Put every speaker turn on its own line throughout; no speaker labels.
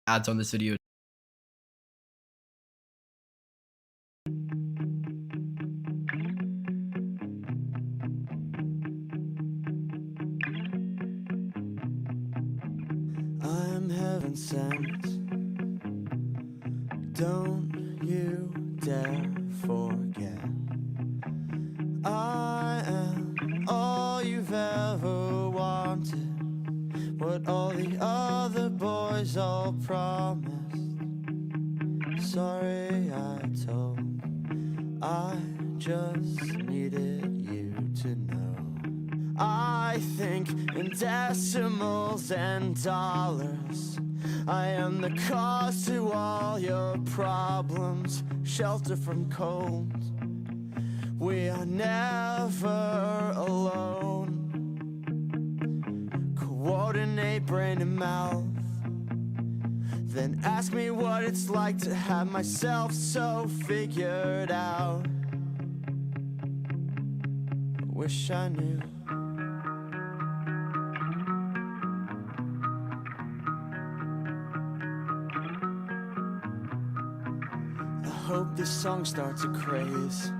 ads on this video.
I'm heaven sent. Don't you dare forget. I am all you've ever wanted, what all the other boys all promised. Sorry I told, I just needed you to know. I think in decimals and dollars. I am the cause to all your problems, shelter from cold. We are never alone. Coordinate brain and mouth. Then ask me what it's like to have myself so figured out. I wish I knew. I hope this song starts a craze,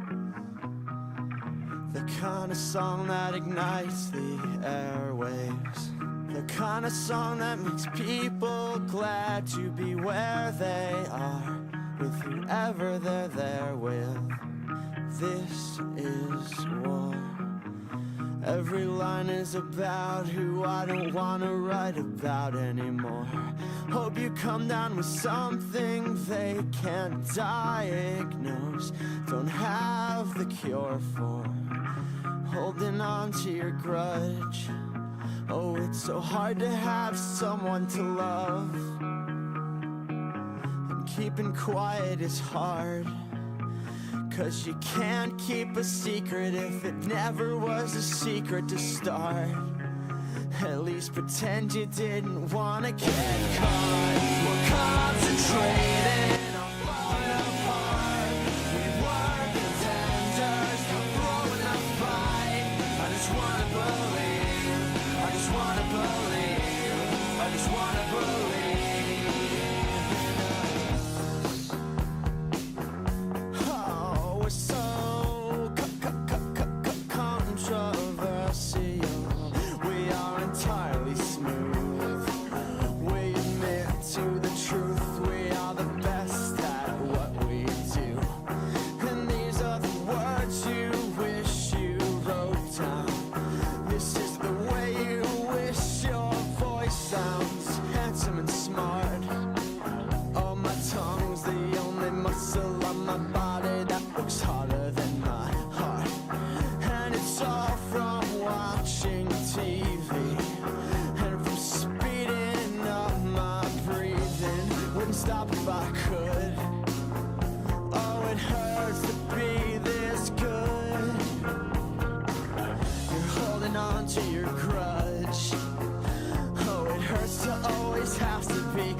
the kind of song that ignites the airwaves, the kind of song that makes people glad to be where they are, with whoever they're there with. This is war. Every line is about who I don't want to write about anymore. Hope you come down with something they can't diagnose, don't have the cure for, holding on to your grudge. Oh, it's so hard to have someone to love, and keeping quiet is hard. 'Cause you can't keep a secret if it never was a secret to start. At least pretend you didn't wanna get caught. We're concentrated on falling apart. We were contenders, we're throwing a fight. I just wanna believe, I just wanna believe, I just wanna believe. So controversial. We are entirely smooth. We admit to the truth. We are the best at what we do. And these are the words you wish you wrote down. This is the way you wish your voice sounds, handsome and smart. Oh, my tongue's the only muscle on my body that works harder than my heart. And it's all from watching TV and from speeding up my breathing. Wouldn't stop if I could. Oh, it hurts to be this good. You're holding on to your grudge. Oh, it hurts to always have to be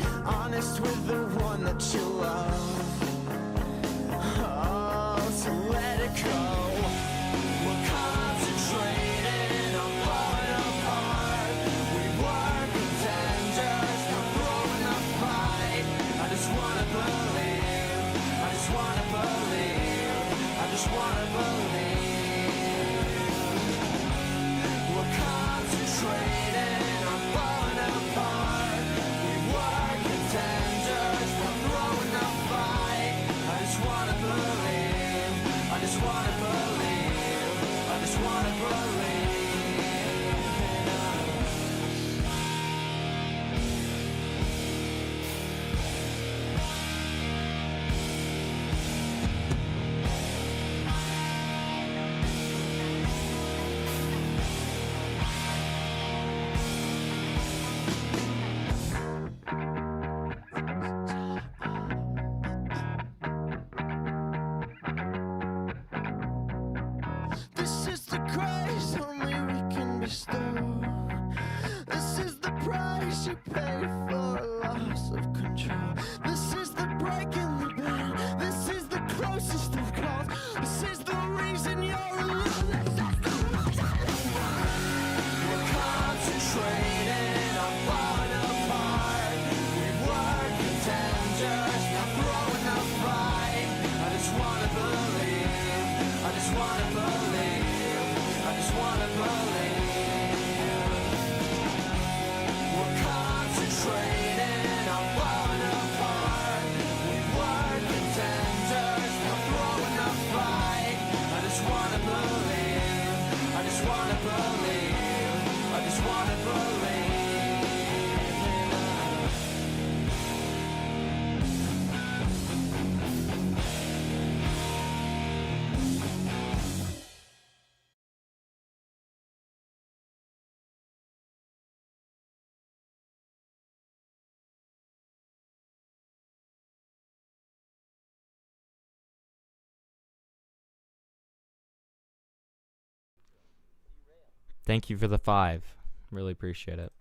Thank you for the 5. Really appreciate it.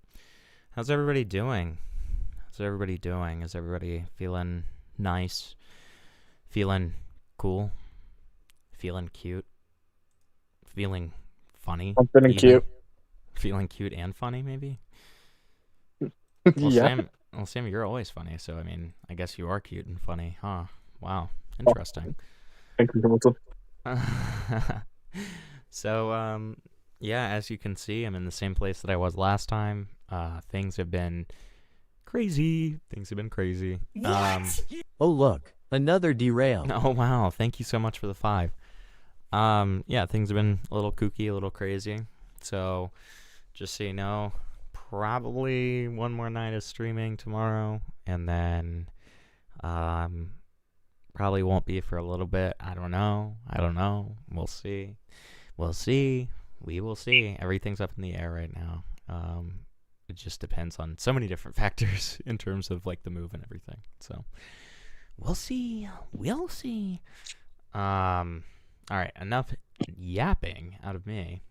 How's everybody doing? Is everybody feeling nice? Feeling cool? Feeling cute? Feeling funny?
I'm feeling cute.
Feeling cute and funny, maybe? Well,
Yeah.
Sam, you're always funny, so, I mean, I guess you are cute and funny, huh? Wow. Interesting.
Thank you, Hamilton.
So, yeah, as you can see, I'm in the same place that I was last time. Things have been crazy.
Oh look, another derail.
Oh, wow. Thank you so much for the 5. Yeah, things have been a little kooky, a little crazy. So, just so you know, probably one more night of streaming tomorrow, and then probably won't be for a little bit. I don't know. We'll see. We will see. Everything's up in the air right now. It just depends on so many different factors in terms of like the move and everything. So we'll see. All right, enough yapping out of me.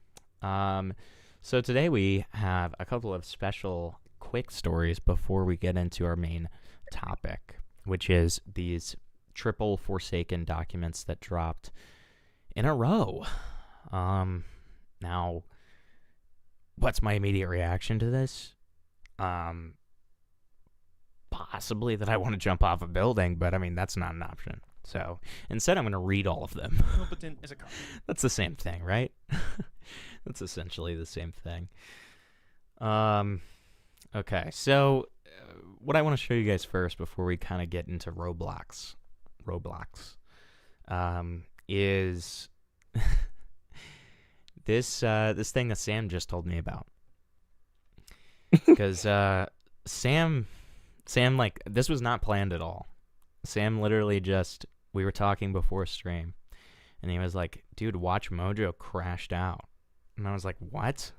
So today we have a couple of special quick stories before we get into our main topic, which is these triple Forsaken documents that dropped in a row. Now, what's my immediate reaction to this? Possibly that I want to jump off a building, but I mean, that's not an option. So instead, I'm going to read all of them. That's the same thing, right? That's essentially the same thing. Okay, so what I want to show you guys first before we kind of get into Roblox, is this thing that Sam just told me about. Because Sam, like, this was not planned at all. Sam literally just, we were talking before stream, and he was like, dude, WATCHMOJO crashed out. And I was like, what?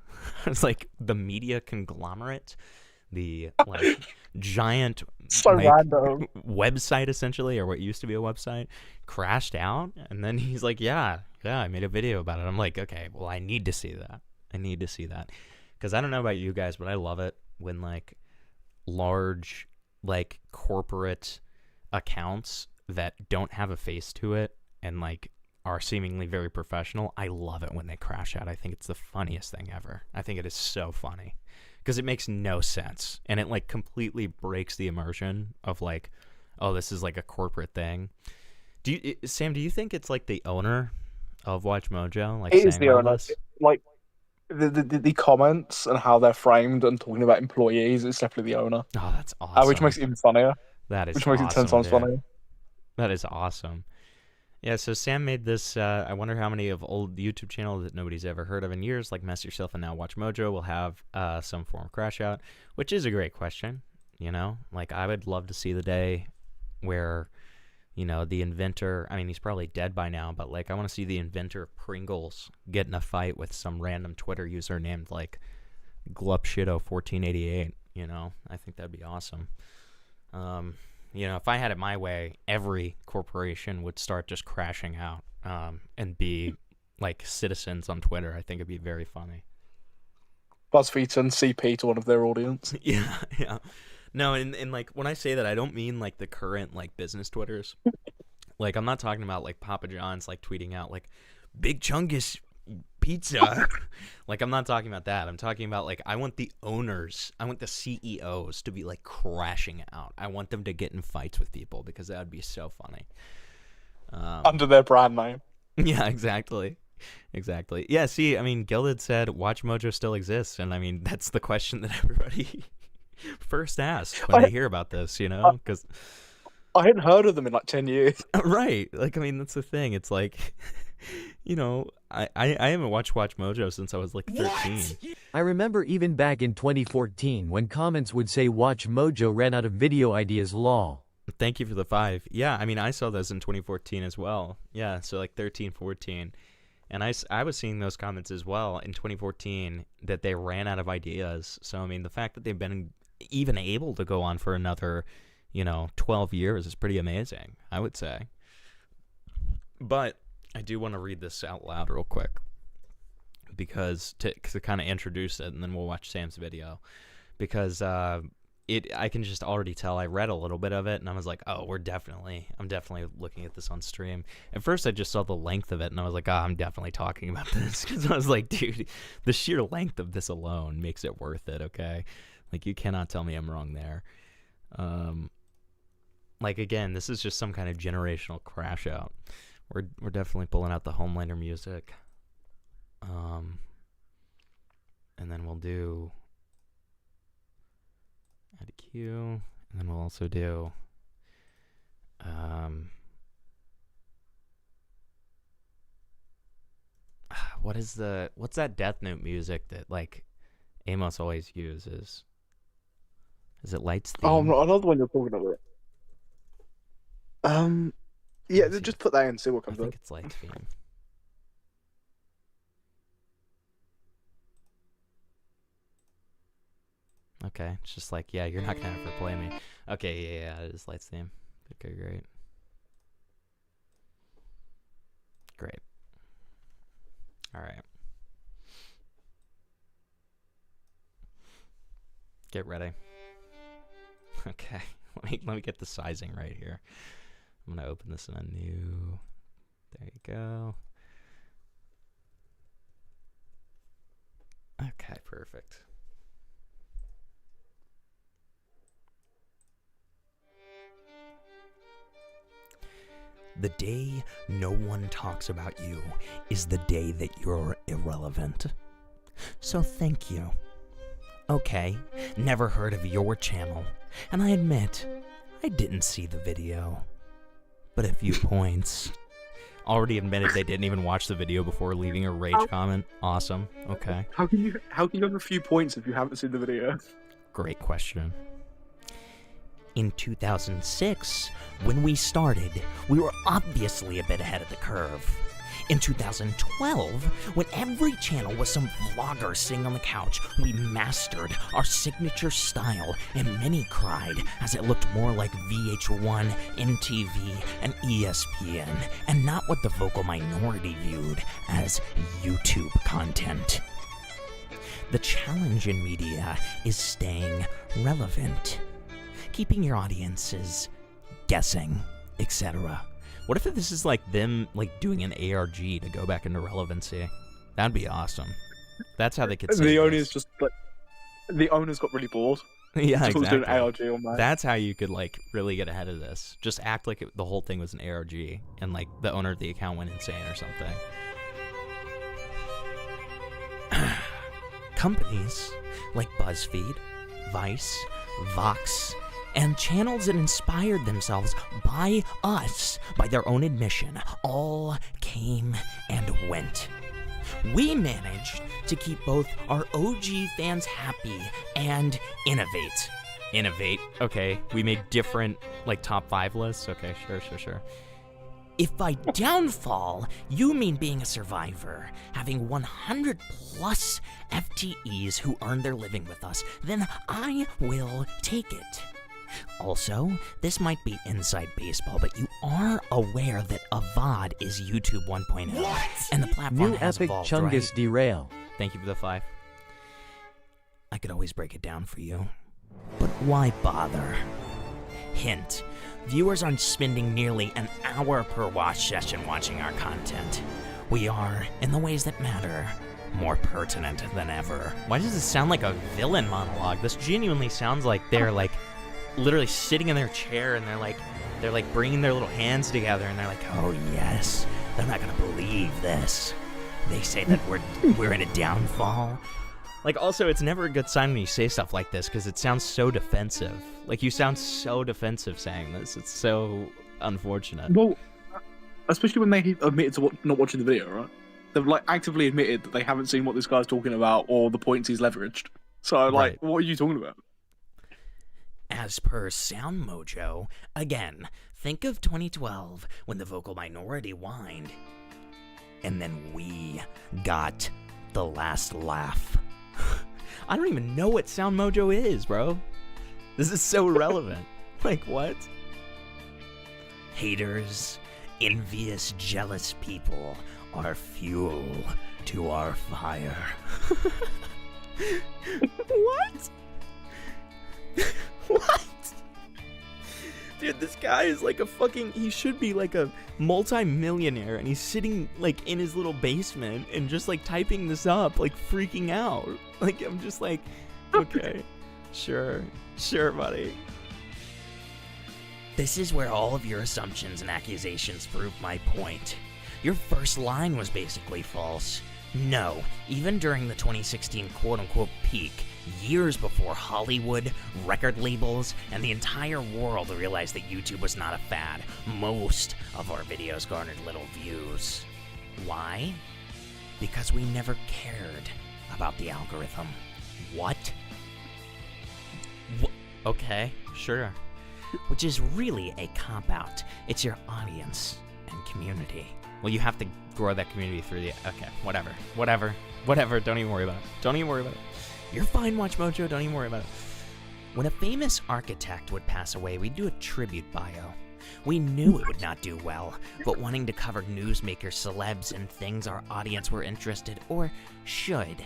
I was like, the media conglomerate, the like giant
So
like,
random.
website essentially, or what used to be a website, crashed out. And then he's like, yeah, I made a video about it. I'm like, okay, well, I need to see that. Because I don't know about you guys, but I love it when like large like corporate accounts that don't have a face to it and like are seemingly very professional. I love it when they crash out. I think it's the funniest thing ever. I think it is so funny because it makes no sense and it like completely breaks the immersion of like, oh, this is like a corporate thing. Sam, do you think it's like the owner of WATCHMOJO? Like,
It is the
all
owner.
this?
Like the comments and how they're framed and talking about employees, it's definitely the owner.
Oh, that's awesome.
Which makes it even funnier.
That is
Which makes it 10
awesome,
times
dude.
funnier.
That is awesome. Yeah, so Sam made this, I wonder how many of old YouTube channels that nobody's ever heard of in years, like Mess Yourself and now WATCHMOJO, will have some form of crash out, which is a great question, you know? Like, I would love to see the day where, you know, the inventor, I mean, he's probably dead by now, but, like, I want to see the inventor of Pringles get in a fight with some random Twitter user named, like, Glupshido1488, you know? I think that'd be awesome. You know, if I had it my way, every corporation would start just crashing out and be like citizens on Twitter. I think it'd be very funny.
BuzzFeed sends CP to one of their audience.
Yeah. No, and like when I say that, I don't mean like the current like business Twitters. Like I'm not talking about like Papa John's like tweeting out like Big Chungus pizza. Like I'm not talking about that. I'm talking about like I want the owners, I want the CEOs to be like crashing out. I want them to get in fights with people because that would be so funny.
Under their brand name.
Yeah, exactly. Yeah, see, I mean, Gilded said WATCHMOJO still exists, and I mean that's the question that everybody first asks when they hear about this, you know? Because
I hadn't heard of them in like 10 years.
Right. Like, I mean, that's the thing. It's like, you know, I haven't watched WATCHMOJO since I was like 13.
I remember even back in 2014 when comments would say WATCHMOJO ran out of video ideas lol.
Thank you for the 5. Yeah, I mean, I saw those in 2014 as well. Yeah, so like 13, 14. And I was seeing those comments as well in 2014 that they ran out of ideas. So, I mean, the fact that they've been even able to go on for another, you know, 12 years is pretty amazing, I would say. But I do want to read this out loud real quick because to kind of introduce it, and then we'll watch Sam's video, because I can just already tell. I read a little bit of it, and I was like, oh, I'm definitely looking at this on stream. At first, I just saw the length of it, and I was like, oh, I'm definitely talking about this, because I was like, dude, the sheer length of this alone makes it worth it, okay? Like, you cannot tell me I'm wrong there. Like, again, this is just some kind of generational crash out. We're definitely pulling out the Homelander music. And then we'll do add a cue, and then we'll also do what's that Death Note music that like Amos always uses? Is it Light's theme?
Oh, I know the one you're talking about. Yeah, just put that in and see what
I
comes
think
up.
it's Light's theme. Okay, it's just like, yeah, you're not gonna ever play me. Okay, yeah, it is Light's theme. Okay, great. Great. Alright. Get ready. Okay, let me get the sizing right here. I'm gonna open this in a new. There you go. Okay, perfect. The day no one talks about you is the day that you're irrelevant. So thank you. Okay, never heard of your channel, and I admit, I didn't see the video. But a few points. Already admitted they didn't even watch the video before leaving a rage comment. Awesome. Okay.
How can you have a few points if you haven't seen the video?
Great question. In 2006, when we started, we were obviously a bit ahead of the curve. In 2012, when every channel was some vlogger sitting on the couch, we mastered our signature style, and many cried as it looked more like VH1, MTV, and ESPN, and not what the vocal minority viewed as YouTube content. The challenge in media is staying relevant, keeping your audiences guessing, etc. What if this is like them like doing an ARG to go back into relevancy? That'd be awesome. That's how they could say
The
this.
owner's just like the owners got really bored.
Yeah,
Just was
exactly.
doing ARG on that.
That's how you could like really get ahead of this. Just act like the whole thing was an ARG, and like the owner of the account went insane or something. Companies like BuzzFeed, Vice, Vox, and channels that inspired themselves by us, by their own admission, all came and went. We managed to keep both our OG fans happy and innovate. Innovate, okay. We made different, like, top 5 lists. Okay, sure. If by downfall you mean being a survivor, having 100 plus FTEs who earn their living with us, then I will take it. Also, this might be inside baseball, but you are aware that a VOD is YouTube 1.0. What? And the platform
New
has
Epic
evolved,
Chungus
right?
derail.
Thank you for the 5. I could always break it down for you, but why bother? Hint, viewers aren't spending nearly an hour per watch session watching our content. We are, in the ways that matter, more pertinent than ever. Why does this sound like a villain monologue? This genuinely sounds like they're like literally sitting in their chair and they're like bringing their little hands together and they're like, oh yes, they're not gonna believe this. They say that we're in a downfall. Like, also, it's never a good sign when you say stuff like this because it sounds so defensive. Like, you sound so defensive saying this. It's so unfortunate.
Well, especially when they admitted to not watching the video, right? They've like actively admitted that they haven't seen what this guy's talking about or the points he's leveraged. So, like,
Right.
What are you talking about?
As per SoundMojo, again, think of 2012 when the vocal minority whined. And then we got the last laugh. I don't even know what SoundMojo is, bro. This is so irrelevant. Like, what? Haters, envious, jealous people are fuel to our fire. What? What? Dude, this guy is like a fucking, he should be like a multi-millionaire, and he's sitting like in his little basement and just like typing this up, like freaking out. Like, I'm just like, okay, sure, buddy. This is where all of your assumptions and accusations prove my point. Your first line was basically false. No, even during the 2016 quote-unquote peak, years before Hollywood, record labels, and the entire world realized that YouTube was not a fad, most of our videos garnered little views. Why? Because we never cared about the algorithm. What? Okay, sure. Which is really a cop-out. It's your audience and community. Well, you have to grow that community through the... Okay, whatever. Don't even worry about it. You're fine, WatchMojo. Don't even worry about it. When a famous architect would pass away, we'd do a tribute bio. We knew it would not do well, but wanting to cover newsmakers, celebs, and things our audience were interested or should,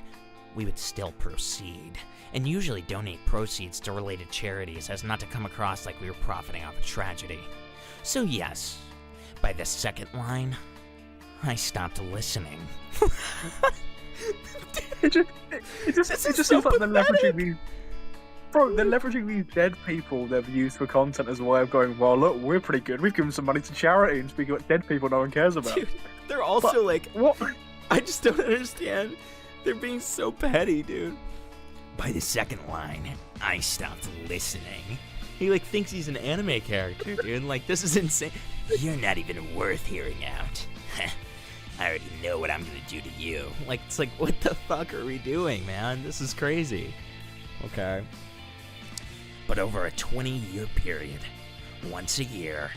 we would still proceed, and usually donate proceeds to related charities as not to come across like we were profiting off a tragedy. So yes, by the second line, I stopped listening.
It just seems like they're leveraging these. Bro, they're leveraging these dead people they've used for content as a way of going, well, look, we're pretty good. We've given some money to charity, and speaking about dead people no one cares about.
Dude, they're also like,
what?
I just don't understand. They're being so petty, dude. By the second line, I stopped listening. He like thinks he's an anime character, dude. Like, this is insane. You're not even worth hearing out. I already know what I'm gonna do to you. Like, it's like, what the fuck are we doing, man? This is crazy. Okay. But over a 20-year period, once a year,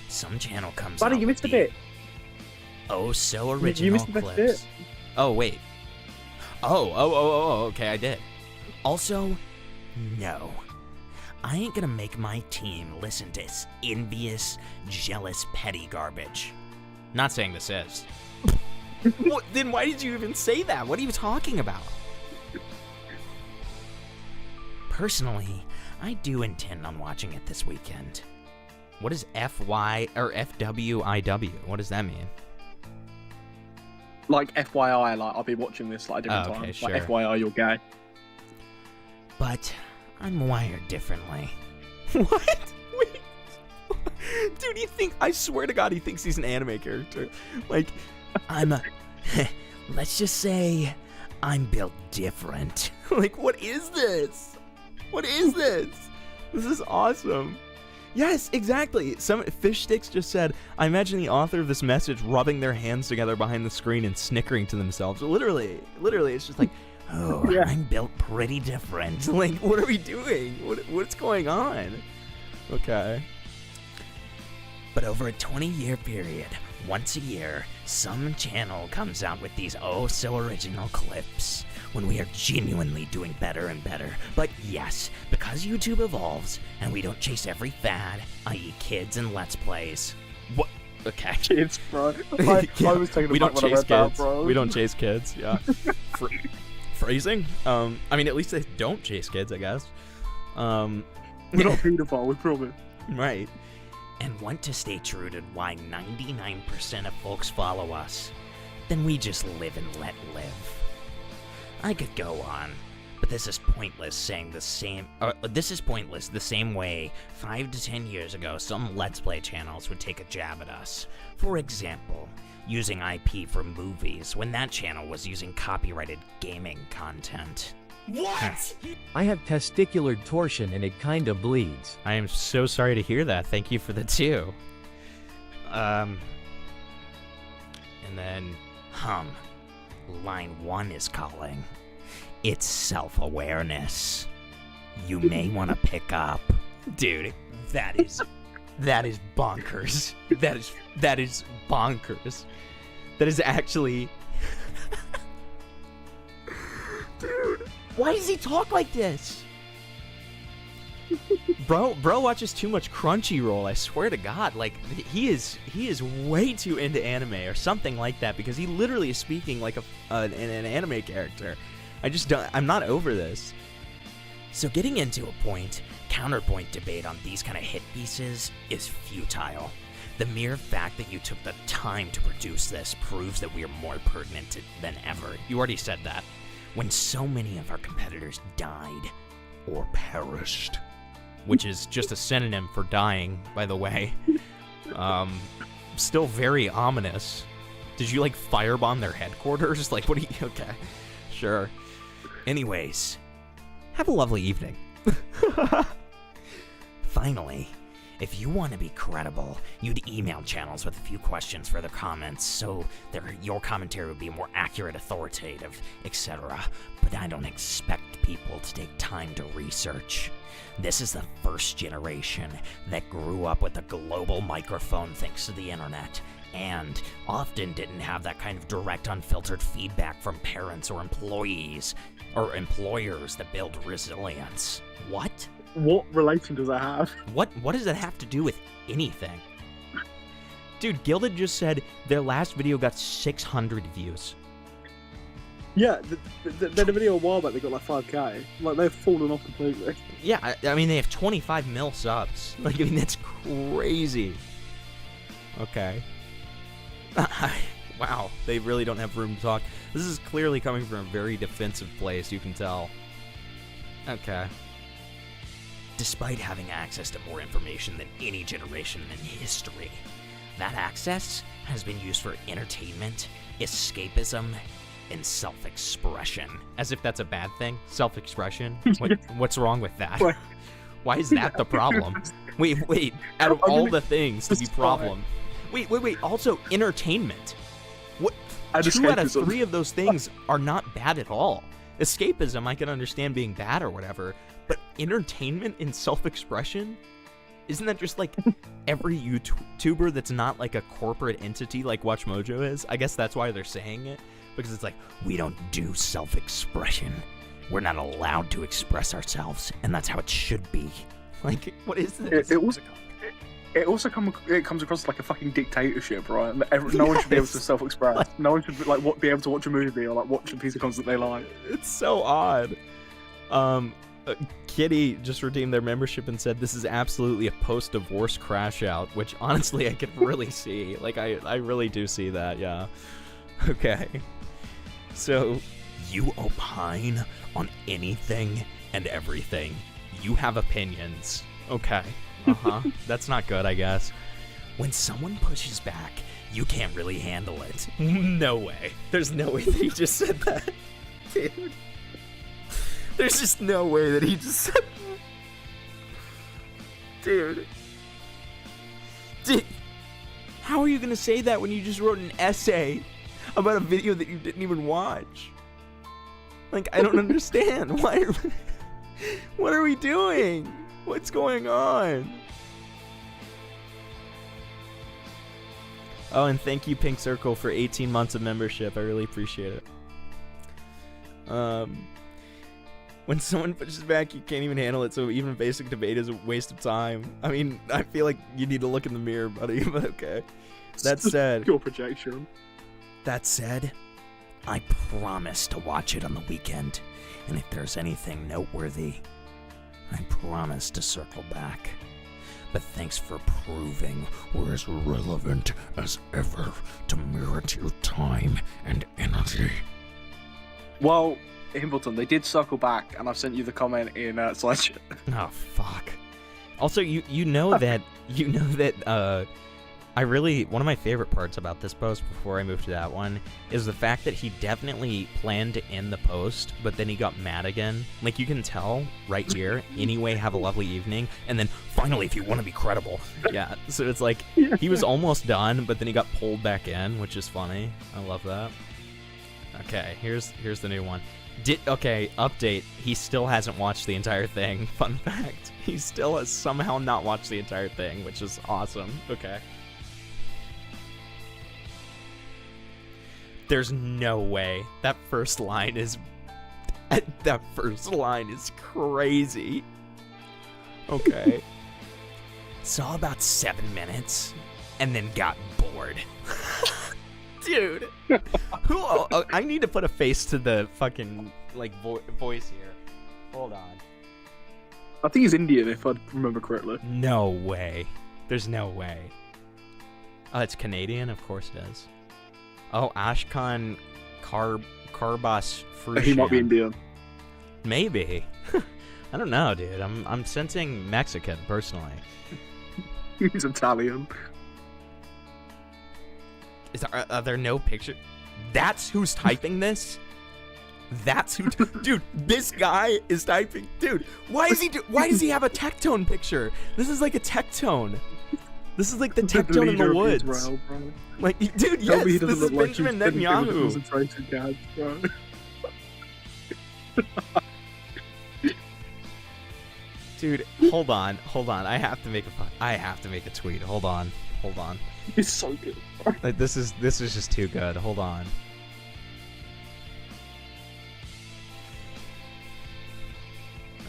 some channel comes out
Buddy, you missed a bit.
Oh, so original
you missed the best
clips.
bit.
Oh, wait. Oh, okay, I did. Also, no. I ain't gonna make my team listen to this envious, jealous, petty garbage. Not saying this is. What, then why did you even say that? What are you talking about? Personally, I do intend on watching it this weekend. What is FY or FWIW? What does that mean?
Like FYI, like I'll be watching this like at different times.
Sure.
Like FYI, you're gay.
But I'm wired differently. What? Wait. Dude, I swear to God, he thinks he's an anime character. Like, let's just say I'm built different. Like, what is this? What is this? This is awesome. Yes, exactly. Some Fish Sticks just said, I imagine the author of this message rubbing their hands together behind the screen and snickering to themselves. Literally, it's just like, oh, yeah. I'm built pretty different. Like, what are we doing? What's going on? Okay. But over a 20-year period, once a year, some channel comes out with these oh-so-original clips when we are genuinely doing better and better. But yes, because YouTube evolves, and we don't chase every fad, i.e. kids and Let's Plays. What? Okay.
Kids, bro. I was taking
we don't chase kids.
That, bro.
We don't chase kids, yeah. Phrasing? I mean, at least they don't chase kids, I guess.
We're not pedophile, we promise.
Right. And want to stay true to why 99% of folks follow us, then we just live and let live. I could go on, but this is pointless saying the same. This is pointless the same way 5 to 10 years ago some Let's Play channels would take a jab at us. For example, using IP for movies when that channel was using copyrighted gaming content. What?
I have testicular torsion and it kinda bleeds.
I am so sorry to hear that. Thank you for the 2. And then, line 1 is calling. It's self-awareness. You may want to pick up. Dude, that is bonkers. That is bonkers. That is actually... Dude, why does he talk like this? Bro watches too much Crunchyroll. I swear to God, like he is way too into anime or something like that, because he literally is speaking like an anime character. I'm not over this. So getting into a counterpoint debate on these kind of hit pieces is futile. The mere fact that you took the time to produce this proves that we are more pertinent than ever. You already said that. When so many of our competitors died or perished, which is just a synonym for dying, by the way. Still very ominous. Did you, like, firebomb their headquarters? Like, what do you... Okay, sure. Anyways, have a lovely evening. Finally, if you want to be credible, you'd email channels with a few questions for their comments, so your commentary would be more accurate, authoritative, etc. But I don't expect people to take time to research. This is the first generation that grew up with a global microphone thanks to the internet, and often didn't have that kind of direct, unfiltered feedback from parents or employees, or employers that build resilience. What?
What relation does that have?
What does that have to do with anything? Dude, Gilded just said their last video got 600 views.
Yeah, the video a while back, they got like 5k. Like, they've fallen off completely.
Yeah, I mean, they have 25 mil subs. Like, I mean, that's crazy. Okay. Wow, they really don't have room to talk. This is clearly coming from a very defensive place, you can tell. Okay. Despite having access to more information than any generation in history, that access has been used for entertainment, escapism, and self-expression. As if that's a bad thing? Self-expression? What's wrong with that? Why is that the problem? Wait, out of all the things to be problem. Wait, also entertainment. What? 2 out of 3 of those things are not bad at all. Escapism, I can understand being bad or whatever, but entertainment and self-expression? Isn't that just like every YouTuber that's not like a corporate entity like WATCHMOJO is? I guess that's why they're saying it, because it's like, we don't do self-expression. We're not allowed to express ourselves, and that's how it should be. Like, what is this?
It also comes across like a fucking dictatorship, right? No one should be able to self-express. No one should be able to watch a movie or like watch a piece of content they like.
It's so odd. Kitty just redeemed their membership and said this is absolutely a post-divorce crash out, which honestly I could really see. Like, I really do see that, yeah. Okay. So, you opine on anything and everything. You have opinions. Okay. That's not good, I guess. When someone pushes back, you can't really handle it. No way. There's no way that he just said that. Dude. There's just no way that he just said that. Dude. How are you going to say that when you just wrote an essay about a video that you didn't even watch? Like, I don't understand. What are we doing? What's going on? Oh, and thank you, Pink Circle, for 18 months of membership. I really appreciate it. When someone pushes back, you can't even handle it, so even basic debate is a waste of time. I mean, I feel like you need to look in the mirror, buddy, but okay. That said...
Your projection.
That said, I promise to watch it on the weekend, and if there's anything noteworthy, I promise to circle back. But thanks for proving we're as relevant as ever to merit your time and energy.
Well, Himbleton, they did circle back, and I've sent you the comment in Sledge.
Oh, fuck. Also, you know that one of my favorite parts about this post before I moved to that one is the fact that he definitely planned to end the post, but then he got mad again. Like, you can tell right here, anyway, have a lovely evening, and then finally, if you want to be credible. Yeah, so it's like, he was almost done, but then he got pulled back in, which is funny. I love that. Okay, here's the new one. Okay, update. He still hasn't watched the entire thing. Fun fact. He still has somehow not watched the entire thing, which is awesome. Okay. There's no way. That first line is crazy. Okay. Saw about 7 minutes, and then got bored. Dude. I need to put a face to the fucking, like, voice here. Hold on.
I think he's Indian, if I remember correctly.
No way. There's no way. Oh, it's Canadian? Of course it is. Oh, Ashkan Karbas Frushan.
He might be Indian.
Maybe. I don't know, dude. I'm sensing Mexican, personally.
He's Italian.
Are there no picture? That's who's typing this? That's who... Dude, this guy is typing... Dude, why does he have a Tectone picture? This is like a Tectone. This is like the Tectone in the woods. Israel, like, dude, yes, this is Benjamin Netanyahu. Dude, hold on. I have to make a tweet. Hold on.
It's so good.
Like, this is just too good. Hold on.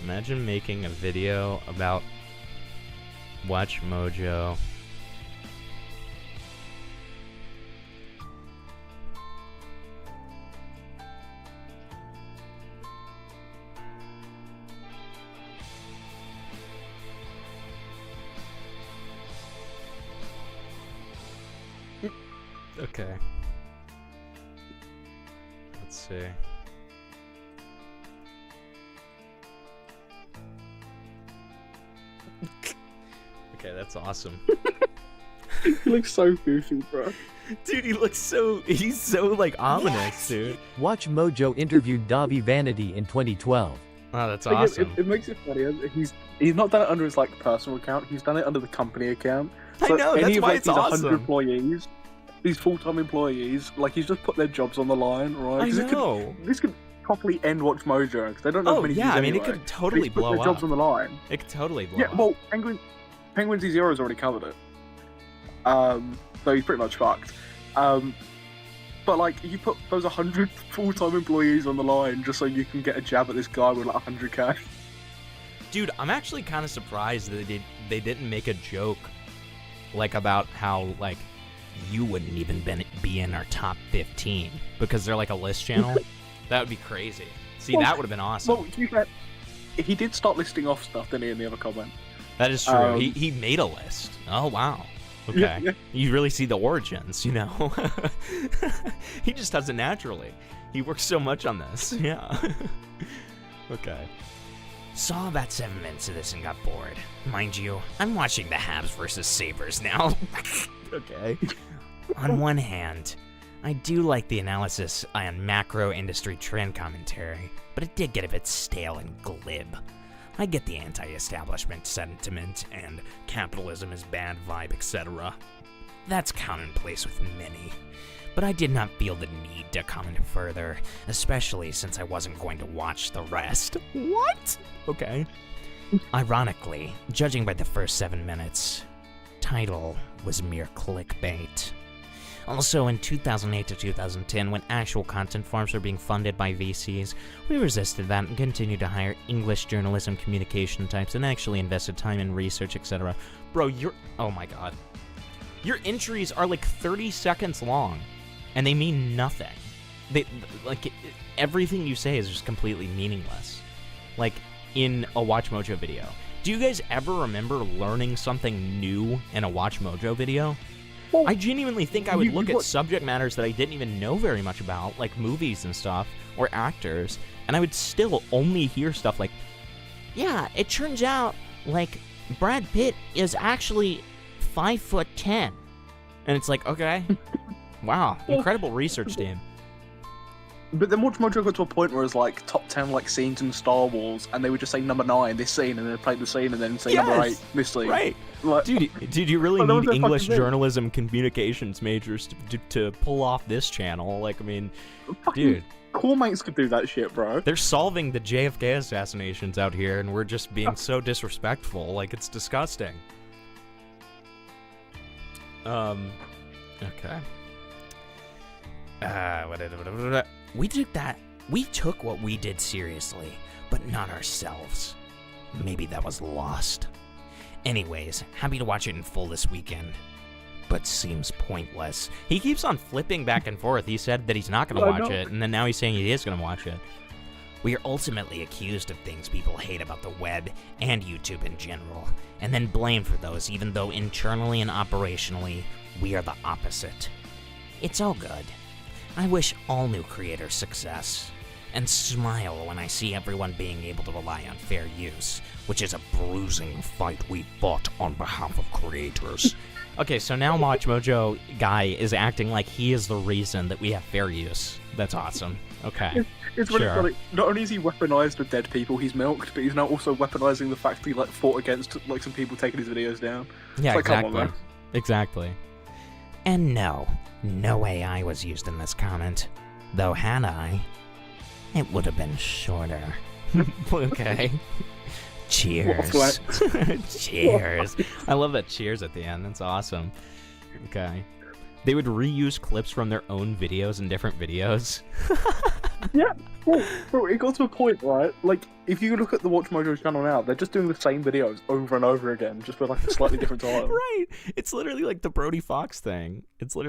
Imagine making a video about WATCHMOJO. Okay. Let's see. Okay, that's awesome.
He looks so goofy, bro.
Dude, he's so like ominous, dude.
WATCHMOJO interviewed Davi Vanity in 2012.
Oh, that's awesome.
It makes it funny. He's not done it under his like personal account. He's done it under the company account.
So I know, that's why it's awesome.
100 employees, these full-time employees, like he's just put their jobs on the line, right?
I know.
This could properly end WATCHMOJO because they don't know many views anyway.
It could totally blow up.
Put their jobs on the line.
It could totally blow up.
Yeah, well, Penguin Z0's already covered it. So he's pretty much fucked. But like, you put those 100 full-time employees on the line just so you can get a jab at this guy with like 100k.
Dude, I'm actually kind of surprised that they didn't make a joke like about how like you wouldn't even be in our top 15 because they're like a list channel. That would be crazy. See, that would have been awesome.
Well, to be fair, he did start listing off stuff, didn't he, in the other comment?
That is true. He made a list. Oh, wow. Okay. Yeah. You really see the origins, you know? He just does it naturally. He works so much on this. Yeah. Okay. Saw about 7 minutes of this and got bored. Mind you, I'm watching the Habs versus Sabres now. Okay. On one hand, I do like the analysis on macro industry trend commentary, but it did get a bit stale and glib. I get the anti-establishment sentiment and capitalism is bad vibe, etc. That's commonplace with many, but I did not feel the need to comment further, especially since I wasn't going to watch the rest. What? Okay. Ironically, judging by the first 7 minutes, title was mere clickbait. Also, in 2008 to 2010, when actual content farms were being funded by VCs, we resisted that and continued to hire English journalism communication types and actually invested time in research, etc. Bro, oh my god. Your entries are like 30 seconds long, and they mean nothing. Everything you say is just completely meaningless. Like, in a WATCHMOJO video. Do you guys ever remember learning something new in a WATCHMOJO video? Well, I genuinely think I would look at subject matters that I didn't even know very much about, like movies and stuff, or actors, and I would still only hear stuff like, yeah, it turns out, like, Brad Pitt is actually 5'10". And it's like, okay, wow, incredible research team.
But then WATCHMOJO got to a point where it's like top 10 like scenes in Star Wars, and they would just say number 9 this scene, and then play the scene, and then say number 8 this scene.
Right.
Like,
dude, you really need English journalism communications majors to pull off this channel. Like, I mean, dude.
Cool mates could do that shit, bro.
They're solving the JFK assassinations out here, and we're just being so disrespectful. Like, it's disgusting. Okay. We took what we did seriously, but not ourselves. maybe that was lost. Anyways, happy to watch it in full this weekend, but seems pointless. He keeps on flipping back and forth. He said that he's not going to watch it, and then now he's saying he is going to watch it. We are ultimately accused of things people hate about the web and YouTube in general, and then blamed for those, even though internally and operationally, we are the opposite. It's all good. I wish all new creators success, and smile when I see everyone being able to rely on fair use, which is a bruising fight we fought on behalf of creators. Okay, so now WatchMojo guy is acting like he is the reason that we have fair use. That's awesome. Okay.
It's really
Sure.
funny. Not only is he weaponized with dead people he's milked, but he's now also weaponizing the fact that he fought against some people taking his videos down.
Yeah,
It's come on,
exactly.
man.
Exactly. And no AI was used in this comment. Though had I, it would have been shorter. Okay. Cheers. Cheers. I love that cheers at the end. That's awesome. Okay. They would reuse clips from their own videos in different videos.
Yeah, bro, it got to a point, right? Like, if you look at the WatchMojo channel now, they're just doing the same videos over and over again, just with like a slightly different title.
Right. It's literally like the Brody Fox thing.
There's no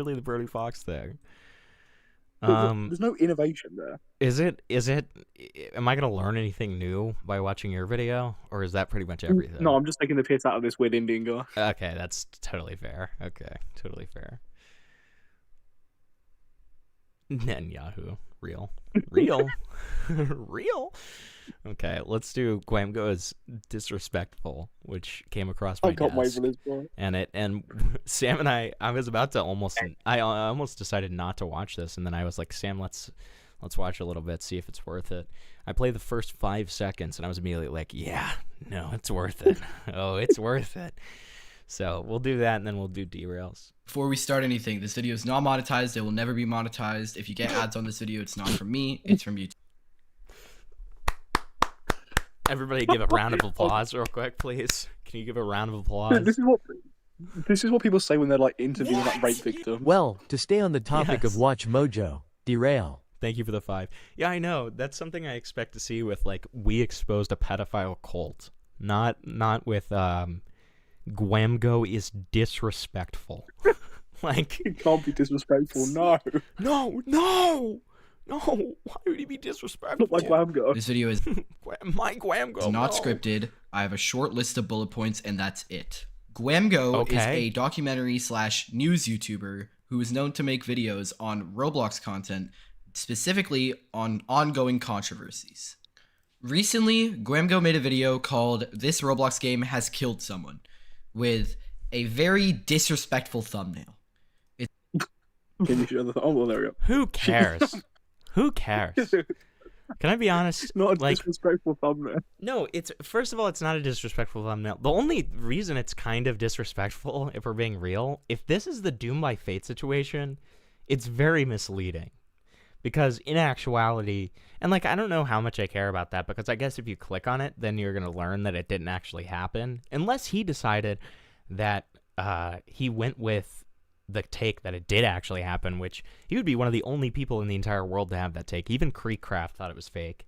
innovation there.
Is it am I gonna learn anything new by watching your video, or is that pretty much everything?
No, I'm just taking the piss out of this weird Indian guy.
Okay, that's totally fair. Okay, totally fair. Netanyahu. Real. Real. Okay, let's do Gwamgo is disrespectful, which came across my
I can't wait
desk.
for this, bro.
And Sam and I was about to I almost decided not to watch this, and then I was like, Sam, let's watch a little bit, see if it's worth it. I played the first 5 seconds, and I was immediately like, yeah, no, it's worth it. Oh, it's worth it. So we'll do that, and then we'll do derails.
Before we start anything, this video is not monetized. It will never be monetized. If you get ads on this video, it's not from me. It's from YouTube.
Everybody give a round of applause real quick, please. Can you give a round of applause?
This is what people say when they're like interviewing that rape victim.
Well, to stay on the topic
Yes.
of WatchMojo, derail.
Thank you for the 5. Yeah, I know. That's something I expect to see with, like, we exposed a pedophile cult. Not with, Gwamgo is disrespectful. Like,
It can't be disrespectful, no.
No! Why would he be disrespectful?
Not like Gwamgo.
This video is
My Gwamgo.
not
no.
scripted. I have a short list of bullet points, and that's it. Gwamgo is
Okay.
a documentary / news YouTuber who is known to make videos on Roblox content, specifically on ongoing controversies. Recently, Gwamgo made a video called "This Roblox Game Has Killed Someone," with a very disrespectful thumbnail.
Can you show the... Oh, well, there we go.
Who cares? Who cares? Can I be honest?
Not a
Like,
disrespectful thumbnail.
no, it's first of all, it's not a disrespectful thumbnail. The only reason it's kind of disrespectful, if we're being real, if this is the Doom by Fate situation, it's very misleading. Because in actuality, and like I don't know how much I care about that, because I guess if you click on it, then you're gonna learn that it didn't actually happen, unless he decided that he went with the take that it did actually happen, which he would be one of the only people in the entire world to have that take. Even Creekcraft thought it was fake.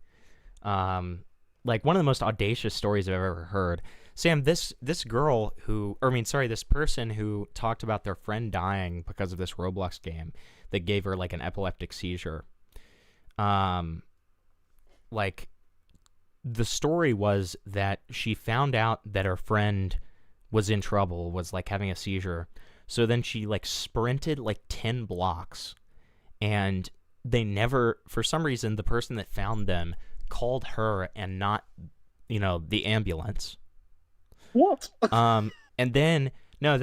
Like one of the most audacious stories I've ever heard. Sam, this girl who, or I mean, sorry, this person who talked about their friend dying because of this Roblox game that gave her like an epileptic seizure. Like the story was that she found out that her friend was in trouble, was like having a seizure. So then she like sprinted like 10 blocks, and they never, for some reason, the person that found them called her and not, the ambulance.
What?
And then, no,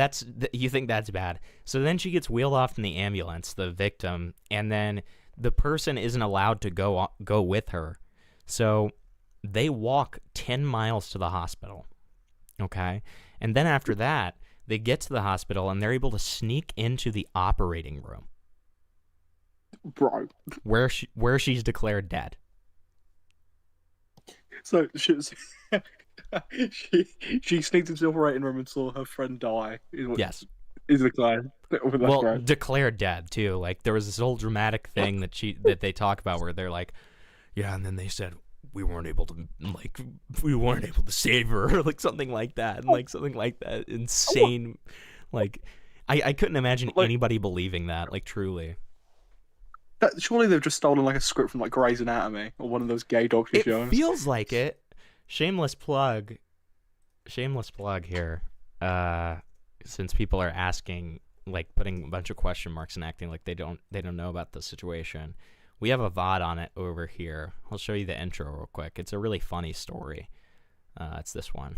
you think that's bad. So then she gets wheeled off in the ambulance, the victim, and then the person isn't allowed to go with her. So they walk 10 miles to the hospital. Okay? And then after that, they get to the hospital and they're able to sneak into the operating room
Bro.
where she's declared dead.
So she sneaked into the operating room and saw her friend die.
Yes.
Is the claim.
Well,
Right.
declared dead too. Like there was this whole dramatic thing that they talk about where they're like, yeah, and then they said, we weren't able to save her, or like something like that, and like something like that insane, like I couldn't imagine anybody believing that, like truly.
Surely they've just stolen like a script from like Grey's Anatomy or one of those gay doctor shows.
It feels like it. Shameless plug here. Since people are asking, like putting a bunch of question marks and acting like they don't know about the situation, we have a VOD on it over here. I'll show you the intro real quick. It's a really funny story. It's this one.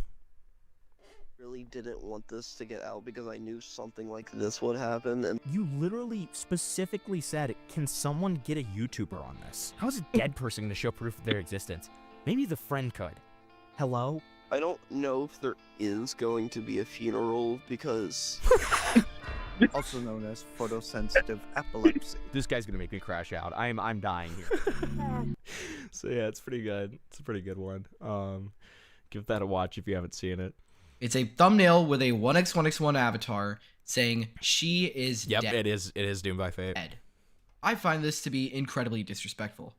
Really didn't want this to get out because I knew something like this would happen, and
You literally specifically said, can someone get a YouTuber on this? How's a dead person to show proof of their existence? Maybe the friend could. Hello?
I don't know if there is going to be a funeral because
Also known as photosensitive epilepsy.
This guy's gonna make me crash out. I'm dying here.
So yeah, it's pretty good. It's a pretty good one. Give that a watch if you haven't seen it.
It's a thumbnail with a 1x1x1 avatar saying she is
Yep,
dead.
it is Doomed by Fate.
I find this to be incredibly disrespectful.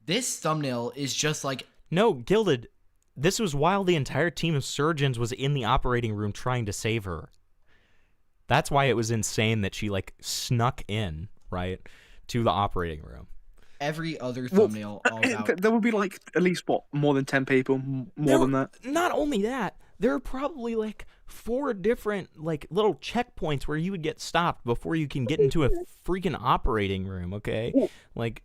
This thumbnail is just like
No, Gilded. This was while the entire team of surgeons was in the operating room trying to save her. That's why it was insane that she like snuck in, right, to the operating room.
every other thumbnail all about.
There would be like at least more than 10 people, more than that.
Not only that, there are probably like 4 different like little checkpoints where you would get stopped before you can get into a freaking operating room. Okay, like.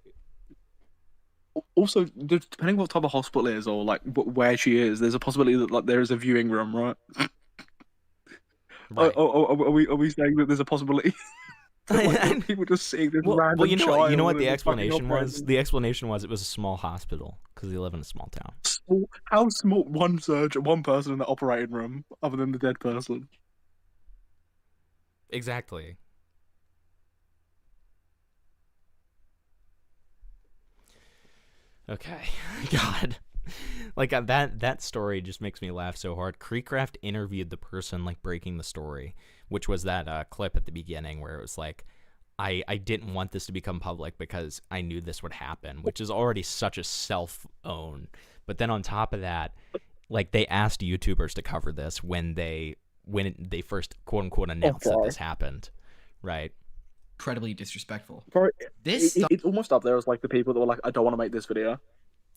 Also, depending what type of hospital it is or like where she is, there's a possibility that like there is a viewing room, right?
Right.
Are we saying that there's a possibility? Like, people just seeing this random
well, you know what
child
the
in a fucking
explanation was?
operating
The explanation was it was a small hospital because they live in a small town.
room. How small? One person in the operating room, other than the dead person.
Exactly. Okay. God. Like that story just makes me laugh so hard. Creekcraft interviewed the person like breaking the story, which was that clip at the beginning where it was like, I didn't want this to become public because I knew this would happen, which is already such a self-own. But then on top of that, like they asked YouTubers to cover this when they first quote unquote announced that this happened, right?
Incredibly disrespectful.
Bro,
This
it's almost up there as like the people that were like, I don't want to make this video.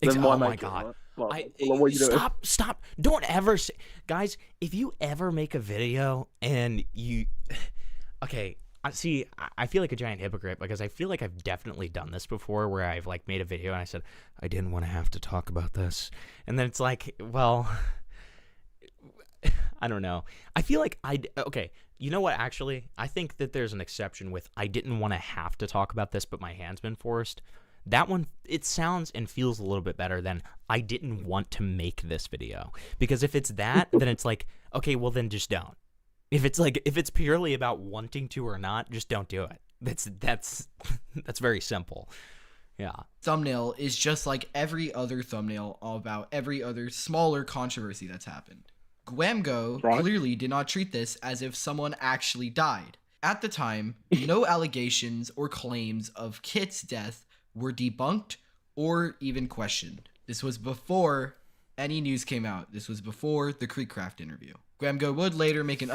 Then why
Oh my
make it,
god!
right? Well, what are you doing?
Stop! Don't ever say, guys. If you ever make a video and you, okay, see, I feel like a giant hypocrite because I feel like I've definitely done this before, where I've like made a video and I said I didn't want to have to talk about this, and then it's like, well, I don't know. I feel like okay. You know what? Actually, I think that there's an exception with I didn't want to have to talk about this, but my hand's been forced. That one, it sounds and feels a little bit better than I didn't want to make this video. Because if it's that, then it's like, okay, well then just don't. If it's purely about wanting to or not, just don't do it. That's very simple. Yeah.
thumbnail is just like every other thumbnail about every other smaller controversy that's happened. Gwamgo clearly did not treat this as if someone actually died. At the time, no allegations or claims of Kit's death were debunked or even questioned. This was before any news came out. This was before the Creekcraft interview. Gwamgo would later make an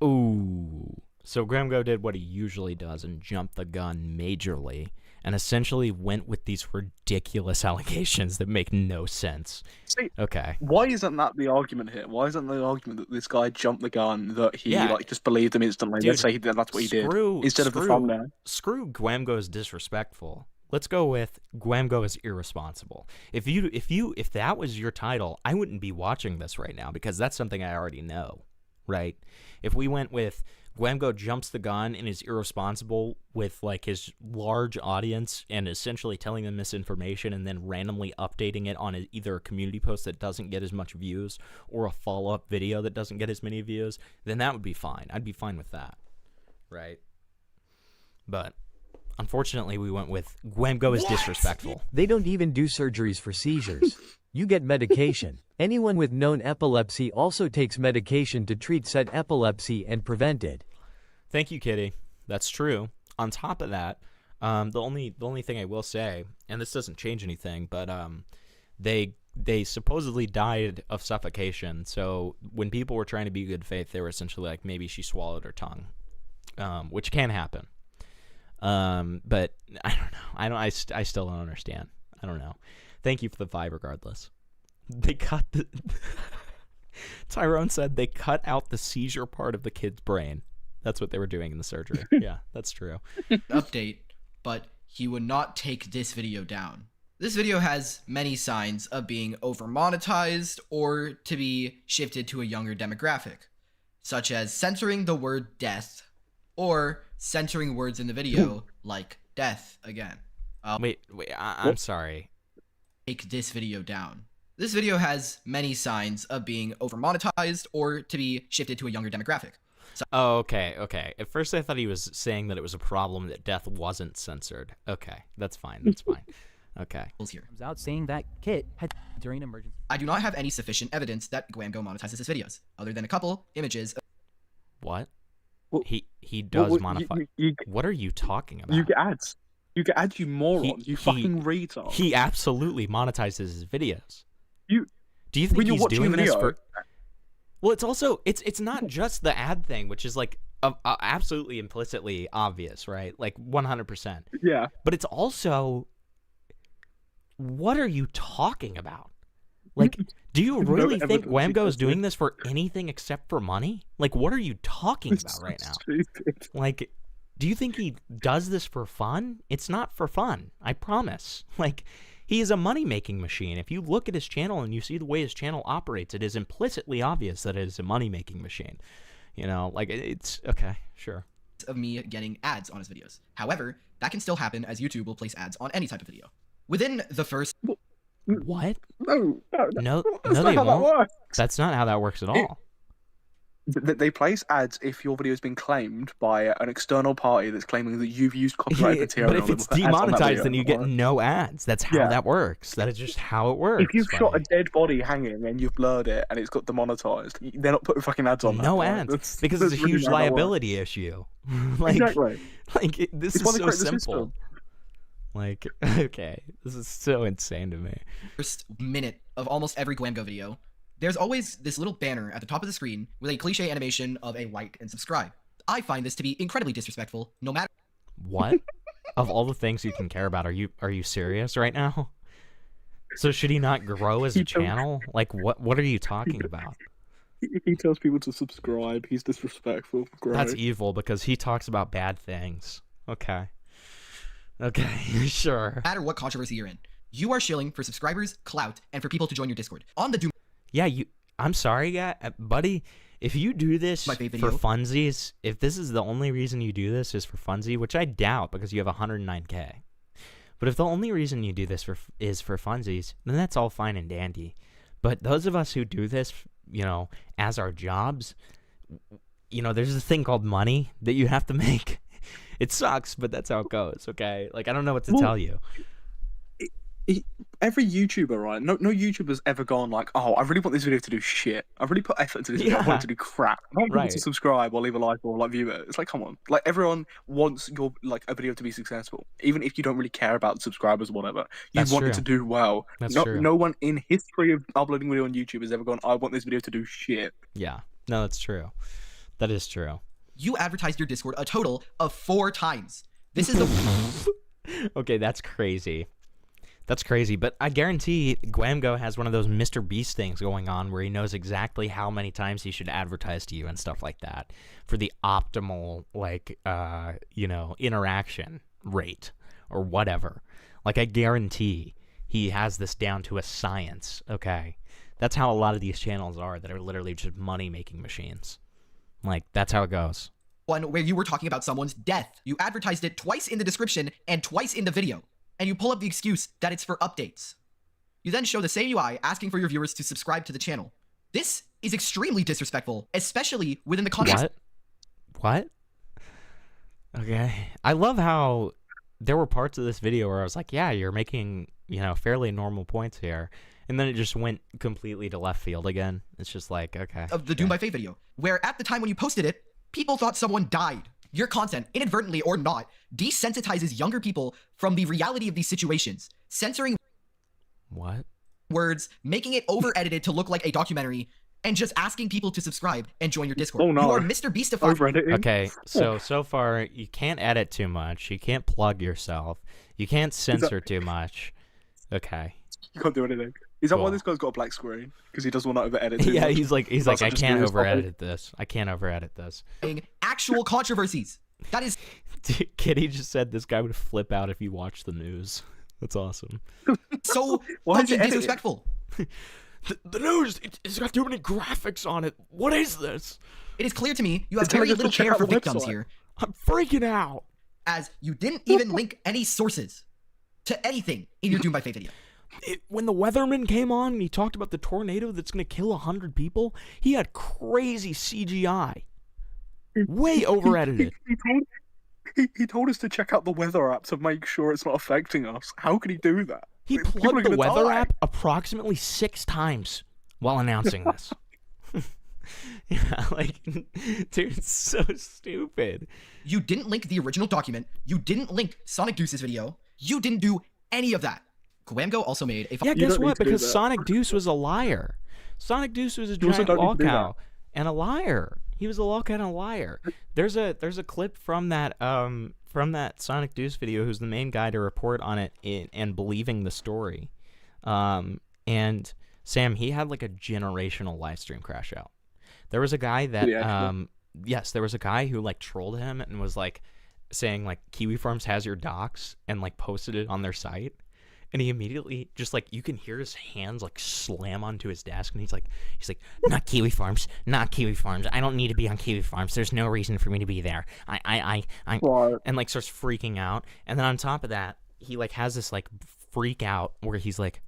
Ooh. So Gwamgo did what he usually does and jumped the gun majorly and essentially went with these ridiculous allegations that make no sense.
See,
okay.
Why isn't that the argument here? Why isn't the argument that this guy jumped the gun, that he like just believed him instantly?
Dude,
Let's say that's what he did instead of the thumbnail.
Screw Gwamgo is disrespectful. Let's go with Gwamgo is irresponsible. If that was your title, I wouldn't be watching this right now because that's something I already know, right? If we went with Gwamgo jumps the gun and is irresponsible with like his large audience and essentially telling them misinformation and then randomly updating it on either a community post that doesn't get as much views or a follow-up video that doesn't get as many views, then that would be fine. I'd be fine with that, right? But unfortunately, we went with Gwamgo is disrespectful.
They don't even do surgeries for seizures. You get medication. Anyone with known epilepsy also takes medication to treat said epilepsy and prevent it.
Thank you, Kitty. That's true. On top of that, the only thing I will say, and this doesn't change anything, but they supposedly died of suffocation. So when people were trying to be good faith, they were essentially like, maybe she swallowed her tongue, which can happen. But I don't know. I still don't understand. I don't know. Thank you for the 5 regardless. They cut the Tyrone said they cut out the seizure part of the kid's brain. That's what they were doing in the surgery. Yeah, that's true.
Update, but he would not take this video down. This video has many signs of being over monetized or to be shifted to a younger demographic, such as censoring the word death or censoring words in the video like death again.
Wait, I'm sorry.
Take this video down. This video has many signs of being over monetized or to be shifted to a younger demographic.
Oh, okay. At first I thought he was saying that it was a problem that death wasn't censored. Okay, that's fine. Okay.
Here.
Comes out saying that Kit had during an emergency.
I do not have any sufficient evidence that Gwamgo monetizes his videos, other than a couple images.
What?
Well,
he does
well,
modify. What are you talking about?
You get ads. You get ads, you moron. You fucking retard.
He absolutely monetizes his videos. Do you think
when you're
he's
watching
doing
a video,
this for? Well, it's also it's not just the ad thing, which is like absolutely implicitly obvious, right? Like 100%.
Yeah.
But it's also, what are you talking about? Like, do you really think Gwamgo is doing this for anything except for money? Like, what are you talking about right now?
Stupid.
Like, do you think he does this for fun? It's not for fun. I promise. Like, he is a money-making machine. If you look at his channel and you see the way his channel operates, it is implicitly obvious that it is a money-making machine. You know, like, it's okay, sure.
Of me getting ads on his videos. However, that can still happen as YouTube will place ads on any type of video. Within the first...
What?
No,
they won't. That's not how that works at all.
They place ads if your video has been claimed by an external party that's claiming that you've used copyrighted material.
But if it's demonetized, then you get no ads. That's how that works. That is just how it works.
If you've shot a dead body hanging and you've blurred it and it's got demonetized, they're not putting fucking ads on that.
No ads, because it's a huge liability issue. Like,
exactly.
Like this is so simple. Like, okay, this is so insane to me.
First minute of almost every Gwamgo video, there's always this little banner at the top of the screen with a cliche animation of a like and subscribe. I find this to be incredibly disrespectful, no matter...
What? Of all the things you can care about, are you serious right now? So should he not grow as a channel? Like, what are you talking about?
He tells people to subscribe. He's disrespectful. Great.
That's evil because he talks about bad things. Okay, sure.
No matter what controversy you're in, you are shilling for subscribers, clout, and for people to join your Discord. On the Doom...
Yeah, I'm sorry, buddy. If you do this for funsies, if this is the only reason you do this is for funsies, which I doubt because you have 109K. But if the only reason you do this is for funsies, then that's all fine and dandy. But those of us who do this, you know, as our jobs, you know, there's this thing called money that you have to make. It sucks, but that's how it goes, okay? Like, I don't know what to tell you.
Every YouTuber, right? No YouTuber's ever gone like, oh, I really want this video to do shit. I've really put effort into this video. I want it to do crap. I want people to subscribe or leave a like or like view it. It's like, come on. Like, everyone wants your a video to be successful. Even if you don't really care about subscribers or whatever. You want it to do well. No one in history of uploading video on YouTube has ever gone, I want this video to do shit.
Yeah. No, that's true. That is true.
You advertised your Discord a total of 4 times. This is the...
Okay, that's crazy. That's crazy, but I guarantee Gwamgo has one of those Mr. Beast things going on where he knows exactly how many times he should advertise to you and stuff like that for the optimal, like, you know, interaction rate or whatever. Like, I guarantee he has this down to a science, okay? That's how a lot of these channels are that are literally just money-making machines. Like, that's how it goes.
One where you were talking about someone's death. You advertised it twice in the description and twice in the video. And you pull up the excuse that it's for updates. You then show the same UI asking for your viewers to subscribe to the channel. This is extremely disrespectful, especially within the context.
What? Okay. I love how there were parts of this video where I was like, yeah, you're making, you know, fairly normal points here. And then it just went completely to left field again. It's just like, okay.
Of the Doom by Faith video, where at the time when you posted it, people thought someone died. Your content, inadvertently or not, desensitizes younger people from the reality of these situations. Censoring...
What?
words, making it over-edited to look like a documentary, and just asking people to subscribe and join your Discord.
Oh, no.
You are Mr. Beastified.
Over-editing?
Okay, so far you can't edit too much. You can't plug yourself. You can't censor too much. Okay.
You can't do anything. Is that why
Cool.
this guy's got a black screen? Because he doesn't want to over-edit too
Yeah,
much?
he's like,
That's
I
just
can't
news topic.
over-edit this. I can't over-edit this.
Actual controversies. That is
Kitty just said this guy would flip out if you watch the news. That's awesome.
so
Why is
fucking
it edited?
disrespectful.
The news, it's got too many graphics on it. What is this?
It is clear to me you have
It's telling
very
us to
little
check
care
out
for
the
victims
website.
here,
I'm freaking out.
as you didn't even link any sources to anything in your Doom by Fate video.
When the weatherman came on and he talked about the tornado that's going to kill 100 people, he had crazy CGI. Way over-edited.
He told us to check out the weather app to make sure it's not affecting us. How could he do that?
He
People are
plugged the
gonna
weather
die.
app approximately 6 times while announcing this. Yeah, like, dude, it's so stupid.
You didn't link the original document. You didn't link Sonic Deuce's video. You didn't do any of that. Gwamgo also made a
Yeah,
You
guess
don't need
what?
to do
Because
that.
Sonic Deuce was a liar. Sonic Deuce was a
You also
giant
don't need to do
lolcow and a liar. He was a lolcow and a liar. There's a clip from that Sonic Deuce video. Who's the main guy to report on it and believing the story. And Sam, he had like a generational live stream crash out. There was a guy that yes, there was a guy who like trolled him and was like saying like Kiwi Farms has your docs and like posted it on their site. And he immediately just like you can hear his hands like slam onto his desk and he's like not Kiwi Farms, not Kiwi Farms. I don't need to be on Kiwi Farms. There's no reason for me to be there. I
What?
and like starts freaking out. And then on top of that, he like has this like freak out where he's like,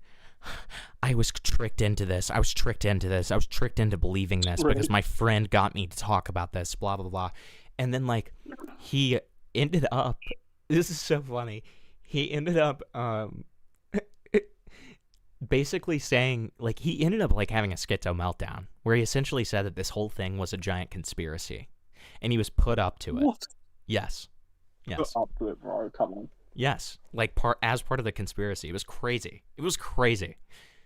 I was tricked into this. I was tricked into this. I was tricked into believing this because my friend got me to talk about this, blah, blah, blah. And then, like, he ended up, this is so funny. He ended up basically saying, like, he ended up, like, having a schizo meltdown where he essentially said that this whole thing was a giant conspiracy. And he was put up to it.
What?
Yes. Yes.
Up to it, bro. Come on.
Yes, like as part of the conspiracy. It was crazy. It was crazy.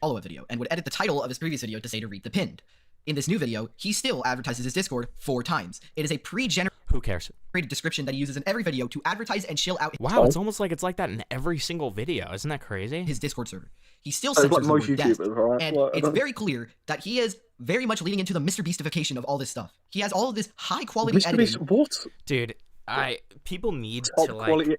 follow-up video and would edit the title of his previous video to say to read the pinned. In this new video, he still advertises his Discord 4 times. It is a pre-generated
Who cares?
description that he uses in every video to advertise and chill out
Wow, it's almost like it's like that in every single video. Isn't that crazy?
his Discord server. He still
It's like
censors the
most
word death,
YouTubers, right?
and
Like, I
it's
don't-
very clear that he is very much leaning into the Mr. Beastification of all this stuff. He has all of this high-quality
Mr. Beast,
editing.
what?
Dude, people need
Top
to like
quality.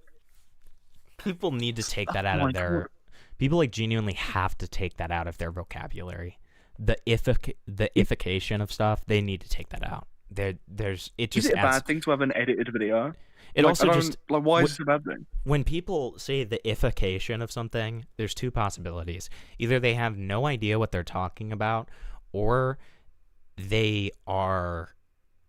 people need to take that out
Oh my
of their people like genuinely have to take that out of their vocabulary. The ification of stuff, they need to take that out. There's it
Is
just
it a
adds,
bad thing to have an edited video?
it
Like,
also
I don't-
just
like, why is
wh-
this a bad thing?
when people say the ification of something, there's 2 possibilities. Either they have no idea what they're talking about, or they are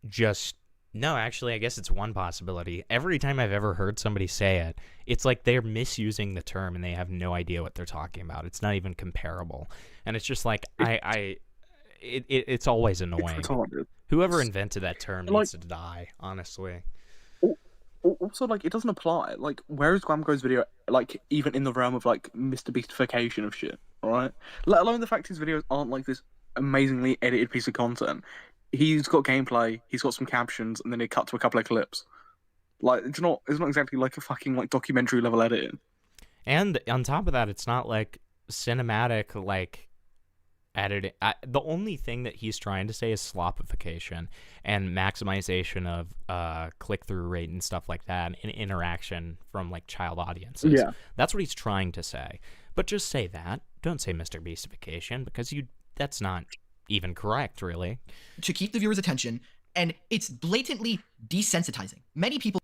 just no, actually, I guess it's one possibility. Every time I've ever heard somebody say it, it's like they're misusing the term and they have no idea what they're talking about. It's not even comparable. And it's just like it's always annoying.
It's retarded.
Whoever invented that term
Like-
needs to die, honestly.
Also, like, it doesn't apply. Like, where is Gwamgo's video, like, even in the realm of, like, Mr. Beastification of shit, alright? Let alone the fact his videos aren't, like, this amazingly edited piece of content. He's got gameplay, he's got some captions, and then he cut to a couple of clips. Like, it's not exactly, like, a fucking, like, documentary level editing.
And on top of that, it's not like cinematic, like editing. The only thing that he's trying to say is slopification and maximization of click-through rate and stuff like that, and interaction from like child audiences.
Yeah.
That's what he's trying to say. But just say that. Don't say Mr. Beastification, because that's not even correct, really.
to keep the viewer's attention, and it's blatantly desensitizing. Many people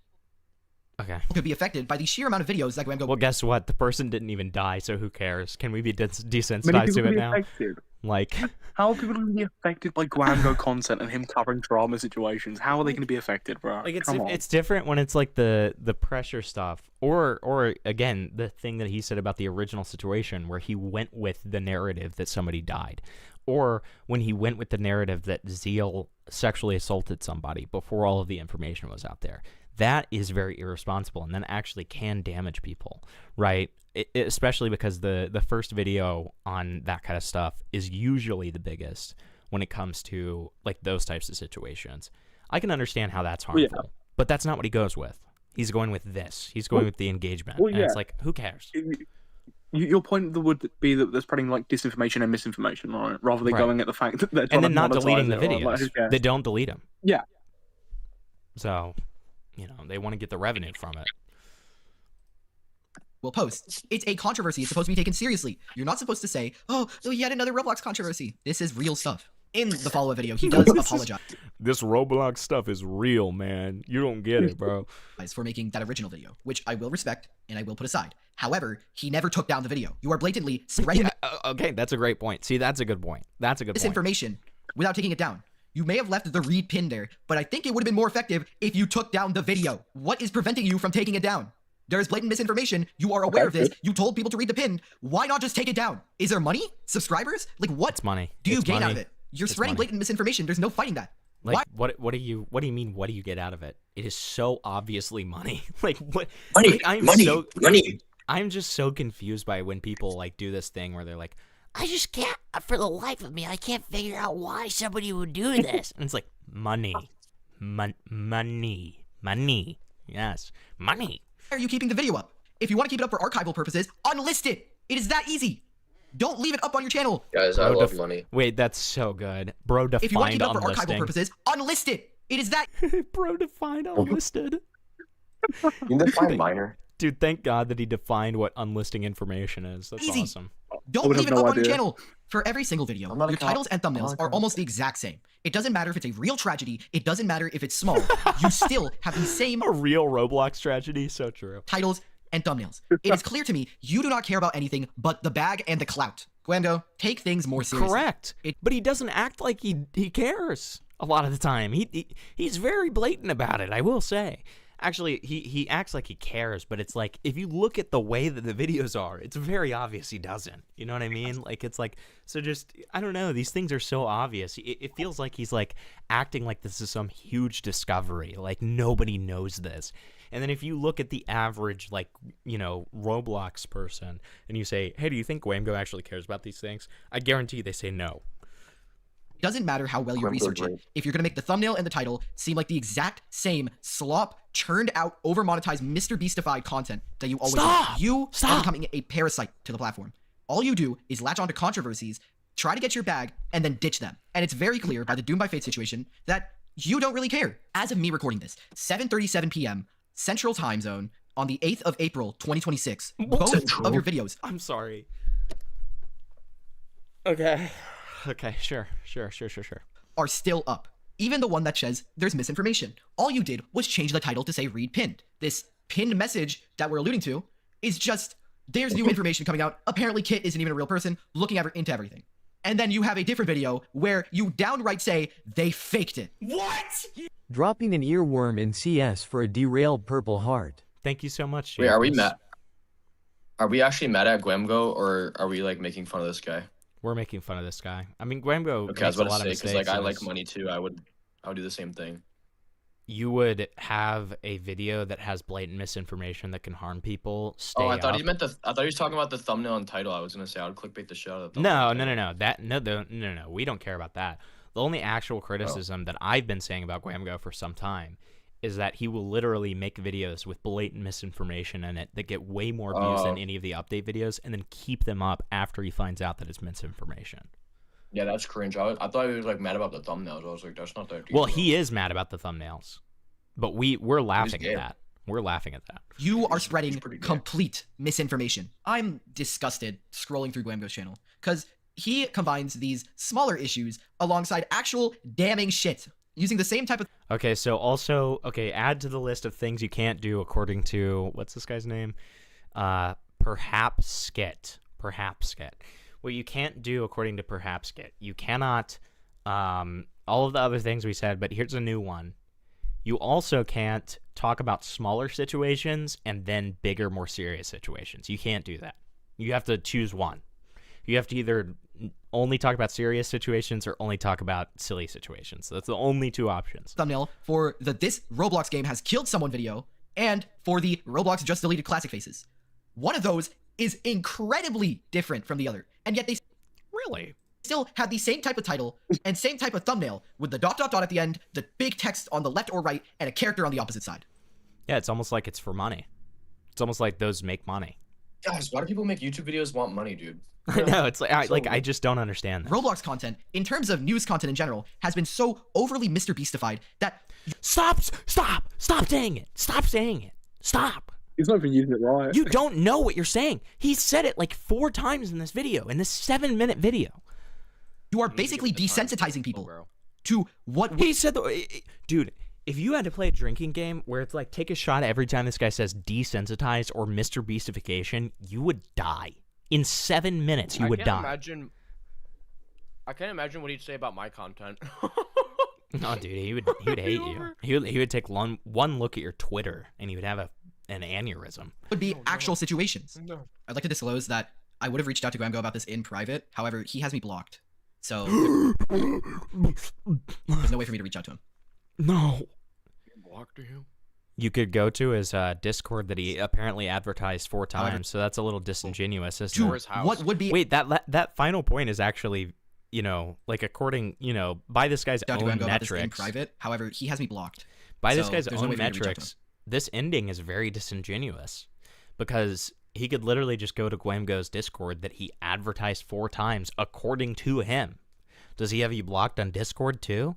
Okay.
could be affected by the sheer amount of videos that Gwamgo
Well, guess what? The person didn't even die, so who cares? Can we be
Many
desensitized
people
to
can
it
be
now?
affected.
Like,
How are people going to be affected by Gwamgo content and him covering drama situations? How are they going to be affected, bro?
like
Come on.
it's different when it's like the pressure stuff, Or again, the thing that he said about the original situation where he went with the narrative that somebody died. Or when he went with the narrative that Zeal sexually assaulted somebody before all of the information was out there. That is very irresponsible and then actually can damage people, right? Especially because the first video on that kind of stuff is usually the biggest when it comes to like those types of situations. I can understand how that's harmful, but that's not what he goes with. He's going with this. He's going with the engagement. And it's like, who cares?
Your point would be that they're spreading like disinformation and misinformation, right? Rather than going at the fact that they're trying
and then
to
not deleting the
monetize it, right?
videos.
Like, who cares?
They don't delete them.
Yeah.
So, they want to get the revenue from it.
Will post. It's a controversy. It's supposed to be taken seriously. You're not supposed to say, oh, yet another Roblox controversy. This is real stuff. In the follow-up video, he does apologize.
This Roblox stuff is real, man. You don't get it, bro.
For making that original video, which I will respect and I will put aside. However, he never took down the video. You are blatantly spreading
Okay, that's a great point. See, that's a good point. That's a good point.
misinformation without taking it down. You may have left the read pin there, but I think it would have been more effective if you took down the video. What is preventing you from taking it down? There is blatant misinformation. You are aware of this. You told people to read the pin. Why not just take it down? Is there money? Subscribers? Like what
It's money.
do you
It's
gain
money.
out of it? You're
It's
spreading
money.
blatant misinformation. There's no fighting that.
Like, what do you mean? What do you get out of it? It is so obviously money. Like, what?
Money, money.
I'm just so confused by when people like do this thing where they're like, I just can't, for the life of me, I can't figure out why somebody would do this. And it's like, money. Money. Yes, money.
Why are you keeping the video up? If you want to keep it up for archival purposes, unlist it. It is that easy. Don't leave it up on your channel.
Guys, I love money.
Wait, that's so good. Bro defined
If you want to keep it up for archival
unlisting.
purposes, unlist it. It is that
Bro defined unlisted.
You can define minor.
Dude, thank God that he defined what unlisting information is. That's
Easy.
awesome.
Don't
would
leave it
have no
up on your
idea.
channel. For every single video,
I'm not a
your
cop.
titles and
I'm not
thumbnails
a
are
cop.
almost the exact same. It doesn't matter if it's a real tragedy. It doesn't matter if it's small. You still have the same
A real Roblox tragedy. So true.
titles and thumbnails. It is clear to me you do not care about anything but the bag and the clout. Gwamgo, take things more seriously.
Correct. But he doesn't act like he cares a lot of the time. He's very blatant about it, I will say. Actually, he acts like he cares, but it's like, if you look at the way that the videos are, it's very obvious he doesn't. You know what I mean? Like, it's like, so just, I don't know, these things are so obvious. It feels like he's like acting like this is some huge discovery, like nobody knows this. And then if you look at the average, like, Roblox person, and you say, hey, do you think Gwamgo actually cares about these things? I guarantee they say no.
It doesn't matter how well you
Gwamgo
research it.
great.
If you're going to make the thumbnail and the title seem like the exact same slop, churned out, over monetized, Mr. Beastified content that you always
Stop!
do, you are
Stop!
becoming a parasite to the platform. All you do is latch onto controversies, try to get your bag, and then ditch them. And it's very clear by the Doom by Fate situation that you don't really care. As of me recording this, 7:37 p.m. Central Time Zone on the 8th of April, 2026, both
Central?
of your videos
I'm sorry. Okay, sure.
are still up. Even the one that says there's misinformation. All you did was change the title to say read pinned. This pinned message that we're alluding to is just, there's new information coming out. Apparently Kit isn't even a real person, looking into everything. And then you have a different video where you downright say they faked it.
What?
Dropping an earworm in CS for a derailed purple heart.
Thank you so much.
Wait, are we
James.
mad? Are we actually mad at Gwamgo, or are we like making fun of this guy?
We're making fun of this guy. I mean, Gwamgo
Okay, I was
makes a
about
lot
to
of
say, because
mistakes.
like I
and
like
it's-
money too. I would do the same thing.
You would have a video that has blatant misinformation that can harm people. Stay
Oh, I thought
up.
he meant I thought he was talking about the thumbnail and title. I was gonna say I would clickbait the shit out of the
No.
thumbnail.
No. We don't care about that. The only actual criticism that I've been saying about Gwamgo for some time is that he will literally make videos with blatant misinformation in it that get way more views than any of the update videos, and then keep them up after he finds out that it's misinformation.
Yeah, that's cringe. I thought he was like mad about the thumbnails. I was like, that's not that deep.
Well, he is mad about the thumbnails, but we're laughing
gay.
at that. We're laughing at that.
You are
He's
spreading
pretty gay.
complete misinformation. I'm disgusted scrolling through Gwamgo's channel because he combines these smaller issues alongside actual damning shit using the same type of
Okay, so also, add to the list of things you can't do according to, what's this guy's name? Perhaps Skit. What you can't do according to Perhaps Skit. You cannot, all of the other things we said, but here's a new one. You also can't talk about smaller situations and then bigger, more serious situations. You can't do that. You have to choose one. You have to either only talk about serious situations or only talk about silly situations. That's the only two options.
Thumbnail for the "This Roblox game has killed someone" video and for the "Roblox just deleted classic faces." One of those is incredibly different from the other, and yet they
Really?
still had the same type of title and same type of thumbnail with the ... at the end, the big text on the left or right, and a character on the opposite side.
Yeah, it's almost like it's for money. It's almost like those make money.
Guys, why do people make YouTube videos want money, dude?
I know, it's like I just don't understand that.
Roblox content, in terms of news content in general, has been so overly Mr. Beastified that
Stop saying it. Stop saying it. Stop.
He's not even using it right.
You don't know what you're saying. He said it like 4 times in this video, in this 7-minute video.
you are basically desensitizing people to what
He said, dude, if you had to play a drinking game where it's like take a shot every time this guy says desensitized or Mr. Beastification, you would die. In 7 minutes, you would die.
I can't imagine what he'd say about my content.
No, dude, he would hate you. He would take one look at your Twitter and he would have an aneurysm.
would be actual situations. I'd like to disclose that I would have reached out to Gwamgo about this in private. However, he has me blocked. So there's no way for me to reach out to him.
No.
You blocked him?
You could go to his Discord that he apparently advertised 4 times, so that's a little disingenuous, isn't it?
His house.
What would be
Wait, that final point is actually, like according, by this guy's
to
own
Gwamgo about this in
metrics.
private. However, he has me blocked.
By this
So
guy's
there's no
own
way for me to reach out to
metrics, this ending is very disingenuous because he could literally just go to Gwamgo's Discord that he advertised 4 times according to him. Does he have you blocked on Discord too?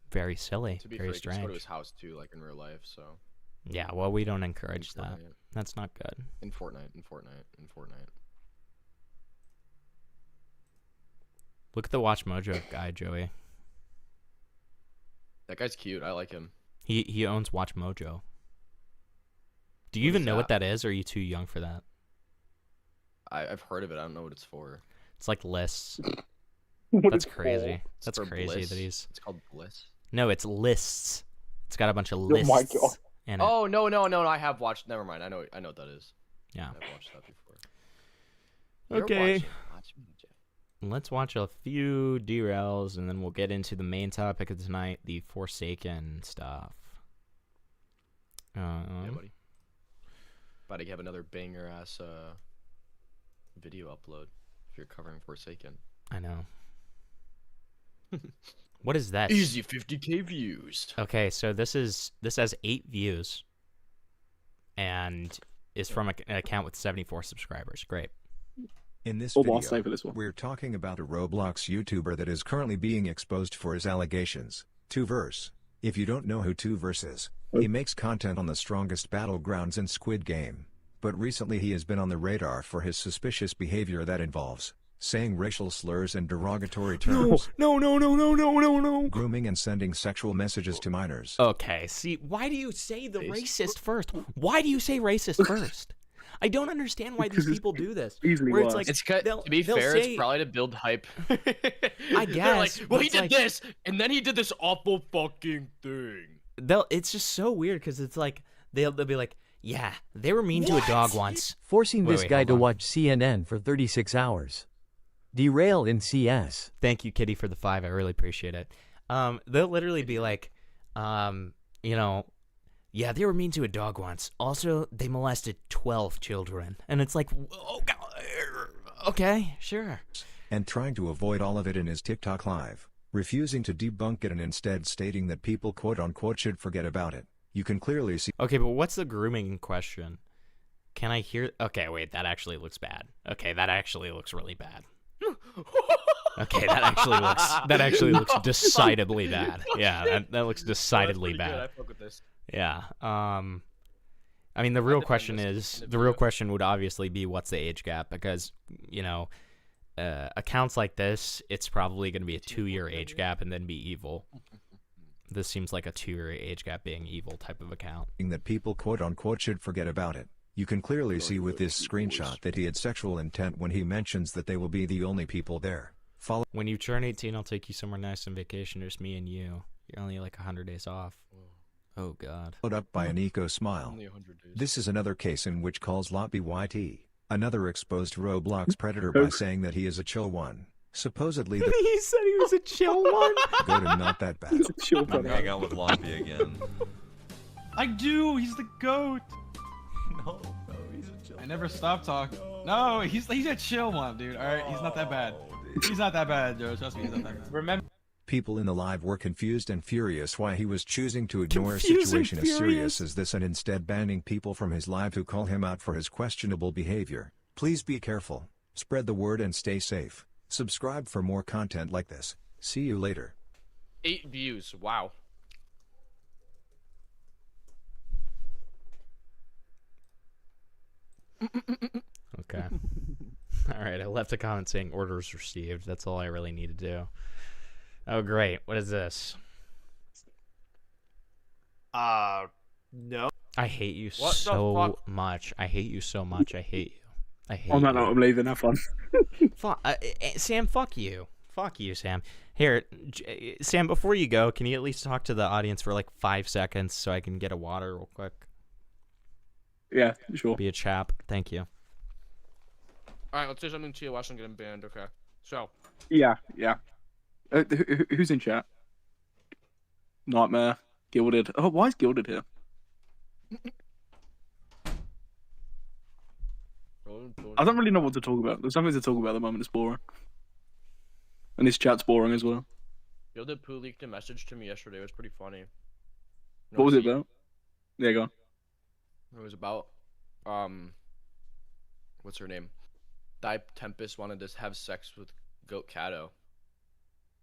Very silly.
To be
very
fair, he just go to his
strange.
house too, like in real life. So
Yeah, well, we don't encourage
In
that.
Fortnite.
That's not good.
in Fortnite.
Look at the WatchMojo guy, Joey.
That guy's cute. I like him.
He owns WatchMojo. Do you
What
even
is
know what
that?
that is, or are you too young for that?
I've heard of it. I don't know what it's for.
It's like lists.
What
That's
is
crazy.
It's
That's
for
crazy
Bliss.
that he's.
It's called Bliss.
No, it's lists. It's got a bunch of
Oh
lists.
my God.
In it.
Oh no! I have watched. Never mind. I know what that is.
Yeah.
I've watched that before. You're
Okay.
watching Mojo.
Let's watch a few derails, and then we'll get into the main topic of tonight, the Forsaken stuff.
Yeah, buddy. About to have another banger ass video upload if you're covering Forsaken.
I know. What is that?
Easy 50K views.
Okay, so this has 8 views, and is from an account with 74 subscribers. Great.
In this
Hold on, I'll stay
video,
for this one.
we're talking about a Roblox YouTuber that is currently being exposed for his allegations. Twoverse. If you don't know who Twoverse is, he makes content on the strongest battlegrounds in Squid Game. But recently he has been on the radar for his suspicious behavior that involves saying racial slurs and derogatory terms,
No.
grooming and sending sexual messages to minors.
Okay, see, why do you say the racist first? Why do you say racist first? I don't understand why these people do this.
Easily
Where it's
worse.
like,
It's to be
they'll
fair,
say-
it's probably to build hype.
I
They're
guess,
like,
but
well, he
it's
did
like-
this, and then he did this awful fucking thing.
it's just so weird because it's like they'll be like, yeah, they were mean to a dog once.
Forcing
Wait,
this
wait,
guy
hold
to
on.
watch CNN for 36 hours. Derail in CS.
Thank you, Kitty, for the 5. I really appreciate it. They'll literally be like, yeah, they were mean to a dog once. Also, they molested 12 children. And it's like, oh, God. Okay, sure.
And trying to avoid all of it in his TikTok live, refusing to debunk it and instead stating that people quote-unquote should forget about it. You can clearly see
Okay, but what's the grooming in question? Can I hear? Okay, wait, that actually looks bad. Okay, that actually looks really bad. Okay, that actually looks decidedly bad. Yeah, that looks decidedly bad.
I fuck with this.
Yeah. I mean, the real question would obviously be what's the age gap, because accounts like this, it's probably going to be a 2-year age gap and then be evil. This seems like a 2-year age gap being evil type of account.
that people quote-unquote should forget about it. You can clearly see with this screenshot that he had sexual intent when he mentions that they will be the only people there.
When you turn 18, I'll take you somewhere nice on vacation. Just me and you. You're only like 100 days off. Oh God.
Followed up by an eco smile.
Only 100 days.
This is another case in which calls Lobby YT, another exposed Roblox predator by saying that he is a chill one. Supposedly the
He said he was a chill one.
goat and not that bad.
Chill
I'm hang out with Lobby again.
I do. He's the goat.
No, he's a chill.
I never stop talking. No, he's a chill one, dude. All right, he's not that bad. He's not that bad, Joe. Trust me, he's not that bad. Remember.
People in the live were confused and furious why he was choosing to ignore a
Confused and
situation as serious
furious.
as this and instead banning people from his live who call him out for his questionable behavior. Please be careful, spread the word and stay safe. Subscribe for more content like this. See you later.
8 views. Wow.
Okay. All right. I left a comment saying orders received. That's all I really need to do. Oh, great. What is this?
No.
I hate you
What the
so
fuck?
much. I hate you so much. I hate you. I hate
On that
you.
note, I'm leaving. Have fun.
Sam, fuck you. Fuck you, Sam. Here, Sam, before you go, can you at least talk to the audience for like 5 seconds so I can get a water real quick?
Yeah, sure.
Be a chap. Thank you.
Alright, let's say something to you. Watch them get banned. Okay. So.
Yeah. Who's in chat? Nightmare. Gilded. Oh, why is Gilded here? I don't really know what to talk about. There's nothing to talk about at the moment. It's boring. And this chat's boring as well.
Yoda Poo leaked a message to me yesterday. It was pretty funny.
What was it about? Yeah, go on.
It was about, what's her name? Di Tempest wanted to have sex with Goat Kato.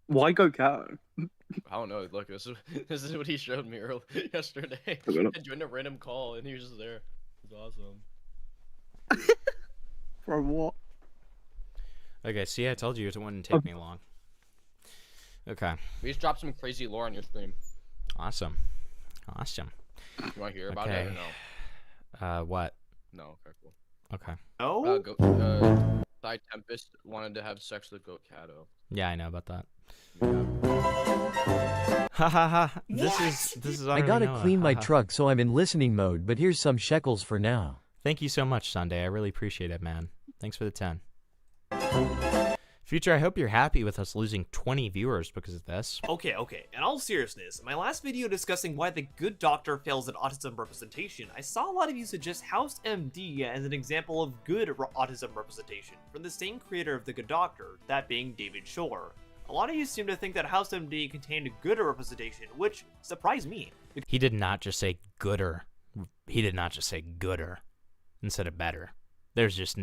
Why go Kato?
I don't know. Look, this is what he showed me yesterday. I joined a random call and he was just there. It was awesome.
For what?
Okay, see, I told you it wouldn't take me long. Okay.
We just dropped some crazy lore on your stream.
Awesome. Awesome.
You want to hear about it or no?
What?
No, okay, cool.
Okay.
Oh?
Di Tempest wanted to have sex with Goat Kato.
Yeah, I know about that. Ha ha ha. This is
I gotta clean my truck, so I'm in listening mode, but here's some shekels for now.
Thank you so much, Sunday. I really appreciate it, man. Thanks for the 10. Future, I hope you're happy with us losing 20 viewers because of this.
Okay. In all seriousness, in my last video discussing why the good doctor fails at autism representation, I saw a lot of you suggest House MD as an example of good autism representation from the same creator of the good doctor, that being David Shore. A lot of you seem to think that House MD contained good representation, which surprised me.
He did not just say gooder. He did not just say gooder instead of better. There's just...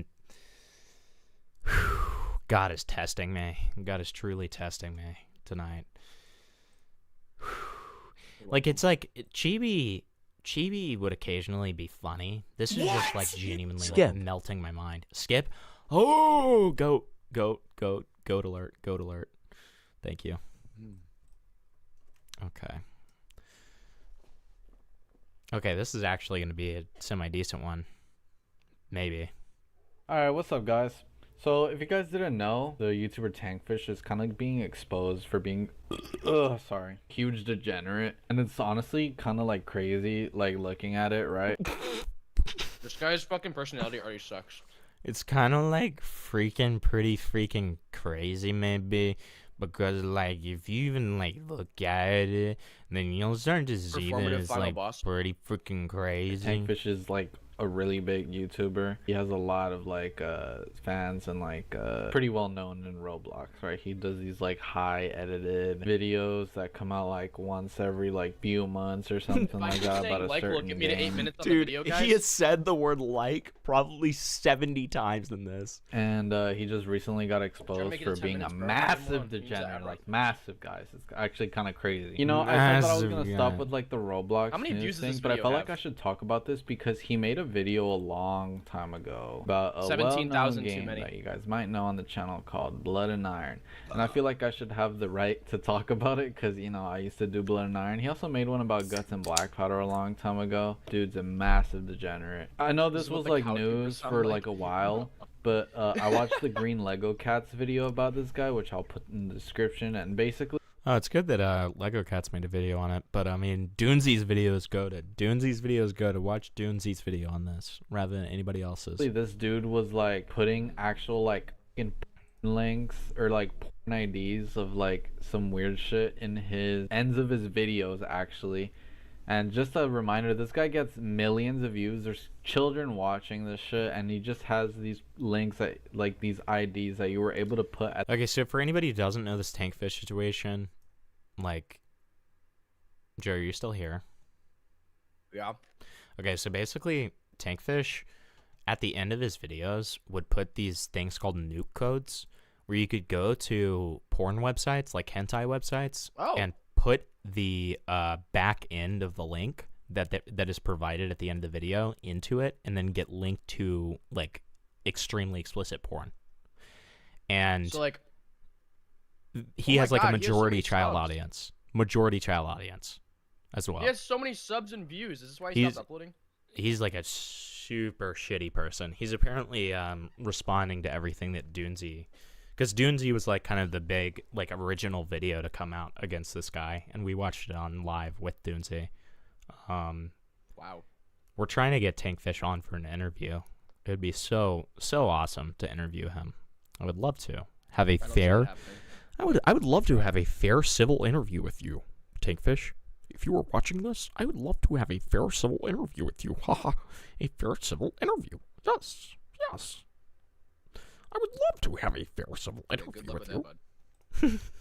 God is testing me. God is truly testing me tonight. Like, it's like, Chibi would occasionally be funny. This is just like genuinely like, melting my mind. Skip. Oh, goat alert. Thank you. Okay, this is actually going to be a semi-decent one. Maybe.
Alright, what's up, guys? So, if you guys didn't know, the YouTuber Tankfish is kind of being exposed for being, huge degenerate. And it's honestly kind of like crazy, like looking at it, right?
This guy's fucking personality already sucks.
It's kind of like pretty freaking crazy, maybe. Because, like, if you even, like, look at it, then you'll start to see that it's, like, pretty freaking crazy.
Tankfish is, like, a really big YouTuber. He has a lot of, like, fans and, like, pretty well known in Roblox, right? He does these, like, high edited videos that come out, like, once every, like, few months or something like that about a certain
get me to 8
game.
minutes on the video, guys.
He has said the word like probably 70 times in this.
And he just recently got exposed for being a massive degenerate, like massive, guys. It's actually kind of crazy. You know, I said that I was gonna stop with like the Roblox
How many views does
thing,
this
but I
video
felt
have?
like I should talk about this because he made a video a long time ago about a
17,000
well-known
too
game
many.
that you guys might know on the channel called Blood and Iron, and I feel like I should have the right to talk about it because you know I used to do Blood and Iron. He also made one about Guts and Black Powder a long time ago. Dude's a massive degenerate. I know this was like news for like a while. But I watched the Green Lego Cats video about this guy, which I'll put in the description, and basically...
Oh, it's good that Lego Cats made a video on it, but I mean, Doonsy's videos go to watch Doonsy's video on this rather than anybody else's.
This dude was like putting actual like in links or like porn IDs of like some weird shit in his ends of his videos actually. And just a reminder, this guy gets millions of views. There's children watching this shit, and he just has these links that, like, these IDs that you were able to put at.
Okay, so for anybody who doesn't know this tankfish situation, like, Joe, are you still here?
Yeah.
Okay, so basically, tankfish, at the end of his videos, would put these things called nuke codes, where you could go to porn websites, like hentai websites, and put the back end of the link that is provided at the end of the video into it, and then get linked to like extremely explicit porn. And
so like
he has like
God,
a majority
he has so many
child audience as well.
He has so many subs and views. Is this why he stopped uploading?
He's like a super shitty person. He's apparently responding to everything that Doonsy, because Doonsy was like kind of the big like original video to come out against this guy, and we watched it on live with Doonsy.
Wow.
We're trying to get Tankfish on for an interview. It would be so awesome to interview him. I would love to have a fair. I would love to have a fair civil interview with you, Tankfish. If you were watching this, I would love to have a fair civil interview with you. Haha, a fair civil interview. Yes. I would love to have a fair civil interview with you.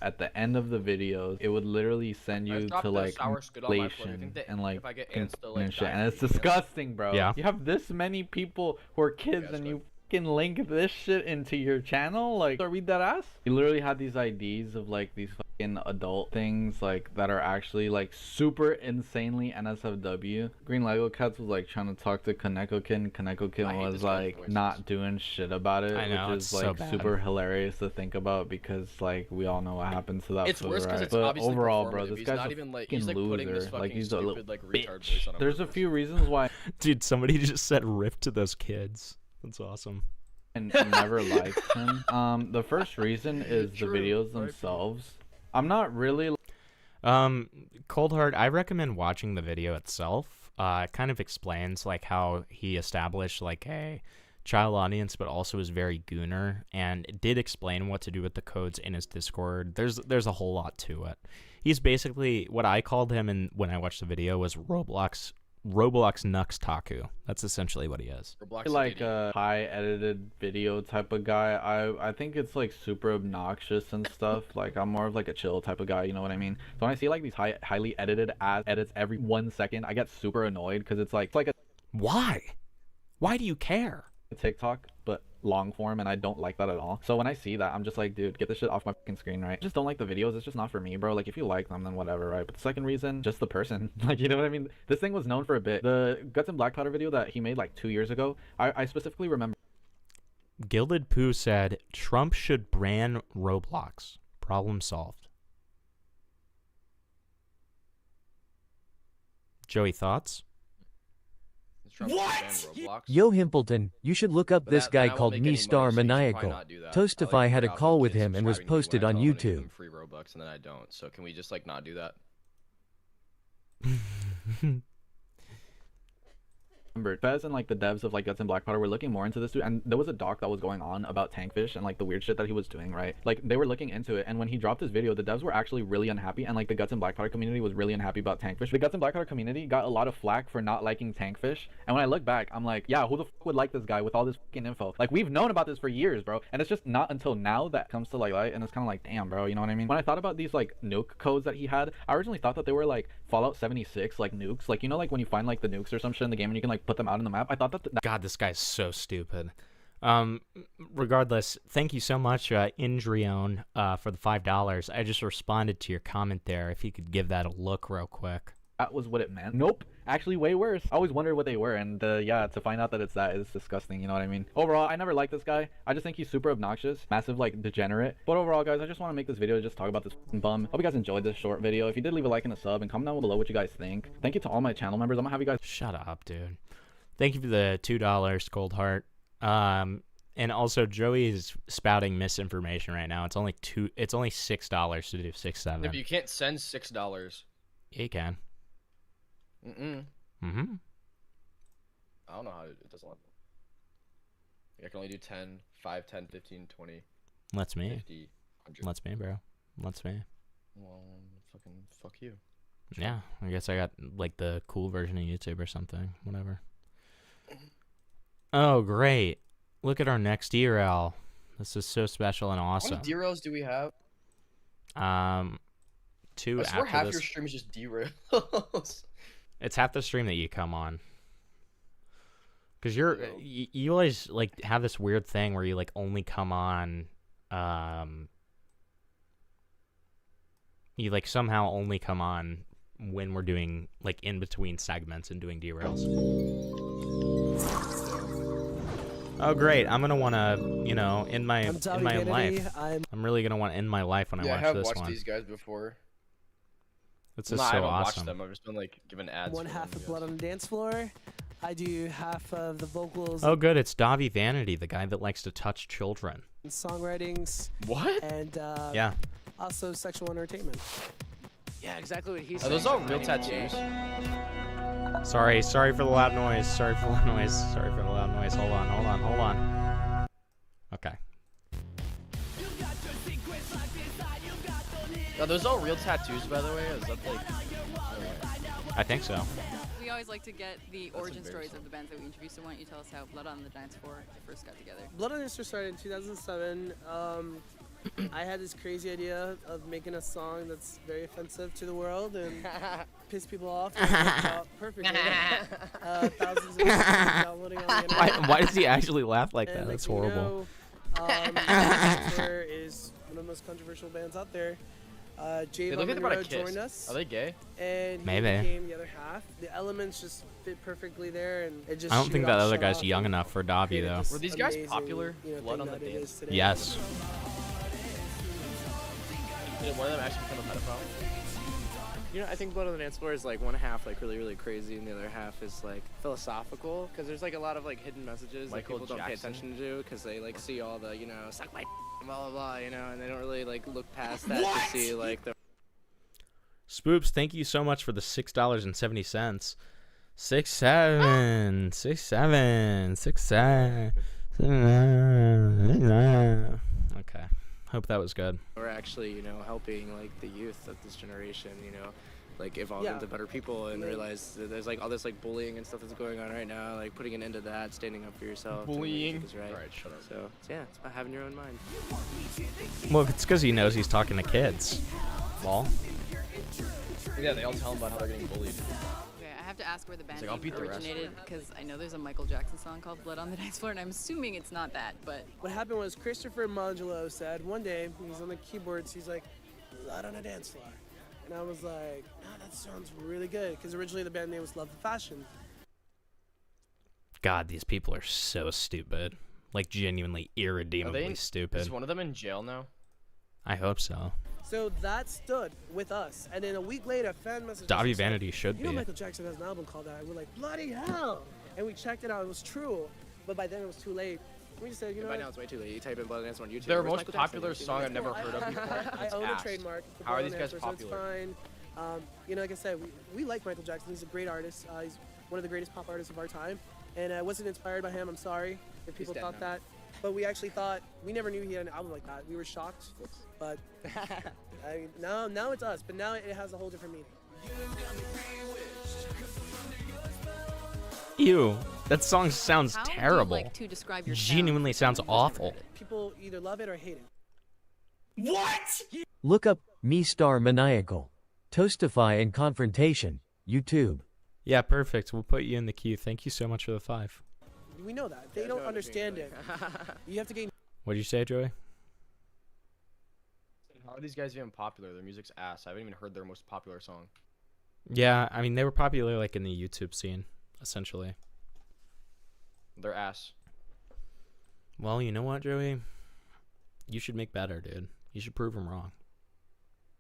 At the end of the videos, it would literally send you to like inflation and like and shit, and it's disgusting, bro.
Yeah.
You have this many people who are kids, and you fucking link this shit into your channel. Like, I read that ass. You literally had these IDs of like these fucking adult things like that are actually like super insanely NSFW. Green Lego Cats was like trying to talk to Kaneko Kid, and Kaneko Kid was like not doing shit about it,
I know,
which
it's
is
so
like
bad.
super hilarious to think about, because like we all know what happens to that.
It's worse because
right?
it's
but
obviously
overall, bro,
performative.
this
He's
guy's
not
a
even like
fucking
he's like putting this
loser.
fucking
Like he's a little
stupid like retard
bitch.
voice on
There's a few reasons why.
Dude, somebody just said rip to those kids. That's awesome.
And never liked him. The first reason is the videos themselves. I'm not really.
Cold Heart, I recommend watching the video itself. It kind of explains like how he established like a child audience, but also is very gooner, and it did explain what to do with the codes in his Discord. There's a whole lot to it. He's basically what I called him, and when I watched the video, was Roblox Nux Taku. That's essentially what he is.
Like a high edited video type of guy. I think it's like super obnoxious and stuff. Like I'm more of like a chill type of guy, you know what I mean? So when I see like these highly edited ass edits every 1 second, I get super annoyed, because it's like a
why do you care?
TikTok but long form, and I don't like that at all. So when I see that, I'm just like, dude, get this shit off my fucking screen, right? I just don't like the videos. It's just not for me, bro. Like if you like them, then whatever, right? But the second reason, just the person. Like, you know what I mean? This thing was known for a bit. The Guts and Black Powder video that he made like 2 years ago, I specifically remember.
Gilded Pooh said Trump should ban Roblox. Problem solved. Joey, thoughts?
What?
Yo Himpleton, you should look up this guy called Me Star Maniacal. Toastify had a call with him and was posted on YouTube.
Free Robux and then I don't. So can we just like not do that?
Fez and like the devs of like Guts and Black Powder were looking more into this dude, and there was a doc that was going on about Tankfish and like the weird shit that he was doing, right? Like they were looking into it, and when he dropped his video, the devs were actually really unhappy, and like the Guts and Black Powder community was really unhappy about Tankfish. The Guts and Black Powder community got a lot of flack for not liking Tankfish, and when I look back, I'm like, yeah, who the fuck would like this guy with all this fucking info? Like we've known about this for years, bro, and it's just not until now that comes to like light, and it's kind of like, damn, bro, you know what I mean? When I thought about these like nuke codes that he had, I originally thought that they were like Fallout 76 like nukes, like, you know, like when you find like the nukes or some shit in the game and you can like put them out on the map. I thought that
God, this guy's so stupid. Regardless, thank you so much, Indrione, for the $5. I just responded to your comment there. If you could give that a look real quick.
that was what it meant. Nope. Actually, way worse. I always wondered what they were, and yeah, to find out that it's that is disgusting, you know what I mean? Overall, I never liked this guy. I just think he's super obnoxious, massive, like, degenerate. But overall, guys, I just want to make this video to just talk about this bum. Hope you guys enjoyed this short video. If you did, leave a like and a sub, and comment down below what you guys think. Thank you to all my channel members. I'm gonna have you guys...
Shut up, dude. Thank you for the $2, Cold Heart. And also, Joey is spouting misinformation right now. It's only $6 to do 6-7.
Yeah, but you can't send $6.
Yeah, you can. Mm-hmm.
I don't know how it doesn't let me. I can only do 10, 5, 10, 15, 20.
Let's me.
50, 100.
Let's me, bro. Let's me.
Well, fucking fuck you.
Yeah, I guess I got like the cool version of YouTube or something. Whatever. Oh, great. Look at our next DRL. This is so special and awesome.
How many derails do we have?
2
I swear
after
half
this.
your stream is just derails.
It's half the stream that you come on. Because you always like have this weird thing where you like only come on, you like somehow only come on when we're doing like in between segments and doing derails. Oh great! I'm gonna wanna, you know, in my own life. I'm really gonna want to end my life when I
I
watch
have
this
watched
one.
these guys before.
This
No,
is
I
so
haven't watched
awesome.
them. I've just been like given ads.
One
for
half
them,
of Blood on the Dance Floor. I do half of the vocals.
Oh good! It's Davi Vanity, the guy that likes to touch children.
And songwritings.
What?
And
Yeah.
also sexual entertainment. Yeah, exactly what he said.
Are those all real tattoos?
Sorry for the loud noise. Sorry for the loud noise. Sorry for the loud noise. Hold on. Okay.
Are those all real tattoos, by the way? Is that like?
I think so.
We always like to get the origin stories of the bands that we introduce. So why don't you tell us how Blood on the Dance Floor first got together?
Blood on the Dance Floor started in 2007. I had this crazy idea of making a song that's very offensive to the world and piss people off. Perfectly. Thousands of people downloading on the internet.
Why does he actually laugh like that?
And
That's
next thing you
horrible.
know, is one of the most controversial bands out there. Jay
They look like they're about to
joined
kiss.
us.
Are they gay?
And he
Maybe.
became the other half. The elements just fit perfectly there, and it just.
I don't think that other guy's
off
young enough for Davi though.
Were these guys
amazing,
popular?
you know,
Blood
thing
on the
that it
Dance.
is today.
Yes.
Did one of them actually become a pedophile?
You know, I think Blood on the Dance Floor is like one half like really, really crazy, and the other half is like philosophical, because there's like a lot of like hidden messages
Michael
that people don't pay
Jackson.
attention to, because they like see all the, you know, suck my blah blah blah, you know, and they don't really like look past that to see like the.
Spoops, thank you so much for the $6.70. 6 7 6 7 6 7. Okay, hope that was good.
We're actually, you know, helping like the youth of this generation, you know, like evolve into better people and realize that there's like all this like bullying and stuff that's going on right now, like putting an end to that, standing up for yourself. doing what you
Bullying?
think is right.
Alright, shut up.
So yeah, it's about having your own mind.
Well, it's because he knows he's talking to kids. Lol.
Yeah, they all tell him about how they're getting bullied.
Okay, I have to ask where the band
He's like, "I'll
name
beat the rest."
originated because I know there's a Michael Jackson song called Blood on the Dance Floor, and I'm assuming it's not that, but.
What happened was Christopher Modulo said one day, he's on the keyboards, he's like, Blood on a Dance Floor. And I was like, that sounds really good, because originally the band name was Love the Fashion.
God, these people are so stupid. Like genuinely irredeemably stupid.
Is one of them in jail now?
I hope so.
So that stood with us. And then a week later, a fan message.
Davi Vanity should
You know
be.
Michael Jackson has an album called that. And we're like, bloody hell. And we checked it out. It was true. But by then it was too late. We just said, you know
By
what?
now it's way too late. You type in Blood on the Dance Floor on YouTube.
Their
where's
most
Michael Jackson?
popular
You see
song
that?
I've never heard of before.
I
It's
own a
Ash.
trademark. for
How are
Blood
these
on
guys
the Dance Floor, so
popular?
it's fine. You know, like I said, we like Michael Jackson. He's a great artist. He's one of the greatest pop artists of our time. And I wasn't inspired by him. I'm sorry if people
dead
thought
now.
that. But we actually thought, we never knew he had an album like that. We were shocked. But now it's us. But now it has a whole different meaning.
Ew, that song sounds
How do you
terrible.
like to describe your sound?
Genuinely sounds awful.
People either love it or hate it.
What? Look up Me Star Maniacal, Toastify and Confrontation, YouTube.
Yeah, perfect. We'll put you in the queue. Thank you so much for the 5.
We know that. They don't understand it. You have to gain.
What did you say, Joey?
How are these guys even popular? Their music's ass. I haven't even heard their most popular song.
Yeah, I mean, they were popular like in the YouTube scene, essentially.
They're ass.
Well, you know what, Joey? You should make better, dude. You should prove them wrong.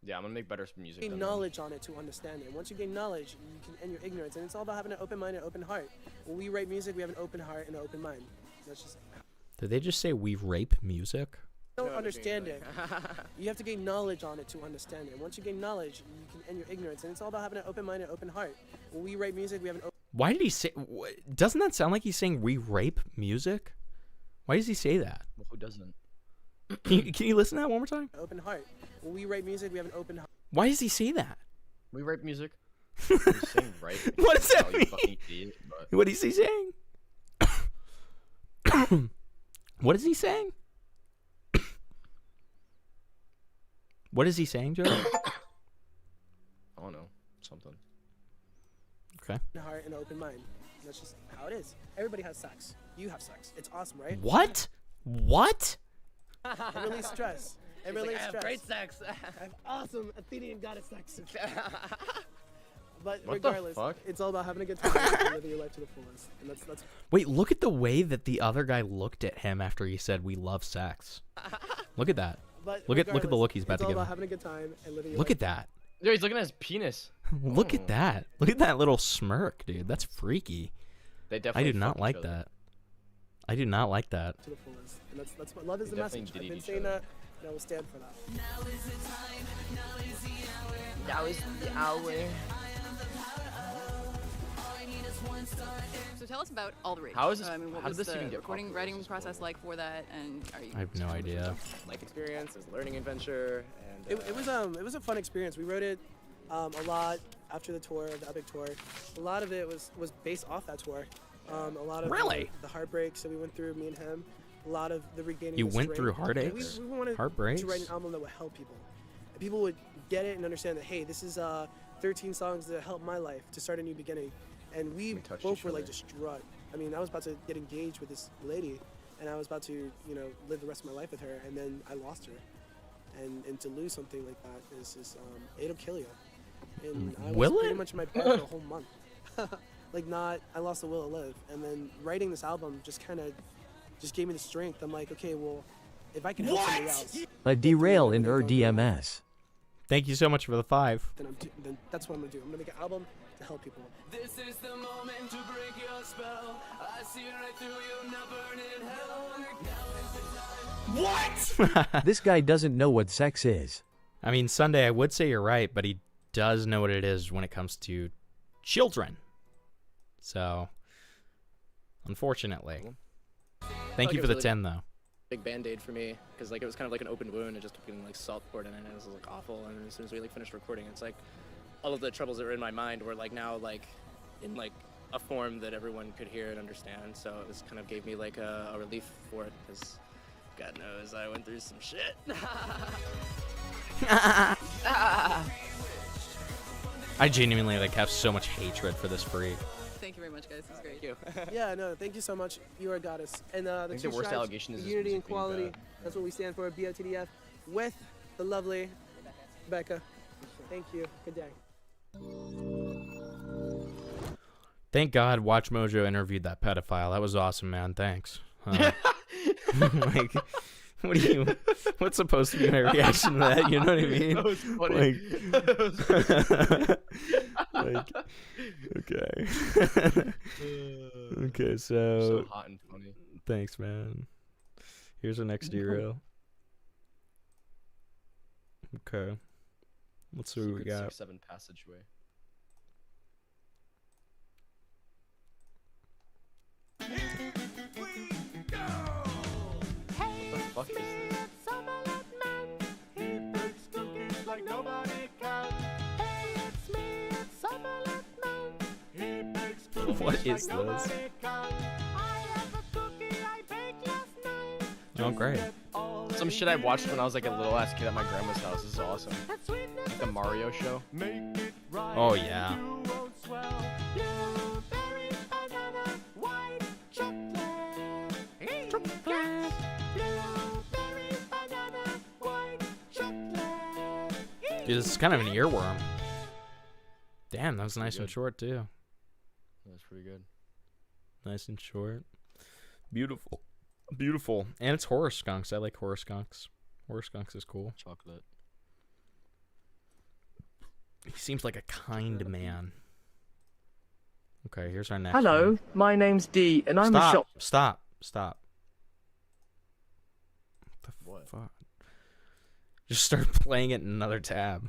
Yeah, I'm gonna make better music.
Gain
than them.
knowledge on it to understand it. Once you gain knowledge, you can end your ignorance. And it's all about having an open mind and open heart. When we write music, we have an open heart and an open mind. That's just.
Did they just say we rape music?
Don't understand it. You have to gain knowledge on it to understand it. Once you gain knowledge, you can end your ignorance, and it's all about having an open mind and open heart. When we write music, we have an open.
Why did he say? Doesn't that sound like he's saying we rape music? Why does he say that?
Well, who doesn't?
Can you listen to that one more time?
Open heart. When we write music, we have an open heart.
Why does he say that?
We rape music. He's saying right.
What does that
You
mean?
fucking idiot, but-
What is he saying? What is he saying? What is he saying, Joe?
I don't know. Something.
Okay.
Heart and an open mind. And that's just how it is. Everybody has sex. You have sex. It's awesome, right?
What? What?
It relieves stress. It
He's like,
relieves
I have
stress.
great sex.
I have awesome Athenian goddess sex. But
What the
regardless,
fuck?
it's all about having a good time and living your life to the fullest. And that's
Wait, look at the way that the other guy looked at him after he said we love sex. Look at that.
But
Look at the
regardless,
look he's about
it's
to
all
give
about
him.
having a good time and living your
Look
life.
at that.
Yo, he's looking at his penis.
Look at that. Look at that little smirk, dude. That's freaky.
They
I
definitely
do not
fuck
like
each other.
that. I do not like that.
To the fullest. And that's what love is
They
the
definitely
message.
did
I've
eat
been
each
saying
other.
that, and I will stand for that.
Now is the hour.
So tell us about all the rage.
How is this-
I mean, what
how
was
did this
the
even get
recording,
popular?
writing process like for that? And are you?
I have no idea.
Life experience, it was a learning adventure, and
It was a fun experience. We wrote it a lot after the tour, the Epic tour. A lot of it was based off that tour. A lot of
Really?
the heartbreaks that we went through, me and him. A lot of the regaining.
You
the
went
strength.
through heartaches?
We wanted
Heartbreaks?
to write an album that would help people. And people would get it and understand that, hey, this is 13 songs that helped my life to start a new beginning. And we
touched
both
each
were like
other.
distraught. I mean, I was about to get engaged with this lady, and I was about to, live the rest of my life with her, and then I lost her. And to lose something like that is just, it'll kill you. And I was
Will
pretty
it?
much in my bed for a whole month. I lost the will to live. And then writing this album just kind of just gave me the strength. I'm like, okay, well, if I can help somebody else,
A derail in DMS.
Thank you so much for the 5.
then that's what I'm gonna do. I'm gonna make an album to help people.
This is the moment to break your spell. I see right through you, now burn in hell. Now is the time. What?
This guy doesn't know what sex is.
I mean, Sunday, I would say you're right, but he does know what it is when it comes to children. So, unfortunately. Thank you for the 10, though.
Big band-aid for me, because it was kind of like an open wound. It just kept getting salt poured in it, and it was awful. And as soon as we finished recording, it's all of the troubles that were in my mind were now in a form that everyone could hear and understand. So it just kind of gave me a relief for it, because God knows I went through some shit.
I genuinely have so much hatred for this freak.
Thank you very much, guys. This was great.
Thank you.
Yeah, no, thank you so much. You are a goddess. And the
think
two
the worst
stripes,
allegation is this
unity and
music being
quality.
bad.
That's what we stand for. BOTDF with the lovely Becca. Thank you. Good day.
Thank God WatchMojo interviewed that pedophile. That was awesome, man. Thanks. What's supposed to be my reaction to that? You know what I mean?
That was funny.
Okay. Okay,
So hot and funny.
Thanks, man. Here's our next derail. Okay. Let's see what we got.
6-7 passageway. What the fuck is this?
What is this? Oh, great.
Some shit I watched when I was a little ass kid at my grandma's house. This is awesome. Like the Mario show.
Oh, yeah. Dude, this is kind of an earworm. Damn, that was nice and short, too.
That's pretty good.
Nice and short. Beautiful. Beautiful. And it's horror skunks. I like horror skunks. Horror skunks is cool.
Chocolate.
He seems like a kind man. Okay, here's our next
Hello,
one.
my name's Dee, and I'm a shop.
Stop. Just start playing it in another tab.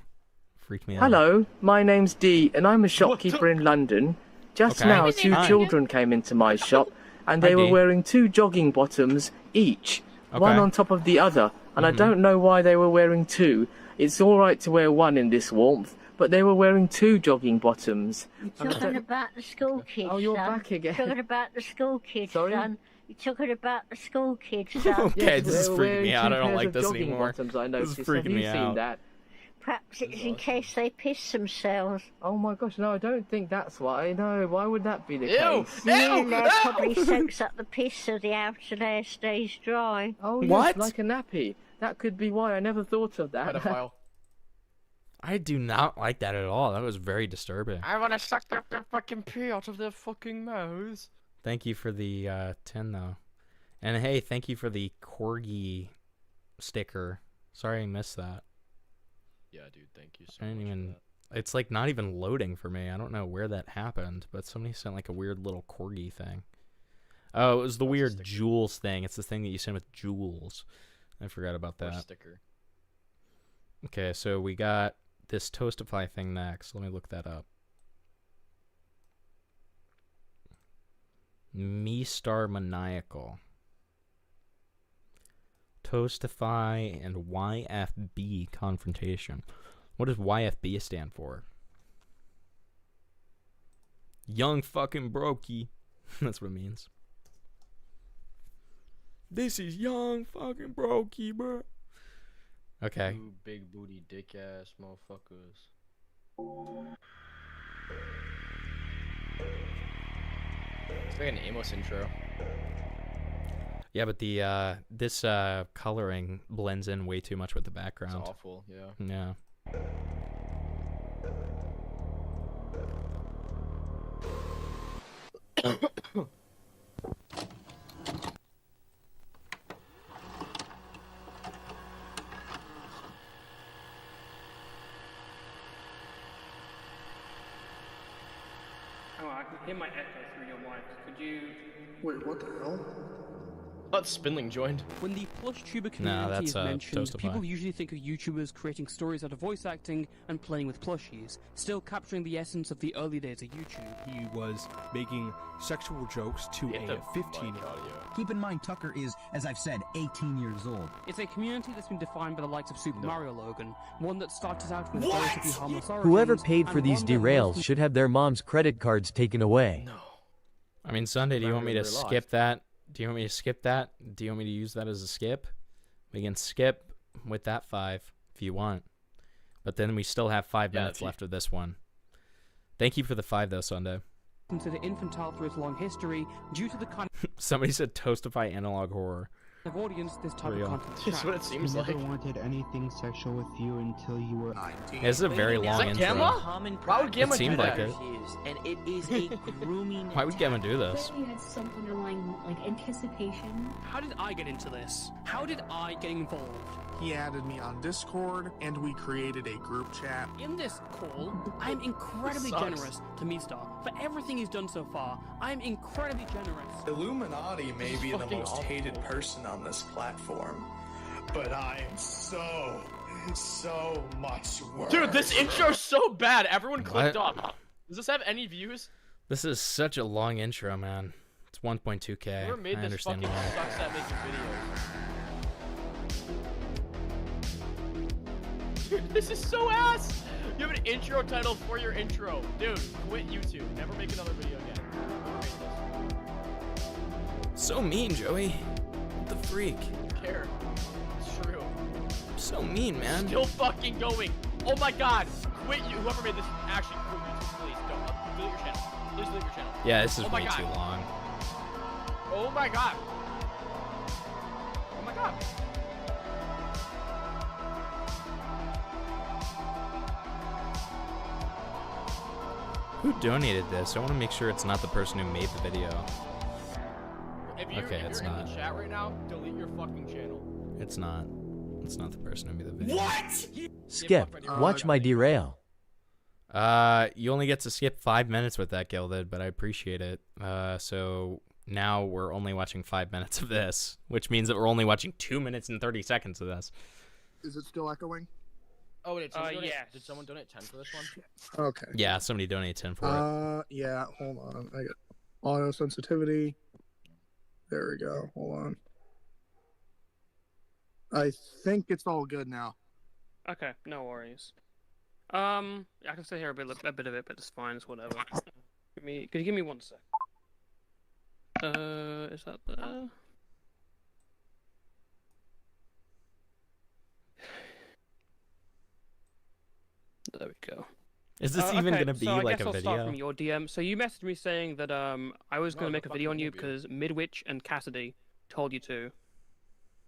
Freaked me out.
Hello, my name's Dee, and I'm a shopkeeper in London. Just
Okay.
now, two
Hi.
children came into my shop, and
Hi,
they were
Dee.
wearing 2 jogging bottoms each, one
Okay.
on top of the other, and I
Mhm.
don't know why they were wearing 2. It's alright to wear 1 in this warmth, but they were wearing 2 jogging bottoms.
You're talking about the school kids,
Oh, you're
son.
back again.
You're talking about the school kids,
Sorry?
son. You're talking about the school kids, son.
Okay, this is
they were
freaking
wearing
me
2
out. I don't
pairs
like
of
this
jogging
anymore.
bottoms, I
This
noticed.
is freaking
Have you
me
seen
out.
that?
Perhaps it's in case they piss themselves.
Oh my gosh, no, I don't think that's why. No, why would that be the
Ew!
case?
Yeah, that probably soaks up the piss so the outer layer stays dry.
Oh, yes, like a nappy. That could be why. I never thought of that.
Pedophile.
I do not like that at all. That was very disturbing.
I want to suck their fucking pee out of their fucking mouths.
Thank you for the 10 though. And hey, thank you for the corgi sticker. Sorry I missed that.
Yeah, dude, thank you so
I didn't
much.
even it's like not even loading for me. I don't know where that happened, but somebody sent like a weird little corgi thing. Oh, it was the weird jewels thing. It's the thing that you send with jewels. I forgot about
Or
that.
sticker.
Okay, so we got this Toastify thing next. Let me look that up. Me Star Maniacal. Toastify and YFB confrontation. What does YFB stand for? Young fucking brokey. That's what it means. This is young fucking brokey, bro. Okay.
You big booty dick ass motherfuckers. It's like an Amos intro.
Yeah, but the this coloring blends in way too much with the background.
It's awful, yeah.
Yeah.
Oh, I can hear my echo through your mic. Could you...
Wait, what the hell?
Thought Spindling joined.
When the plush tuber
No,
community
that's,
is mentioned,
Toastify.
people usually think of YouTubers creating stories out of voice acting and playing with plushies, still capturing the essence of the early days of YouTube.
He was making sexual jokes to a 15-year-old.
Keep in mind, Tucker is, as I've said, 18 years old.
It's a community that's been defined by the likes of Super Mario Logan, one that started out with relatively harmless origins.
Whoever paid for
and
these
one that
derails
rose
should have their mom's credit cards taken away.
I mean, Sunday, do you want me to
Remember, we're
skip that? Do you want me to skip that? Do you want me to use that as a skip? We can skip with that 5 if you want. But then we still have 5
Yeah,
minutes
if you-
left of this one. Thank you for the 5 though, Sunday.
considered infantile through its long history due to the kind
Somebody said Toastify analog horror.
of audience this type
Real.
of content
That's what it seems
I never
like.
wanted anything sexual with you until you were 19.
This is a very long
that
intro.
Gamma? Why would Gamma
It seemed
do
like
that?
it.
And it is a grooming.
Why would Gamma do this?
You had some underlying like anticipation.
How did I get into this? How did I get involved?
He added me on Discord, and we created a group chat.
In this call, I am incredibly
Sucks.
generous to Mistar for everything he's done so far. I am incredibly generous.
Illuminati may be the
Fucking
most
awful.
hated person on this platform, but I am so much worse.
Dude, this intro's so bad. Everyone clicked
What?
off. Does this have any views?
This is such a long intro, man. It's 1.2K.
Whoever made
I
this
understand
fucking
why.
sucks at making videos. Dude, this is so ass! You have an intro title for your intro. Dude, quit YouTube. Never make another video again.
So mean, Joey. What the freak?
Don't care. It's true.
So mean, man.
Still fucking going. Oh my god. Quit you. Whoever made this, actually quit YouTube. Please don't. Delete your channel. Please delete your channel.
Yeah, this is
Oh my
way
God.
too long.
Oh my god. Oh my god.
Who donated this? I want to make sure it's not the person who made the video.
If you're,
Okay,
if
it's
you're in
not.
the chat right now, delete your fucking channel.
It's not. It's not the person who made the video.
Skip. Watch my derail.
You only get to skip 5 minutes with that, Gilded, but I appreciate it. So now we're only watching 5 minutes of this, which means that we're only watching 2 minutes and 30 seconds of this.
Is it still echoing?
Oh, wait,
yes.
Did someone donate 10 for this one?
Okay.
Yeah, somebody donated 10 for it.
Yeah, hold on. I got auto sensitivity. There we go. Hold on. I think it's all good now.
Okay, no worries. I can still hear a bit of it, but it's fine. It's whatever. Could you give me 1 sec? Is that there? There we go.
Is this even
okay,
going to be
so
like
I guess
a
I'll
video?
start from your DM. So you messaged me saying that I was going to make a video on you because Midwich and Cassidy told you to.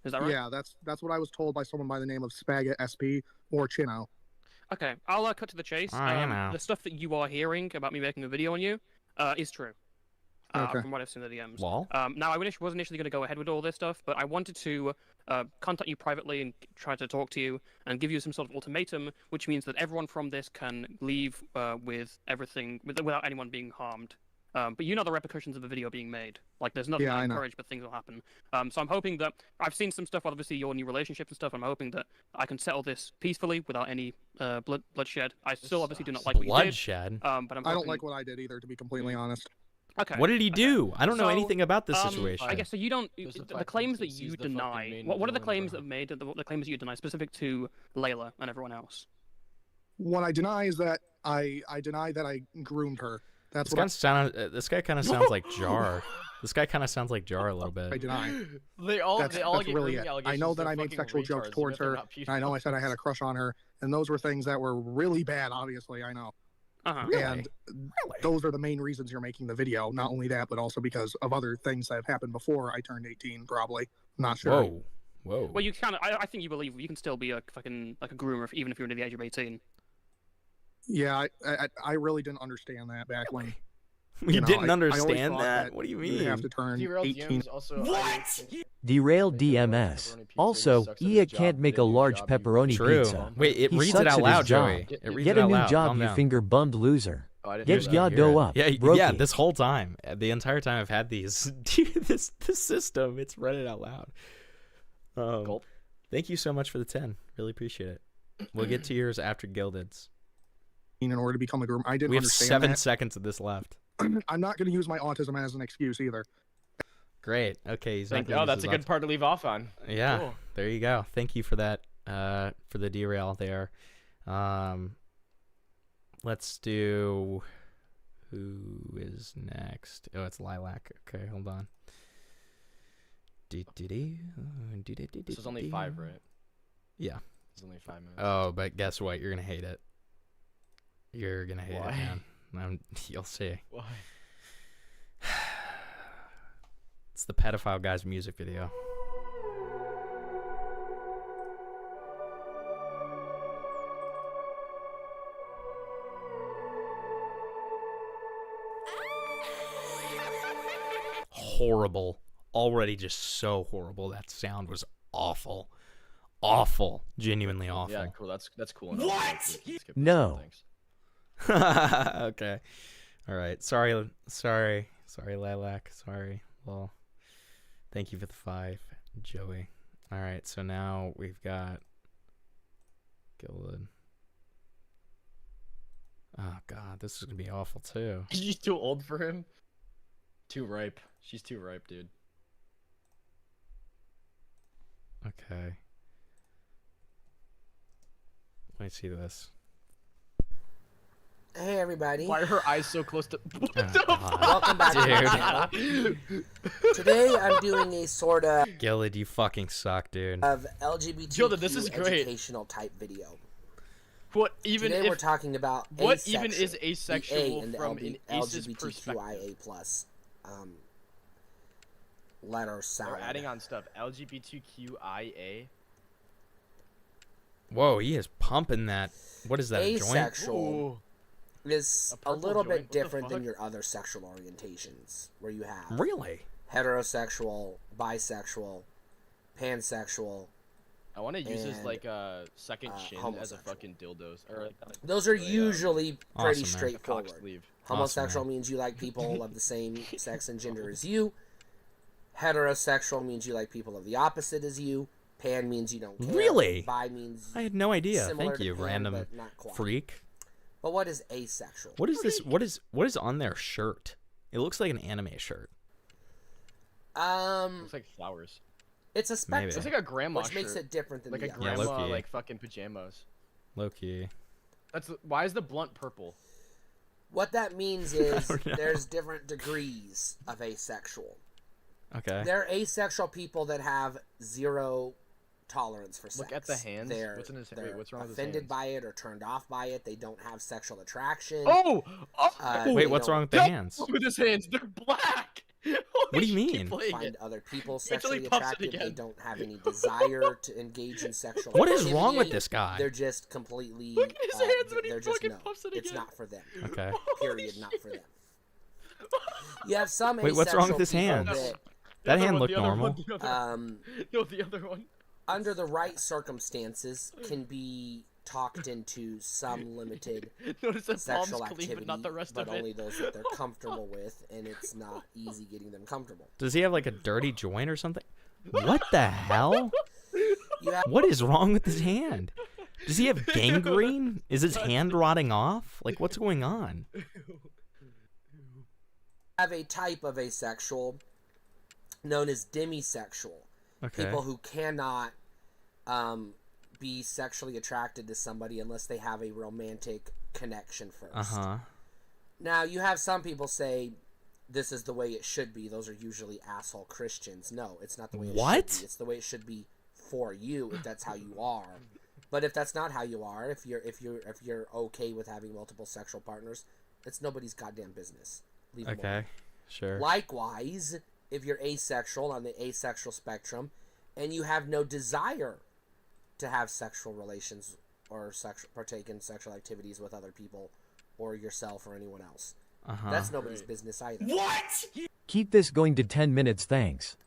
Is that right?
Yeah, that's what I was told by someone by the name of Spagat SP or Chino.
Okay, I'll cut to the chase. The stuff that you are hearing about me making a video on you is true.
Okay.
From what I've seen in the DMs.
Well?
Now, I was initially going to go ahead with all this stuff, but I wanted to contact you privately and try to talk to you and give you some sort of ultimatum, which means that everyone from this can leave with everything, without anyone being harmed. But you know the repercussions of the video being made. Like, there's nothing I encourage, but things will happen. So I'm hoping that I've seen some stuff, obviously your new relationship and stuff. I'm hoping that I can settle this peacefully without any bloodshed. I still obviously do not like what you did.
Bloodshed?
But I'm hoping...
I don't like what I did either, to be completely honest.
Okay.
What did he do? I don't know anything about this situation.
I guess so. You don't. The claims that you deny. What are the claims that made? The claims that you deny, specific to Layla and everyone else?
What I deny is that I deny that I groomed her. That's
This guy kind of sounds like Jar. This guy kind of sounds like Jar a little bit.
I deny.
They all
that's
get
really it.
allegations.
I know that
They're
I made
fucking
sexual jokes
retards,
towards
even if
her.
they're not
And I know I said I had a crush on her, and those were things that were really bad. Obviously, I know. And those are the main reasons you're making the video. Not only that, but also because of other things that have happened before I turned 18. Probably. I'm not sure.
Whoa.
Well, you can. I think you believe you can still be a fucking like a groomer even if you're under the age of 18.
Yeah, I really didn't understand that back when.
You didn't
I
understand
always thought
that? What do you mean?
You have to turn 18.
What?
Derailed DMS. Also, Ia can't make a large pepperoni
True.
pizza.
Wait, it
He
reads
sucks
it out
at his
loud,
job.
Joey. It reads
Get
it
a
out
new
loud.
job,
Calm
you
down.
finger bummed loser.
didn't
Get your dough up.
Yeah,
Brokey.
this whole time, the entire time I've had these, this system, it's read it out loud. Thank you so much for the 10. Really appreciate it. We'll get to yours after Gilded's.
In order to become a groomer, I didn't
We have
understand
7
that.
seconds of this left.
I'm not going to use my autism as an excuse either.
Great. Okay. He's not gonna
Oh,
use
that's a
his
good part to leave off on.
Yeah.
Cool.
There you go. Thank you for that. For the derail there. Let's do. Who is next? Oh, it's Lilac. Okay, hold on.
This is only 5, right?
Yeah.
It's only 5 minutes.
Oh, but guess what? You're gonna hate it. You're gonna hate
Why?
it, man. You'll see.
Why?
It's the pedophile guy's music video. Horrible. Already just so horrible. That sound was awful. Awful. Genuinely awful.
Yeah, cool. That's cool enough.
What?
We can skip this
No.
one, thanks.
Okay. All right. Sorry, Lilac. Sorry. Well, thank you for the 5, Joey. All right. So now we've got Gilded. Oh God, this is gonna be awful too.
She's too old for him. Too ripe. She's too ripe, dude.
Okay. Let me see this.
Hey everybody.
Why are her eyes so close to?
Welcome back to my channel. Today I'm doing a sort of
Gilded, you fucking suck, dude.
LGBTQ
Gilded, this is great.
educational type video.
What even?
Today
if,
we're talking about
what
asexual,
even is
the A
asexual
in the
from an ACE's perspective?
LGBTQIA plus letter sound.
They're adding on stuff. LGBTQIA.
Whoa, he is pumping that. What is that? A joint?
Asexual is a little
joint?
bit
What the
different than
fuck?
your other sexual orientations, where you have
Really?
heterosexual, bisexual, pansexual.
I want to use his
and,
like second chin as a
homosexual.
fucking dildos. Or like,
Those are usually pretty
Awesome, man.
straightforward.
sleeve.
Homosexual
Awesome, man.
means you like people of the same sex and gender as you. Heterosexual means you like people of the opposite as you. Pan means you don't care.
Really?
Bi means
I had no idea.
similar
Thank
to
you,
pan,
random
but not quite.
freak.
But what is asexual?
What is this? What is on their shirt? It looks like an anime shirt.
Looks like flowers.
It's a spectrum.
It's like a grandma
which makes
shirt.
it different than
like
the
a
others.
grandma
low-key.
like fucking pajamas.
Low key.
Why is the blunt purple?
What that means is
don't know.
there's different degrees of asexual.
Okay.
There are asexual people that have zero tolerance for sex.
Look at the hands.
They're,
What's in his hand?
they're
Wait, what's wrong with his
offended
hands?
by it or turned off by it. They don't have sexual attraction.
Oh!
Wait, what's wrong with the hands?
Look at his hands. They're black.
What do you mean?
Find other people
Wait till
sexually
he pops it
attractive. They
again.
don't have any desire to engage in sexual
What is wrong with
activity.
this guy?
They're just completely.
Look at his hands when he
they're just
fucking
no.
pops it
It's
again.
not for them.
Okay.
Period. Not for them. You have some.
Wait, what's wrong with his
asexual people
hands? That hand looked normal.
No, the other one.
Under the right circumstances, can be talked into some limited
Notice that
sexual
palm's clean,
activity,
but not the rest of it.
only those that they're comfortable with, and it's not easy getting them comfortable.
Does he have like a dirty joint or something? What the hell?
You have,
What is wrong with his hand? Does he have gangrene? Is his hand rotting off? Like, what's going on?
have a type of asexual known as demisexual.
Okay.
People who cannot be sexually attracted to somebody unless they have a romantic connection first.
Uh-huh.
Now, you have some people say this is the way it should be. Those are usually asshole Christians. No, it's not the way it
What?
should be. It's the way it should be for you if that's how you are. But if that's not how you are, if you're okay with having multiple sexual partners, it's nobody's goddamn business. Leave 'em alone.
Okay. Sure.
Likewise, if you're asexual on the asexual spectrum and you have no desire to have sexual relations or partake in sexual activities with other people or yourself or anyone else,
Uh-huh.
that's nobody's business either.
What? Keep this going to 10 minutes, thanks.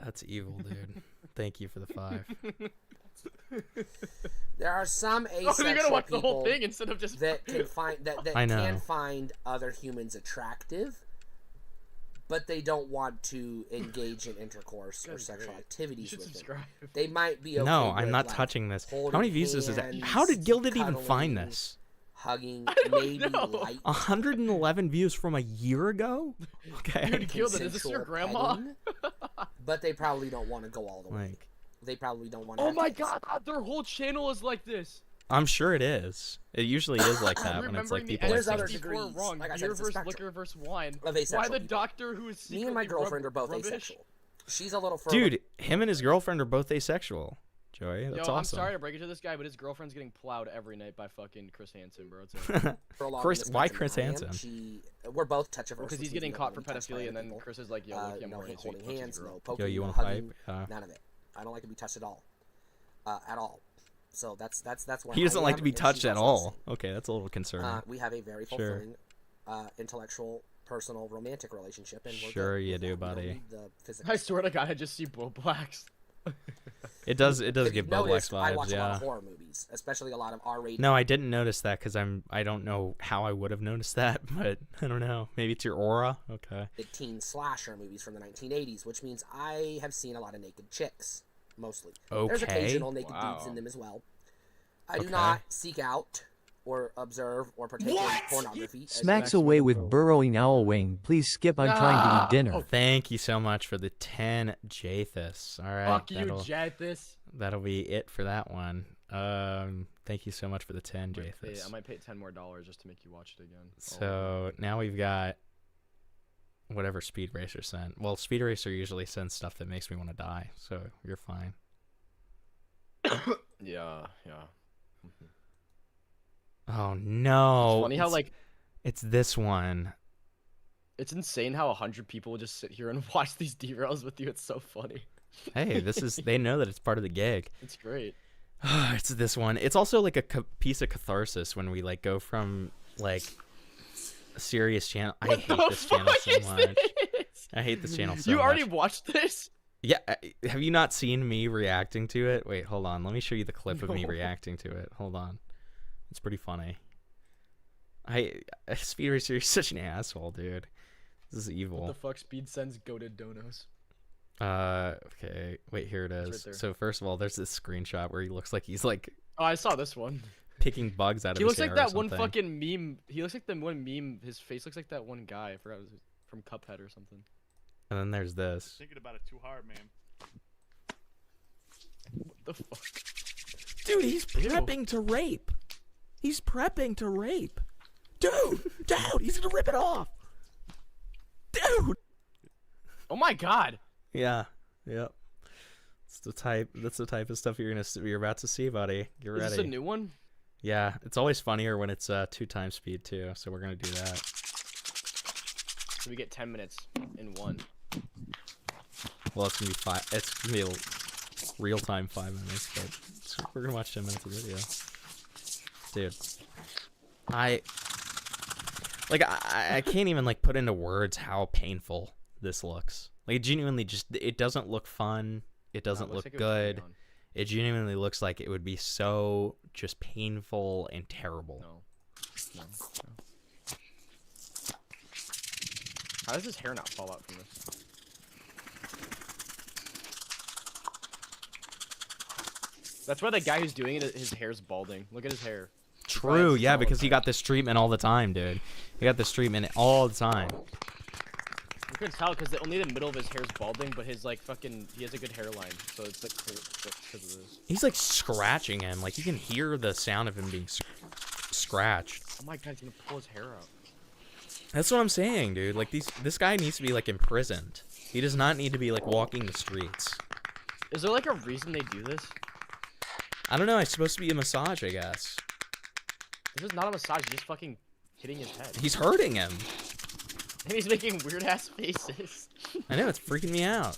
That's evil, dude. Thank you for the 5.
There are some
Oh, you're gonna
asexual
watch the whole
people
thing instead of just
that can find that
I know.
can find other humans attractive, but they don't want to engage in intercourse or sexual activities with them. They might be okay
No, I'm
with,
not
like,
touching this. How
holding
many views is that?
hands,
How did Gilded even find
cuddling,
this?
Hugging, maybe light.
111 views from a year ago? Okay.
Dude, Gilded, is this your
consensual
grandma?
petting, but they probably don't want to go all the way.
Like,
They probably don't want to.
Oh my god, their whole channel is like this.
I'm sure it is. It usually is like that when it's like people like
There's other
this.
degrees.
Wrong.
Like I said,
Beer
it's a
versus
spectrum
liquor versus wine.
of asexual
Why the
people.
doctor who is
Me and my
secretly
girlfriend are both
rubbish?
asexual. She's a little further.
Dude, him and his girlfriend are both asexual. Joey, that's
Yo,
awesome.
I'm sorry to break it to this guy, but his girlfriend's getting plowed every night by fucking Chris Hansen, bro. It's
Chris, why Chris Hansen?
We're both touch-averse.
Because he's getting caught for pedophilia, and then Chris is like, "Yo, look, I'm
no
horny, so he
holding
touches
hands,
a girl."
no poking,
Yo, you
no
want a
hugging,
pipe?
none of it. I don't like to be touched at all. At all. So that's where
He doesn't
I
like
am,
to be
and she's
touched at
also the
all.
same.
Okay, that's a little concerning.
We have a very
Sure.
fulfilling, intellectual, personal, romantic relationship, and we're
Sure
good
you
with
do,
that. We don't
buddy.
need the physical.
I swear to God, I just see Bo Blacks.
It does
If
give
you've
Bo Black's
noticed, I
vibes,
watch a lot
yeah.
of horror movies, especially a lot of R-rated.
No, I didn't notice that because I don't know how I would have noticed that, but I don't know. Maybe it's your aura. Okay.
Teen slasher movies from the 1980s, which means I have seen a lot of naked chicks, mostly.
Okay.
There's occasional naked
Wow.
dudes in them as well. I do
Okay.
not seek out or observe or partake in pornography. as
Smacks
you-
away with burrowing owl wing. Please skip, I'm trying to eat dinner.
Thank you so much for the 10 Jathis. All right.
Fuck you, Jathis.
That'll be it for that one. Thank you so much for the 10 Jathis.
I might pay $10 more just to make you watch it again.
So now we've got whatever Speed Racer sent. Well, Speed Racer usually sends stuff that makes me want to die, so you're fine.
Yeah.
Oh no!
It's funny how like
it's this one.
it's insane how 100 people just sit here and watch these derails with you. It's so funny.
Hey, this is they know that it's part of the gig.
It's great.
It's this one. It's also like a piece of catharsis when we like go from like a serious channel. I hate this channel so much. I hate this channel so much.
You already watched this?
Yeah. Have you not seen me reacting to it? Wait, hold on. Let me show you the clip of me
No.
reacting to it. Hold on. It's pretty funny. Speed Racer, you're such an asshole, dude. This is evil.
What the fuck? Speed sends goated donos.
Okay. Wait, here it is.
right
So first of all, there's this screenshot where he looks like he's like.
Oh, I saw this one.
Picking bugs out of
He
his
looks like
hair
that
or
one
something.
fucking meme. He looks like the one meme. His face looks like that one guy. I forgot it was from Cuphead or something.
And then there's this.
Thinking about it too hard, man.
What the fuck?
Dude, he's prepping to rape. He's prepping to rape. Dude, he's gonna rip it off. Dude.
Oh my god.
Yeah. Yep. That's the type of stuff you're about to see, buddy. Get ready.
Is this a new one?
Yeah, it's always funnier when it's 2x speed too. So we're gonna do that.
So we get 10 minutes in one.
Well, it's gonna be It's gonna be real time 5 minutes, but we're gonna watch 10 minutes of video. Dude, I can't even like put into words how painful this looks. Like it genuinely it doesn't look fun. It doesn't look good. It genuinely looks like it would be so just painful and terrible.
No. How does his hair not fall out from this? That's why the guy who's doing it, his hair's balding. Look at his hair.
True, yeah, because he got this treatment all the time, dude. He got this treatment all the time.
You couldn't tell because only the middle of his hair's balding, but his like fucking he has a good hairline, so it's like because of this.
He's like scratching him, like you can hear the sound of him being scratched.
Oh my god, he's gonna pull his hair out.
That's what I'm saying, dude. Like this guy needs to be like imprisoned. He does not need to be like walking the streets.
Is there like a reason they do this?
I don't know. It's supposed to be a massage, I guess.
This is not a massage. He's just fucking hitting his head.
He's hurting him.
And he's making weird ass faces.
I know, it's freaking me out.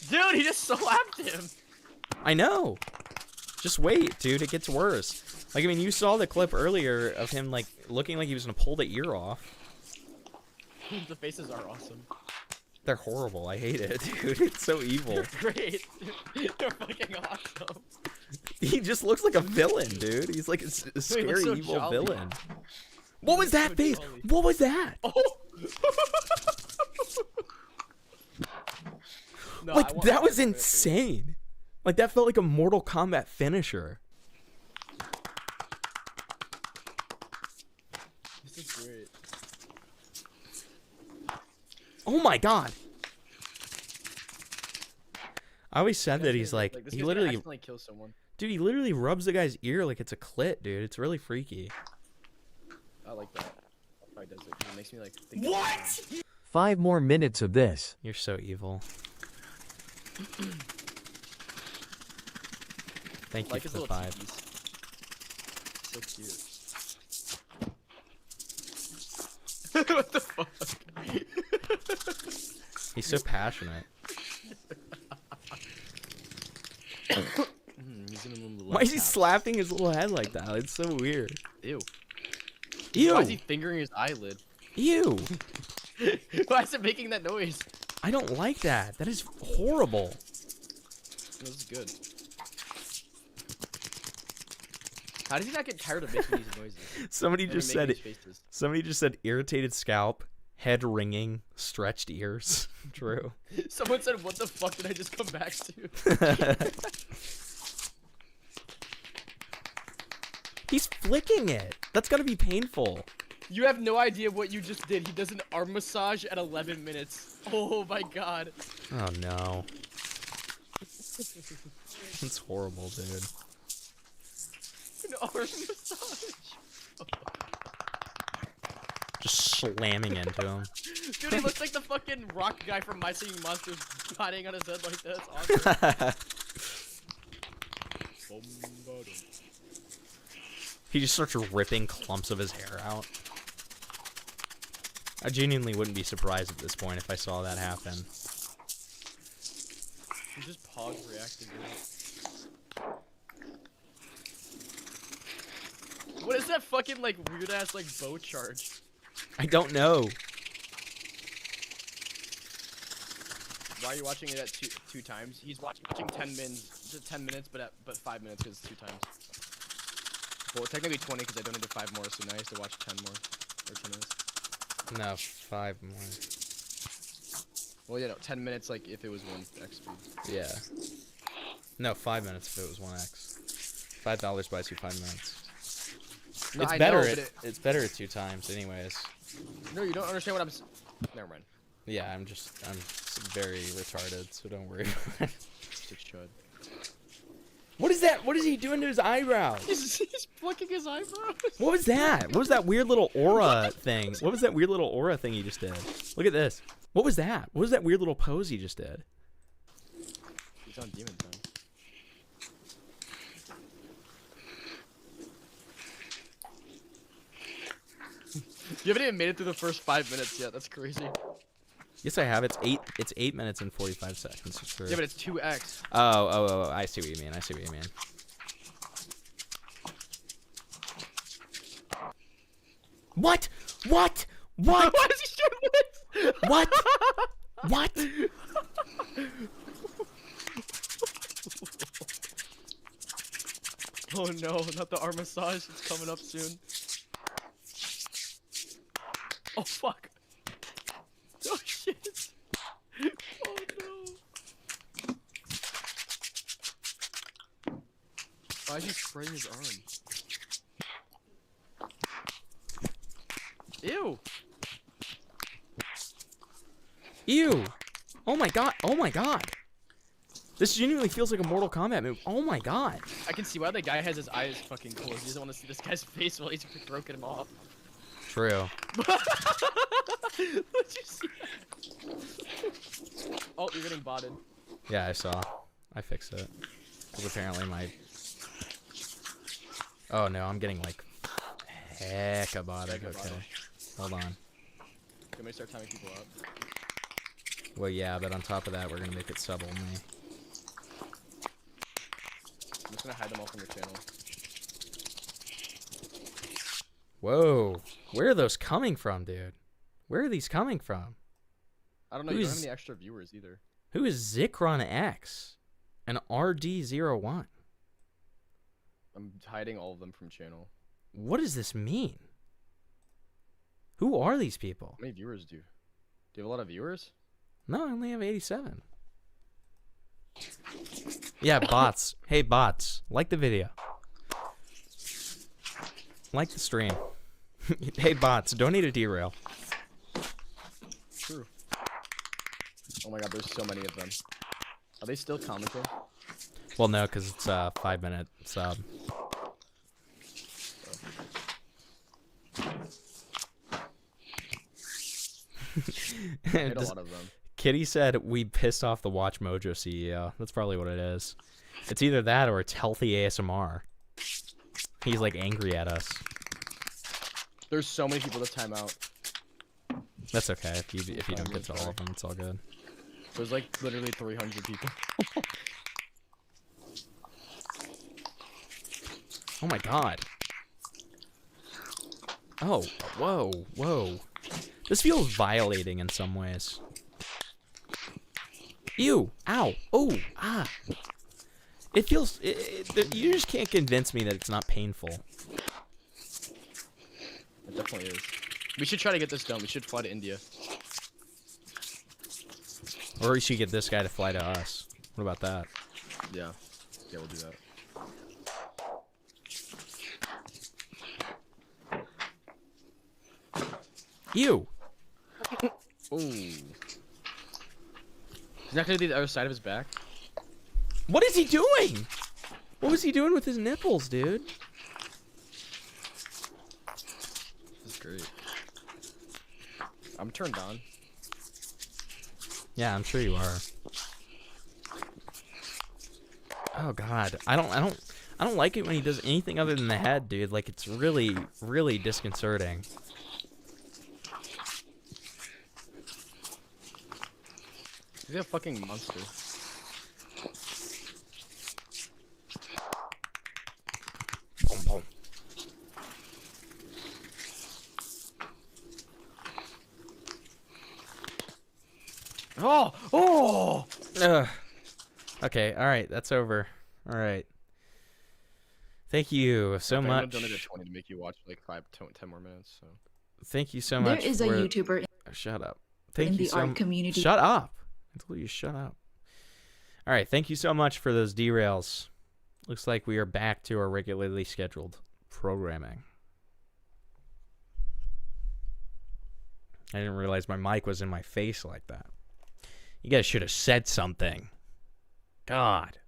Dude, he just slapped him.
I know. Just wait, dude. It gets worse. Like, I mean, you saw the clip earlier of him, like, looking like he was gonna pull the ear off.
The faces are awesome.
They're horrible. I hate it, dude. It's so evil.
They're great. They're fucking awesome.
He just looks like a villain, dude. He's like a scary,
so
evil
jolly.
villain. What was that face?
Jolly.
What was that?
Oh. No,
like, that was insane. Like, that felt like a Mortal Kombat finisher.
This is great.
Oh my god. I always said that he's like
this
he
guy's
literally
gonna accidentally kill someone.
Dude, he literally rubs the guy's ear like it's a clit, dude. It's really freaky.
I like that. Probably does it. It makes me like think.
What? 5 more minutes of this.
You're so evil. Thank you
Like
for
his
the
little
5.
teeth. So cute. What the fuck?
He's so passionate. Why is he slapping his little head like that? It's so weird.
Ew.
Ew.
Why is he fingering his eyelid?
Ew.
Why is it making that noise?
I don't like that. That is horrible.
This is good. How does he not get tired of making these noises?
Somebody
And
just
making
said
these
it.
faces?
Somebody just said irritated scalp, head ringing, stretched ears. True.
Someone said, "What the fuck did I just come back to?"
He's flicking it. That's gotta be painful.
You have no idea what you just did. He does an arm massage at 11 minutes. Oh my god.
Oh no. That's horrible, dude.
An arm massage.
Just slamming into him.
Dude, he looks like the fucking rock guy from My Singing Monsters potting on his head like that. It's awesome.
He just starts ripping clumps of his hair out. I genuinely wouldn't be surprised at this point if I saw that happen.
He just pause reacting to it. What is that fucking like weird ass like bow charge?
I don't know.
Why are you watching it at two times? He's watching 10 minutes, but 5 minutes because it's 2 times. Well, technically 20 because I donated 5 more, so now I have to watch 10 more. Or 10 minutes.
No, 5 more.
Well, yeah, no, 10 minutes like if it was 1x speed.
Yeah. No, 5 minutes if it was 1x. $5 buys you 5 minutes.
No,
It's
I
better.
know, but
It's better at 2 times, anyways.
No, you don't understand what I'm. Never mind.
Yeah, I'm very retarded, so don't worry.
It should.
What is that? What is he doing to his eyebrows?
He's flicking his eyebrows.
What was that? What was that weird little aura thing? What was that weird little aura thing he just did? Look at this. What was that? What was that weird little pose he just did?
He's on demon time. You haven't even made it through the first 5 minutes yet. That's crazy.
Yes, I have. It's 8 minutes and 45 seconds. For...
Yeah, but it's 2x.
Oh, I see what you mean. I see what you mean. What? What? What?
Why is he shooting this?
What? What?
Oh no, not the arm massage. It's coming up soon. Oh fuck. Oh shit. Oh no. Why is he spraying his arm? Ew.
Ew. Oh my god. Oh my god. This genuinely feels like a Mortal Kombat move. Oh my god.
I can see why the guy has his eyes fucking closed. He doesn't want to see this guy's face while he's broken him off.
True.
Did you see that? Oh, you're getting botted.
Yeah, I saw. I fixed it. Because apparently my... Oh no, I'm getting like hecka botted. Okay. Hold on.
Can we start timing people up?
Well, yeah, but on top of that, we're gonna make it sub only.
I'm just gonna hide them all from your channel.
Whoa. Where are those coming from, dude? Where are these coming from?
I don't know, you don't have any extra viewers either.
Who is Zikron X? And RD01?
I'm hiding all of them from channel.
What does this mean? Who are these people?
How many viewers do you? Do you have a lot of viewers?
No, I only have 87. Yeah, bots. Hey, bots. Like the video. Like the stream. Hey, bots. Donate a derail.
True. Oh my god, there's so many of them. Are they still commenting?
Well, no, because it's a 5-minute sub.
I hate a lot of them.
Kitty said we pissed off the WATCHMOJO CEO. That's probably what it is. It's either that or it's healthy ASMR. He's like angry at us.
There's so many people to time out.
That's okay. If you don't get to all of them, it's all good.
There's like literally 300 people.
Oh my god. Oh, whoa, whoa. This feels violating in some ways. Ew, ow, oh, ah. It feels, you just can't convince me that it's not painful.
It definitely is. We should try to get this done. We should fly to India.
Or we should get this guy to fly to us. What about that?
Yeah. Yeah, we'll do that.
Ew.
Ooh. He's not gonna do the other side of his back.
What is he doing? What was he doing with his nipples, dude?
This is great. I'm turned on.
Yeah, I'm sure you are. Oh god, I don't like it when he does anything other than the head, dude. Like it's really, really disconcerting.
He's a fucking monster.
Boom, boom.
Oh! Oh!
Okay, alright, that's over. Alright. Thank you so
I'm
much.
gonna donate 20 to make you watch like 10 more minutes. So.
Thank you so
There
much.
is a YouTuber
Shut up. Thank
in
you
the
so
art community.
Shut up. I told you shut up. All right. Thank you so much for those derails. Looks like we are back to our regularly scheduled programming. I didn't realize my mic was in my face like that. You guys should have said something. God.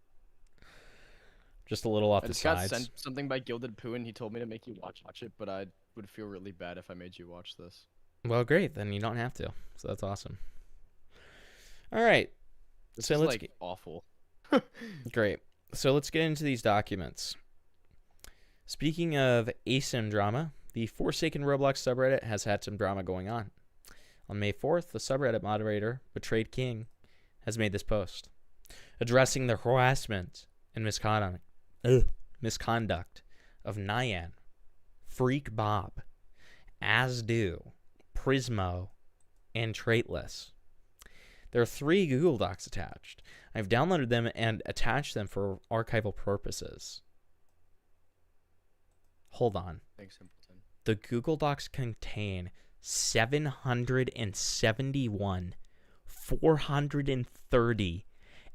Just a little off
I
the
just got
sides.
sent something by Gilded Poo, and he told me to make you watch it, but I would feel really bad if I made you watch this.
Well, great. Then you don't have to. So that's awesome. All right.
This
So
is
let's
like awful.
Great. So let's get into these documents. Speaking of ASIM drama, the Forsaken Roblox subreddit has had some drama going on. On May 4th, the subreddit moderator, Betrayed King, has made this post addressing the harassment and misconduct of Nyan, Freak Bob, Asdo, Prismo, and Traitless. There are 3 Google Docs attached. I've downloaded them and attached them for archival purposes. Hold on.
Thanks, Simpleton.
The Google Docs contain 771, 430,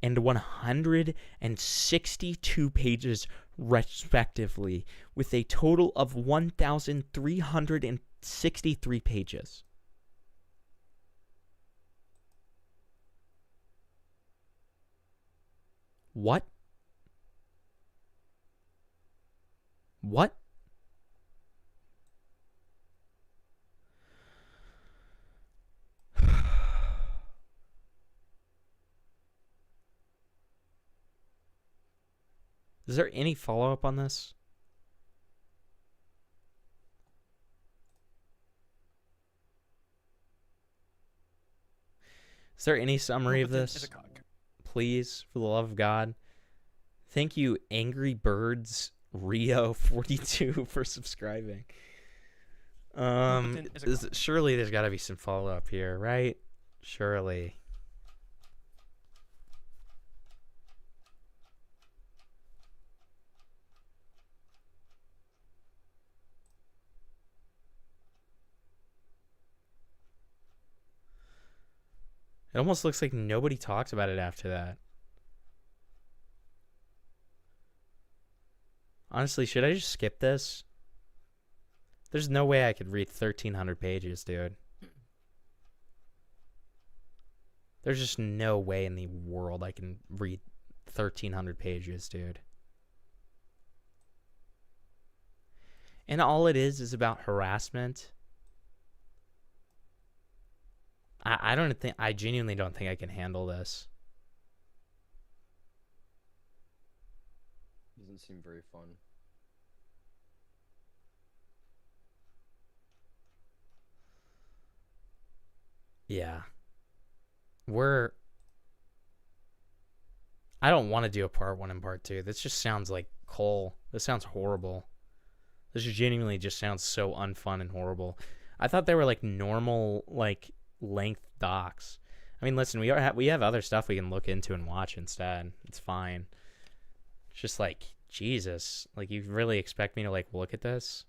and 162 pages respectively, with a total of 1,363 pages. What? What? Is there any follow-up on this? Is there any summary of this? Please, for the love of God. Thank you, Angry Birds Rio 42 for subscribing. Surely there's got to be some follow-up here, right? Surely. It almost looks like nobody talks about it after that. Honestly, should I just skip this? There's no way I could read 1,300 pages, dude. There's just no way in the world I can read 1,300 pages, dude. And all it is about harassment. I genuinely don't think I can handle this.
Doesn't seem very fun.
Yeah. I don't want to do a part 1 and part 2. This just sounds like coal. This sounds horrible. This genuinely just sounds so unfun and horrible. I thought they were like normal, like, length docs. I mean, listen, we have other stuff we can look into and watch instead. It's fine. It's just like, Jesus, like, you really expect me to like look at this?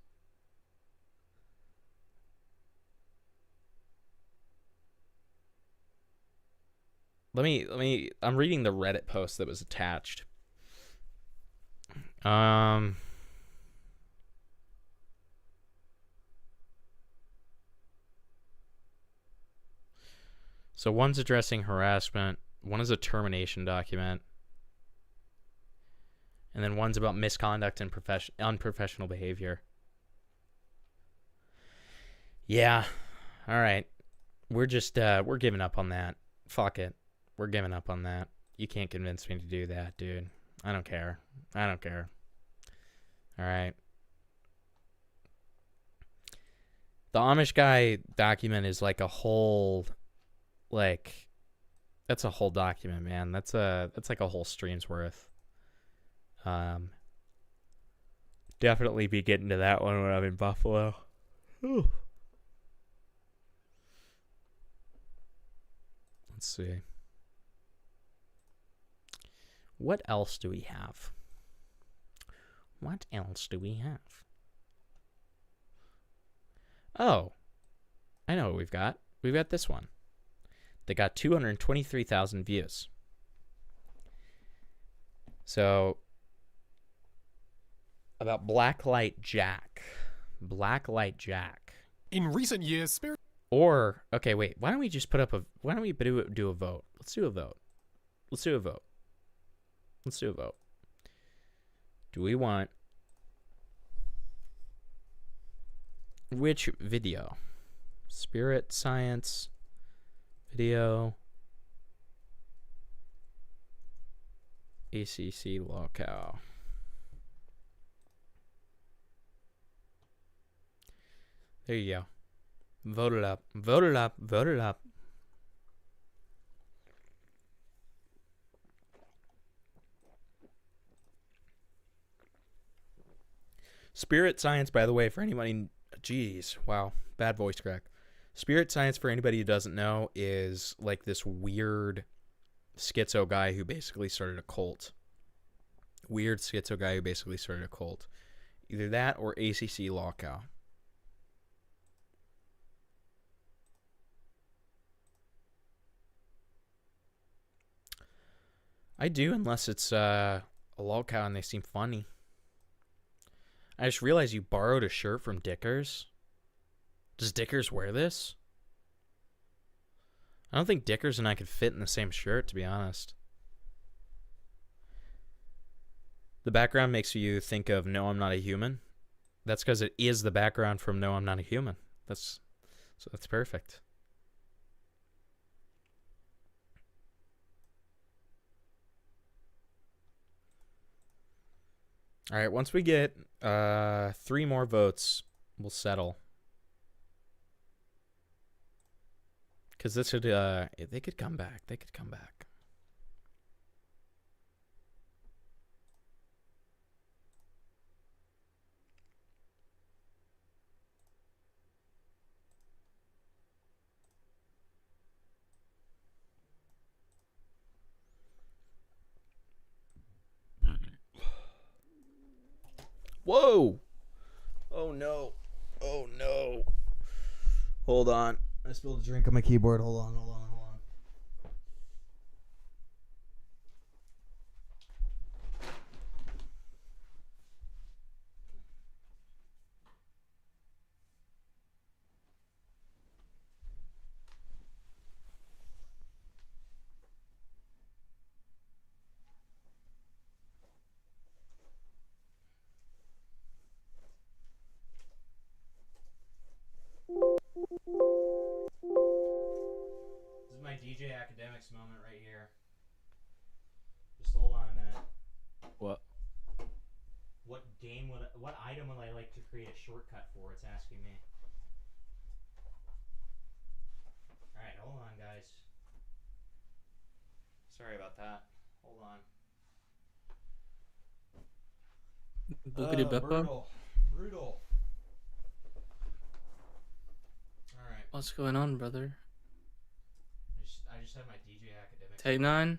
Let me I'm reading the Reddit post that was attached. So one's addressing harassment, one is a termination document, and then one's about misconduct and unprofessional behavior. Yeah. All right. We're just we're giving up on that. Fuck it. We're giving up on that. You can't convince me to do that, dude. I don't care. I don't care. All right. The Amish guy document is like a whole, like, that's a whole document, man. That's like a whole stream's worth. Definitely be getting to that one when I'm in Buffalo. Whew. Let's see. What else do we have? What else do we have? Oh, I know what we've got. We've got this one. They got 223,000 views. So, about Blacklight Jack. Blacklight Jack.
In recent years,
Or, okay, wait. Why don't we just put up a... Why don't we do a vote? Let's do a vote. Let's do a vote. Let's do a vote. Do we want... Which video? Spirit Science video. ACC lolcow. There you go. Vote it up. Vote it up. Vote it up. Spirit Science, by the way, for anybody... Jeez, wow. Bad voice crack. Spirit Science, for anybody who doesn't know, is like this weird schizo guy who basically started a cult. Weird schizo guy who basically started a cult. Either that or ACC lolcow. I do, unless it's a lolcow and they seem funny. I just realized you borrowed a shirt from Dickers. Does Dickers wear this? I don't think Dickers and I could fit in the same shirt, to be honest. The background makes you think of No, I'm Not a Human. That's because it is the background from No, I'm Not a Human. So that's perfect. All right, once we get 3 more votes, we'll settle. Because this would, they could come back. They could come back. Whoa! Oh no. Oh no. Hold on. I spilled a drink on my keyboard. Hold on, hold on, hold on. This is my DJ Academics moment right here. Just hold on a minute.
What?
What item would I like to create a shortcut for? It's asking me. Alright, hold on, guys. Sorry about that. Hold on.
Boogity Beppo?
Brutal. Alright.
What's going on, brother?
I just had my DJ Academics.
Take 9?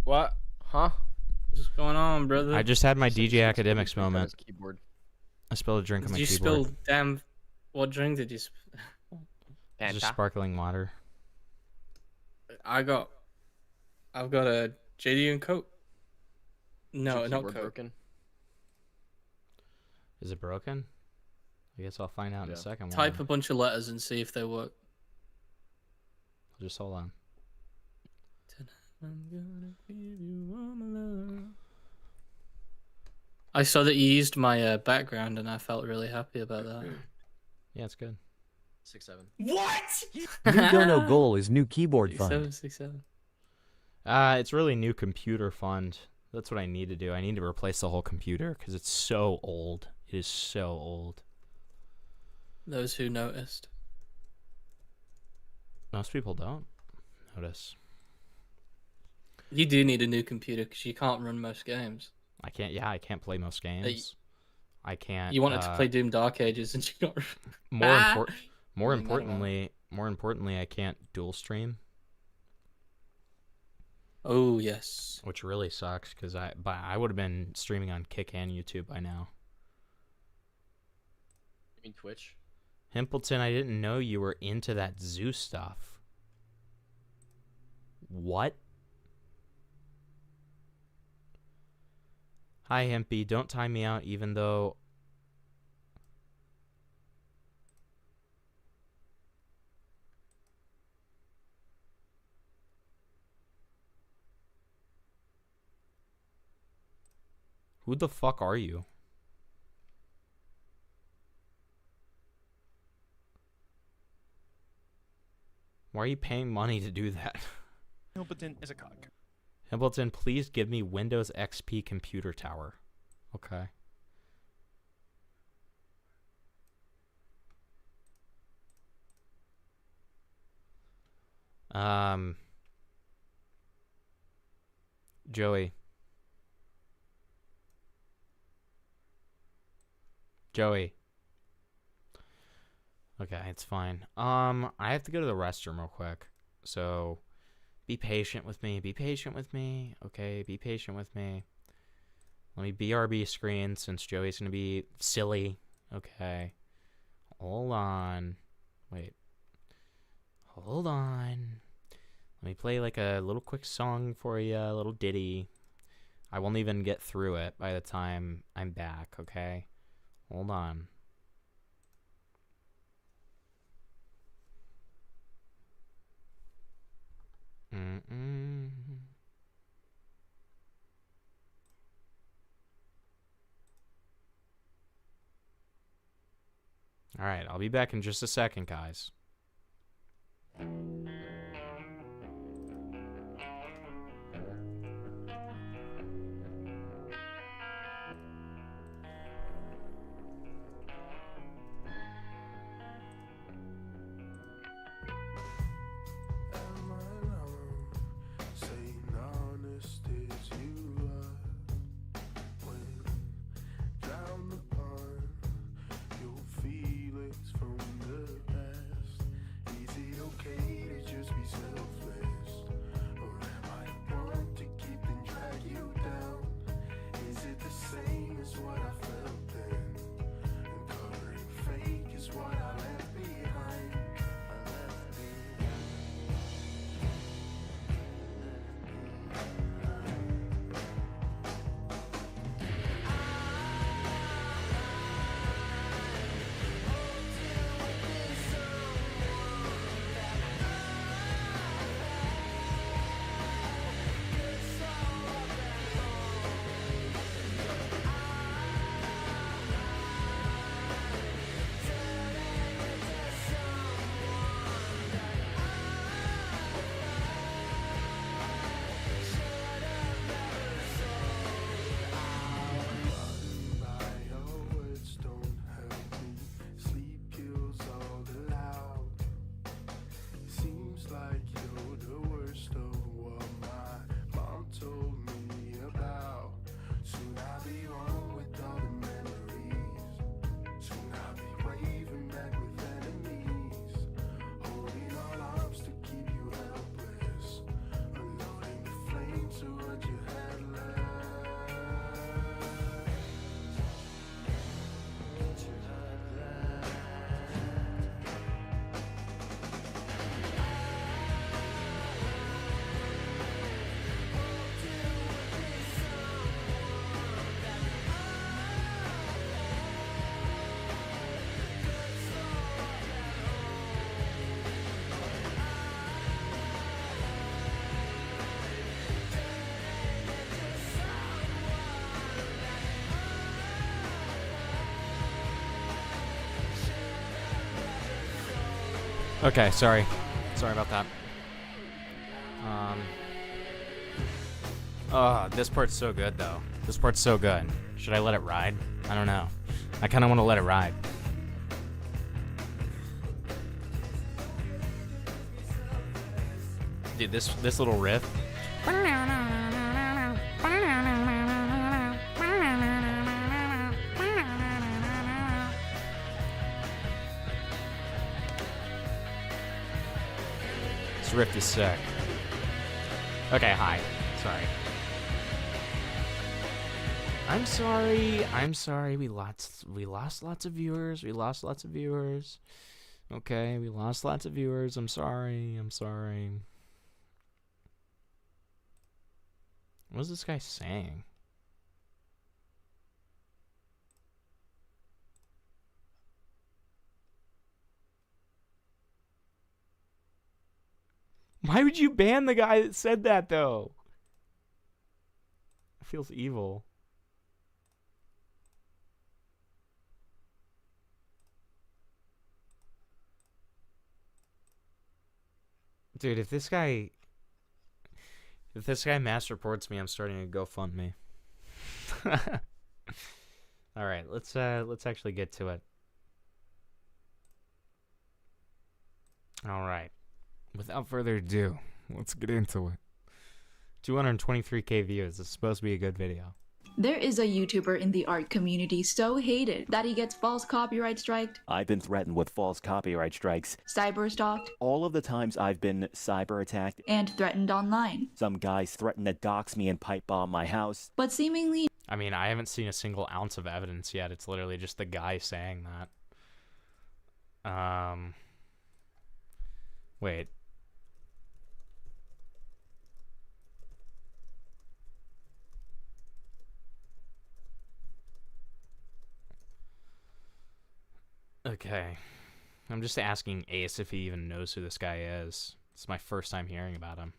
What? Huh?
What's going on, brother?
I just had my DJ Academics moment.
Keyboard.
I spilled a drink on my
Did you
keyboard.
spill damn... What drink did you spill?
It's just sparkling water.
I've got a JD and Coke. No,
Is your
not
keyboard
Coke.
broken?
Is it broken? I guess I'll find out in a second.
Type a bunch of letters and see if they work.
Just hold on.
I'm gonna give you all my love. I saw that you used my background and I felt really happy about that.
Yeah, it's good.
6-7.
What?
New dono goal is new keyboard fund.
767.
It's really new computer fund. That's what I need to do. I need to replace the whole computer because it's so old. It is so old.
Those who noticed.
Most people don't notice.
You do need a new computer because you can't run most games.
I can't. Yeah, I can't play most games. I can't.
You wanted to play Doom Dark Ages and you got.
More importantly, I can't dual stream.
Oh yes.
Which really sucks because I would have been streaming on Kick and YouTube by now.
You mean Twitch?
Himpleton, I didn't know you were into that zoo stuff. What? Hi, Hempy. Don't time me out even though... Who the fuck are you? Why are you paying money to do that?
Himpleton is a cock.
Himpleton, please give me Windows XP computer tower. Okay. Joey. Joey. Okay, it's fine. I have to go to the restroom real quick. So, be patient with me. Be patient with me. Okay, be patient with me. Let me BRB screen since Joey's going to be silly. Okay. Hold on. Wait. Hold on. Let me play like a little quick song for you, a little ditty. I won't even get through it by the time I'm back, okay? Hold on. All right, I'll be back in just a second, guys. Okay, sorry. Sorry about that. Oh, this part's so good, though. This part's so good. Should I let it ride? I don't know. I kind of want to let it ride. Dude, this little riff. This riff is sick. Okay, hi. sorry. I'm sorry. I'm sorry. We lost lots of viewers. We lost lots of viewers. Okay, we lost lots of viewers. I'm sorry. I'm sorry. What is this guy saying? Why would you ban the guy that said that, though? It feels evil. Dude, if this guy mass reports me, I'm starting a GoFundMe. All right, let's actually get to it. All right. Without further ado, let's get into it. 223k views. This is supposed to be a good video.
There is a YouTuber in the art community so hated that he gets false copyright striked,
I've been threatened with false copyright strikes.
cyber stalked,
All of the times I've been cyber attacked,
and threatened online.
some guys threatened to dox me and pipe bomb my house.
But seemingly,
I mean, I haven't seen a single ounce of evidence yet. It's literally just the guy saying that. Wait. Okay. I'm just asking Ace if he even knows who this guy is. It's my first time hearing about him.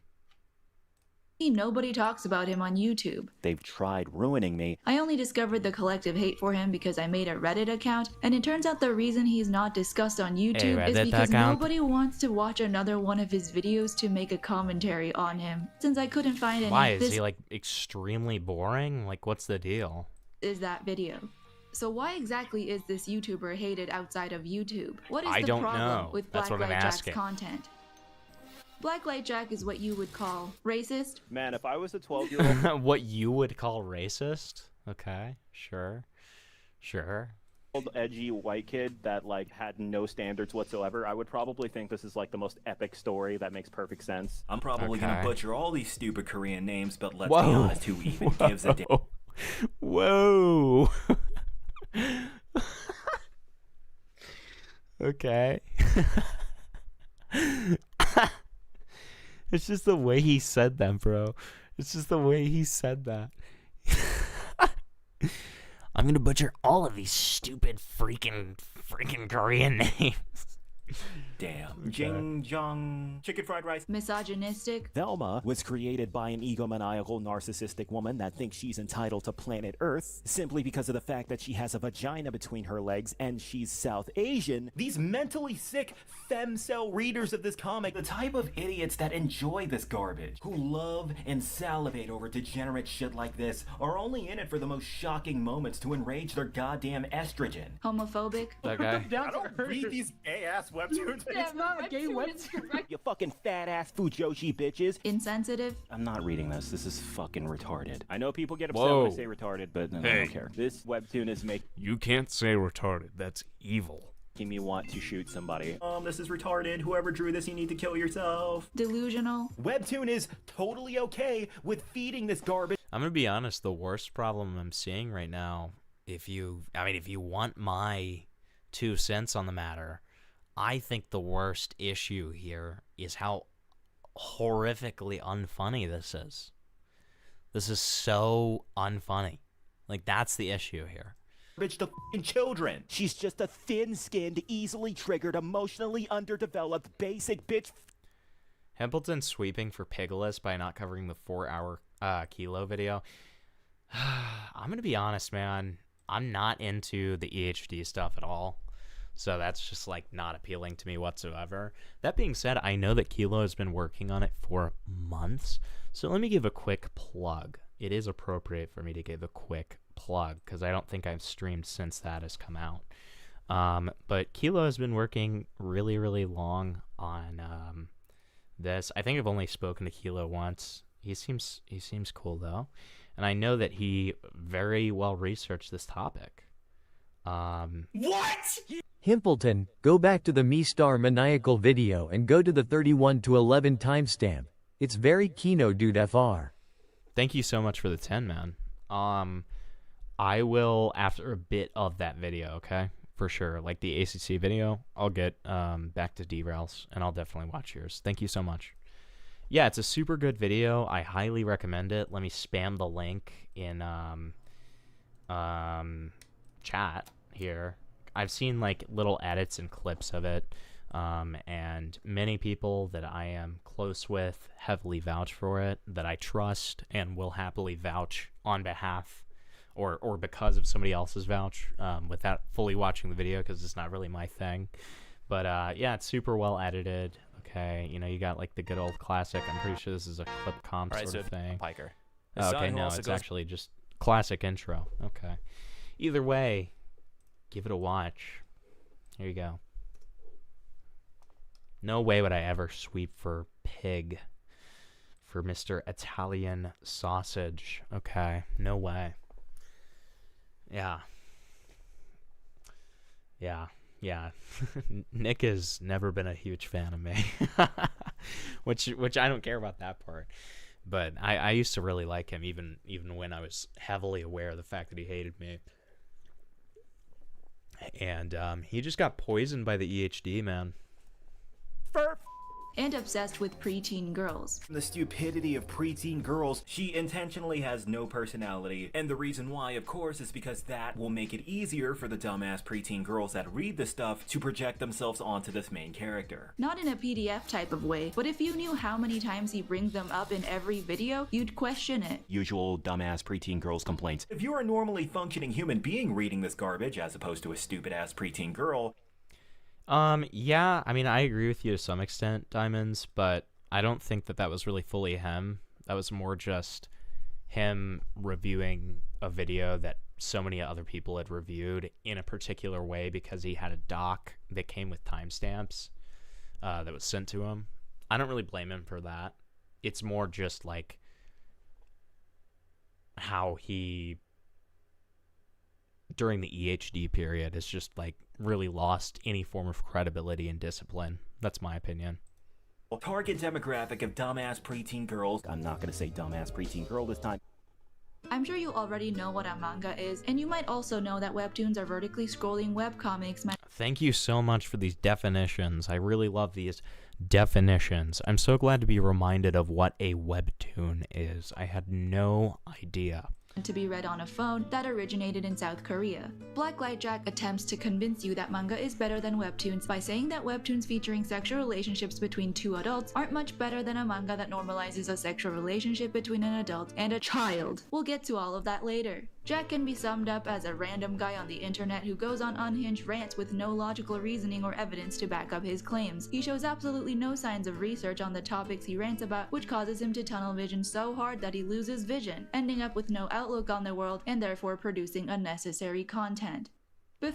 nobody talks about him on YouTube.
They've tried ruining me.
I only discovered the collective hate for him because I made a Reddit account, and it turns out the reason he's not discussed on YouTube is because nobody wants to watch another one of his videos to make a commentary on him. Since I couldn't find any,
Why? Is he like extremely boring? Like, what's the deal?
Is that video. So why exactly is this YouTuber hated outside of YouTube? What is the problem with Blacklight Jack's content? Blacklight Jack is what you would call racist.
Man, if I was a 12-year-old...
What you would call racist? Okay, sure. Sure.
Edgy white kid that like had no standards whatsoever, I would probably think this is like the most epic story that makes perfect sense.
I'm probably gonna butcher all these stupid Korean names, but let's be honest, who even gives a damn?
Whoa. Okay. It's just the way he said that, bro. It's just the way he said that. I'm gonna butcher all of these stupid freaking Korean names.
Damn. Okay. Jing Jong chicken fried rice.
Misogynistic.
Velma was created by an egomaniacal narcissistic woman that thinks she's entitled to planet Earth simply because of the fact that she has a vagina between her legs and she's South Asian.
These mentally sick femcel readers of this comic, the type of idiots that enjoy this garbage, who love and salivate over degenerate shit like this, are only in it for the most shocking moments to enrage their goddamn estrogen.
Homophobic.
That guy.
I don't read these gay-ass webtoons.
It's not a gay webtoon.
You fucking fat-ass Fujoshi bitches.
Insensitive.
I'm not reading this. This is fucking retarded. I know people get upset when I say retarded, but I don't care. This webtoon is making...
You can't say retarded. That's evil.
Making me want to shoot somebody. This is retarded. Whoever drew this, you need to kill yourself.
Delusional.
Webtoon is totally okay with feeding this garbage.
I'm gonna be honest. The worst problem I'm seeing right now, if you want my 2 cents on the matter, I think the worst issue here is how horrifically unfunny this is. This is so unfunny. Like, that's the issue here.
Bitch, the f***ing children. She's just a thin-skinned, easily triggered, emotionally underdeveloped, basic bitch.
Hempleton sweeping for Pigless by not covering the 4-hour Kilo video. I'm gonna be honest, man. I'm not into the EHD stuff at all. So that's just like not appealing to me whatsoever. That being said, I know that Kilo has been working on it for months. So let me give a quick plug. It is appropriate for me to give a quick plug because I don't think I've streamed since that has come out. But Kilo has been working really, really long on this. I think I've only spoken to Kilo once. He seems cool though. And I know that he very well researched this topic.
What?
Himpleton, go back to the Me-Star maniacal video and go to the 31 to 11 timestamp. It's very Kino dude FR.
Thank you so much for the 10, man. I will, after a bit of that video, okay? For sure. Like the ACC video, I'll get back to derails, and I'll definitely watch yours. Thank you so much. Yeah, it's a super good video. I highly recommend it. Let me spam the link in chat here. I've seen like little edits and clips of it, and many people that I am close with heavily vouch for it, that I trust and will happily vouch on behalf or because of somebody else's vouch, without fully watching the video because it's not really my thing. But yeah, it's super well edited. Okay, you know, you got like the good old classic. I'm pretty sure this is a clip comp sort of thing.
Piker.
Okay, no, it's actually just classic intro. Okay. Either way, give it a watch. Here you go. No way would I ever sweep for pig for Mr. Italian Sausage. Okay, no way. Yeah. Yeah. Nick has never been a huge fan of me. which I don't care about that part. But I used to really like him even when I was heavily aware of the fact that he hated me. And he just got poisoned by the EHD, man.
And obsessed with preteen girls.
The stupidity of preteen girls, she intentionally has no personality, and the reason why, of course, is because that will make it easier for the dumbass preteen girls that read the stuff to project themselves onto this main character.
Not in a PDF type of way, but if you knew how many times he brings them up in every video, you'd question it.
Usual dumbass preteen girls complaints.
If you're a normally functioning human being reading this garbage, as opposed to a stupid-ass preteen girl,
yeah, I mean, I agree with you to some extent, Diamonds, but I don't think that was really fully him. That was more just him reviewing a video that so many other people had reviewed in a particular way because he had a doc that came with timestamps that was sent to him. I don't really blame him for that. It's more just like how he, during the EHD period, is just like really lost any form of credibility and discipline. That's my opinion.
Target demographic of dumbass preteen girls.
I'm not going to say dumbass preteen girl this time.
I'm sure you already know what a manga is, and you might also know that webtoons are vertically scrolling webcomics.
Thank you so much for these definitions. I really love these definitions. I'm so glad to be reminded of what a webtoon is. I had no idea.
To be read on a phone that originated in South Korea. Blacklight Jack attempts to convince you that manga is better than webtoons by saying that webtoons featuring sexual relationships between two adults aren't much better than a manga that normalizes a sexual relationship between an adult and a child. We'll get to all of that later. Jack can be summed up as a random guy on the internet who goes on unhinged rants with no logical reasoning or evidence to back up his claims. He shows absolutely no signs of research on the topics he rants about, which causes him to tunnel vision so hard that he loses vision, ending up with no outlook on the world and therefore producing unnecessary content.
No.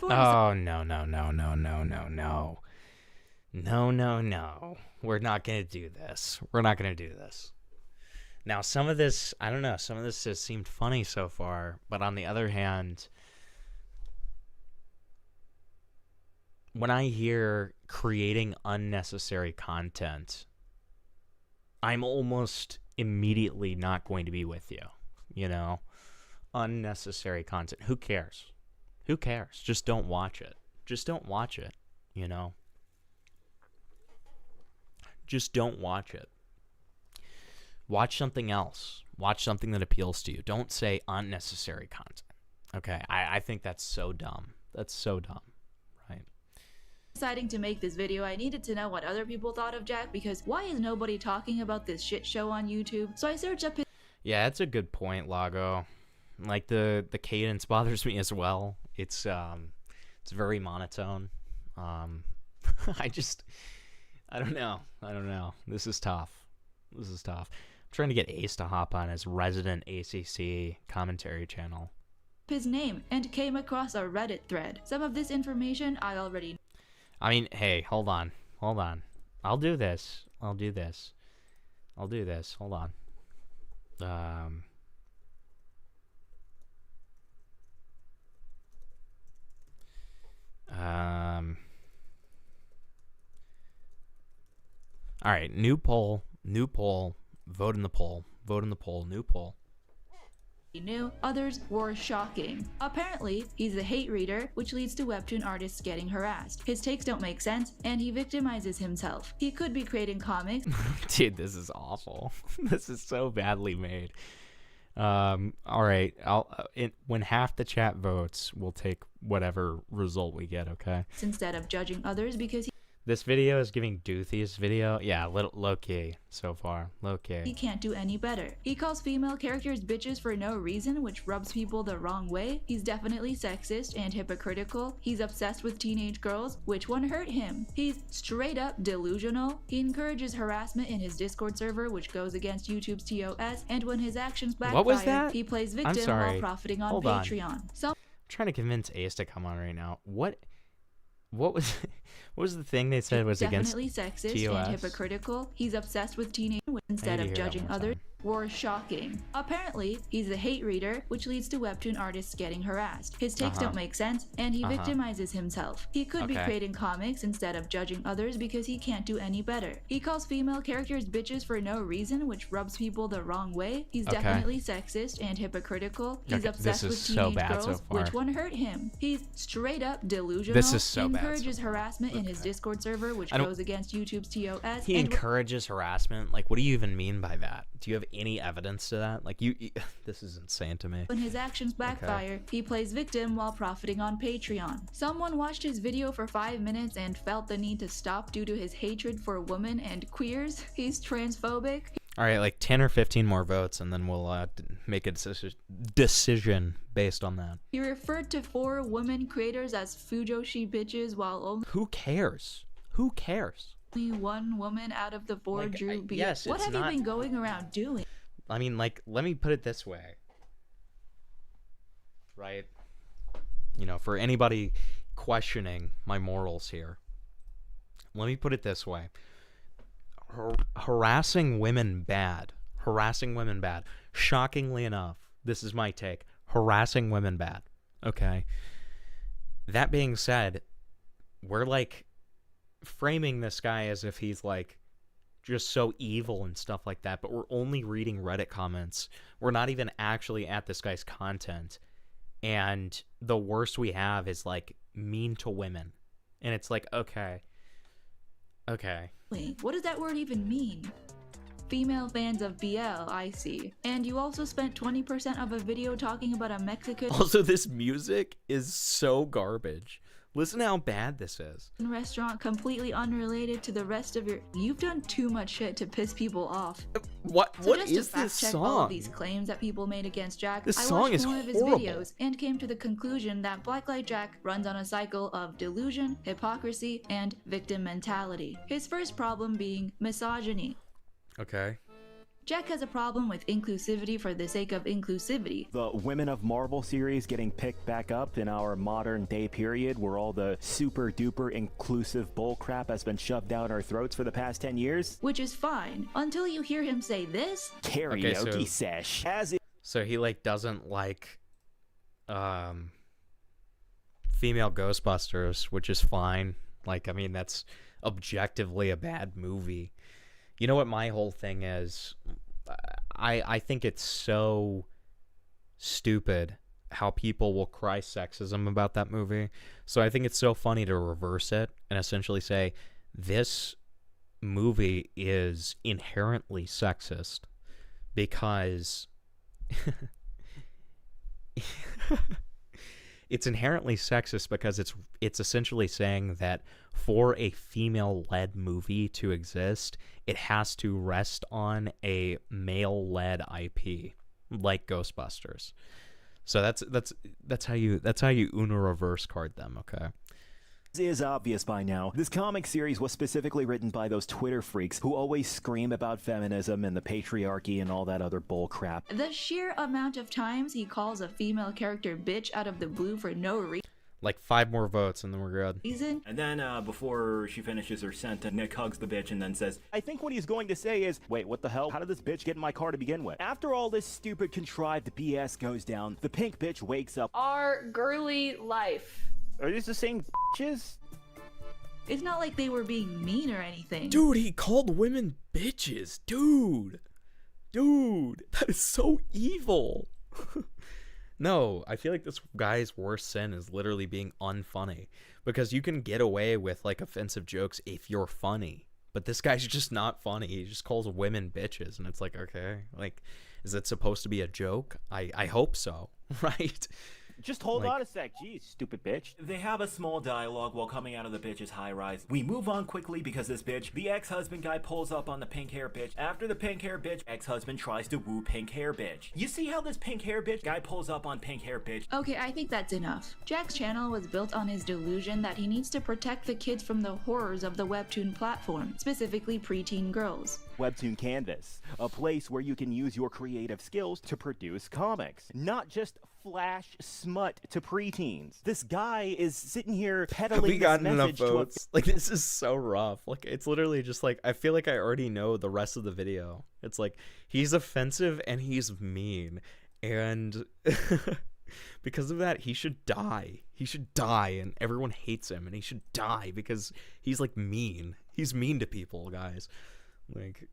We're not gonna do this. Now, some of this, I don't know, some of this has seemed funny so far, but on the other hand, when I hear creating unnecessary content, I'm almost immediately not going to be with you, you know? Unnecessary content. Who cares? Who cares? Just don't watch it. Just don't watch it, you know? Just don't watch it. Watch something else. Watch something that appeals to you. Don't say unnecessary content. Okay, I think that's so dumb. That's so dumb, right?
Deciding to make this video, I needed to know what other people thought of Jack, because why is nobody talking about this shit show on YouTube? So I searched up his...
Yeah, that's a good point, Lago. Like, the cadence bothers me as well. It's very monotone. I don't know. This is tough. I'm trying to get Ace to hop on his resident ACC commentary channel.
His name and came across a Reddit thread. Some of this information I already...
I mean, hey, hold on. I'll do this. Hold on. All right, new poll, vote in the poll, new poll.
new, others were shocking. Apparently, he's a hate reader, which leads to webtoon artists getting harassed. His takes don't make sense, and he victimizes himself. He could be creating comics.
Dude, this is awful. This is so badly made. All right, when half the chat votes, we'll take whatever result we get, okay?
Instead of judging others because
This video is giving Doothy's video. Yeah, low key so far. Low key.
he can't do any better. He calls female characters bitches for no reason, which rubs people the wrong way. He's definitely sexist and hypocritical. He's obsessed with teenage girls, which one hurt him. He's straight up delusional. He encourages harassment in his Discord server, which goes against YouTube's TOS, and when his actions backfire,
What was that?
he plays
I'm
victim
sorry.
while profiting on
Hold on.
Patreon.
I'm trying to convince Ace to come on right now. What was what was the thing they said was against
Definitely sexist
TOS?
and hypocritical. He's obsessed with teenage instead
I need
of
to hear that
judging
one more
others. Were shocking. Apparently, he's a hate reader, which leads to webtoon artists getting harassed. His takes don't make sense, and he victimizes himself. He could be
Okay.
creating comics instead of judging others because he can't do any better. He calls female characters bitches for no reason, which rubs people the wrong way. He's
Okay.
definitely sexist and hypocritical. He's
Okay,
obsessed
this
with
is so
teenage
bad so
girls,
far.
which one hurt him. He's straight up delusional.
This is so
he
bad so
encourages harassment in his Discord server, which
I don't-
goes against YouTube's TOS.
He
and
encourages harassment. Like, what do you even mean by that? Do you have any evidence to that? Like, you this is insane to me.
when his actions backfire, he plays victim while profiting on Patreon. Someone watched his video for 5 minutes and felt the need to stop due to his hatred for women and queers. He's transphobic.
All right, like 10 or 15 more votes, and then we'll make a decision based on that.
He referred to 4 women creators as fujoshi bitches while only
Who cares? Who cares?
1 woman out of the 4 drew beats.
yes,
What
it's
have
not-
you been going around doing?
I mean, like, let me put it this way. Right? You know, for anybody questioning my morals here, let me put it this way. Harassing women bad. Harassing women bad. Shockingly enough, this is my take. Harassing women bad. Okay? That being said, we're like framing this guy as if he's like just so evil and stuff like that, but we're only reading Reddit comments. We're not even actually at this guy's content. And the worst we have is like mean to women. And it's like, okay.
Wait, what does that word even mean? Female fans of BL, I see. And you also spent 20% of a video talking about a Mexican
Also, this music is so garbage. Listen to how bad this is.
restaurant completely unrelated to the rest of your. You've done too much shit to piss people off.
What
So just
is
to fact
this
check all
song?
of these claims that people made against Jack,
This
I
song
watched
is
one of his
horrible.
videos and came to the conclusion that Blacklight Jack runs on a cycle of delusion, hypocrisy, and victim mentality. His first problem being misogyny.
Okay.
Jack has a problem with inclusivity for the sake of inclusivity.
The Women of Marvel series getting picked back up in our modern day period where all the super duper inclusive bullcrap has been shoved down our throats for the past 10 years.
Which is fine, until you hear him say this.
Karaoke sesh. As it
So he like doesn't like female Ghostbusters, which is fine. Like, I mean, that's objectively a bad movie. You know what my whole thing is? I think it's so stupid how people will cry sexism about that movie. So I think it's so funny to reverse it and essentially say this movie is inherently sexist because it's inherently sexist because it's essentially saying that for a female-led movie to exist, it has to rest on a male-led IP, like Ghostbusters. So that's how you Uno reverse card them, okay?
is obvious by now, this comic series was specifically written by those Twitter freaks who always scream about feminism and the patriarchy and all that other bull crap.
The sheer amount of times he calls a female character bitch out of the blue for no reason.
Like 5 more votes and then we're good.
And then before she finishes her sentence, Nick hugs the bitch and then says,
I think what he's going to say is, wait, what the hell? How did this bitch get in my car to begin with? After all this stupid contrived BS goes down, the pink bitch wakes up.
Our girly life.
Are these the same bitches?
It's not like they were being mean or anything.
Dude, he called women bitches. Dude, that is so evil. No, I feel like this guy's worst sin is literally being unfunny, because you can get away with like offensive jokes if you're funny, but this guy's just not funny. He just calls women bitches, and it's like, okay, like, is it supposed to be a joke? I hope so, right?
Just hold on a sec. Jeez, stupid bitch. They have a small dialogue while coming out of the bitch's high-rise. We move on quickly because this bitch, the ex-husband guy, pulls up on the pink hair bitch. After the pink hair bitch, ex-husband tries to woo pink hair bitch. You see how this pink hair bitch guy pulls up on pink hair bitch?
Okay, I think that's enough. Jack's channel was built on his delusion that he needs to protect the kids from the horrors of the webtoon platform, specifically preteen girls.
Webtoon Canvas, a place where you can use your creative skills to produce comics, not just flash smut to preteens. This guy is sitting here peddling
We got
this
enough
message
votes. Like, this is so rough. Like, it's literally just like, I feel like I already know the rest of the video. It's like, he's offensive and he's mean, and because of that, he should die. He should die, and everyone hates him, and he should die because he's like mean. He's mean to people, guys. Like,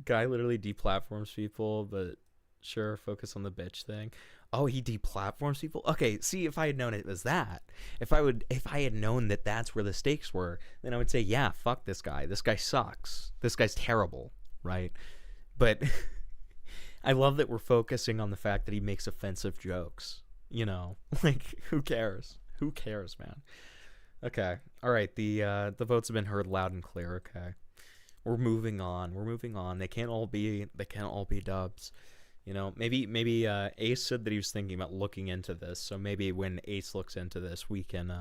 guy literally deplatforms people, but sure, focus on the bitch thing. Oh, he deplatforms people? Okay, see, if I had known it was that, if I had known that that's where the stakes were, then I would say, yeah, fuck this guy. This guy sucks. This guy's terrible, right? But I love that we're focusing on the fact that he makes offensive jokes. You know, like, who cares? Who cares, man? Okay. All right. The votes have been heard loud and clear. Okay. We're moving on. We're moving on. They can't all be dubs. You know, maybe Ace said that he was thinking about looking into this. So maybe when Ace looks into this, we can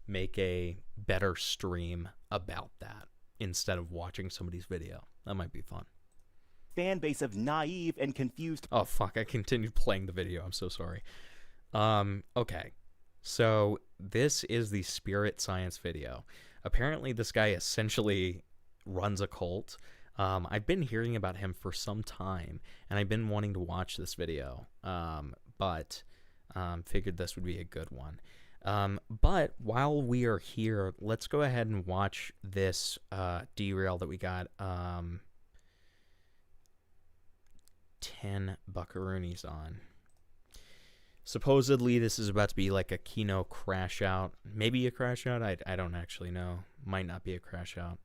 make a better stream about that instead of watching somebody's video. That might be fun.
fan base of naive and confused.
Oh fuck, I continued playing the video. I'm so sorry. Okay. So this is the Spirit Science video. Apparently this guy essentially runs a cult. I've been hearing about him for some time, and I've been wanting to watch this video, but figured this would be a good one. But while we are here, let's go ahead and watch this derail that we got 10 buckaroonies on. Supposedly this is about to be like a Kino crash out. Maybe a crash out? I don't actually know. Might not be a crash out.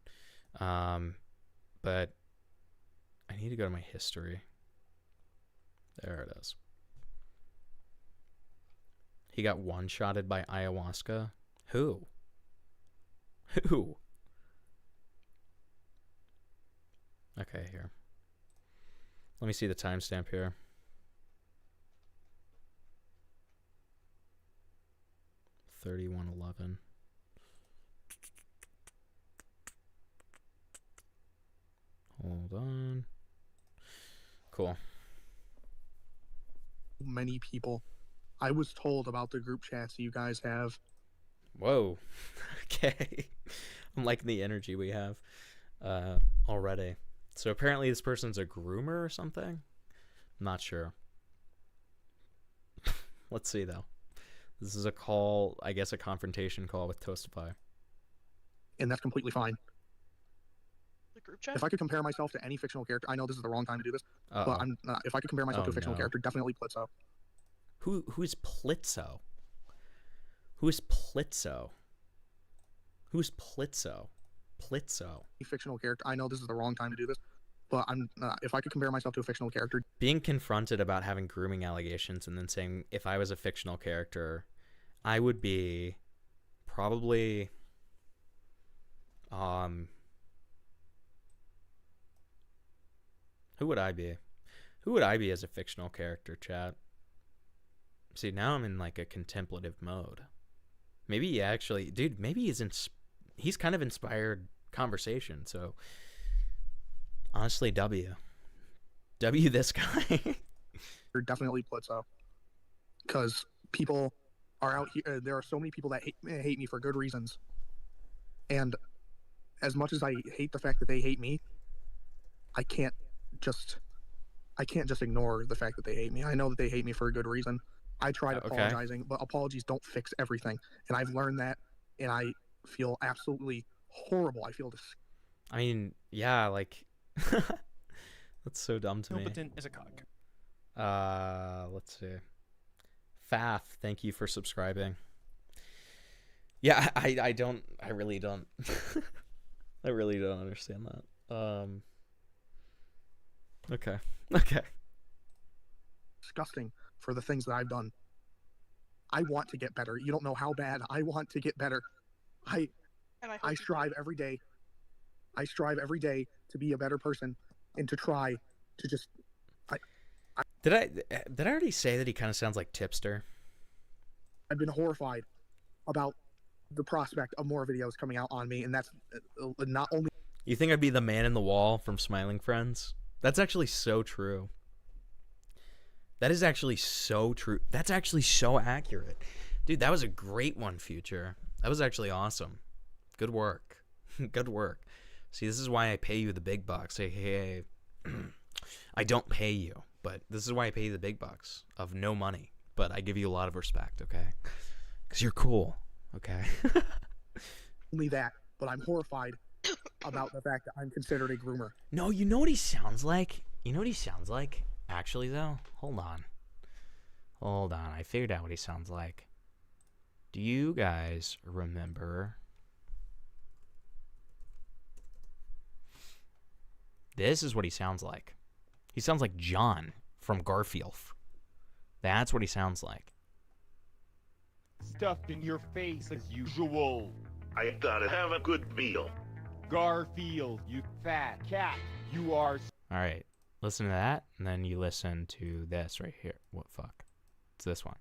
But I need to go to my history. There it is. He got one-shotted by ayahuasca. Who? Who? Okay, here. Let me see the timestamp here. $31.11. Hold on. Cool.
Many people. I was told about the group chats you guys have.
Whoa. Okay. I'm liking the energy we have already. So apparently this person's a groomer or something? I'm not sure. Let's see, though. This is a call, I guess a confrontation call with Toastify.
And that's completely fine.
The group chat?
If I could compare myself to any fictional character, I know this is the wrong time to do this, but if I could compare myself to a fictional character, definitely Plitzo.
Who's Plitzo? Who's Plitzo? Who's Plitzo? Plitzo.
Fictional character. I know this is the wrong time to do this, but if I could compare myself to a fictional character.
Being confronted about having grooming allegations and then saying, if I was a fictional character, I would be probably who would I be? Who would I be as a fictional character, chat? See, now I'm in like a contemplative mode. Maybe he actually, dude, maybe he's kind of inspired conversation. So honestly, W this guy.
You're definitely Plitzo, because people are out here. There are so many people that hate me for good reasons, and as much as I hate the fact that they hate me, I can't just ignore the fact that they hate me. I know that they hate me for a good reason. I tried apologizing, but apologies don't fix everything, and I've learned that, and I feel absolutely horrible. I feel
I mean, yeah, like that's so dumb to me.
Competent as a cock.
Let's see. Faf, thank you for subscribing. Yeah, I really don't. I really don't understand that. Okay.
Disgusting for the things that I've done. I want to get better. You don't know how bad I want to get better. I strive every day. I strive every day to be a better person and to try to just.
Did I already say that he kind of sounds like Tipster?
I've been horrified about the prospect of more videos coming out on me, and that's not only.
You think I'd be the man in the wall from Smiling Friends? That's actually so true. That is actually so true. That's actually so accurate. Dude, that was a great one, Future. That was actually awesome. Good work. Good work. See, this is why I pay you the big bucks. Hey, I don't pay you, but this is why I pay you the big bucks of no money. But I give you a lot of respect, okay? Because you're cool, okay?
Only that, but I'm horrified about the fact that I'm considered a groomer.
No, you know what he sounds like? You know what he sounds like? Actually, though, hold on. I figured out what he sounds like. Do you guys remember? This is what he sounds like. He sounds like John from Garfield. That's what he sounds like.
Stuffed in your face as usual.
I gotta have a good meal.
Garfield, you fat cat. You are.
All right. Listen to that, and then you listen to this right here. What fuck? It's this one.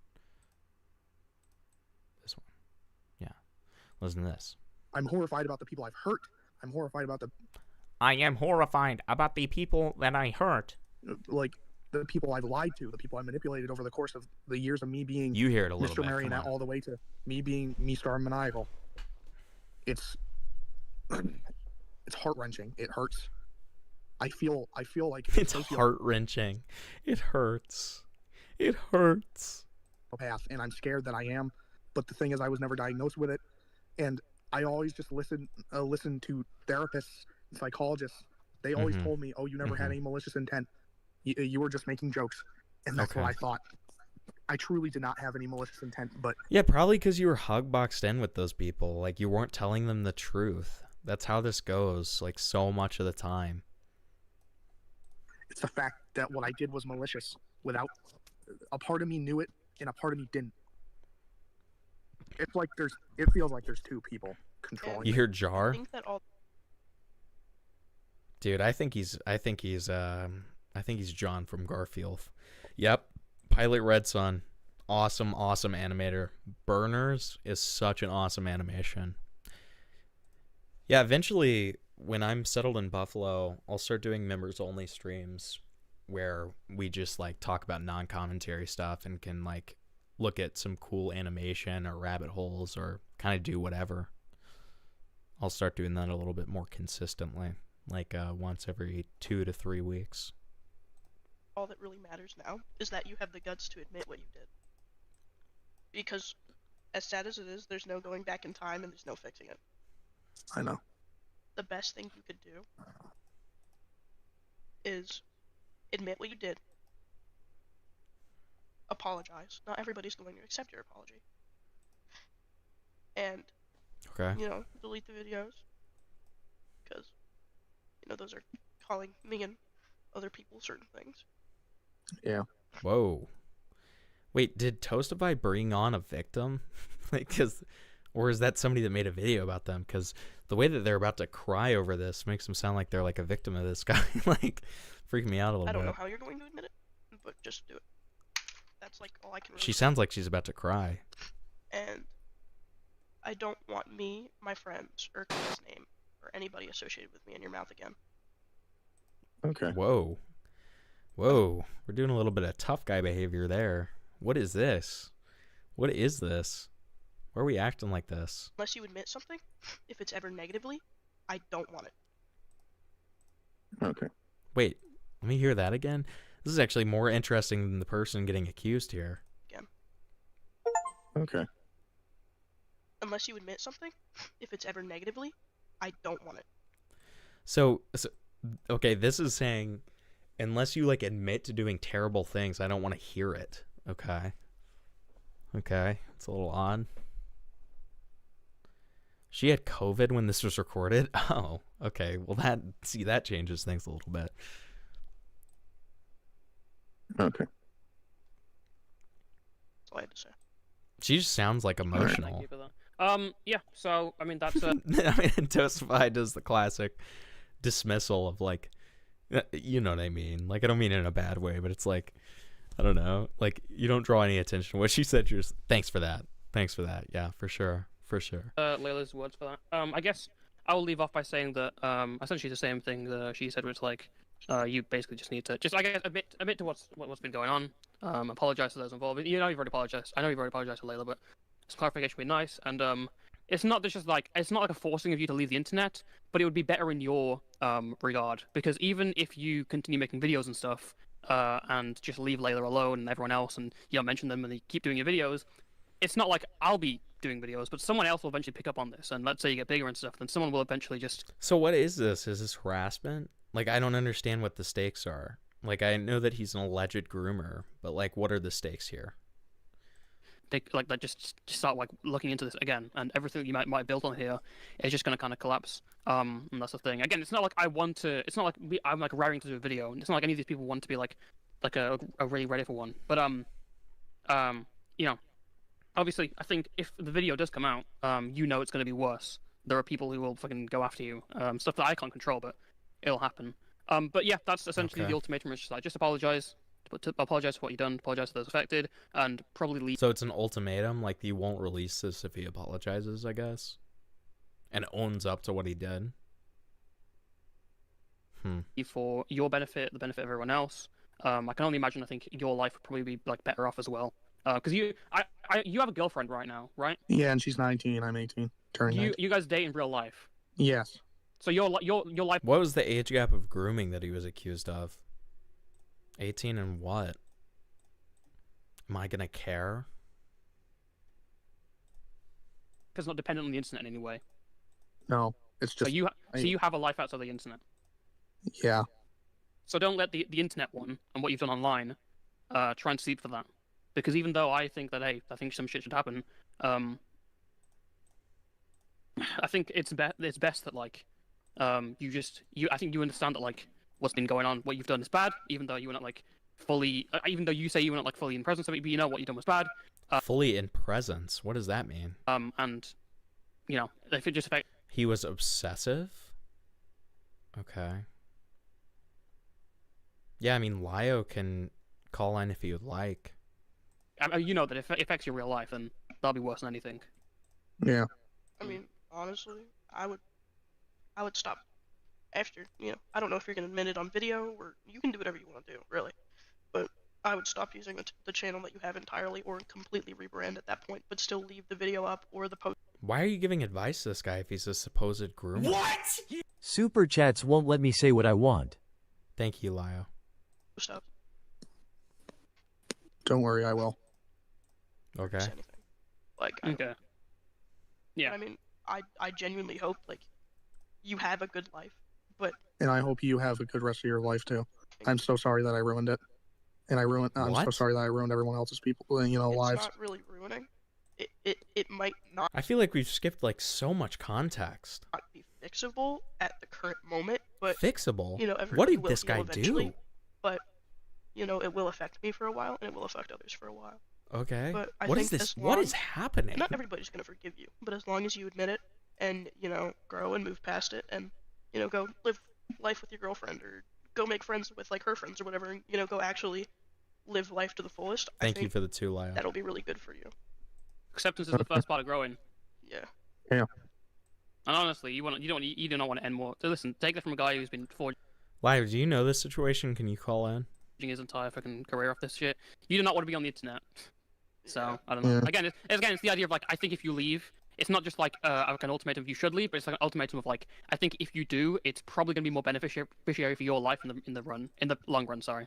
This one. Yeah. Listen to this.
I'm horrified about the people I've hurt. I'm horrified about the.
I am horrified about the people that I hurt.
Like the people I've lied to, the people I manipulated over the course of the years of me being.
You hear it a little
Mr.
bit.
Marionette all the way to me being Mr. Maniacal. It's heart-wrenching. It hurts. I feel like
it's heart-wrenching. It hurts. It hurts.
Path, and I'm scared that I am. But the thing is, I was never diagnosed with it, and I always just listen to therapists, and psychologists. They always told me, "Oh, you never had any malicious intent. You were just making jokes," and that's what I thought. I truly did not have any malicious intent, but
yeah, probably because you were hug-boxed in with those people. Like you weren't telling them the truth. That's how this goes. Like so much of the time.
It's the fact that what I did was malicious. Without a part of me knew it, and a part of me didn't. It's like it feels like there's two people controlling.
You hear Jar?
I think that all.
Dude, I think he's John from Garfield. Yep. Pilot Red Sun. Awesome animator. Burners is such an awesome animation. Yeah, eventually when I'm settled in Buffalo, I'll start doing members only streams where we just like talk about non-commentary stuff and can like look at some cool animation or rabbit holes or kind of do whatever. I'll start doing that a little bit more consistently, like once every 2 to 3 weeks.
All that really matters now is that you have the guts to admit what you did. Because as sad as it is, there's no going back in time and there's no fixing it.
I know.
The best thing you could do is admit what you did. Apologize. Not everybody's going to accept your apology. And, delete the videos. Because, those are calling me and other people certain things.
Yeah.
Whoa. Wait, did Toastify bring on a victim? Or is that somebody that made a video about them? Because the way that they're about to cry over this makes them sound like they're like a victim of this guy. Like, freaking me out a little bit.
I don't know how you're going to admit it, but just do it. That's like all I can really
She sounds like she's about to cry.
And I don't want me, my friends, or Chris' name, or anybody associated with me in your mouth again.
Okay.
Whoa. We're doing a little bit of tough guy behavior there. What is this? What is this? Why are we acting like this?
Unless you admit something, if it's ever negatively, I don't want it.
Okay.
Wait, let me hear that again. This is actually more interesting than the person getting accused here.
Again.
Okay.
Unless you admit something, if it's ever negatively, I don't want it.
So okay, this is saying unless you like admit to doing terrible things, I don't want to hear it. Okay. Okay, it's a little odd. She had COVID when this was recorded? Oh, okay. Well, that changes things a little bit.
Okay.
That's all I had to say.
She just sounds like emotional.
Thank you for that. Yeah, so, I mean, that's...
I mean, Toastify does the classic dismissal of, like, you know what I mean. Like, I don't mean it in a bad way, but it's like, I don't know. Like, you don't draw any attention to what she said. You're just, thanks for that. Thanks for that. Yeah, for sure. For sure.
Layla's words for that. I guess I'll leave off by saying that essentially the same thing that she said, where it's like you basically just need to I guess admit to what's been going on. Apologize to those involved. You know you've already apologized. I know you've already apologized to Layla, but some clarification would be nice. And it's not just like it's not like a forcing of you to leave the internet, but it would be better in your regard, because even if you continue making videos and stuff and just leave Layla alone and everyone else, and you don't mention them and you keep doing your videos, it's not like I'll be doing videos, but someone else will eventually pick up on this, and let's say you get bigger and stuff, then someone will eventually just...
So what is this? Is this harassment? Like, I don't understand what the stakes are. Like, I know that he's an alleged groomer, but, like, what are the stakes here?
They, like, just start, like, looking into this again, and everything you might build on here is just going to kind of collapse. And that's the thing. Again, it's not like I want to... It's not like I'm, like, raring to do a video, and it's not like any of these people want to be, like a really ready for one. But, you know... Obviously, I think if the video does come out, you know it's going to be worse. There are people who will fucking go after you. Stuff that I can't control, but it'll happen. But yeah, that's essentially the ultimatum. It's just like, just apologize. Apologize for what you've done. Apologize to those affected, and probably leave.
So it's an ultimatum, like you won't release this if he apologizes, I guess, and owns up to what he did.
For your benefit, the benefit of everyone else. I can only imagine. I think your life would probably be like better off as well. Because you have a girlfriend right now, right?
Yeah, and she's 19. I'm 18. Turning 19.
You guys date in real life?
Yes.
So your life...
What was the age gap of grooming that he was accused of? 18 and what? Am I gonna care?
Because it's not dependent on the internet in any way.
No, it's just...
So you have a life outside the internet?
Yeah.
So don't let the internet one and what you've done online try and sleep for that. Because even though I think that, hey, I think some shit should happen, I think it's best that, like, I think you understand that, like, what's been going on, what you've done is bad, even though you were not, like, fully, even though you say you were not, like, fully in presence of it, but you know what you've done was bad.
Fully in presence? What does that mean?
And, you know, if it just affects...
He was obsessive? Okay. Yeah, I mean, Lio can call in if he would like.
You know that if it affects your real life, then that'll be worse than anything.
Yeah.
I mean, honestly, I would stop after, you know, I don't know if you're going to admit it on video, or you can do whatever you want to do, really. But I would stop using the channel that you have entirely, or completely rebrand at that point, but still leave the video up or the post.
Why are you giving advice to this guy if he's a supposed groomer?
What? Super chats won't let me say what I want.
Thank you, Lio.
Stop.
Don't worry, I will.
Okay.
Like,
okay. Yeah.
I mean, I genuinely hope, like, you have a good life, but...
And I hope you have a good rest of your life, too. I'm so sorry that I ruined it. And I'm so sorry that I ruined everyone else's lives.
It's not really ruining. It might not...
I feel like we've skipped, like, so much context.
Not be fixable at the current moment, but...
Fixable?
You know,
what did this guy do?
But, you know, it will affect me for a while, and it will affect others for a while.
Okay.
But I
what
think
is this? What is happening?
Not everybody's gonna forgive you, but as long as you admit it and, you know, grow and move past it, and, you know, go live life with your girlfriend, or go make friends with, like, her friends or whatever, and, you know, go actually live life to the fullest.
Thank you for the 2, Lio.
That'll be really good for you.
Acceptance is the first part of growing.
Yeah.
Yeah.
And honestly, you do not want to end more. So listen, take that from a guy who's been forging.
Lio, do you know this situation? Can you call in?
His entire fucking career off this shit. You do not want to be on the internet. So, I don't know. Yeah. Again, it's the idea of, like, I think if you leave, it's not just, like, an ultimatum you should leave, but it's like an ultimatum of, like, I think if you do, it's probably going to be more beneficiary for your life in the long run, sorry.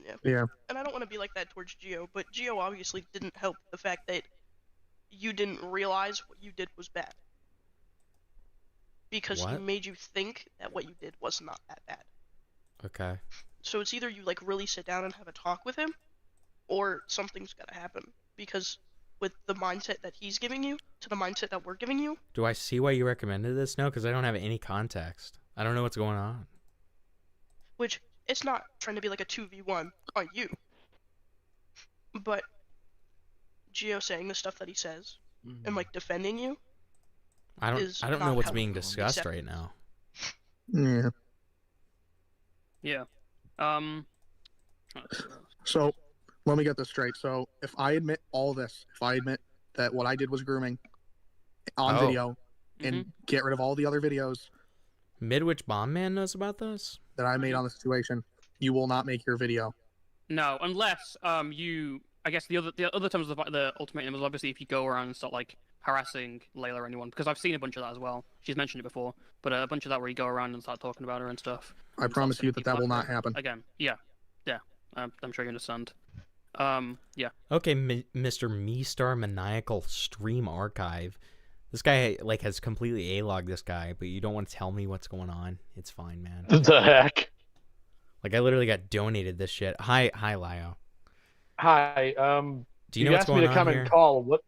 Yeah.
Yeah.
And I don't want to be like that towards Gio, but Gio obviously didn't help the fact that you didn't realize what you did was bad. Because he made you think that what you did was not that bad.
Okay.
So it's either you like really sit down and have a talk with him, or something's gotta happen. Because with the mindset that he's giving you to the mindset that we're giving you.
Do I see why you recommended this? No, because I don't have any context. I don't know what's going on.
Which, it's not trying to be like a 2v1 on you. But Gio saying the stuff that he says and like defending you.
I don't know what's being discussed right now.
Yeah.
Yeah.
So, let me get this straight. So, if I admit all this, if I admit that what I did was grooming on video and get rid of all the other videos
Midwich Bomb Man knows about this?
That I made on the situation, you will not make your video.
No, unless you. I guess the other terms of the ultimatum is obviously if you go around and start like harassing Layla or anyone, because I've seen a bunch of that as well. She's mentioned it before, but a bunch of that where you go around and start talking about her and stuff.
I promise you that will not happen.
Again, yeah. I'm sure you understand. Yeah.
Okay, Mr. Me-Star Maniacal Stream Archive. This guy like has completely A-logged this guy, but you don't want to tell me what's going on. It's fine, man.
The heck?
Like I literally got donated this shit. Hi, Lio.
Hi.
Do you know what's going on
asked me to come
here?
and call. What?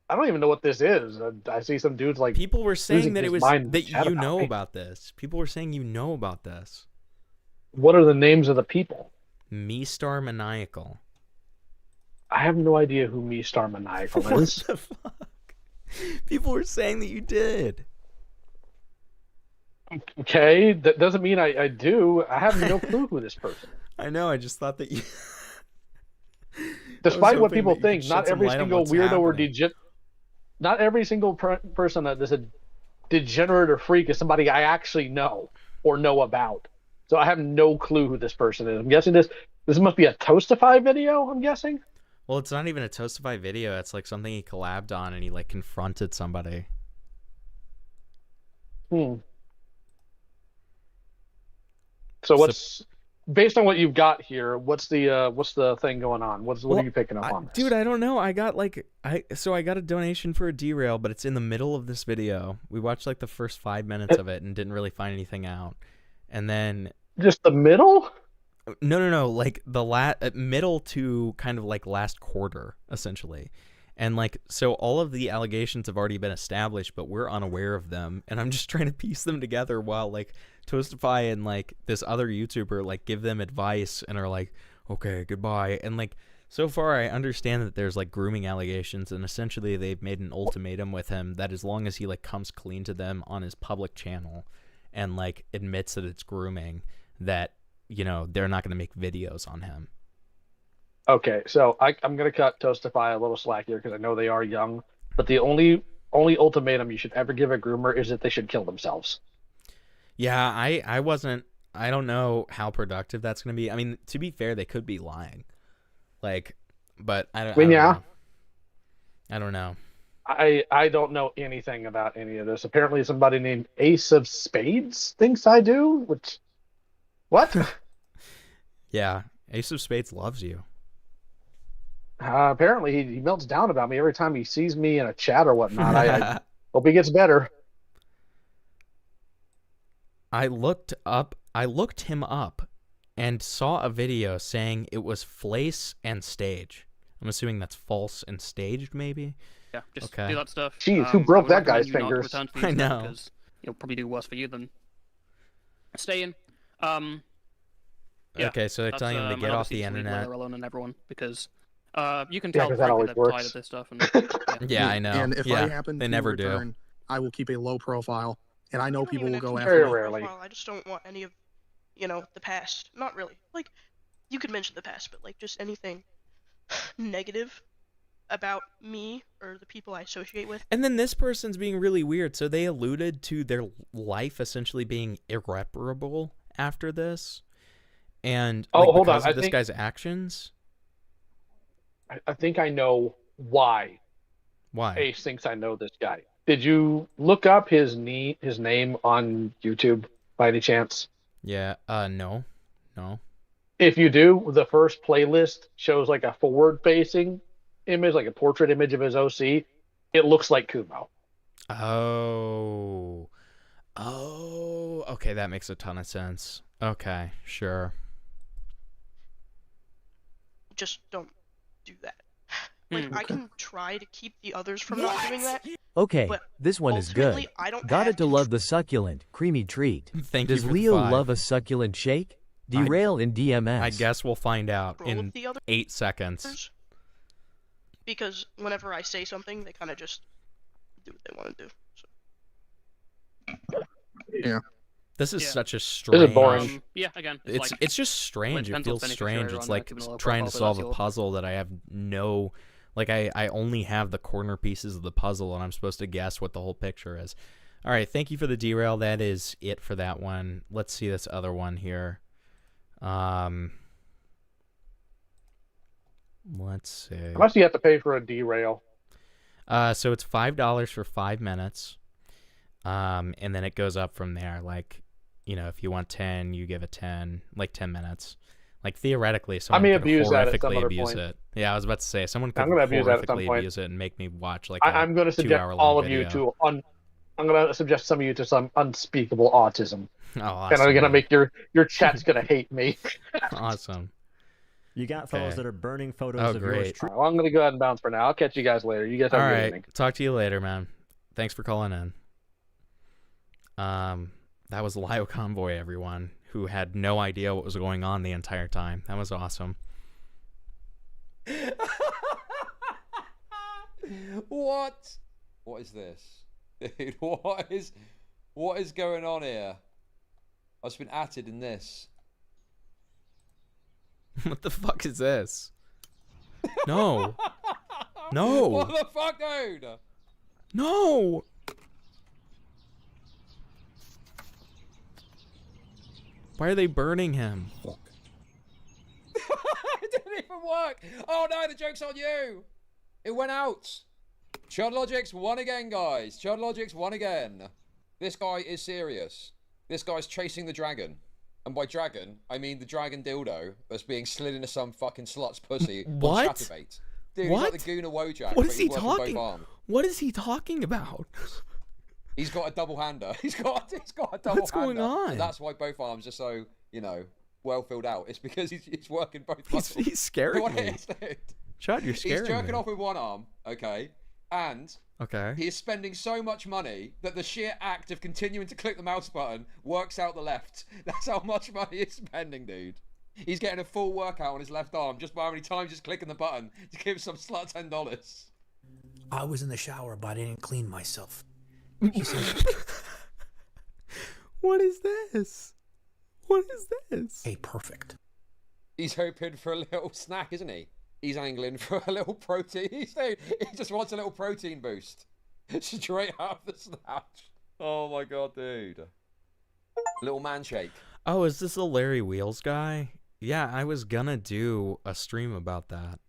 I don't even know what this is. I see some dudes like
people were saying that it was that you know
me.
about this. People were saying you know about this.
What are the names of the people?
Me-Star Maniacal.
I have no idea who Me-Star Maniacal is.
What the fuck? People were saying that you did.
Okay, that doesn't mean I do. I have no clue who this person.
I know. I just thought that you.
Despite what people think, not every single weirdo or not every single person that is a degenerate or freak is somebody I actually know or know about. So I have no clue who this person is. I'm guessing this must be a Toastify video. I'm guessing.
Well, it's not even a Toastify video. It's like something he collabed on, and he like confronted somebody.
So what's based on what you've got here? What's the thing going on? What are you picking up on? This?
Dude, I don't know. I got I got a donation for a derail, but it's in the middle of this video. We watched like the first 5 minutes of it and didn't really find anything out, and then
just the middle.
No, like the middle to kind of like last quarter, essentially. And like, so all of the allegations have already been established, but we're unaware of them. And I'm just trying to piece them together while like Toastify and like this other YouTuber like give them advice and are like, okay, goodbye. And like, so far I understand that there's like grooming allegations, and essentially they've made an ultimatum with him that as long as he like comes clean to them on his public channel and like admits that it's grooming, that, you know, they're not going to make videos on him.
Okay, so I'm going to cut Toastify a little slack here because I know they are young, but the only ultimatum you should ever give a groomer is that they should kill themselves.
Yeah, I don't know how productive that's going to be. I mean, to be fair, they could be lying. Like, but I don't know. I don't know.
I don't know anything about any of this. Apparently somebody named Ace of Spades thinks I do, which... What?
Yeah, Ace of Spades loves you.
Apparently he melts down about me every time he sees me in a chat or whatnot. I hope he gets better.
I looked him up and saw a video saying it was Flace and Stage. I'm assuming that's false and staged, maybe?
Yeah, just do that stuff.
Jeez, who broke that guy's fingers?
I know.
Because it'll probably do worse for you than staying. Yeah,
okay, so they're telling him to get off the internet.
Alone and everyone, because you can tell frankly they're tired of this stuff. And,
yeah, I know.
And if I happen
they
to
never
return, I will keep a low profile, and I know people will go
very
after me.
rarely.
I just don't want any of, the past. Not really. Like, you could mention the past, but like just anything negative about me or the people I associate with.
And then this person's being really weird. So they alluded to their life essentially being irreparable after this. And
hold on.
Of this guy's actions.
I think I know why.
Why?
Ace thinks I know this guy. Did you look up his name on YouTube by any chance?
Yeah. No.
If you do, the first playlist shows like a forward-facing image, like a portrait image of his OC. It looks like Kumo.
Oh. Okay, that makes a ton of sense. Okay, sure.
just don't do that. Like, I can try to keep the others from not doing that.
Okay,
but
this one is good.
ultimately, I don't
Got
have
it to love the succulent, creamy treat.
Thank you
Does
for the
Leo
5.
love a succulent shake? Derail in DMS.
I guess we'll find out
control
in
of the others,
8 seconds.
because whenever I say something, they kind of just do what they want to do. So.
Yeah.
This is
Yeah.
such a
This
strange.
is boring.
Yeah, again,
It's just strange. It feels strange. It's like trying to solve a puzzle that I have no. Like I only have the corner pieces of the puzzle, and I'm supposed to guess what the whole picture is. All right, thank you for the derail. That is it for that one. Let's see this other one here. Let's see.
How much do you have to pay for a derail?
So it's $5 for 5 minutes. And then it goes up from there. Like, you know, if you want 10, you give it 10, like 10 minutes. Like theoretically, someone could
abuse that at some
horrifically
other
abuse
point.
it. Yeah, I was about to say someone could
I'm gonna abuse that at some
horrifically
point.
abuse it and make me watch like
I'm going to suggest
2-hour-long
all of
video.
you to I'm going to suggest some of you to some unspeakable autism.
Oh, awesome,
and I'm going to
man.
make your chat's going to hate me.
Awesome.
You got fellows
Okay.
that are burning photos
Oh,
of yours.
great.
Well, I'm going to go ahead and bounce for now. I'll catch you guys later. You guys have
All
a good
right.
evening.
Talk to you later, man. Thanks for calling in. That was Lio Convoy, everyone, who had no idea what was going on the entire time. That was awesome.
What? What is this? Dude, what is going on here? I've been atted in this.
What the fuck is this? No. No.
What the fuck, dude?
No. Why are they burning him?
It didn't even work. Oh no, the joke's on you. It went out. Chud Logic's won again, guys. Chud Logic's won again. This guy is serious. This guy's chasing the dragon. And by dragon, I mean the dragon dildo that's being slid into some fucking slut's pussy.
What?
On Chatterbait. Dude,
What?
he's got the Guna Wojak.
What
but
is
he's
he
working both
talking?
arms.
What is he talking about?
He's got a double hander. He's got a double hander.
What's going on?
And that's why both arms are so, you know, well filled out. It's because he's working both muscles.
He's scaring
What
me.
it is, dude.
Chad, you're scaring
He's jerking
me.
off with one arm, okay, and
Okay.
he is spending so much money that the sheer act of continuing to click the mouse button works out the left. That's how much money he's spending, dude. He's getting a full workout on his left arm just by how many times he's clicking the button to give some slut $10.
I was in the shower, but I didn't clean myself.
What is this? What is this?
Hey, perfect.
He's hoping for a little snack, isn't he? He's angling for a little protein. He just wants a little protein boost. Straight out of the snatch. Oh my god, dude. Little man shake.
Oh, is this the Larry Wheels guy? Yeah, I was gonna do a stream about that.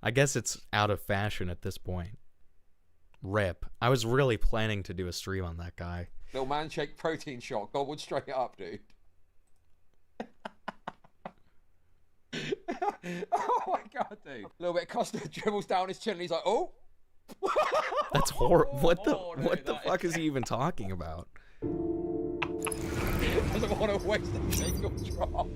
I guess it's out of fashion at this point. Rip. I was really planning to do a stream on that guy.
Little man shake protein shot. Gobbled straight up, dude. Oh my god, dude. A little bit of custard dribbles down his chin and he's like, oh.
That's horrible. What the fuck is he even talking about?
Doesn't want to waste a single drop.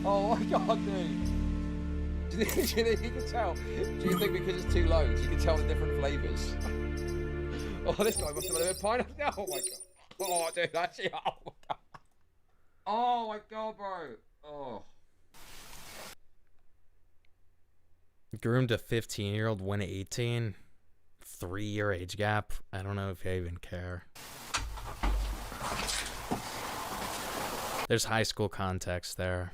Oh my god, dude. Do you think you can tell? Do you think because it's 2 loads, you can tell the different flavours? Oh, this guy must have had a bit of pineapple. Oh my god. Oh, dude, that's it. Oh my god. Oh my god, bro. Oh.
Groomed a 15-year-old, win 18. 3-year age gap. I don't know if I even care. There's high school context there.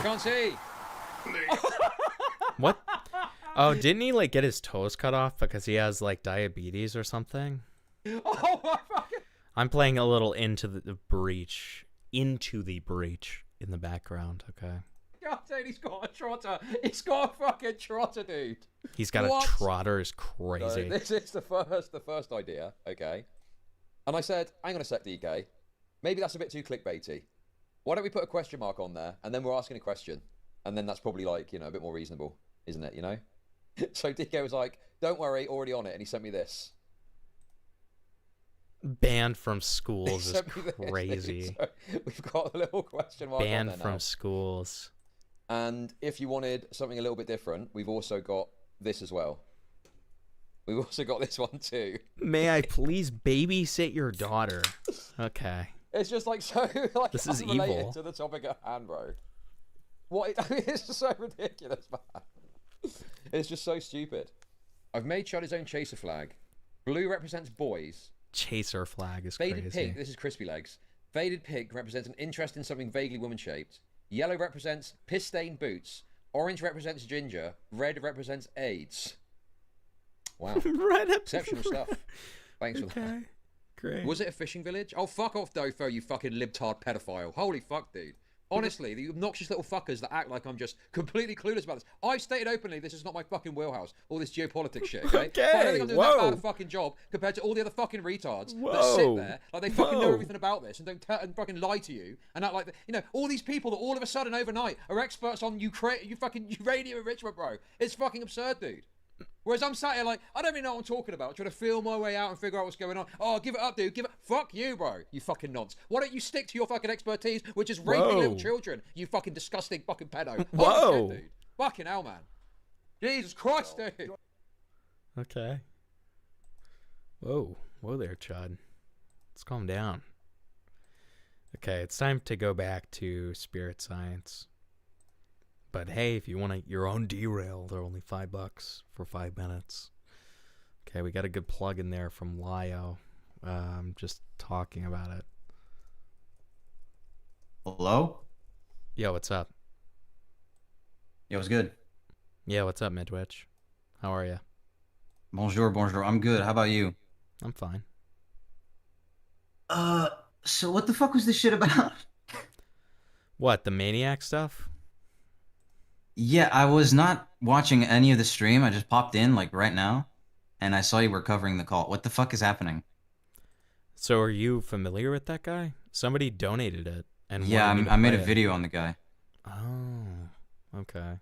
Can't see.
What? Oh, didn't he like get his toes cut off because he has like diabetes or something?
Oh my fucking.
I'm playing a little Into the Breach in the background. Okay.
God, dude, he's got a trotter. He's got a fucking trotter, dude.
He's got
What?
a trotter. Is crazy.
No, this is the first idea, okay? And I said, hang on a sec, DK. Maybe that's a bit too clickbaity. Why don't we put a question mark on there, and then we're asking a question, and then that's probably like, you know, a bit more reasonable. isn't it? You know. So DK was like, "Don't worry, already on it," and he sent me this.
Banned from schools is crazy.
So we've got a little question mark
Banned
on there
from
now.
schools.
And if you wanted something a little bit different, we've also got this as well. We've also got this one too.
May I please babysit your daughter? Okay.
It's just like so like
This is
unrelated
evil.
to the topic at hand, bro. What? It's just so ridiculous, man. It's just so stupid. I've made Chud his own chaser flag. Blue represents boys.
Chaser flag is
Faded
crazy.
pig. This is crispy legs. Faded pig represents an interest in something vaguely woman-shaped. Yellow represents piss-stained boots. Orange represents ginger. Red represents AIDS. Wow.
Red.
Exceptional stuff. Thanks for that.
Great.
Was it a fishing village? Oh, fuck off, Dofo, you fucking libtard pedophile. Holy fuck, dude. Honestly, the obnoxious little fuckers that act like I'm just completely clueless about this. I've stated openly this is not my fucking wheelhouse, all this geopolitics shit, okay? But I don't think I'm doing that bad a fucking job compared to all the other fucking retards that sit there like they fucking know everything about this and don't and fucking lie to you and act like, you know, all these people that all of a sudden overnight are experts on fucking uranium enrichment, bro. It's fucking absurd, dude. Whereas I'm sat here like, I don't even know what I'm talking about, trying to feel my way out and figure out what's going on. Oh, give it up, dude. Give it. Fuck you, bro. You fucking nonce. Why don't you stick to your fucking expertise, which is raping little children, you fucking disgusting fucking pedo.
Whoa.
Holy shit, dude. Fucking hell, man. Jesus Christ, dude.
Okay. Whoa. Whoa there, Chud. Let's calm down. Okay, it's time to go back to spirit science. But hey, if you want your own derail, they're only $5 for 5 minutes. Okay, we got a good plug in there from Lio. Just talking about it.
Hello?
Yo, what's up?
Yo, what's good?
Yeah, what's up, Midwitch? How are you?
Bonjour, bonjour. I'm good. How about you?
I'm fine.
So what the fuck was this shit about?
What, the Maniac stuff?
Yeah, I was not watching any of the stream. I just popped in, like, right now, and I saw you were covering the call. What the fuck is happening?
So are you familiar with that guy? Somebody donated it. And
Yeah,
wanted me to
I made a
play it.
video on the guy.
Oh, okay.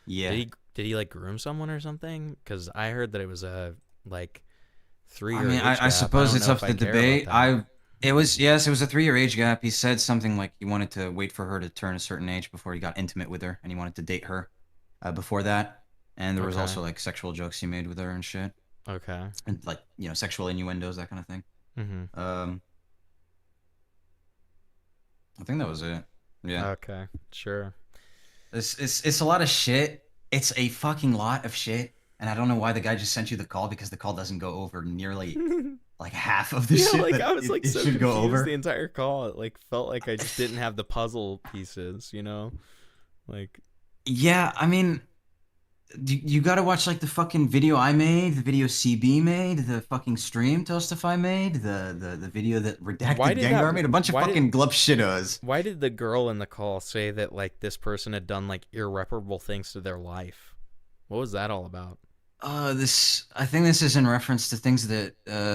Yeah.
Did he like groom someone or something? Because I heard that it was a like 3-year.
I mean,
age
I
gap.
suppose
don't
it's
know
up
if
to
I care
debate.
about that.
It was a 3-year age gap. He said something like he wanted to wait for her to turn a certain age before he got intimate with her, and he wanted to date her before that. And there was
Okay.
also like sexual jokes he made with her and shit.
Okay.
And like, you know, sexual innuendos, that kind of thing.
Mm-hmm.
I think that was it. Yeah.
Okay. Sure.
It's a lot of shit. It's a fucking lot of shit. And I don't know why the guy just sent you the call, because the call doesn't go over nearly like half of the
Yeah,
shit
like
that
I was like
it
so
should go
confused
over.
the entire call. It like felt like I just didn't have the puzzle pieces, you know? Like
Yeah, I mean, you gotta watch like the fucking video I made, the video CB made, the fucking stream Toastify made, the video that Redacted Gengar made, a bunch of fucking glup shitos.
Why did the girl in the call say that like this person had done like irreparable things to their life? What was that all about?
I think this is in reference to things that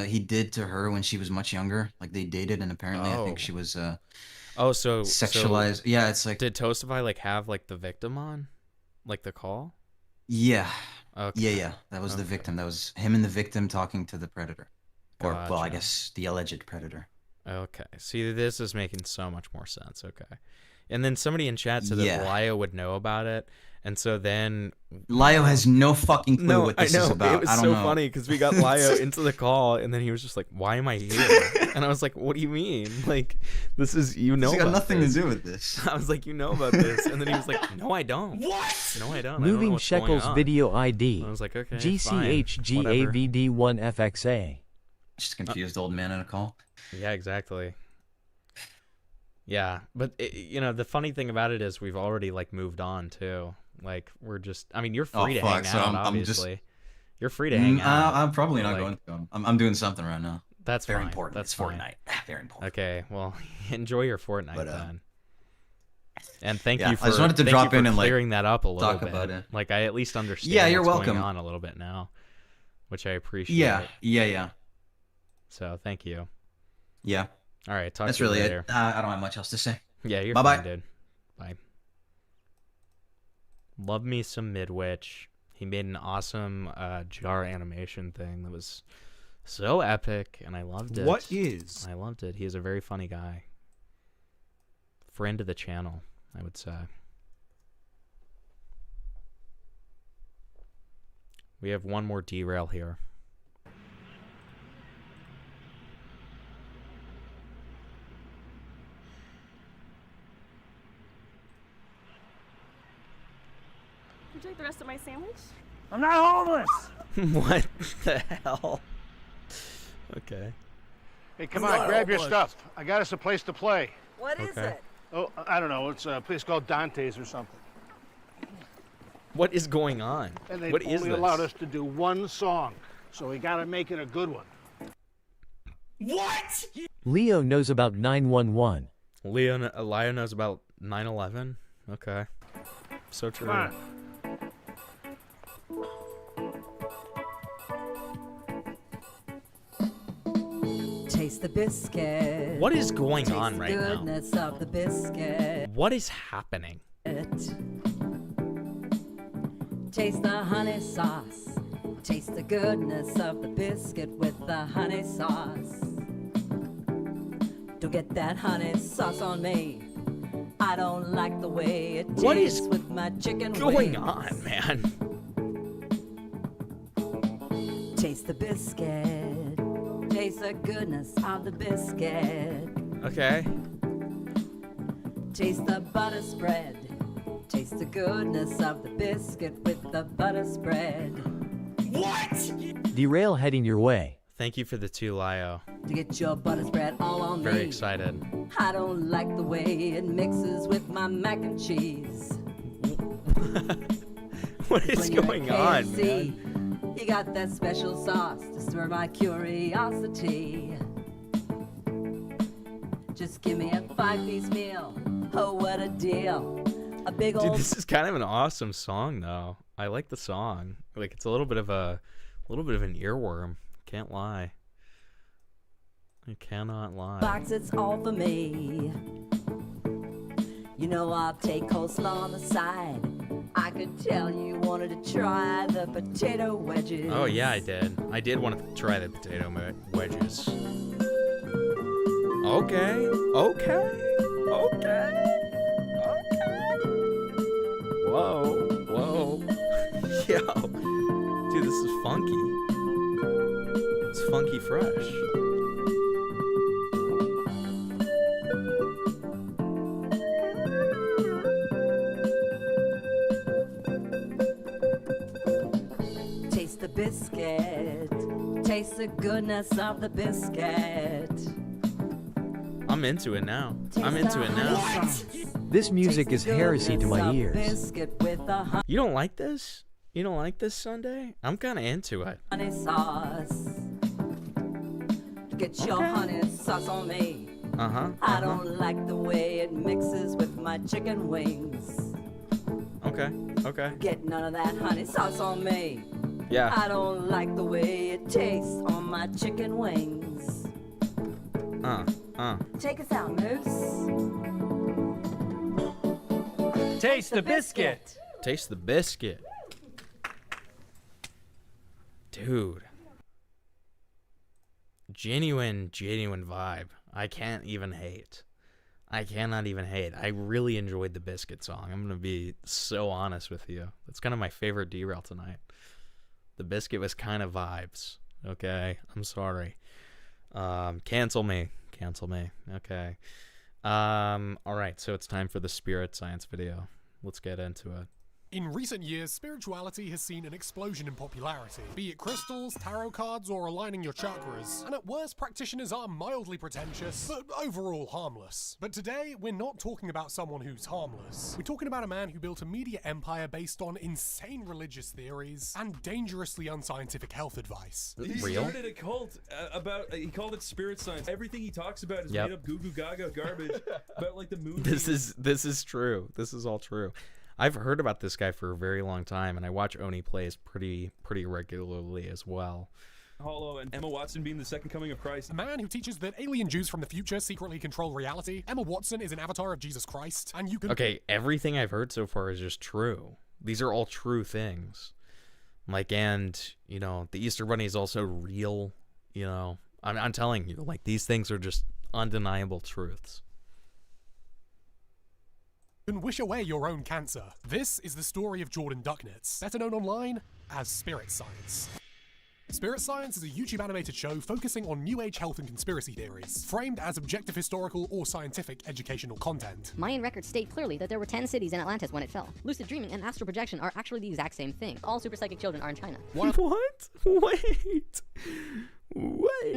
he did to her when she was much younger. Like they dated, and apparently I think she was
so
sexualized. Yeah, it's like,
did Toastify like have like the victim on, like the call?
yeah,
Okay.
yeah. That was the victim. That was him and the victim talking to the predator, or well, I
Gotcha.
guess the alleged predator.
Okay. See, this is making so much more sense. Okay. And then somebody in chat said
Yeah.
that Lio would know about it. And so then
Lio has no fucking clue what this
I know.
is about.
It was
I don't
so
know.
funny because we got Lio into the call and then he was just like, "Why am I here?" And I was like, "What do you mean? Like, this is
It's got
about
nothing
this."
to do with this.
I was like, "You know about this?" And then he was like, "No, I don't. What? No, I don't. I don't know
Moving
what's going
Shekels
on."
video ID.
I was like, "Okay, fine.
GCHGAVD1FXA.
Just confused old man in a call.
Yeah, exactly. Yeah, but you know, the funny thing about it is we've already like moved on too. Like we're just, I mean, you're free to hang
so
out.
I'm just-
Obviously, you're free to hang out.
I'm probably not
Like,
going to. I'm doing something right now.
That's
very
fine.
important.
That's
It's
fine.
Fortnite. Very important.
Okay, well, enjoy your Fortnite then. And thank
yeah,
you for,
I just wanted to
thank
drop
you for
in and, like,
clearing that up a little
talk
bit.
about it.
Like I at least understand
Yeah, you're
what's
welcome.
going on a little bit now, which I appreciate.
Yeah.
So thank you.
Yeah.
All right, talk
That's
to you
really
later.
it. I don't have much else to say.
Yeah, you're
Bye-bye.
fine, dude. Bye. Love me some Midwich. He made an awesome jar animation thing that was so epic, and I loved it. I loved it. He is a very funny guy. Friend of the channel, I would say. We have one more derail here.
Would you like the rest of my sandwich?
I'm not homeless.
What the hell? Okay.
Hey, come on, grab your stuff. I got us a place to play.
What is it?
Oh, I don't know. It's a place called Dante's or something.
What is going on?
And they
What is
only
this?
allowed us to do one song, so we got to make it a good one.
What? Leo knows about 911.
Leo knows about 9/11. Okay. So true.
Come on.
Taste the biscuit.
What is going
Taste
on
the
right now?
goodness of the biscuit.
What is happening?
Taste the honey sauce. Taste the goodness of the biscuit with the honey sauce. Don't get that honey sauce on me. I don't like the way it tastes
What is
with my chicken
going
wings.
on, man?
Taste the biscuit. Taste the goodness of the biscuit.
Okay.
Taste the butter spread. Taste the goodness of the biscuit with the butter spread. What?
Derail heading your way.
Thank you for the 2, Lio.
To get your butter spread all on
Very
me.
excited.
I don't like the way it mixes with my mac and cheese.
What is
When you're at
going on,
KFC,
man?
you got that special sauce to stir my curiosity. Just give me a 5-piece meal. Oh, what a deal. A big
Dude,
old
this is kind of an awesome song, though. I like the song. Like, it's a little bit of an earworm. Can't lie. I cannot lie.
box, it's all for me. You know I'll take coleslaw on the side. I could tell you wanted to try the potato wedges.
Oh yeah, I did. I did want to try the potato wedges. Okay. Okay. Okay. Whoa. Whoa. Yo. Dude, this is funky. It's funky fresh.
Taste the biscuit. Taste the goodness of the biscuit.
I'm into it now. I'm into it now.
This music is heresy to my ears.
Biscuit with the
You don't like this? You don't like this Sunday? I'm kind of into it.
honey sauce. Get your honey sauce on me.
Uh-huh.
I don't like the way it mixes with my chicken wings.
Okay. Okay.
Get none of that honey sauce on me.
Yeah.
I don't like the way it tastes on my chicken wings. Take us out, Moose.
Taste the biscuit.
Taste the biscuit. Dude. Genuine vibe. I can't even hate. I cannot even hate. I really enjoyed the biscuit song. I'm going to be so honest with you. That's kind of my favorite derail tonight. The biscuit was kind of vibes. Okay. I'm sorry. Cancel me. Cancel me. Okay. All right. So it's time for the spirit science video. Let's get into it.
In recent years, spirituality has seen an explosion in popularity, be it crystals, tarot cards, or aligning your chakras. And at worst, practitioners are mildly pretentious, but overall harmless. But today, we're not talking about someone who's harmless. We're talking about a man who built a media empire based on insane religious theories and dangerously unscientific health advice.
He started a cult he called it spirit science. Everything he talks about is made up goo goo gaga garbage about like the movie.
This is true. This is all true. I've heard about this guy for a very long time, and I watch Oni Plays pretty regularly as well.
Hollow and Emma Watson being the second coming of Christ.
A man who teaches that alien Jews from the future secretly control reality. Emma Watson is an avatar of Jesus Christ, and you can...
Okay, everything I've heard so far is just true. These are all true things. Like, and, you know, the Easter Bunny is also real, you know. I'm telling you, like, these things are just undeniable truths.
And wish away your own cancer. This is the story of Jordan Ducknitz, better known online as Spirit Science. Spirit Science is a YouTube animated show focusing on New Age health and conspiracy theories, framed as objective historical or scientific educational content.
Mayan records state clearly that there were 10 cities in Atlantis when it fell. Lucid dreaming and astral projection are actually the exact same thing. All super psychic children are in China.
What? Wait.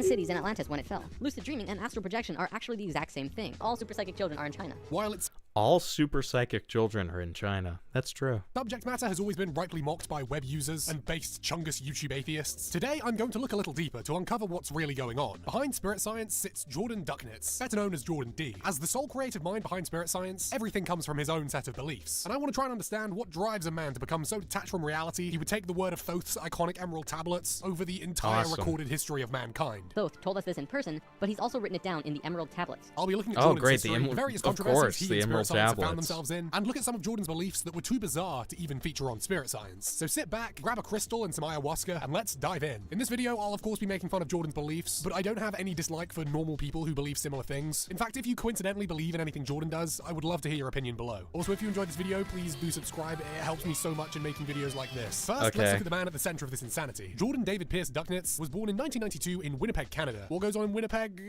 Cities in Atlantis when it fell. Lucid dreaming and astral projection are actually the exact same thing. All super psychic children are in China.
While it's
all super psychic children are in China. That's true.
Subject matter has always been rightly mocked by web users and based chungus YouTube atheists. Today, I'm going to look a little deeper to uncover what's really going on. Behind Spirit Science sits Jordan Ducknitz, better known as Jordan D. As the sole creative mind behind Spirit Science, everything comes from his own set of beliefs. And I want to try and understand what drives a man to become so detached from reality, he would take the word of Thoth's iconic emerald tablets over the entire recorded history of mankind.
Thoth told us this in person, but he's also written it down in the emerald tablets.
I'll be looking at Jordan's history, the various controversies he and Spirit Science found themselves in, and look at some of Jordan's beliefs that were too bizarre to even feature on Spirit Science. So sit back, grab a crystal and some ayahuasca, and let's dive in. In this video, I'll of course be making fun of Jordan's beliefs, but I don't have any dislike for normal people who believe similar things. In fact, if you coincidentally believe in anything Jordan does, I would love to hear your opinion below. Also, if you enjoyed this video, please do subscribe. It helps me so much in making videos like this. First, let's look at the man at the center of this insanity. Jordan David Pierce Ducknitz was born in 1992 in Winnipeg, Canada. What goes on in Winnipeg?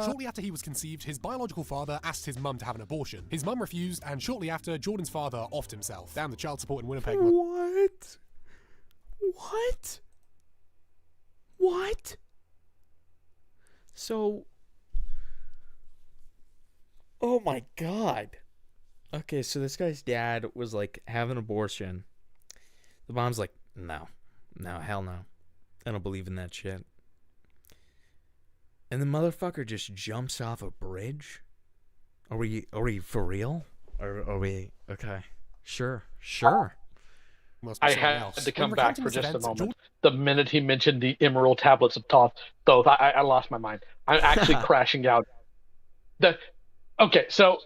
Shortly after he was conceived, his biological father asked his mum to have an abortion. His mum refused, and shortly after, Jordan's father offed himself. Damn, the child support in Winnipeg.
What? So, oh my god. Okay, so this guy's dad was like, have an abortion. The mom's like, no, hell no. I don't believe in that shit. And the motherfucker just jumps off a bridge? Are we for real? Are we okay? Sure.
I had to come back for just a moment. The minute he mentioned the emerald tablets of Thoth, I lost my mind. I'm actually crashing out. Okay, so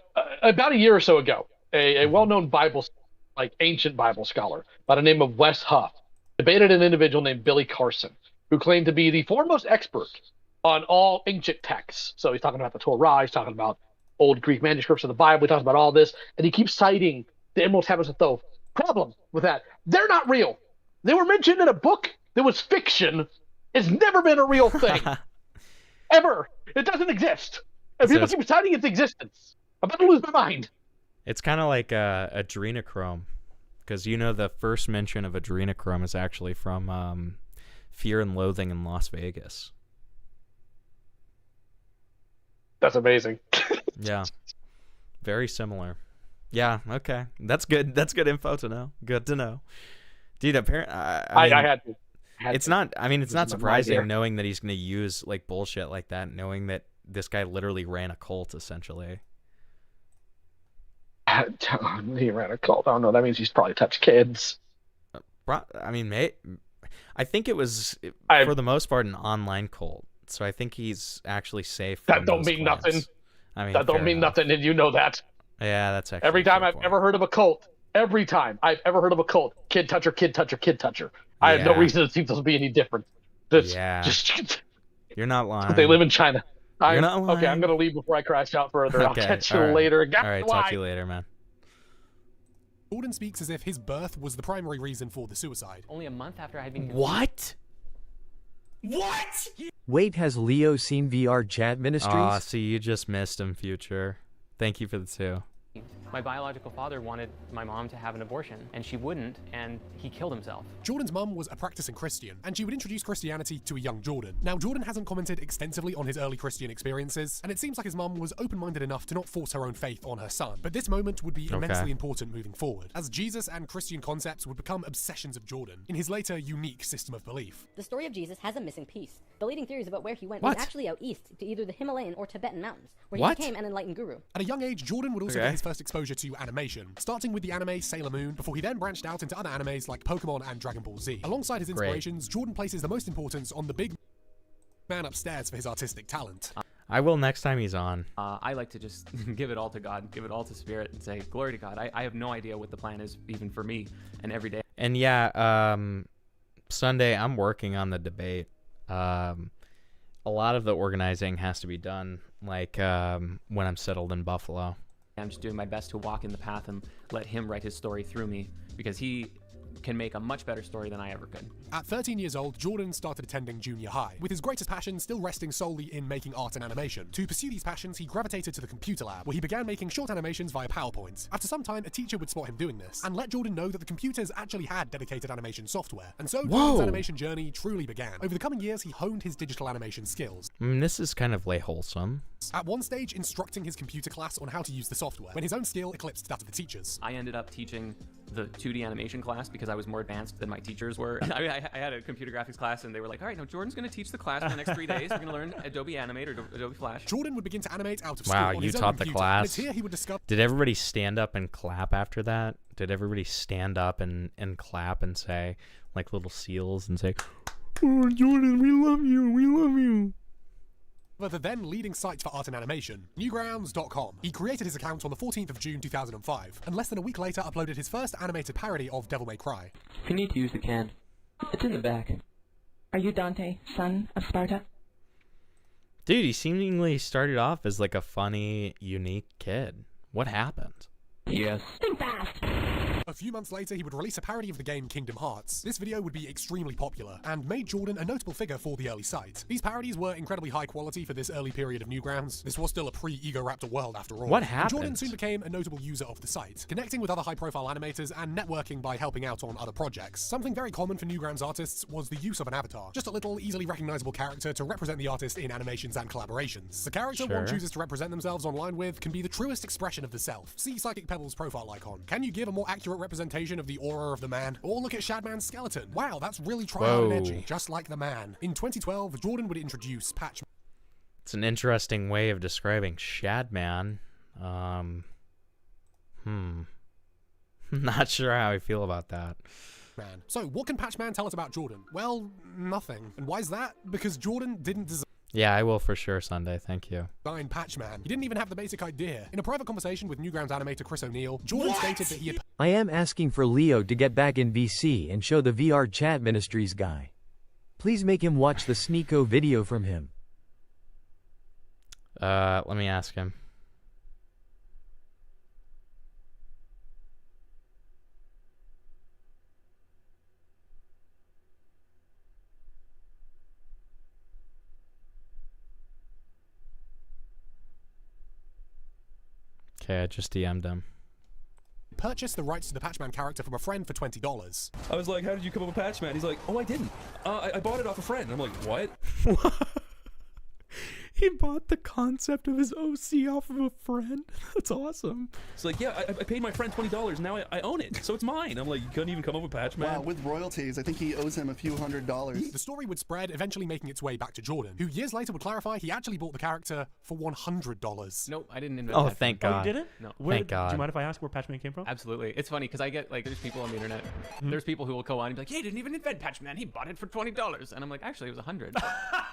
about a year or so ago, a well-known ancient Bible scholar by the name of Wes Huff debated an individual named Billy Carson, who claimed to be the foremost expert on all ancient texts. So he's talking about the Torah, he's talking about old Greek manuscripts of the Bible, he talks about all this, and he keeps citing the emerald tablets of Thoth. Problem with that, they're not real. They were mentioned in a book that was fiction. It's never been a real thing. Ever. It doesn't exist. And people keep citing its existence. I'm about to lose my mind.
It's kind of like adrenochrome, because you know the first mention of adrenochrome is actually from Fear and Loathing in Las Vegas.
That's amazing.
Yeah. Very similar. Yeah, okay. That's good. That's good info to know. Good to know. Dude, apparently I had to. It's not surprising knowing that he's going to use like bullshit like that, knowing that this guy literally ran a cult essentially.
He ran a cult. I don't know. That means he's probably touched kids.
I mean, I think it was for the most part an online cult. So I think he's actually safe.
That don't mean nothing.
I mean,
that don't mean nothing, and you know that.
Yeah, that's actually
every time I've ever heard of a cult. Every time I've ever heard of a cult, kid toucher, kid toucher, kid toucher. I have no reason to think this will be any different.
You're not lying.
They live in China.
You're not lying.
Okay, I'm gonna leave before I crash out further. I'll catch you later.
All right, talk to you later, man.
Jordan speaks as if his birth was the primary reason for the suicide.
Only a month after I had been
What?
Wait, has Leo seen VR Chat Ministries?
Aw, see, you just missed him, Future. Thank you for the 2.
My biological father wanted my mom to have an abortion, and she wouldn't, and he killed himself.
Jordan's mum was a practicing Christian, and she would introduce Christianity to a young Jordan. Now, Jordan hasn't commented extensively on his early Christian experiences, and it seems like his mum was open-minded enough to not force her own faith on her son. But this moment would be immensely important moving forward, as Jesus and Christian concepts would become obsessions of Jordan in his later unique system of belief.
The story of Jesus has a missing piece. The leading theories about where he went was actually out east to either the Himalayan or Tibetan mountains, where he became an enlightened guru.
At a young age, Jordan would also get his first exposure to animation, starting with the anime Sailor Moon, before he then branched out into other animes like Pokemon and Dragon Ball Z. Alongside his inspirations, Jordan places the most importance on the big man upstairs for his artistic talent.
I will next time he's on.
I like to just give it all to God, give it all to Spirit, and say, glory to God. I have no idea what the plan is, even for me, and every day.
And yeah, Sunday, I'm working on the debate. A lot of the organizing has to be done, like when I'm settled in Buffalo.
I'm just doing my best to walk in the path and let him write his story through me, because he can make a much better story than I ever could.
At 13 years old, Jordan started attending junior high, with his greatest passion still resting solely in making art and animation. To pursue these passions, he gravitated to the computer lab, where he began making short animations via PowerPoint. After some time, a teacher would spot him doing this, and let Jordan know that the computers actually had dedicated animation software. And so, Jordan's animation journey truly began. Over the coming years, he honed his digital animation skills.
This is kind of wholesome.
At one stage, instructing his computer class on how to use the software, when his own skill eclipsed that of the teachers.
I ended up teaching the 2D animation class because I was more advanced than my teachers were. I had a computer graphics class, and they were like, all right, now Jordan's going to teach the class for the next 3 days. We're going to learn Adobe Animate or Adobe Flash.
Jordan would begin to animate out of
Wow,
school on
you
his own
taught the
computer,
class.
and it's here he would discover.
Did everybody stand up and clap after that? Did everybody stand up and clap and say, like little seals, and say, oh, Jordan, we love you, we love you?
The then leading site for art and animation, Newgrounds.com. He created his account on the 14th of June 2005, and less than a week later uploaded his first animated parody of Devil May Cry.
If you need to use the can, it's in the back. Are you Dante, son of Sparta?
Dude, he seemingly started off as like a funny, unique kid. What happened?
Yes. Think fast!
A few months later, he would release a parody of the game Kingdom Hearts. This video would be extremely popular, and made Jordan a notable figure for the early site. These parodies were incredibly high quality for this early period of Newgrounds. This was still a pre-Ego Raptor world after all.
What happened?
And Jordan soon became a notable user of the site, connecting with other high-profile animators and networking by helping out on other projects. Something very common for Newgrounds artists was the use of an avatar, just a little, easily recognizable character to represent the artist in animations and collaborations. The character one chooses to represent themselves online with can be the truest expression of the self. See Psychic Pebble's profile icon. Can you give a more accurate representation of the aura of the man? Or look at Shadman's skeleton. Wow, that's really try-hard and edgy, just like the man. In 2012, Jordan would introduce Patch.
It's an interesting way of describing Shadman. Not sure how I feel about that.
Man. So, what can Patchman tell us about Jordan? Well, nothing. And why is that? Because Jordan didn't design.
Yeah, I will for sure Sunday, thank you.
Patchman. He didn't even have the basic idea. In a private conversation with Newgrounds animator Chris O'Neill, Jordan stated that he had...
I am asking for Leo to get back in VC and show the VR chat ministries guy. Please make him watch the Sneeko video from him.
Let me ask him. Okay, I just DM'd him.
Purchased the rights to the Patchman character from a friend for $20.
I was like, how did you come up with Patchman? He's like, oh, I didn't. I bought it off a friend. I'm like, what?
He bought the concept of his OC off of a friend. That's awesome.
It's like, yeah, I paid my friend $20. Now I own it, so it's mine. I'm like, you couldn't even come up with Patchman?
Wow, with royalties, I think he owes him a few $100s.
The story would spread, eventually making its way back to Jordan, who years later would clarify he actually bought the character for $100.
Nope, I didn't invent
Oh,
Patchman.
thank God.
Oh, you didn't?
No.
Thank God.
Do you mind if I ask where Patchman came from?
Absolutely. It's funny, because I get, like, there's people on the internet, there's people who will go on and be like, he didn't even invent Patchman, he bought it for $20. And I'm like, actually, it was $100.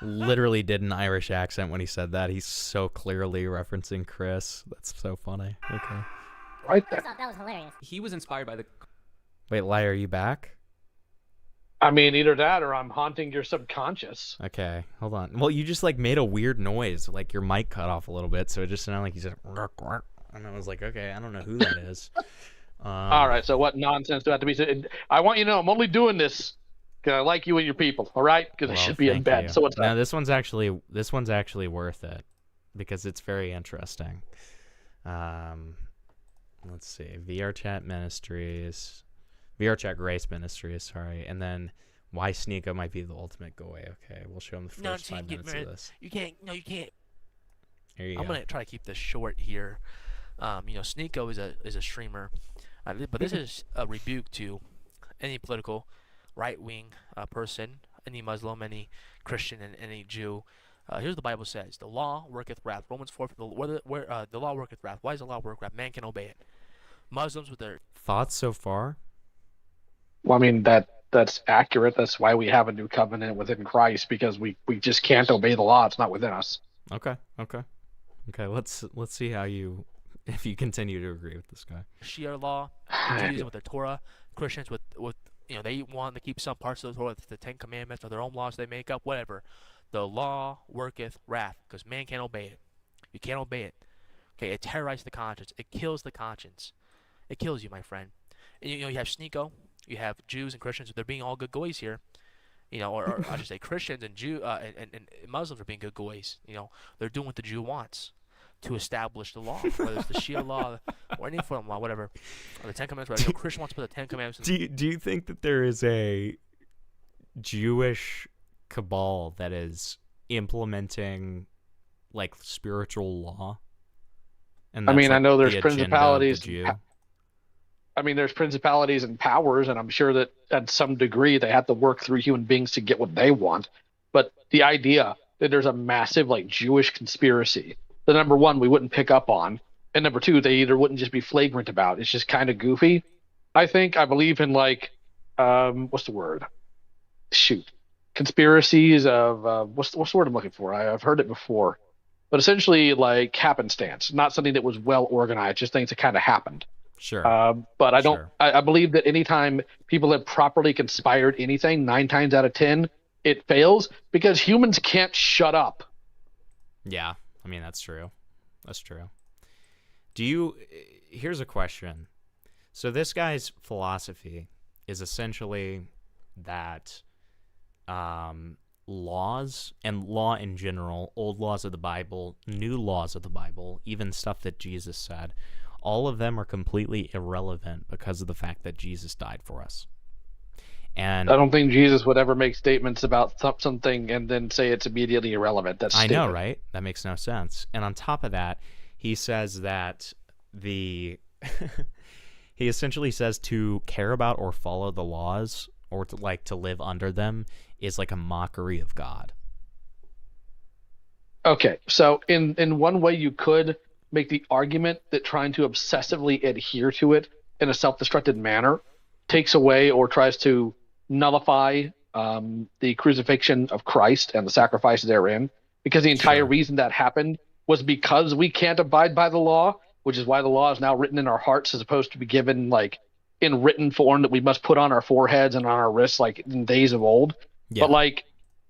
Literally did an Irish accent when he said that. He's so clearly referencing Chris. That's so funny. Okay.
Right
I thought that was hilarious.
He was inspired by the...
Wait, Lai, are you back?
I mean, either that or I'm haunting your subconscious.
Okay, hold on. Well, you just like made a weird noise, like your mic cut off a little bit, so it just sounded like you said, and I was like, okay, I don't know who that is.
All right, so what nonsense do I have to be said? I want you to know I'm only doing this because I like you and your people, all right? Because I should be in bed.
You.
So what's
now,
that?
this one's actually worth it because it's very interesting. Let's see, VR Chat Grace Ministries, sorry, and then why Sneeko might be the ultimate go away. Okay, we'll show him the first 5 minutes of this.
You can't. No, you can't.
Here you
I'm
go.
gonna try to keep this short here. You know, Sneeko is a streamer, but this is a rebuke to any political, right-wing person, any Muslim, any Christian, and any Jew. Here's what the Bible says: the law worketh wrath. Romans 4. The law worketh wrath. Why does the law work wrath? Man can obey it. Muslims with their
thoughts so far.
Well, I mean that's accurate. That's why we have a new covenant within Christ, because we just can't obey the law. It's not within us.
Okay. Let's see how if you continue to agree with this guy.
Shia law, Judaism with the Torah, Christians with they want to keep some parts of the Torah, the Ten Commandments, or their own laws they make up, whatever. The law worketh wrath, because man can't obey it. You can't obey it. Okay, it terrorizes the conscience. It kills the conscience. It kills you, my friend. And, you have Sneeko, you have Jews and Christians. They're being all good goys here. Or I should say Christians and and Muslims are being good goys. They're doing what the Jew wants to establish the law, whether it's the Shia law or any form of law, whatever, or the Ten Commandments. Right? Christian wants to put the Ten Commandments.
Do you think that there is a Jewish cabal that is implementing like spiritual law? And
I mean, I know there's
the
principalities.
Jew?
I mean, there's principalities and powers, and I'm sure that at some degree they have to work through human beings to get what they want. But the idea that there's a massive like Jewish conspiracy that, number one, we wouldn't pick up on, and number two, they either wouldn't just be flagrant about. It's just kind of goofy. I believe in like, what's the word? Shoot, conspiracies of what's the word I'm looking for? I've heard it before, but essentially like happenstance, not something that was well organized, just things that kind of happened.
Sure.
But I don't. Sure. I believe that anytime people have properly conspired anything, 9 times out of 10, it fails because humans can't shut up.
Yeah, I mean that's true. That's true. Here's a question. So this guy's philosophy is essentially that laws and law in general, old laws of the Bible, new laws of the Bible, even stuff that Jesus said, all of them are completely irrelevant because of the fact that Jesus died for us. And
I don't think Jesus would ever make statements about something and then say it's immediately irrelevant. That's stupid.
I know, right? That makes no sense. And on top of that, he says that he essentially says to care about or follow the laws or to live under them is like a mockery of God.
Okay, so in one way you could make the argument that trying to obsessively adhere to it in a self-destructed manner takes away or tries to nullify the crucifixion of Christ and the sacrifice therein, because the entire reason that happened was because we can't abide by the law, which is why the law is now written in our hearts as opposed to be given like in written form that we must put on our foreheads and on our wrists like in days of old.
Yeah.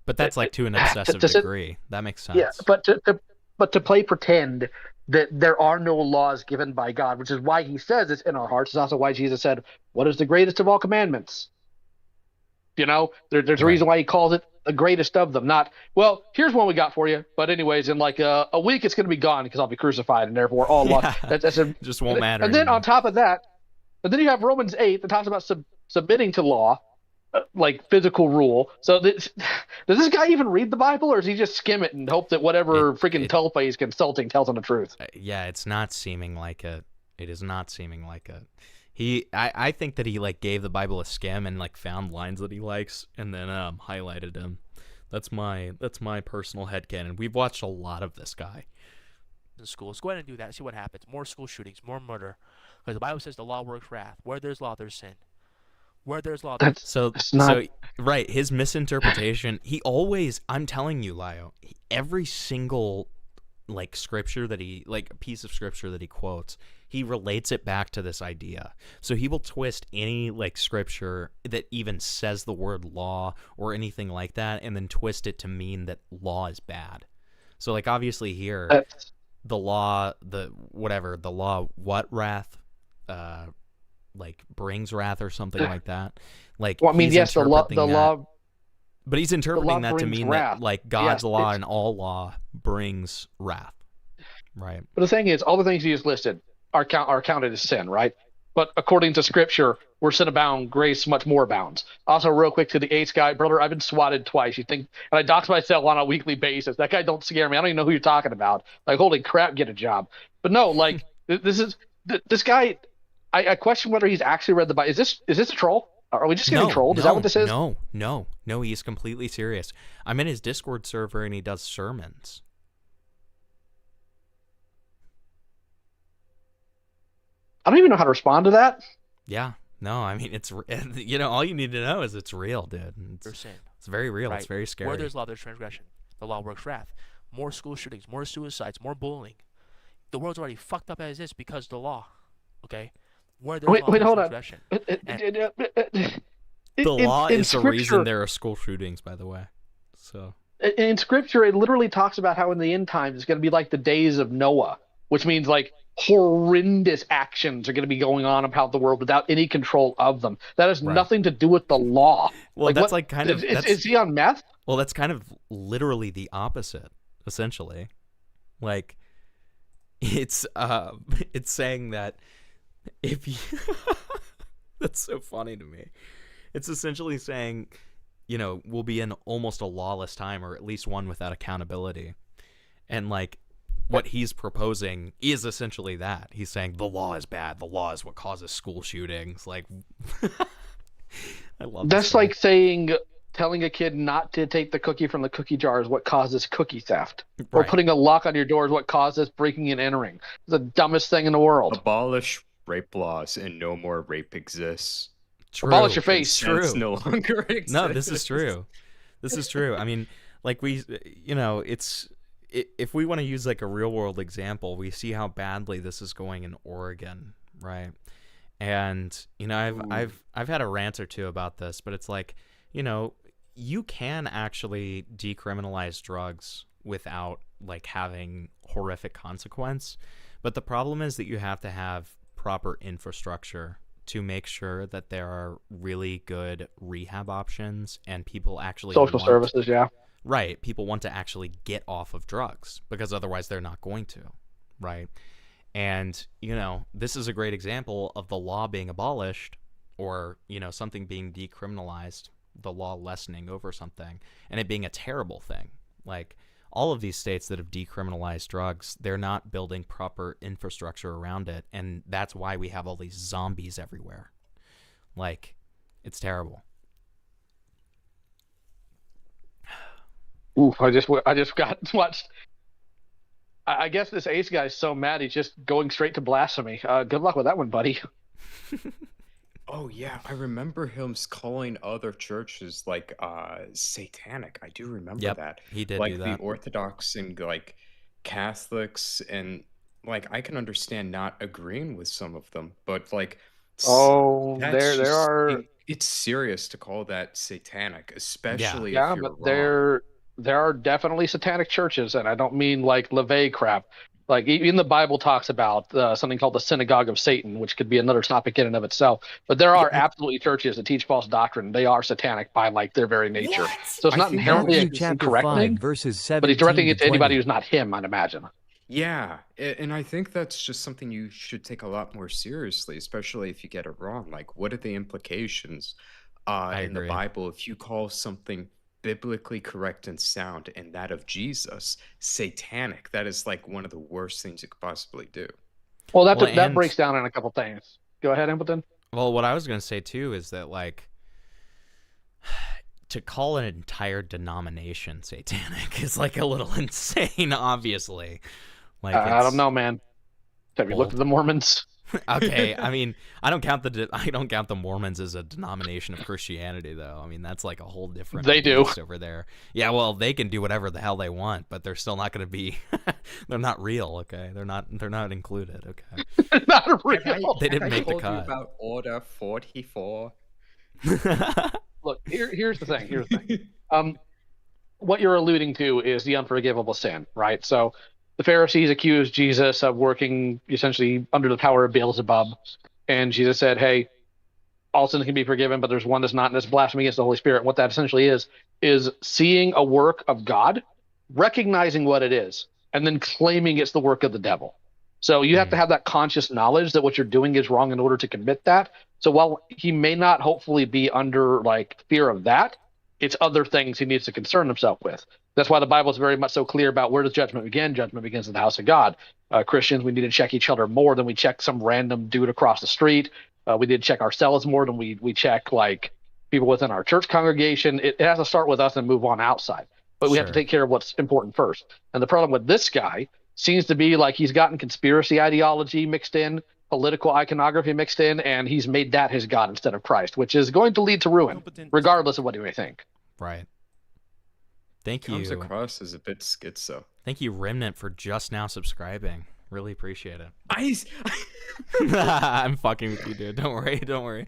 But
that's like to an excessive degree. That makes sense.
Yeah, but to play pretend that there are no laws given by God, which is why he says it's in our hearts. It's also why Jesus said, what is the greatest of all commandments? There's a reason why he calls it the greatest of them. Not, well, here's one we got for you. But anyways, in like a week, it's going to be gone because I'll be crucified and therefore all laws.
Just won't matter.
And then on top of that, and then you have Romans 8 that talks about submitting to law, like physical rule. So does this guy even read the Bible, or does he just skim it and hope that whatever freaking tulpa he's consulting tells him the truth?
Yeah, it's not seeming like it. It is not seeming like it. I think that he like gave the Bible a skim and like found lines that he likes and then highlighted them. That's my personal headcanon. We've watched a lot of this guy.
In schools, go ahead and do that. See what happens. More school shootings, more murder. Because the Bible says the law works wrath. Where there's law, there's sin. Where there's law, there's
so right. His misinterpretation. I'm telling you, Lio. Every single like scripture that piece of scripture that he quotes, he relates it back to this idea. So he will twist any like scripture that even says the word law or anything like that, and then twist it to mean that law is bad. So like obviously here, the law, what wrath, like brings wrath or something like that. Like,
well, I mean, yes, the law.
But he's interpreting that to mean
wrath.
that like God's law and all law brings wrath, right?
But the thing is, all the things you just listed are counted as sin, right? But according to Scripture, where sin abounds, grace much more abounds. Also, real quick to the Ace guy, brother, I've been swatted twice. And I dox myself on a weekly basis. That guy don't scare me. I don't even know who you're talking about. Like, holy crap, get a job. But no, like this guy. I question whether he's actually read the Bible. Is this a troll? Are we just getting trolled? Is that what this is?
No. He's completely serious. I'm in his Discord server and he does sermons.
I don't even know how to respond to that.
Yeah. No, I mean, it's, all you need to know is it's real, dude. It's very real. Right. It's very scary.
Where there's law, there's transgression. The law works wrath. more school shootings, more suicides, more bullying. The world's already fucked up as is because of the law. Okay? Where there's law,
wait, hold on.
The law is the reason there are school shootings, by the way. So
in Scripture, it literally talks about how in the end times it's going to be like the days of Noah, which means like horrendous actions are going to be going on about the world without any control of them. That has nothing to do with the law.
Well,
like,
that's
what,
like kind of...
Is he on meth?
Well, that's kind of literally the opposite, essentially. Like, it's saying that if you... That's so funny to me. It's essentially saying, you know, we'll be in almost a lawless time, or at least one without accountability. And, like, what he's proposing is essentially that. He's saying the law is bad. The law is what causes school shootings. Like, I love
that's like saying, telling a kid not to take the cookie from the cookie jar is what causes cookie theft. Or putting a lock on your door is what causes breaking and entering. It's the dumbest thing in the world.
Abolish rape laws and no more rape exists.
True.
Abolish your face.
True.
No longer exists.
No, this is true. This is true. I mean, like if we want to use like a real world example, we see how badly this is going in Oregon, right? And you know, I've had a rant or two about this, but it's like, you know, you can actually decriminalize drugs without like having horrific consequence, but the problem is that you have to have proper infrastructure to make sure that there are really good rehab options and people actually
social services, yeah.
Right. People want to actually get off of drugs because otherwise they're not going to. Right. And, you know, this is a great example of the law being abolished or, you know, something being decriminalized, the law lessening over something, and it being a terrible thing. Like all of these states that have decriminalized drugs, they're not building proper infrastructure around it. And that's why we have all these zombies everywhere. Like, it's terrible.
Oof! I just got watched. I guess this Ace guy is so mad he's just going straight to blasphemy. Good luck with that one, buddy.
Oh yeah, I remember him calling other churches like satanic. I do remember that.
He did
like
do that.
The Orthodox and like Catholics, and like I can understand not agreeing with some of them, but like it's serious to call that satanic, especially if you're wrong.
There are definitely satanic churches, and I don't mean like LaVey crap. Like even the Bible talks about something called the synagogue of Satan, which could be another topic in and of itself. But there are absolutely churches that teach false doctrine. They are satanic by like their very nature.
What?
So it's not inherently incorrect thing, but he's directing it to anybody who's not him, I'd imagine.
Yeah, and I think that's just something you should take a lot more seriously, especially if you get it wrong. Like, what are the implications in the Bible if you call something biblically correct and sound and that of Jesus satanic? That is like one of the worst things you could possibly do.
Well, that breaks down in a couple things. Go ahead, Hamilton.
Well, what I was going to say too is that like to call an entire denomination satanic is like a little insane, obviously. Like
I don't know, man. Have you looked at the Mormons?
Okay, I mean, I don't count the Mormons as a denomination of Christianity, though. I mean, that's like a whole different.
They do
over there. Yeah, well, they can do whatever the hell they want, but they're still not going to be. They're not real. Okay, they're not included. Okay,
not real.
They didn't make the cut.
You about Order 44.
Look, here's the thing. What you're alluding to is the unforgivable sin, right? So. The Pharisees accused Jesus of working essentially under the power of Beelzebub. And Jesus said, hey, all sins can be forgiven, but there's one that's not, and that's blasphemy against the Holy Spirit. And what that essentially is seeing a work of God, recognizing what it is, and then claiming it's the work of the devil. So you have to have that conscious knowledge that what you're doing is wrong in order to commit that. So while he may not hopefully be under like fear of that, it's other things he needs to concern himself with. That's why the Bible is very much so clear about where does judgment begin. Judgment begins in the house of God. Christians, we need to check each other more than we check some random dude across the street. We need to check ourselves more than we check like people within our church congregation. It has to start with us and move on outside. But we have to take care of what's important first. And the problem with this guy seems to be like he's gotten conspiracy ideology mixed in, political iconography mixed in, and he's made that his God instead of Christ, which is going to lead to ruin, regardless of what you may think.
Right. Thank you.
Comes across as a bit schizo.
Thank you, Remnant, for just now subscribing. Really appreciate it. I'm fucking with you, dude. Don't worry. Don't worry.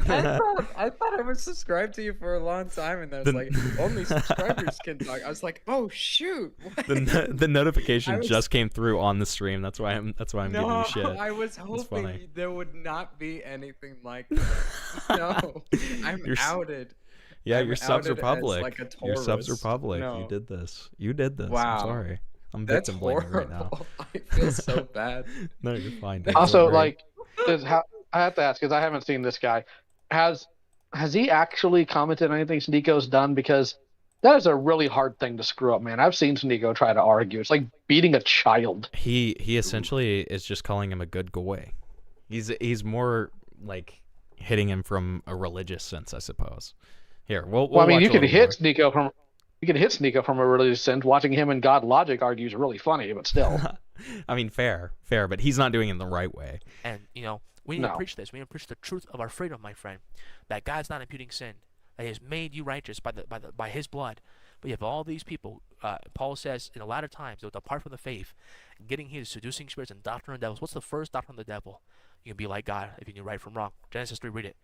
I thought I was subscribed to you for a long time, and I was like, only subscribers can talk. I was like, oh shoot.
The notification just came through on the stream. That's why I'm giving you shit.
I was hoping there would not be anything like that. No, I'm outed.
Yeah,
I'm
your subs are
outed as,
public.
like, a
Your subs are
Taurus.
public.
No.
You did this. You did this.
Wow.
I'm sorry. I'm
That's
victim blaming right now.
horrible. I feel so bad.
No, you're fine. Dude.
Also,
Don't worry.
I have to ask because I haven't seen this guy. Has he actually commented on anything Sneako's done? Because that is a really hard thing to screw up, man. I've seen Sneako try to argue. It's like beating a child.
He essentially is just calling him a good boy. He's more like hitting him from a religious sense, I suppose. Here, we'll
I mean,
watch
you
a
could
little
hit
more.
Sneako from a religious sense. Watching him and God Logic argue is really funny, but still.
I mean, fair, but he's not doing it the right way.
And we need to preach this. We need to preach the truth of our freedom, my friend. That God's not imputing sin. That He has made you righteous by His blood. But you have all these people. Paul says in the latter times they'll depart from the faith, getting here seducing spirits and doctrine of devils. What's the first doctrine of the devil? You can be like God if you knew right from wrong. Genesis 3, read it.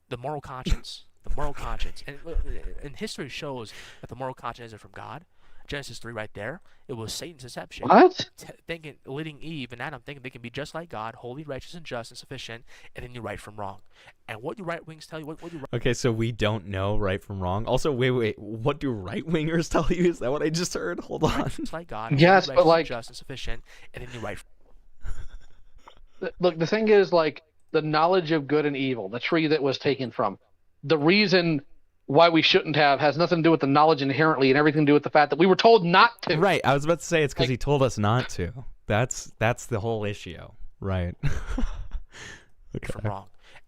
The moral conscience. The moral conscience. And history shows that the moral conscience isn't from God. Genesis 3 right there. It was Satan's deception.
What?
Leading Eve and Adam thinking they can be just like God, holy, righteous, and just and sufficient, and then you right from wrong. And what do right wings tell you? What do
Okay, so we don't know right from wrong. Also, wait. What do right wingers tell you? Is that what I just heard? Hold on.
Just like God,
yes,
holy,
but
righteous,
like,
and just and sufficient, and then you right.
Look, the thing is, like, the knowledge of good and evil, the tree that was taken from, the reason why we shouldn't have has nothing to do with the knowledge inherently and everything to do with the fact that we were told not to.
Right. I was about to say it's because he told us not to. That's the whole issue. Right.
Okay. From wrong.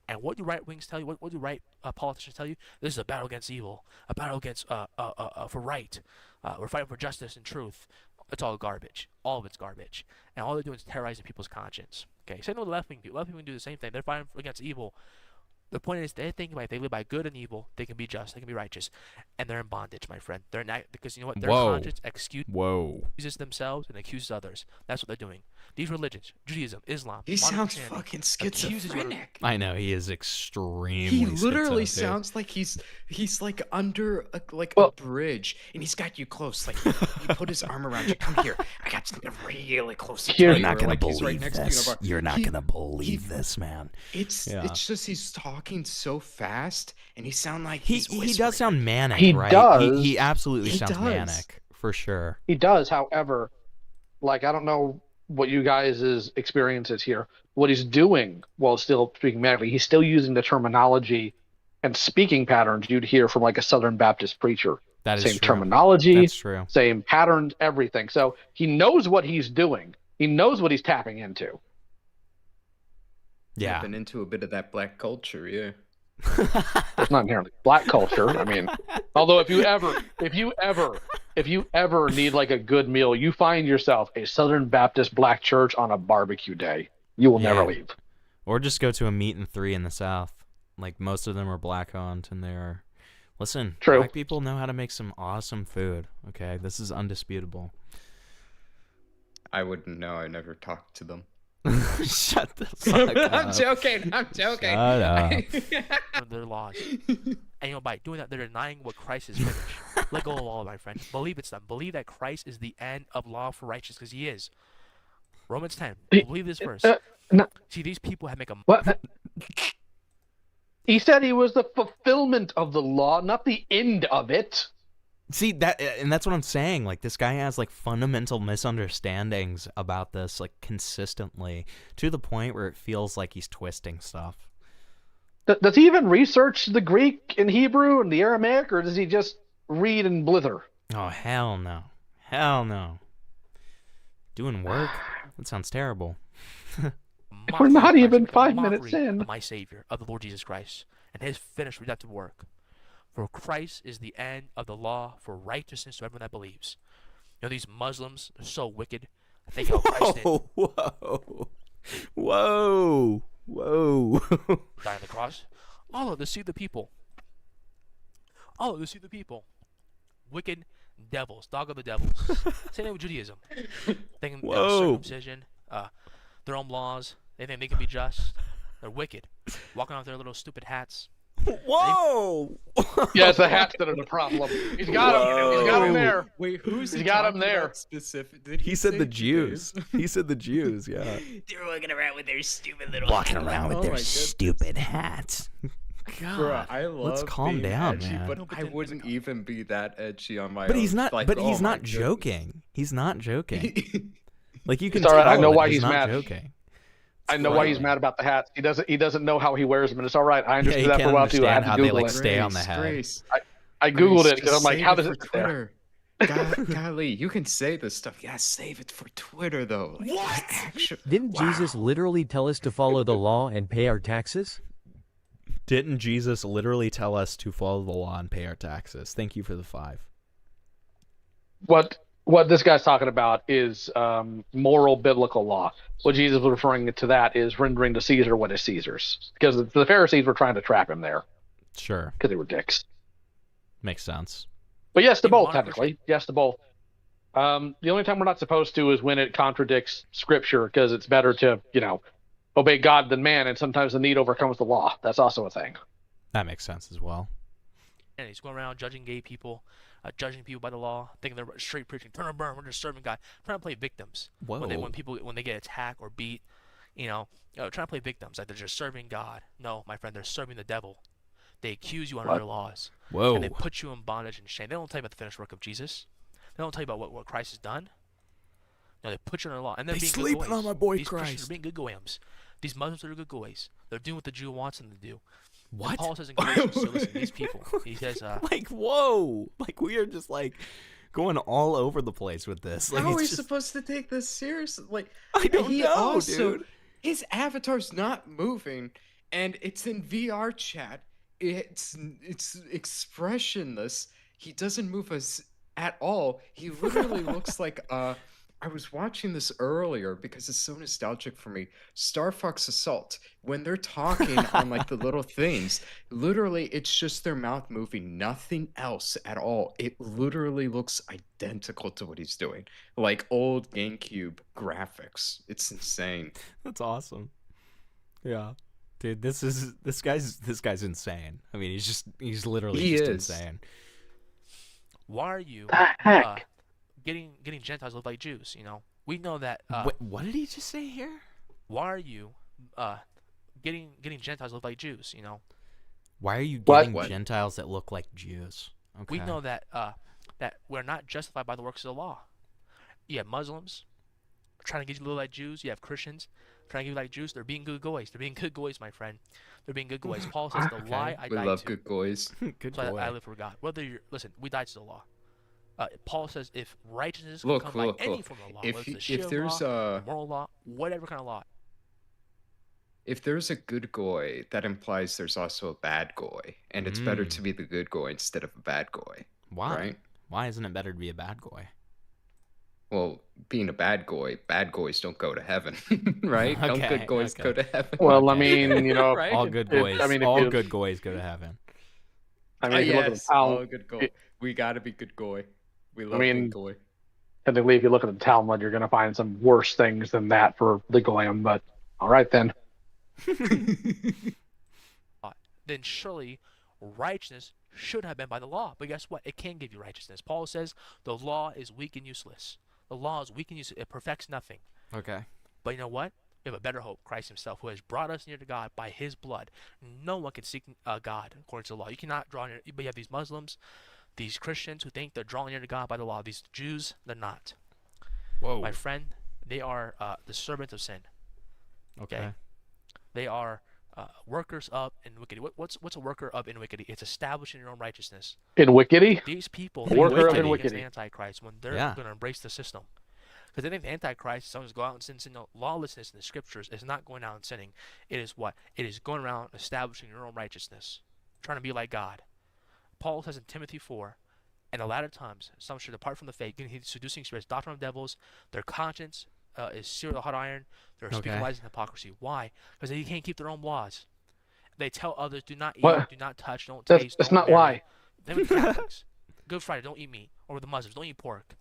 And what do right wings tell you? What do right politicians tell you? This is a battle against evil, a battle against for right. We're fighting for justice and truth. It's all garbage. All of it's garbage. And all they're doing is terrorizing people's conscience. Okay. Same with left wing people. Left wing do the same thing. They're fighting against evil. The point is, they're thinking if they live by good and evil, they can be just, they can be righteous, and they're in bondage, my friend. They're not, because you know what? Their conscience excuses themselves and accuses others. That's what they're doing. These religions, Judaism, Islam.
He sounds fucking schizophrenic.
I know he is extremely.
He literally
schizo,
sounds like he's like under a bridge, and he's got you close. Like he put his arm around you. Come here. I got something really close to
You're
you.
not gonna
Like, he's
believe
right next
this.
to you.
You're not gonna believe this, man.
It's just he's talking so fast, and he sound like
he does sound manic,
He
right?
does.
He absolutely
He
sounds
does.
manic for sure.
He does, however, like, I don't know what you guys' experience is here. What he's doing while still speaking manically, he's still using the terminology and speaking patterns you'd hear from like a Southern Baptist preacher.
That is
same
true.
terminology,
That's true.
same patterns, everything. So he knows what he's doing. He knows what he's tapping into.
Yeah.
I've been into a bit of that black culture, yeah.
It's not inherently black culture. I mean, although if you ever need like a good meal, you find yourself a Southern Baptist black church on a barbecue day. You will never leave.
Or just go to a meat and three in the South. Like most of them are black owned, and they're listen.
True.
Black people know how to make some awesome food. Okay, this is undisputable.
I wouldn't know. I never talked to them.
Shut the fuck up.
I'm joking.
Shut up.
Their laws. And by doing that, they're denying what Christ has finished. Let go of all, my friend. Believe it's done. Believe that Christ is the end of law for righteousness, because He is. Romans 10. Believe this verse. See, these people have make a.
What? He said He was the fulfillment of the law, not the end of it.
See that, and that's what I'm saying. Like this guy has like fundamental misunderstandings about this, like consistently, to the point where it feels like he's twisting stuff.
Does he even research the Greek and Hebrew and the Aramaic, or does he just read and blither?
Oh hell no, hell no. Doing work? That sounds terrible.
We're not even 5 minutes in.
Of my Savior, of the Lord Jesus Christ, and His finished redemptive work. For Christ is the end of the law for righteousness to everyone that believes. You know, these Muslims are so wicked. I think how Christ did.
Whoa.
Die on the cross. Allah, deceive the people. Allah, deceive the people. Wicked, devils, dog of the devils. Same thing with Judaism. Thinking
Whoa.
circumcision, their own laws. They think they can be just. They're wicked. Walking around with their little stupid hats.
Whoa!
Yeah, it's the hats that are the problem. He's got him. He's got him there.
Wait, who's
He's got him there?
Specific? Did
He said
say
the Jews. He said the Jews. Yeah.
They're walking around with their stupid little
Walking around with
Oh
their
my goodness.
stupid hats. God.
Bruh, I love
Let's calm
being
down,
edgy,
man.
but I wouldn't even be that edgy on my
But
own.
he's not.
Like,
But
oh
he's
my
not
goodness.
joking. He's not joking. Like you can.
It's all right. I
tell
know
that
why
he's
he's
not
mad.
joking.
I know why he's mad about the hats. He doesn't know how he wears them, and it's all right. I understood
he
that for
can't
a while too. I had
understand
to
how they
Google
like
it.
stay on the head.
Grace.
I googled
Grace,
it because
just
I'm like,
save
how
it
does
for
it fit
Twitter? Golly, you can say this stuff. Yeah, save it for Twitter though. Like,
What?
Actually,
Didn't Jesus literally tell us to follow the law and pay our taxes?
Didn't Jesus literally tell us to follow the law and pay our taxes? Thank you for the 5.
What this guy's talking about is moral biblical law. What Jesus was referring to that is rendering to Caesar what is Caesar's, because the Pharisees were trying to trap him there
Sure.
because they were dicks.
Makes sense.
But yes to both, technically. Yes to both. The only time we're not supposed to is when it contradicts Scripture, because it's better to, obey God than man, and sometimes the need overcomes the law. That's also a thing.
That makes sense as well.
And he's going around judging gay people, judging people by the law, thinking they're straight preaching, turn and burn, we're just serving God, trying to play victims.
Whoa.
When they get attacked or beat, trying to play victims, like they're just serving God. No, my friend, they're serving the devil. They accuse you under their laws.
Whoa.
And they put you in bondage and shame. They don't tell you about the finished work of Jesus. They don't tell you about what Christ has done. No, they put you under the law. And they're being good
sleeping
goys.
on my boy
These Christians
Christ.
are being good goyams. These Muslims are good goys. They're doing what the Jew wants them to do.
What?
And Paul says in Galatians, so listen, these people, he says,
Like, whoa. Like, we are just, like, going all over the place with this. Like,
how are we
it's just...
supposed to take this seriously? Like,
I don't know, dude.
His avatar's not moving, and it's in VR chat. It's expressionless. He doesn't move us at all. He literally looks like I was watching this earlier because it's so nostalgic for me. Star Fox Assault. When they're talking on like the little things, literally it's just their mouth moving, nothing else at all. It literally looks identical to what he's doing. Like old GameCube graphics. It's insane.
That's awesome. Yeah. Dude, this guy's insane. I mean, he's literally just insane.
why are you getting Gentiles to look like Jews? We know that.
What did he just say here?
Why are you getting Gentiles to look like Jews?
Why are you getting Gentiles that look like Jews? Okay.
We know that that we're not justified by the works of the law. You have Muslims trying to get you to look like Jews. You have Christians trying to get you like Jews. They're being good goys. They're being good goys, my friend. They're being good goys. Paul says the lie I died to.
We love good goys.
Good
so
boy.
I live for God. Listen, we died to the law. Paul says if righteousness can come by any form of law, whether it's the sheer law, the moral law, whatever kind of law.
If there's a good goy, that implies there's also a bad goy, and it's better to be the good goy instead of a bad goy.
Why?
Right?
Why isn't it better to be a bad goy?
Well, being a bad goys don't go to heaven, right? Don't good goys go to heaven?
Well, I mean,
right?
all good goys. All good goys go to heaven.
I mean, if you look at the
all good goy. We gotta be good goy. We love good goy.
Technically, if you look at the Talmud, you're going to find some worse things than that for the goyim. But all right then.
Then surely righteousness should have been by the law. But guess what? It can give you righteousness. Paul says the law is weak and useless. The law is weak and useless. It perfects nothing.
Okay.
But you know what? We have a better hope, Christ himself, who has brought us near to God by his blood. No one can seek God according to the law. You cannot draw near. But you have these Muslims, these Christians who think they're drawing near to God by the law. These Jews, they're not.
Whoa.
My friend, they are the servants of sin.
Okay.
They are workers of iniquity. What's a worker of iniquity? It's establishing your own righteousness.
Iniquity?
These people,
worker of
against
iniquity.
the Antichrist when they're going to embrace the system. Because they think the Antichrist is someone who's going out and sin. No, lawlessness in the scriptures is not going out and sinning. It is what? It is going around establishing your own righteousness, trying to be like God. Paul says in Timothy 4, in the latter times, some should depart from the faith, getting seducing spirits, doctrine of devils, their conscience is seared with hot iron, they're speaking lies and hypocrisy. Why? Because they can't keep their own laws. They tell others, do not eat, do not touch, don't taste.
That's not why.
Them Catholics. Good Friday, don't eat meat. Or the Muslims, don't eat pork.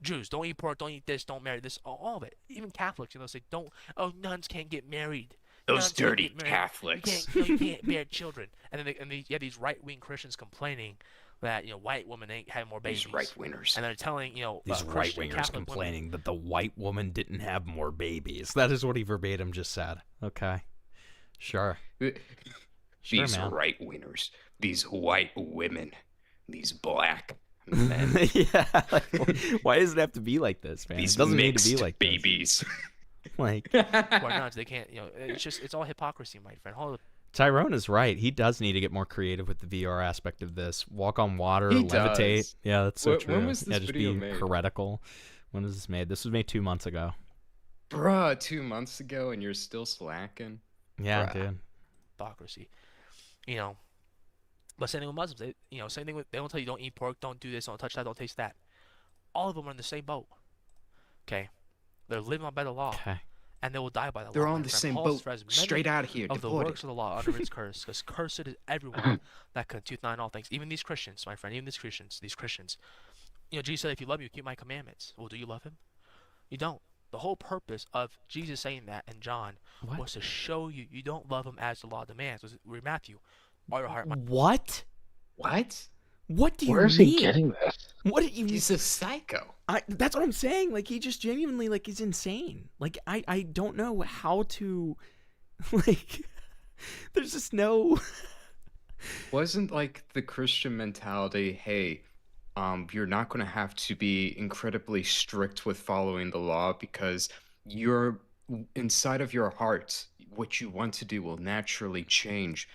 Jews, don't eat pork, don't eat this, don't marry this. All of it. Even Catholics, say, don't. Oh, nuns can't get married.
Those dirty Catholics.
You can't bear children. And then you have these right-wing Christians complaining that white women ain't having more babies.
These right-wingers.
And they're telling
these right-wingers complaining that the white woman didn't have more babies. That is what he verbatim just said. Okay, sure.
These right-wingers, these white women, these black men.
Yeah. Why does it have to be like this, man?
These
it doesn't need to be like
babies.
Like,
why not? They can't. It's all hypocrisy, my friend.
Tyrone is right. He does need to get more creative with the VR aspect of this. Walk on water,
he
levitate.
Does.
Yeah, that's so true.
When was this video
made? Heretical. When was this made? This was made 2 months ago.
Bruh, 2 months ago, and you're still slacking.
Yeah, dude.
Hypocrisy. But same thing with Muslims. Same thing with, they don't tell you don't eat pork, don't do this, don't touch that, don't taste that. All of them are in the same boat. Okay, they're living by the law.
Okay.
And they will die by the
They're
law.
on the same boat. Straight out of here.
Of the works of the law under its curse, because cursed is everyone that can tooth nine all things. Even these Christians, my friend. Even these Christians. Jesus said, "If you love me, you keep my commandments." Well, do you love him? You don't. The whole purpose of Jesus saying that in John was to show you don't love him as the law demands. Read Matthew. All your heart.
What? What do you mean?
Where is he getting this?
What do you mean?
He's a psycho.
That's what I'm saying. Like, he just genuinely, like, is insane. Like, I don't know how to, like, there's just no.
Wasn't, like, the Christian mentality, hey, you're not going to have to be incredibly strict with following the law because you're inside of your heart, what you want to do will naturally change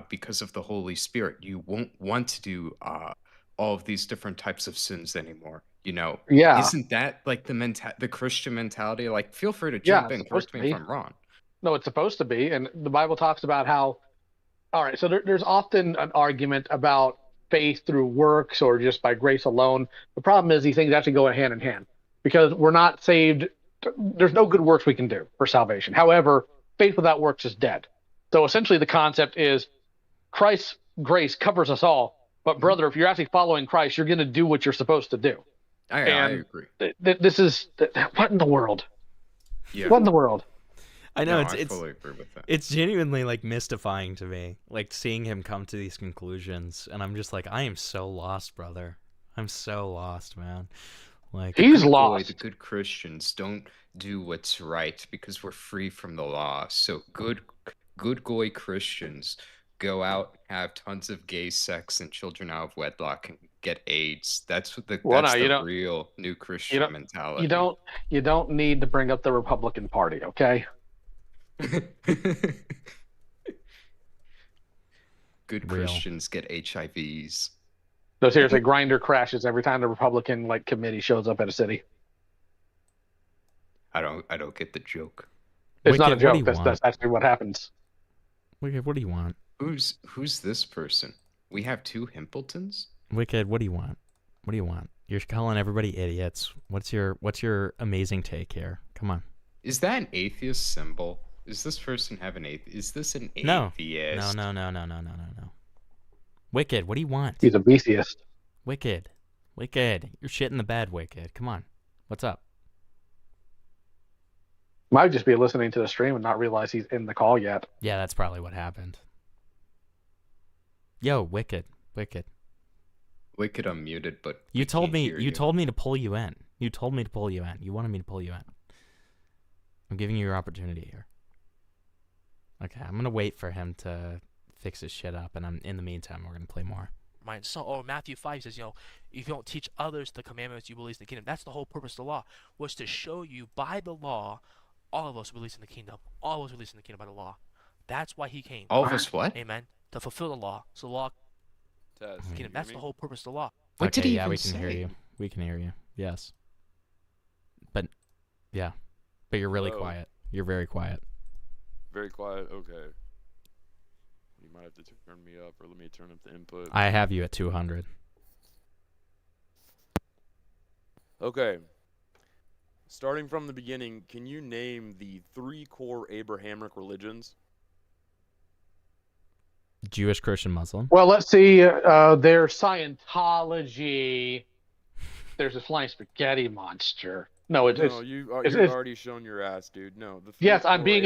because of the Holy Spirit. You won't want to do all of these different types of sins anymore.
Yeah.
Isn't that like the Christian mentality? Like, feel free to jump in, correct me if I'm wrong.
No, it's supposed to be, and the Bible talks about how. All right, so there's often an argument about faith through works or just by grace alone. The problem is these things actually go hand in hand because we're not saved. There's no good works we can do for salvation. However, faith without works is dead. So essentially the concept is Christ's grace covers us all. But brother, if you're actually following Christ, you're going to do what you're supposed to do.
I agree.
This is what in the world?
Yeah.
What in the world?
I know
I fully agree with that.
It's genuinely like mystifying to me, like seeing him come to these conclusions, and I'm just like, I am so lost, brother. I'm so lost, man. Like,
he's lost.
The good Christians don't do what's right because we're free from the law. So good goy Christians go out, have tons of gay sex and children out of wedlock and get AIDS. That's the real new Christian mentality.
You don't need to bring up the Republican Party, okay?
Good Christians get HIVs.
No, seriously, Grindr crashes every time the Republican committee shows up at a city.
I don't get the joke.
It's not a joke. That's actually what happens.
Wicked, what do you want?
Who's this person? We have two Himpletons?
Wicked, what do you want? What do you want? You're calling everybody idiots. What's your amazing take here? Come on.
Is that an atheist symbol? Is this person have an atheist? Is this an atheist?
No. Wicked, what do you want?
He's a atheist.
Wicked. You're shit in the bed, Wicked. Come on. What's up?
Might just be listening to the stream and not realize he's in the call yet.
Yeah, that's probably what happened. Yo, Wicked.
Wicked unmuted, but
you told me to pull you in. You told me to pull you in. You wanted me to pull you in. I'm giving you your opportunity here. Okay, I'm gonna wait for him to fix his shit up, and in the meantime, we're gonna play more.
Right. So, Matthew 5 says, if you don't teach others the commandments, you will release the kingdom. That's the whole purpose of the law, was to show you by the law, all of us releasing the kingdom. All of us releasing the kingdom by the law. That's why he came.
All of us what?
Amen. To fulfill the law. So the law. The kingdom. That's the whole purpose of the law.
What did he
even
say?
Hear you. We can hear you. Yes. But you're really quiet. You're very quiet.
Very quiet. Okay. You might have to turn me up, or let me turn up the input.
I have you at 200.
Okay. Starting from the beginning, can you name the 3 core Abrahamic religions?
Jewish, Christian, Muslim.
Well, let's see. Their Scientology. There's a flying spaghetti monster. No, it's
you've
it's,
already shown your ass, dude. No, the
yes, I'm being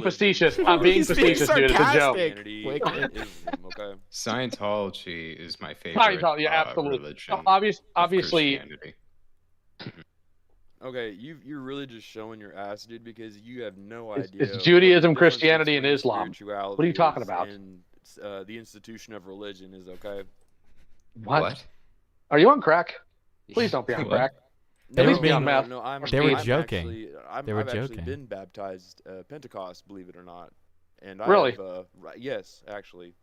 facetious. I'm being facetious, dude. It's a joke.
Okay.
Scientology is my favorite.
Scientology, yeah, absolutely.
Religion
Obviously.
Okay, you're really just showing your ass, dude, because you have no idea.
It's Judaism, Christianity, and Islam. What are you talking about?
And the institution of religion is okay.
What? Are you on crack? Please don't be on crack.
They
At
were
least be on meth.
They were
I'm
joking.
Actually, I've actually been baptized Pentecost, believe it or not. And I
really?
Have, yes, actually.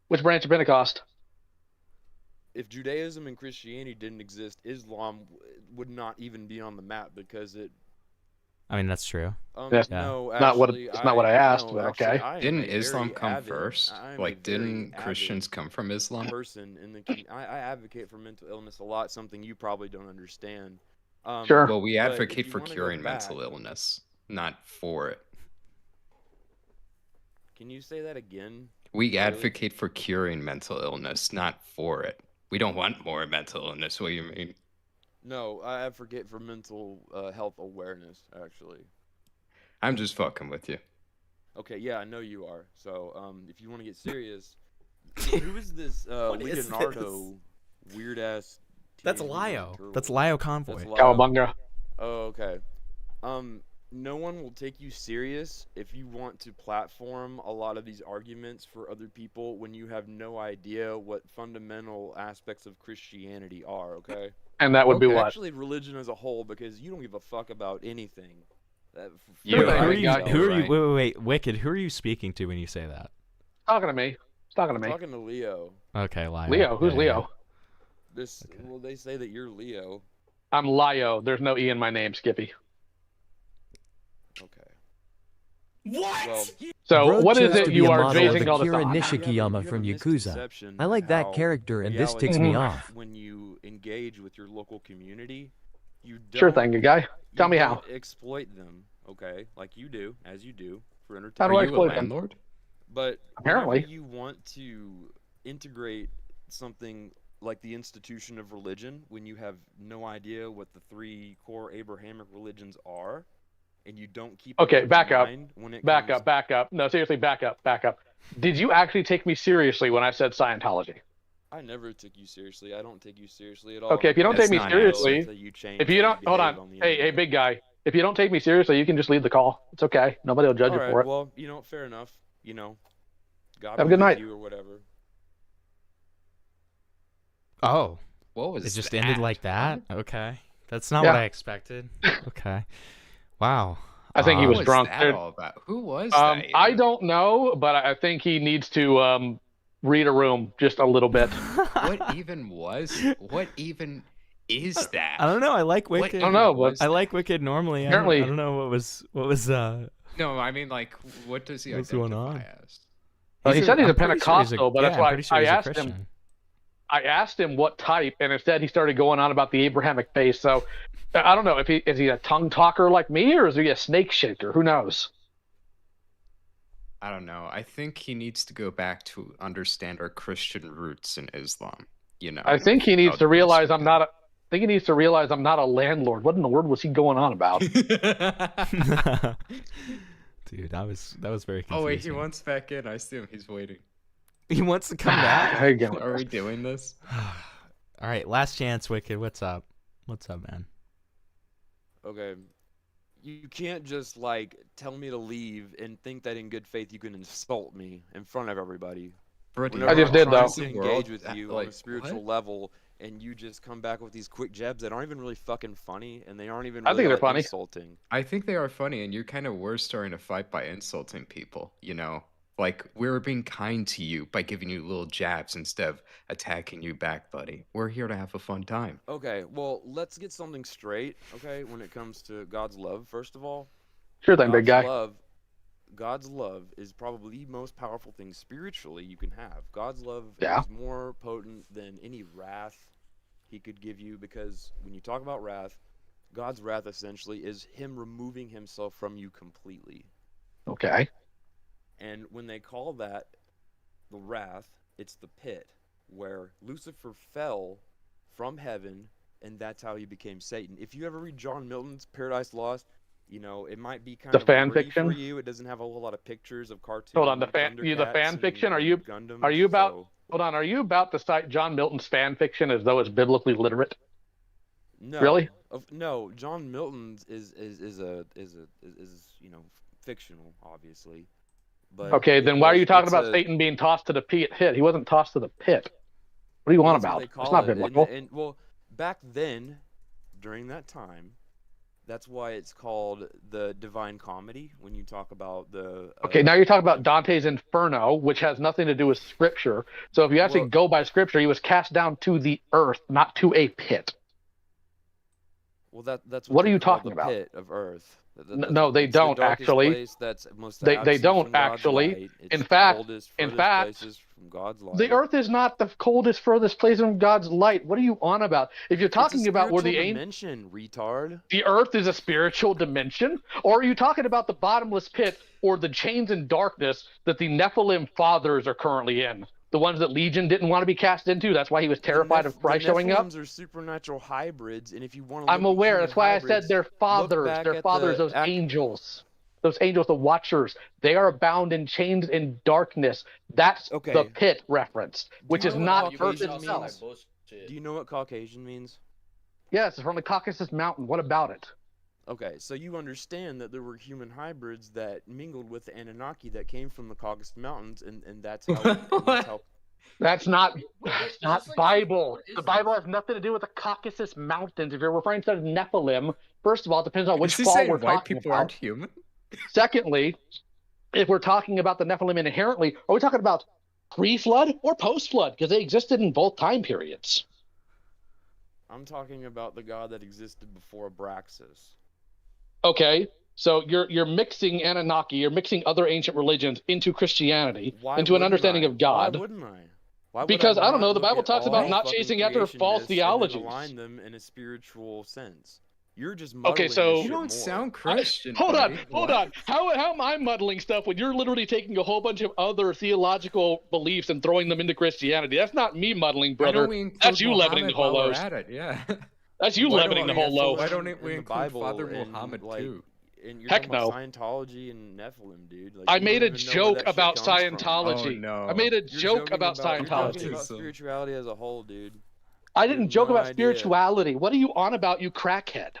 Which branch of Pentecost?
If Judaism and Christianity didn't exist, Islam would not even be on the map because it.
I mean, that's true.
That's
no,
not what I asked, but okay.
Didn't Islam come first? Like, didn't Christians come from Islam?
Person in the I advocate for mental illness a lot, something you probably don't understand.
Sure.
Well, we advocate for curing mental illness, not for it.
Can you say that again?
We advocate for curing mental illness, not for it. We don't want more mental illness. What do you mean?
No, I advocate for mental health awareness, actually.
I'm just fucking with you.
Okay, yeah, I know you are. So, if you want to get serious, who is this Leonardo weird-ass...
That's Lio. That's Lio Convoy.
Cowabunga.
Oh, okay. No one will take you serious if you want to platform a lot of these arguments for other people when you have no idea what fundamental aspects of Christianity are, okay?
And that would be what?
Actually, religion as a whole, because you don't give a fuck about anything.
Who are you? Wait, Wicked. Who are you speaking to when you say that?
Talking to me. Talking to me.
Talking to Leo.
Okay, Lio.
Leo. Who's Leo?
Well, they say that you're Leo.
I'm Lio. There's no E in my name, Skippy.
Okay.
What?
Well,
so what is it you are basing all this
Kira
on?
Nishikiyama from Yakuza. I like that character, and this ticks me off.
When you engage with your local community, you don't,
sure thing, good guy. Tell me how.
Exploit them, okay? Like you do, as you do, for entertainment.
How do I exploit them?
Landlord?
But
apparently,
you want to integrate something like the institution of religion when you have no idea what the 3 core Abrahamic religions are. And you don't keep
back up. Back up. No, seriously, back up. Did you actually take me seriously when I said Scientology?
I never took you seriously. I don't take you seriously at all.
Okay, if you don't take me seriously, if you don't, hold on. Hey, big guy. If you don't take me seriously, you can just leave the call. It's okay. Nobody will judge you for it.
Well, fair enough. God
have a good night.
You or whatever.
Oh,
what was
it? Just
that?
ended like that? Okay, that's not what I expected. Okay. Wow.
I think he was drunk.
Who was that?
I don't know, but I think he needs to read a room just a little bit.
What even is that?
I don't know. I like Wicked.
I don't know. But
I like Wicked normally.
Apparently,
I don't know what was.
No, I mean, like, what does he
what's going
identify
on?
as?
Well, he said he's a Pentecostal, but that's why I asked
Christian.
him. I asked him what type, and instead he started going on about the Abrahamic faith. So I don't know if is he a tongue talker like me, or is he a snake shaker? Who knows?
I don't know. I think he needs to go back to understand our Christian roots in Islam.
I think he needs to realize I'm not a landlord. What in the world was he going on about?
Dude, that was very confusing.
Oh wait, he wants back in. I see him. He's waiting.
He wants to come back.
Are we doing this?
All right, last chance, Wicked. What's up? What's up, man?
Okay. You can't just tell me to leave and think that in good faith you can insult me in front of everybody.
I just did though.
To engage with you on a spiritual level, and you just come back with these quick jabs that aren't even really fucking funny, and they aren't even. Really,
I think they're funny.
Insulting.
I think they are funny, and you're kind of worse starting to fight by insulting people. Like, we're being kind to you by giving you little jabs instead of attacking you back, buddy. We're here to have a fun time.
Okay, well, let's get something straight, okay, when it comes to God's love, first of all.
Sure thing, big guy.
God's love is probably the most powerful thing spiritually you can have. God's love is more potent than any wrath he could give you, because when you talk about wrath, God's wrath essentially is him removing himself from you completely.
Okay.
And when they call that the wrath. It's the pit where Lucifer fell from heaven, and that's how he became Satan. If you ever read John Milton's Paradise Lost, you know, it might be kind
The
of
fan
wordy
fiction?
for you. It doesn't have a whole lot of pictures of cartoons.
Hold on, the fan fiction. Are you about?
So,
Hold on. Are you about to cite John Milton's fan fiction as though it's biblically literate?
no,
Really?
No, John Milton's is you know, fictional, obviously. But
Okay, then why are you talking about
a,
Satan being tossed to the pit? He wasn't tossed to the pit. What are you on
That's what
about?
they
It's
call
not
it.
biblical.
And well, back then, during that time, that's why it's called the Divine Comedy. When you talk about the
Okay, now you're talking about Dante's Inferno, which has nothing to do with Scripture. So if you actually go by Scripture, he was cast down to the earth, not to a pit.
well, that's
What are
they
you
call
talking
the
about?
pit of Earth.
No, they
It's the
don't
darkest
actually.
place that's most
They
absent
don't
from God's
actually.
light. It's
In
the
fact,
coldest,
in
furthest
fact,
places from God's light.
the earth is not the coldest, furthest place from God's light. What are you on about? If you're
It's a
talking about where the
spiritual dimension, retard.
the earth is a spiritual dimension, or are you talking about the bottomless pit or the chains and darkness that the Nephilim fathers are currently in? The ones that Legion didn't want to be cast into. That's why he was terrified of Christ showing up.
The Nephilims are supernatural hybrids, and if you want to,
I'm aware. That's why I said they're fathers. They're fathers, those angels. Those angels, the watchers, they are bound in chains in darkness. That's the pit referenced, which is not earth itself.
Do you know what Caucasian means?
Yes, it's from the Caucasus Mountain. What about it?
Okay, so you understand that there were human hybrids that mingled with the Anunnaki that came from the Caucasus Mountains, and that's how.
That's not Bible. The Bible has nothing to do with the Caucasus Mountains. If you're referring to Nephilim, first of all, it depends on which fall we're
white
talking
people
about.
aren't human?
Secondly, if we're talking about the Nephilim inherently, are we talking about pre-flood or post-flood? Because they existed in both time periods.
I'm talking about the god that existed before Abraxas.
Okay, so you're mixing Anunnaki, you're mixing other ancient religions into Christianity, into an understanding of God.
Why wouldn't I? Why would
Because I don't know,
not
the
look
Bible
at
talks
all
about not
fucking
chasing after false
creationists
theologies.
and then align them in a spiritual sense. You're just
Okay,
muddling
so
this shit more.
Christian.
Hold on. How am I muddling stuff when you're literally taking a whole bunch of other theological beliefs and throwing them into Christianity? That's not me muddling, brother. That's you leavening the whole load.
Yeah.
That's you leveling the whole load.
Why don't we
in the
include
Bible
Father
and,
Muhammad
like,
too?
And you're
Heck
talking about
no.
Scientology and Nephilim, dude. Like,
I
you
made
don't
a
even know where
joke
that shit
about
comes from.
Scientology.
Oh, no.
I made a
You're
joke
joking
about
You're talking
Scientology.
about spirituality as a whole, dude.
I didn't
have
joke
no
about
idea.
spirituality. What are you on about, you crackhead?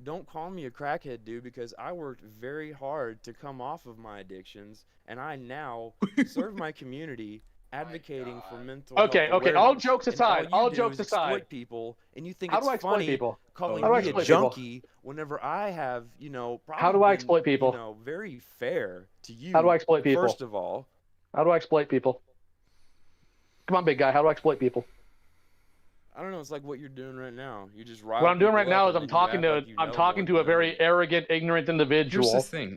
Don't call me a crackhead, dude, because I worked very hard to come off of my addictions, and I now serve my community advocating for mental health
Okay,
awareness.
all jokes
And
aside,
all
all
you
jokes
do is
aside.
exploit people, and you think
How
it's
do I exploit
funny
people?
calling
How do I
me a
exploit people?
junkie whenever I have, you know, probably
How do I
been,
exploit people?
You know, very fair to you.
How do I exploit people?
First of all,
How do I exploit people? Come on, big guy. How do I exploit people?
I don't know. It's like what you're doing right now. You just
What I'm doing right now is I'm talking to a
a
very arrogant, ignorant individual.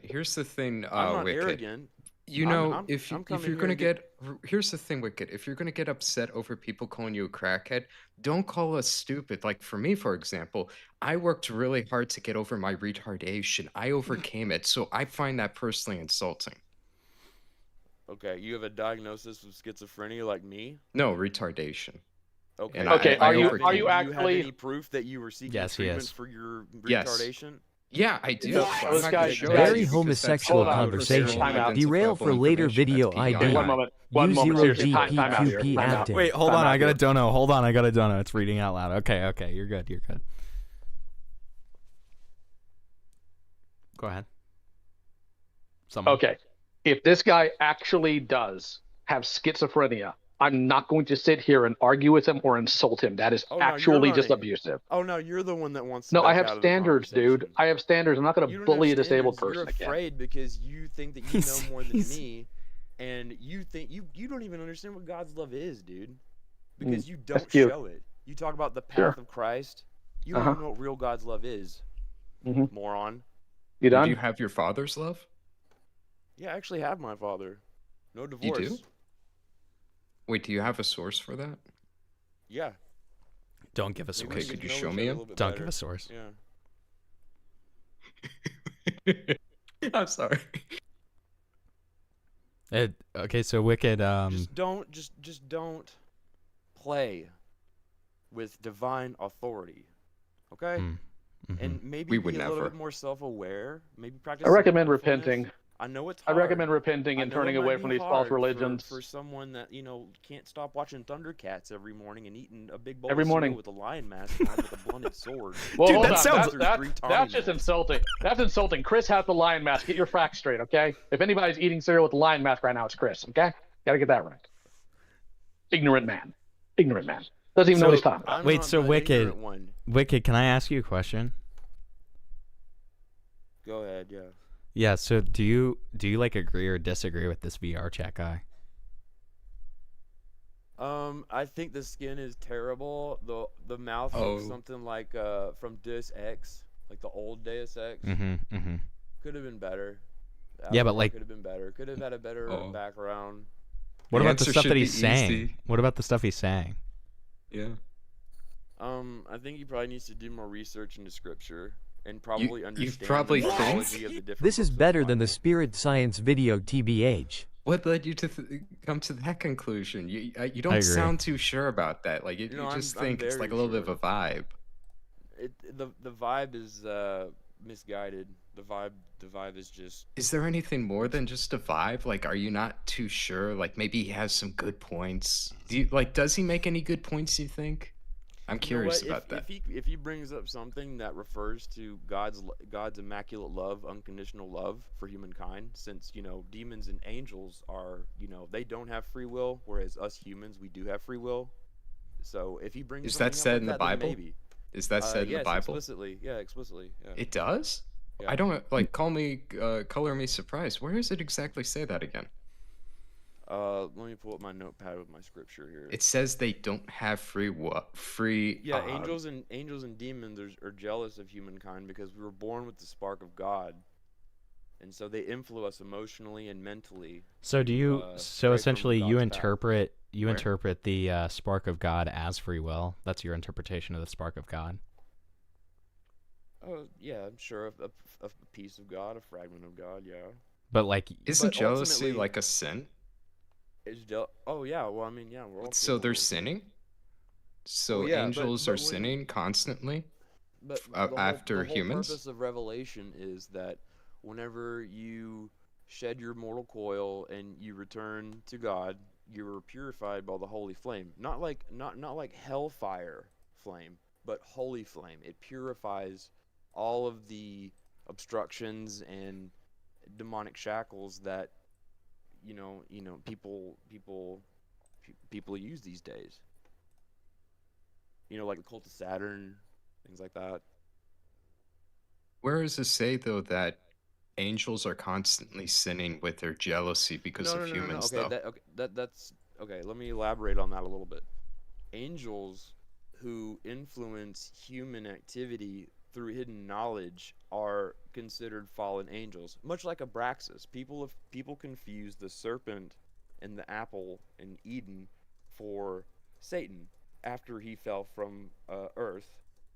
Here's the thing,
I'm not
Wicked.
arrogant.
You know,
I'm
if
coming
you're
here
gonna
to
get, here's the thing, Wicked. If you're gonna get upset over people calling you a crackhead, don't call us stupid. Like for me, for example, I worked really hard to get over my retardation. I overcame it, so I find that personally insulting.
Okay, you have a diagnosis of schizophrenia like me?
No, retardation.
Okay.
And
Okay,
I
are you
overcame it.
have
actually?
any proof that you were seeking
Yes, he
treatment
is.
for your
Yes.
retardation?
Yeah, I do.
Yeah,
I'm
this
not
guy-
gonna
this
show
guy-
you
Very
because that's
homosexual
not
conversation.
Time
Derail for later video ID.
One moment. One moment. Seriously, time out here.
U0GPQP
Time out.
active.
Wait, hold
Time
on.
out
I got a
here.
dono. Hold on. I got a dono. It's reading out loud. Okay. You're good. Go ahead. Someone.
Okay, if this guy actually does have schizophrenia, I'm not going to sit here and argue with him or insult him. That is
Oh, no, you're
actually just
running.
abusive.
Oh no, you're the one that wants to
No, I
back
have
out of the
standards, dude.
conversation.
I have standards. I'm not going
You
to
don't
bully a
have
disabled
standards.
person
You're
again.
afraid because you think that you
He's-
know more than
he's-
me, and you think you don't even understand what God's love is, dude. Because you
that's
don't
cute.
show it. You talk about the path
Sure.
of Christ. You don't even know what real God's love is, moron.
You
Do
done?
you have your father's love?
Yeah, I actually have my father. No divorce.
You do? Wait, do you have a source for that?
Yeah.
Don't give a
Maybe
source.
we
Okay, could you
know
show
each
me
other a
him?
little bit
Don't
better.
give a source.
Yeah.
I'm sorry.
Okay, so Wicked.
Just don't play with divine authority. Okay. And maybe be a little bit more self-aware. Maybe practice.
I recommend repenting.
I know it's
I
hard.
recommend repenting and turning away from these false religions.
For someone that can't stop watching Thundercats every morning and eating a big bowl
every
of
morning
cereal with a lion mask on with a blunted sword.
Well, dude, that's just insulting. That's insulting. Chris has the lion mask. Get your facts straight, okay? If anybody's eating cereal with a lion mask right now, it's Chris. Okay, gotta get that right. Ignorant man. Ignorant man. Doesn't even know what he's talking about.
Wait, so Wicked, can I ask you a question?
Go ahead, yeah.
Yeah, so do you like agree or disagree with this VR chat guy?
I think the skin is terrible. The mouth looks something like from Deus Ex, like the old Deus Ex. Could have been better.
Yeah, but like
could have been better. Could have had a better background.
What about the stuff that he's saying? What about the stuff he's saying?
Yeah.
I think he probably needs to do more research into scripture. And probably understand
probably
the mythology of the different
This is better than the Spirit Science video TBH.
What led you to come to that conclusion? You don't sound too sure about that. Like you just think it's like a little bit of a vibe.
The vibe is misguided. The vibe is just.
Is there anything more than just a vibe? Like, are you not too sure? Like, maybe he has some good points. Does he make any good points? You think? I'm curious about that.
If he brings up something that refers to God's immaculate love, unconditional love for humankind, since demons and angels are they don't have free will, whereas us humans we do have free will. So if he brings
is that said in the Bible?
Maybe.
Is that said in the Bible?
Explicitly. Yeah, explicitly. Yeah.
It does. Yeah. I don't color me surprised. Where does it exactly say that again?
Let me pull up my notepad with my scripture here.
It says they don't have free.
Yeah, angels and demons are jealous of humankind because we were born with the spark of God, and so they influence us emotionally and mentally.
So do you? So essentially, you interpret the spark of God as free will. That's your interpretation of the spark of God.
Oh yeah, I'm sure a piece of God, a fragment of God. Yeah.
But like,
isn't jealousy like a sin?
Oh yeah, well I mean yeah, we're all
so they're sinning. So angels are sinning constantly.
But
after
the whole
humans.
purpose of Revelation is that whenever you shed your mortal coil and you return to God, you are purified by the holy flame. Not like hellfire flame, but holy flame. It purifies all of the obstructions and demonic shackles that people use these days. Like the cult of Saturn, things like that.
Where does it say though that angels are constantly sinning with their jealousy because of humans?
No. Okay, that's okay. Let me elaborate on that a little bit. Angels who influence human activity through hidden knowledge are considered fallen angels, much like Abraxas. People confuse the serpent and the apple in Eden for Satan after he fell from earth,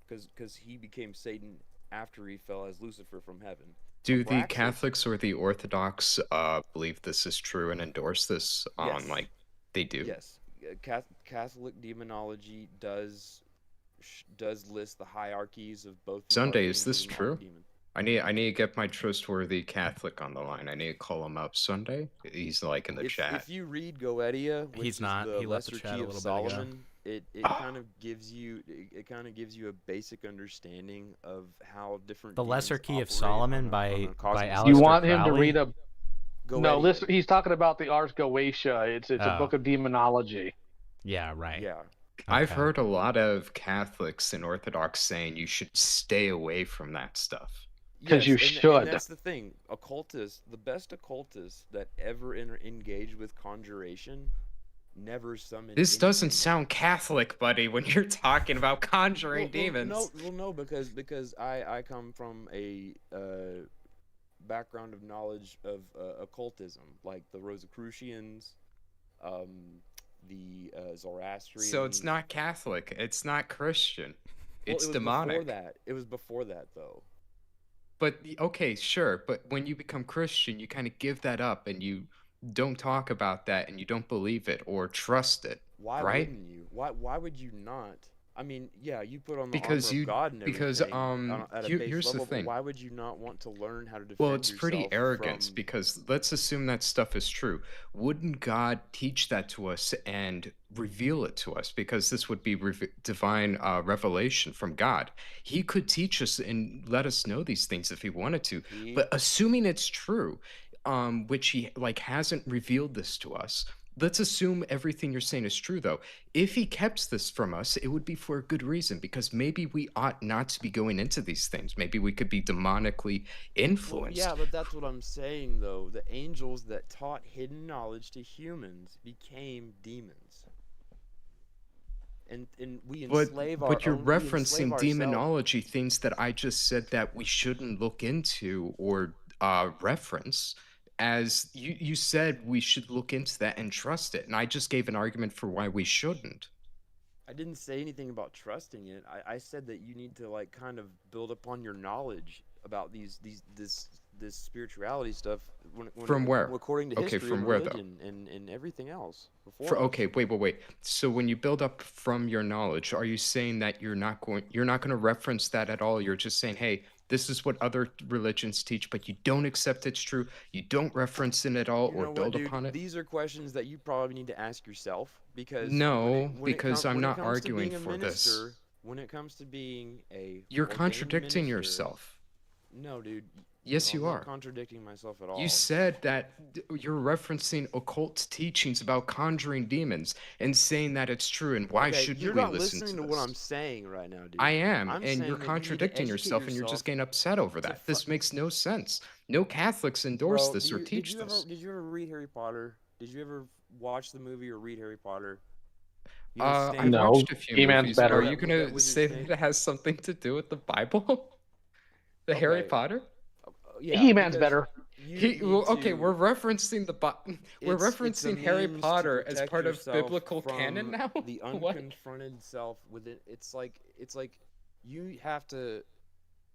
because he became Satan after he fell as Lucifer from heaven.
Do the Catholics or the Orthodox believe this is true and endorse this?
Yes.
They do.
Yes, Catholic demonology does list the hierarchies of both.
Sunday, is this true? I need to get my trustworthy Catholic on the line. I need to call him up. Sunday, he's like in the chat.
If you read Goetia, which
he's not.
Is the
he left
Lesser
the chat
Key
a
of
little
Solomon, it kind of gives you a basic understanding of how different.
The Lesser
demons
Key of
operate
Solomon by Aleister
You want him to
Crowley?
read a?
Goetia.
No, listen. He's talking about the Ars Goetia. It's a book of demonology.
Yeah. Right.
Yeah.
I've heard a lot of Catholics and Orthodox saying you should stay away from that stuff.
Because you should.
And that's the thing. Occultists, the best occultists that ever engage with conjuration, never summon.
This doesn't sound Catholic, buddy, when you're talking about conjuring demons.
No, because I come from a background of knowledge of occultism, like the Rosicrucians, the Zoroastrians.
So it's not Catholic. It's not Christian. It's
it was
demonic.
It was before that, though.
But okay, sure. But when you become Christian, you kind of give that up and you don't talk about that and you don't believe it or trust it,
Why
right?
wouldn't you? Why would you not? I mean, yeah, you put on the
Because
armor of
you
God and
because
everything at a base
here's the
level, but
thing.
why would you not want to learn how to defend
Well, it's pretty
yourself
arrogance
from?
because let's assume that stuff is true. Wouldn't God teach that to us and reveal it to us? Because this would be divine revelation from God. He could teach us and let us know these things if he wanted to. But assuming it's true, which he like hasn't revealed this to us. Let's assume everything you're saying is true, though. If he kept this from us, it would be for a good reason, because maybe we ought not to be going into these things. Maybe we could be demonically influenced.
Well, yeah, but that's what I'm saying, though. The angels that taught hidden knowledge to humans became demons. And we enslave
but you're
we enslave
referencing
ourselves.
demonology, things that I just said that we shouldn't look into or reference. As you said, we should look into that and trust it, and I just gave an argument for why we shouldn't.
I didn't say anything about trusting it. I said that you need to like kind of build upon your knowledge about this spirituality stuff.
From where?
According to
Okay,
history
from
and
where, though?
religion and everything else. Before
Okay, wait. So when you build up from your knowledge, are you saying that you're not going to reference that at all? You're just saying, hey, this is what other religions teach, but you don't accept it's true. You don't reference it at all or build upon it.
These are questions that you probably need to ask yourself, because
because I'm not arguing for this.
When it comes to being a
You're
ordained
contradicting
minister-
yourself.
No, dude.
Yes,
no,
you
I'm
are.
not contradicting myself at all.
You said that you're referencing occult teachings about conjuring demons and saying that it's true, and why
Okay,
shouldn't
you're
we
not
listen
listening
to
to
this?
what I'm saying right now, dude.
I am,
I'm
and
saying
you're
that
contradicting
you need to
yourself,
educate
and you're just
yourself
getting upset over that. This makes no sense. No Catholics endorse
Bro,
this or teach this.
Did you ever read Harry Potter? Did you ever watch the movie or read Harry Potter?
I've
No,
watched a few
He-Man's
movies.
better.
Are you gonna say that it has something to do with the Bible? The Harry Potter?
Yeah,
He-Man's
because
better.
Okay, we're referencing we're referencing Harry Potter as part of biblical canon now.
The
What?
unconfronted self within it's like you have to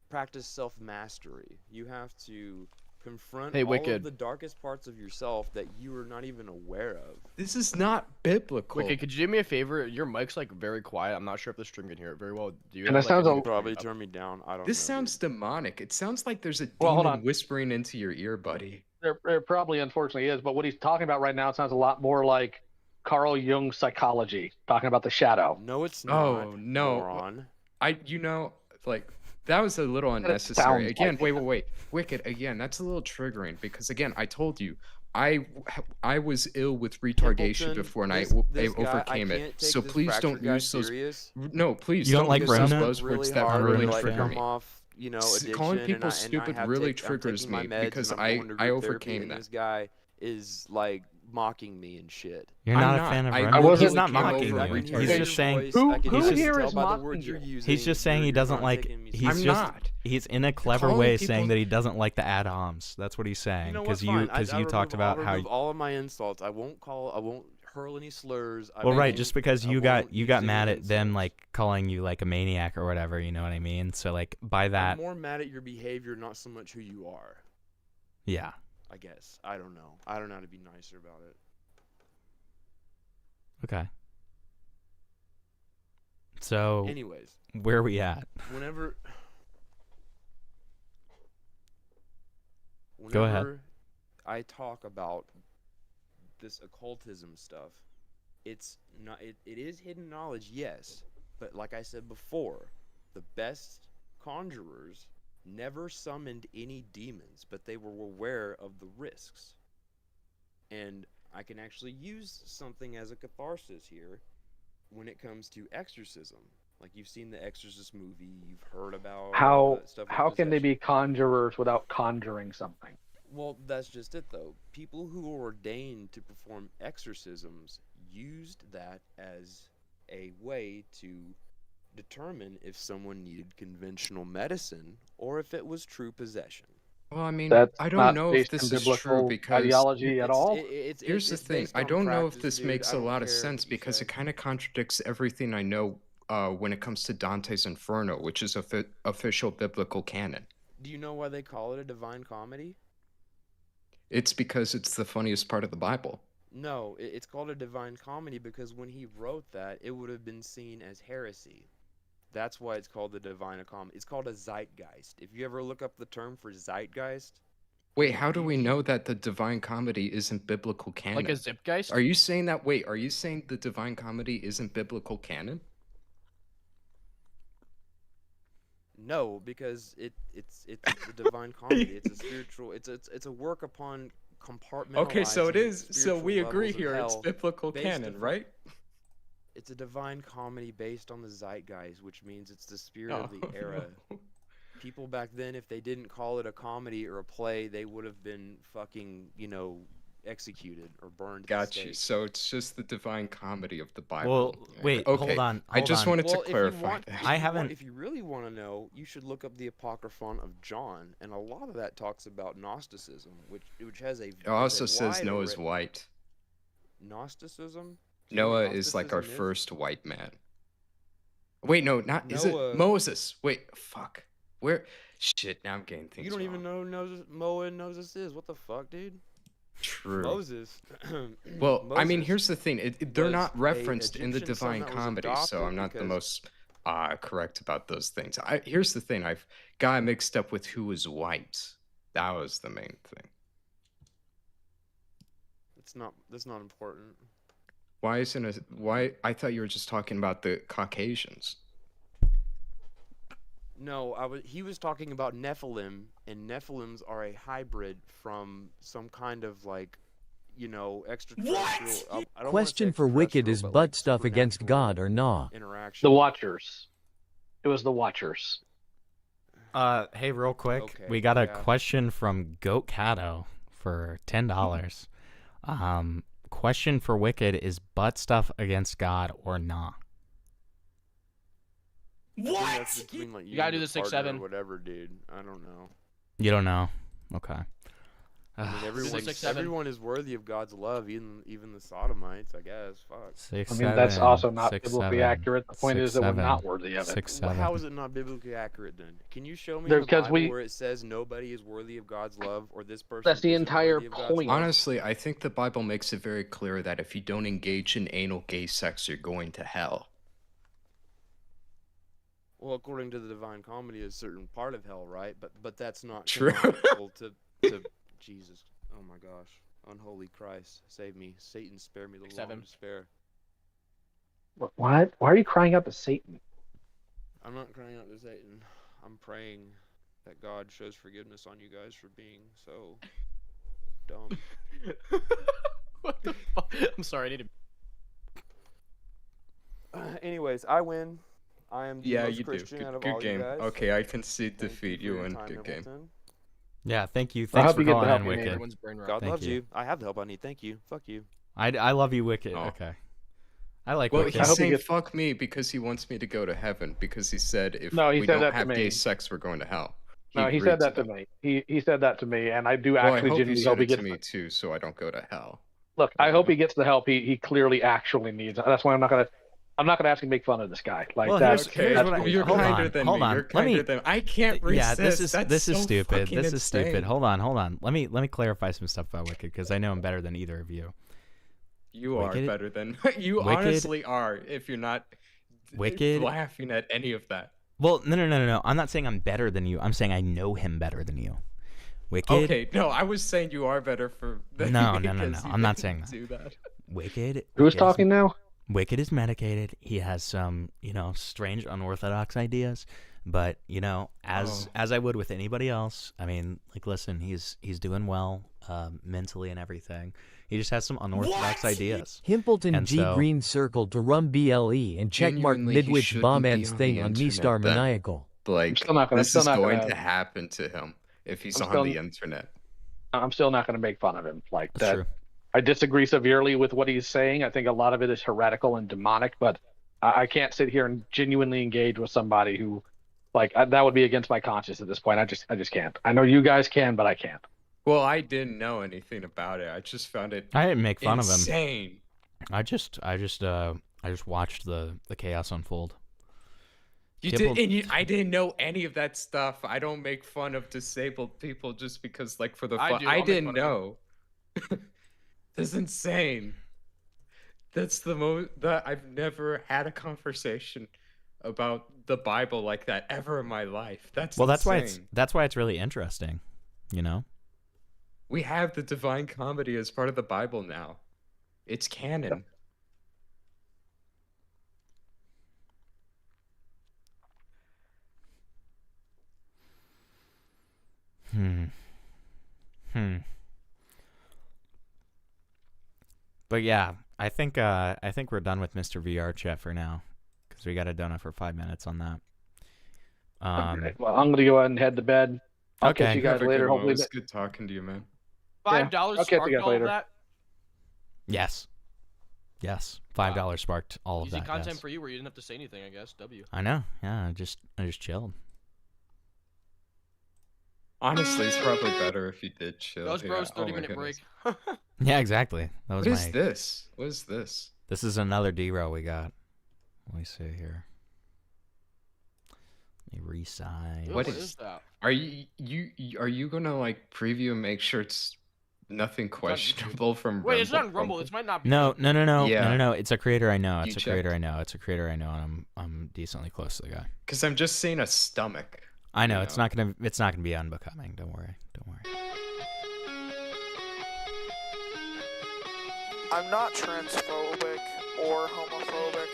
practice self-mastery. You have to confront all
Wicked.
of the darkest parts of yourself that you are not even aware of.
This is not biblical.
Wicked, could you do me a favor? Your mic's like very quiet. I'm not sure if the stream can hear it very well. Do you?
And
have,
that sounds
like,
Probably turn me down. I don't
This
know.
sounds demonic. It sounds like there's a
Well, hold
demon
on.
whispering into your ear, buddy.
There probably unfortunately is, but what he's talking about right now sounds a lot more like Carl Jung's psychology, talking about the shadow.
No, it's not.
Oh no,
moron.
Like that was a little
But it
unnecessary.
sounds
Again,
like
wait. Wicked. Again, that's a little triggering because again, I told you, I was ill with retardation
Templeton,
before, and
this
I
guy,
overcame
I
it.
can't take
So
this
please don't
fractured guy
use those.
serious.
No, please
You don't like
use those
Remnant?
buzzwords
really
that
hard
really
to, like,
trigger
come
me.
off, addiction,
Calling people
and
stupid
I have
really
I'm
triggers
taking my
me
meds
because
and I'm going to
I
group therapy,
overcame
and
that.
this guy is like mocking me and shit.
You're
I'm
not a fan of
I
Remnant?
wasn't
He's not
came
mocking
over
you.
retardation.
He's just saying.
Who
he's just,
here
tell
is
by the
mocking
words you're
you?
using.
He's just saying he doesn't
not
like.
taking me
He's
I'm
just.
not.
He's in a clever
Calling
way
people-
saying that he doesn't like the ad-homs. That's what he's saying.
You know
Because
what's fine.
you talked about
I'll
how.
remove all of my insults. I won't hurl any slurs.
Well, right,
won't-
just because
I
you
won't
got
use
mad
any
at them
insults.
like calling you like a maniac or whatever, you know what I mean? So like by that,
I'm more mad at your behavior, not so much who you are.
yeah.
I guess. I don't know. I don't know how to be nicer about it.
Okay. So
Anyways,
where are we at?
whenever
Go ahead.
I talk about this occultism stuff, it's not. It is hidden knowledge, yes, but like I said before, the best conjurers never summoned any demons, but they were aware of the risks. And I can actually use something as a catharsis here when it comes to exorcism. Like you've seen the Exorcist movie, you've heard about
How
stuff.
how
with
can they
possession.
be conjurers without conjuring something?
Well, that's just it, though. People who were ordained to perform exorcisms used that as a way to determine if someone needed conventional medicine or if it was true possession.
Well, I mean,
That's
I
not
don't know if
based
this
in
is true
biblical
because
ideology at all.
here's the
it's
thing.
based
I
on
don't know if
practice,
this
dude.
makes
I
a
don't
lot of
care
sense
what you
because
say.
it kind of contradicts everything I know when it comes to Dante's Inferno, which is official biblical canon.
Do you know why they call it a divine comedy?
It's because it's the funniest part of the Bible.
No, it's called a divine comedy because when he wrote that, it would have been seen as heresy. That's why it's called the divine comedy. It's called a zeitgeist. If you ever look up the term for zeitgeist.
Wait, how do we know that the divine comedy isn't biblical canon?
Like a zipgeist?
Are you saying that? Wait, are you saying the divine comedy isn't biblical canon?
No, because it's a divine comedy. It's a spiritual. It's a work upon compartmentalizing.
Okay, so it is. So
spiritual
we agree
levels of
here. It's
hell
biblical
based
canon,
upon-
right?
It's a divine comedy based on the zeitgeist, which means it's the spirit of the era.
No.
People back then, if they didn't call it a comedy or a play, they would have been fucking, executed or burned.
Got you. So it's just the divine comedy of the Bible.
Well, wait,
okay.
hold on.
I just wanted to
Well,
clarify that.
If you really want to know, you should look up the Apocryphon of John, and a lot of that talks about Gnosticism, which has a.
It also says
wide
Noah's
array-
white.
Gnosticism. Do you know
Noah
what
is like our
Gnosticism is?
first white man. Wait, no, not is
Noah-
it Moses? Wait, fuck. Where? Shit, now I'm getting things
You don't
wrong.
even know who Moa and Moses is. What the fuck, dude?
True.
Moses.
Well, I mean,
Moses
here's the thing. They're
was
not
a
referenced in the
Egyptian son
Divine
that was
Comedy, so I'm
adopted
not the
because-
most correct about those things. Here's the thing. I've got mixed up with who is white. That was the main thing.
That's not important.
Why isn't it? Why? I thought you were just talking about the Caucasians.
No, he was talking about Nephilim, and Nephilims are a hybrid from some kind of extraterrestrial. I don't wanna
Question
say
for Wicked: Is
extraterrestrial, but,
butt stuff against God or nah?
interaction.
The Watchers. It was the Watchers.
Hey, real quick,
Okay,
we got a
yeah.
question from Goat Cato for $10. Question for Wicked: Is butt stuff against God or nah?
I think that's between, like,
You gotta
and
do
your
the 6'7".
partner or whatever, dude. I don't know.
You don't know. Okay.
I mean,
$6'7".
everyone is worthy of God's love, even the sodomites, I guess. Fuck.
6'7".
I mean, that's also not biblically
6'7",
accurate. The point is that we're
6'7",
not worthy of it.
6'7".
Well, how is it not biblically accurate then? Can you show me in
There-
the
'cause
Bible
we-
where it says nobody is worthy of God's love, or this person?
That's the
isn't
entire
worthy of God's
point.
love?
Honestly, I think the Bible makes it very clear that if you don't engage in anal gay sex, you're going to hell.
Well, according to the Divine Comedy, a certain part of hell, right? But that's not
True.
canonical to Jesus. Oh my gosh, unholy Christ, save me! Satan, spare me the long
7.
despair.
What? Why are you crying out to Satan?
I'm not crying out to Satan. I'm praying that God shows forgiveness on you guys for being so dumb.
What the fuck? I'm sorry, I need to.
Anyways, I win. I am the
Yeah,
most
you do.
Christian out of
Good
all
game.
you guys.
Okay, I can see
Thank
defeat
for
you
your
in
time,
good game.
Hamilton.
Yeah, thank you.
I
Thanks
hope
for
you get the
calling
help
in,
you need.
Wicked.
Everyone's brain rot.
God
Thank
loves
you.
you. I have the help I need. Thank you. Fuck you.
I love you, Wicked.
Oh.
Okay. I like
Well,
Wicked.
he's
hope he
saying
gets-
fuck me because he wants me to go to heaven because he said if
No, he
we
said
don't
that to
have
me.
gay sex, we're going to hell.
No, he
agreed
said that to me. He said that to me, and I do
Well, I
actually
hope you
genuinely
said
hope he
it to
gets.
me too, so I don't go to hell.
Look, I hope he gets the help he clearly actually needs. That's why I'm not gonna ask him to make fun of this guy. Like
Well,
that's
here's
that's
what I-
You're
hold
kinder
on,
than
hold
me.
on.
You're
Let me-
kinder than I can't resist.
Yeah,
That's
this is
so
stupid.
fucking
This is stupid.
insane.
Hold on. Let me clarify some stuff about Wicked because I know him better than either of you.
You
Wicked-
are better than you.
Wicked-
Honestly are. If you're not
Wicked-
laughing at any of that.
Well, no. I'm not saying I'm better than you. I'm saying I know him better than you. Wicked.
Okay, no, I was saying you are better for. Than
No.
me because you
I'm not
didn't
saying that.
do that.
Wicked.
Who's
is-
talking now?
Wicked is medicated. He has some, strange, unorthodox ideas. But as I would with anybody else, I mean, like, listen, he's doing well, mentally and everything. He just has some unorthodox ideas.
Himpleton
And
G
so-
Green circled to rum BLE and checkmark
Genuinely, he
Midwich
shouldn't
bomb
be
ends
on
thing
the
on
internet
Star
then.
Maniacal.
Like,
still not gonna-
this
still
is
not
going
gonna-
to happen to him if he's
I'm
on
still-
the internet.
I'm still not going to make fun of him like
That's
that.
true.
I disagree severely with what he's saying. I think a lot of it is heretical and demonic, but I can't sit here and genuinely engage with somebody who, that would be against my conscience at this point. I just can't. I know you guys can, but I can't.
Well, I didn't know anything about it. I just found it.
I didn't make fun
insane.
of him. I just watched the chaos unfold.
You
Kibble-
did, and I didn't know any of that stuff. I don't make fun of disabled people just because, like, for the
I
fun.
do.
I
I'll make
didn't
fun of
know. That's insane. That's the most that I've never had a conversation about the Bible like that ever in my life. That's
that's why it's really interesting, you know?
We have the Divine Comedy as part of the Bible now. It's canon.
But yeah, I think we're done with Mr. VR Chat for now, because we got a donut for 5 minutes on that.
Okay. Well, I'm gonna go ahead and head to bed. I'll catch you guys later. Hopefully,
it's good talking to you, man.
$5
I'll catch
sparked
you guys
all
later.
of that?
Yes. $5 sparked all of
Easy
that.
content
yes.
for you, where you didn't have to say anything. I guess. W.
I know. Yeah, I just chilled.
Honestly, it's probably better if you did chill.
Those bros,
yeah.
30-minute break.
Yeah, exactly. That was
What is this? What is this?
This is another D-roll we got. Let me see here. Let me resize.
What is that? Are you gonna like preview and make sure it's nothing questionable from
Wait,
Rumble?
it's not Rumble. This might not be.
No.
Yeah.
No. It's a creator I know.
You
It's a
checked?
creator I know. It's a creator I know, and I'm decently close to the guy.
Because I'm just seeing a stomach.
I know it's not gonna be unbecoming. Don't worry.
I'm not transphobic or homophobic.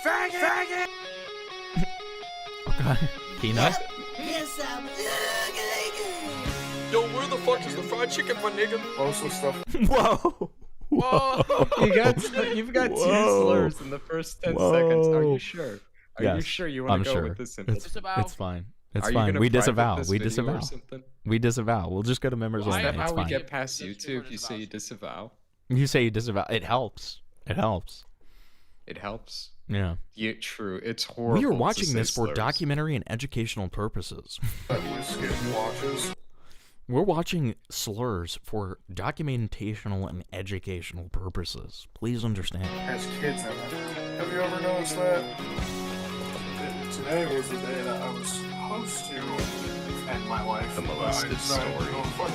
Faggot! Okay. Peanut?
Yo, where the fuck is the fried chicken, my nigga?
Also stuff.
Whoa!
Whoa!
You've got two slurs in the first 10 seconds. Are you sure? Are you sure you want to go with this sentence?
It's fine. It's
Are you
fine.
gonna
We
private
disavow.
this
We
video or
disavow.
something?
We disavow. We'll just go to members
Is
only.
that
It's
how we
fine.
get past YouTube? You say you disavow.
You say you disavow. It helps. It helps.
It helps.
Yeah.
Yeah, true. It's horrible.
We are
to
watching
say
this for
slurs.
documentary and educational purposes.
Watches.
We're watching slurs for documentational and educational purposes. Please understand.
As kids, have you ever noticed that? Today was the day that I was supposed to end my life.
The
but I
molested
decided to
story.
go for it.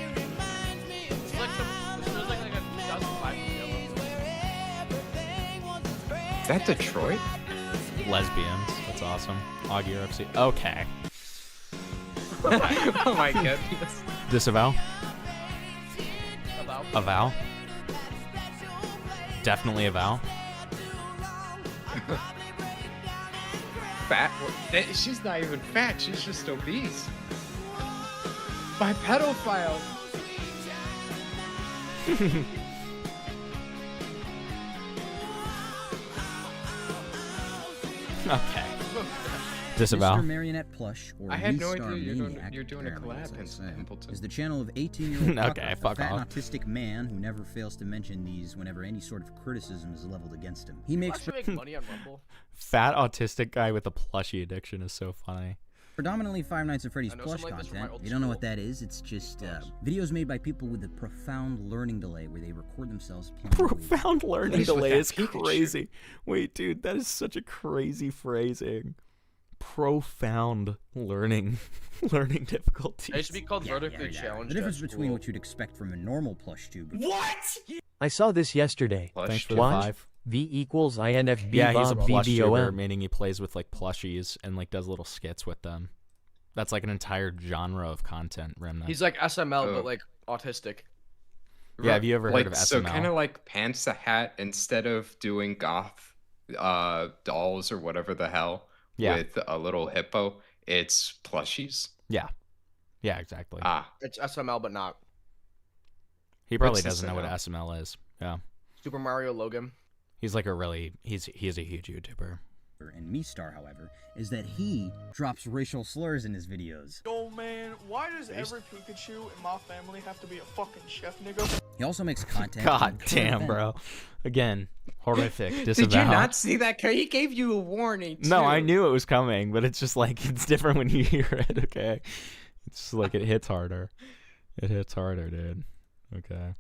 It's like this was like a 2005 video.
Is that Detroit?
Lesbians. That's awesome. Augie UFC. Okay.
Oh my goodness.
Disavow.
About.
Avow. Definitely avow.
Fat? She's not even fat. She's just obese. By pedophile.
Okay. Disavow.
Mr. Marionette Plush, or
I had no
V-Star
idea
Maniac,
you're doing a
apparently,
collab
as I say,
Pimpleton.
is the channel of 18-year-old
Okay,
a
fuck
fat
off.
and autistic man who never fails to mention these whenever any sort of criticism is leveled against him. He makes
Make money on Rumble.
Fat autistic guy with a plushie addiction is so funny.
predominantly Five Nights at Freddy's
I know
plush
something like this from my
content.
old
If you don't know
school.
what that is, it's just videos made by people with a profound learning delay where they record themselves playing the video.
Profound learning
What is with
delay
that
is
Pikachu?
crazy. Wait, dude, that is such a crazy phrasing. Profound learning difficulties.
They should be called vertically
The
challenged.
difference
at
between
school.
what you'd expect from a normal plush tube.
What?
I saw this yesterday.
Thanks for the
Watch
5.
V equals INFB
Yeah, he's a
Bob
plush tuber,
BBOM.
meaning he plays with like plushies and like does little skits with them. That's like an entire genre of content, Remnant.
He's like SML, but like autistic.
Yeah, have you ever heard of
So
SML?
kind of like Pants the Hat, instead of doing goth dolls or whatever the hell
Yeah.
with a little hippo, it's plushies.
Yeah. Yeah, exactly.
It's SML, but not.
He probably
What's
doesn't know what
SML?
SML is. Yeah.
Super Mario Logan.
He's like a really he's a huge YouTuber.
And MeStar, however, is that he drops racial slurs in his videos.
Yo, man, why does every Pikachu in my family have to be a fucking chef, nigga?
He also makes content.
God
on current
damn,
events.
bro. Again, horrific.
Did
Disavow.
you not see that? He gave you a warning. Too.
No, I knew it was coming, but it's just like it's different when you hear it, okay? It's just like it hits harder. It hits harder, dude. Okay.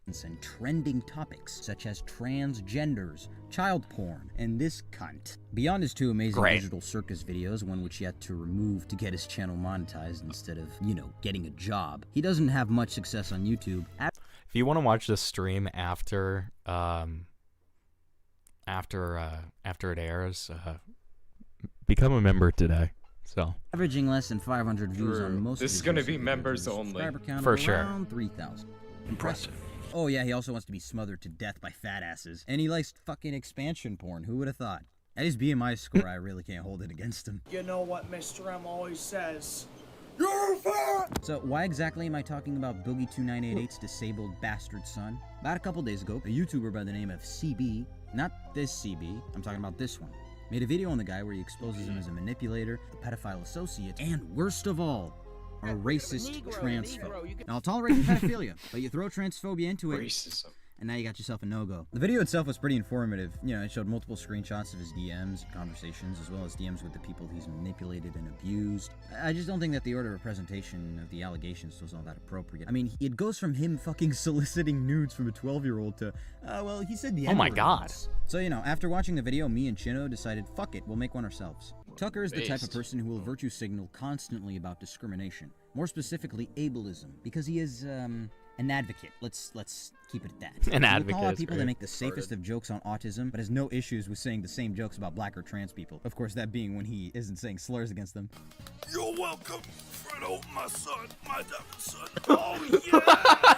and trending topics such as transgenders, child porn, and this cunt. Beyond his 2 amazing digital circus videos, one which he had to remove to get his channel monetized instead of, you know, getting a job, he doesn't have much success on YouTube.
If you want to watch this stream after it airs, become a member today. So
averaging less than 500 views on most.
This is gonna be members only.
For sure. 3,000. Impressive. Oh yeah, he also wants to be smothered to death by fat asses, and he likes fucking expansion porn. Who would have thought? At his BMI score, I really can't hold it against him.
You know what Mr. M always says? You're fat!
So why exactly am I talking about Boogie2988's disabled bastard son? About a couple days ago, a YouTuber by the name of CB, not this CB, I'm talking about this one, made a video on the guy where he exposes him as a manipulator, a pedophile associate, and worst of all, a racist transphobe. Now, I'll tolerate pedophilia, but you throw transphobia into it,
Racism.
and now you got yourself a no-go. The video itself was pretty informative. You know, it showed multiple screenshots of his DMs and conversations, as well as DMs with the people he's manipulated and abused. I just don't think that the order of presentation of the allegations was all that appropriate. I mean, it goes from him fucking soliciting nudes from a 12-year-old to, well, he said the
Oh my
N-word
God.
once. So, you know, after watching the video, me and Chino decided, fuck it, we'll make one ourselves. Tucker is the type of person who will virtue signal constantly about discrimination. More specifically, ableism, because he is, an advocate. Let's keep it at that.
An
He
advocate
will call out
is
people
great.
that make the safest of jokes on autism, but has no issues with saying the same jokes about black or trans people. Of course, that being when he isn't saying slurs against them.
You're welcome, Fredo, my son, my diamond son. Oh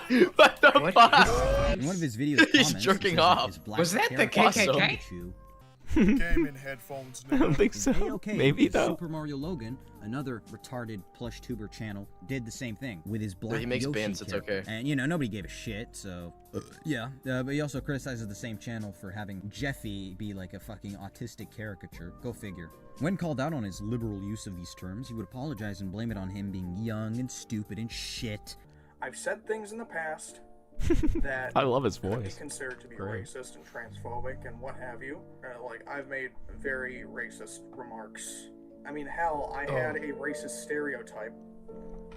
yeah!
What the fuck?
In one of his videos,
He's
comments,
jerking
it says
off.
his black
Was that the
character,
KKK?
Pikachu,
Gaming headphones
I don't think so.
A-OK
Maybe
with
though.
Super Mario Logan, another retarded plush tuber channel, did the same thing with his black
he makes
Yoshi
bins, it's
character.
okay.
And you know, nobody gave a shit, so yeah. But he also criticizes the same channel for having Jeffy be like a fucking autistic caricature. Go figure. When called out on his liberal use of these terms, he would apologize and blame it on him being young and stupid and shit.
I've said things in the past that
I love his
could be
voice.
considered to be
Great.
racist and transphobic and what have you. Like, I've made very racist remarks. I mean, hell, I had a racist stereotype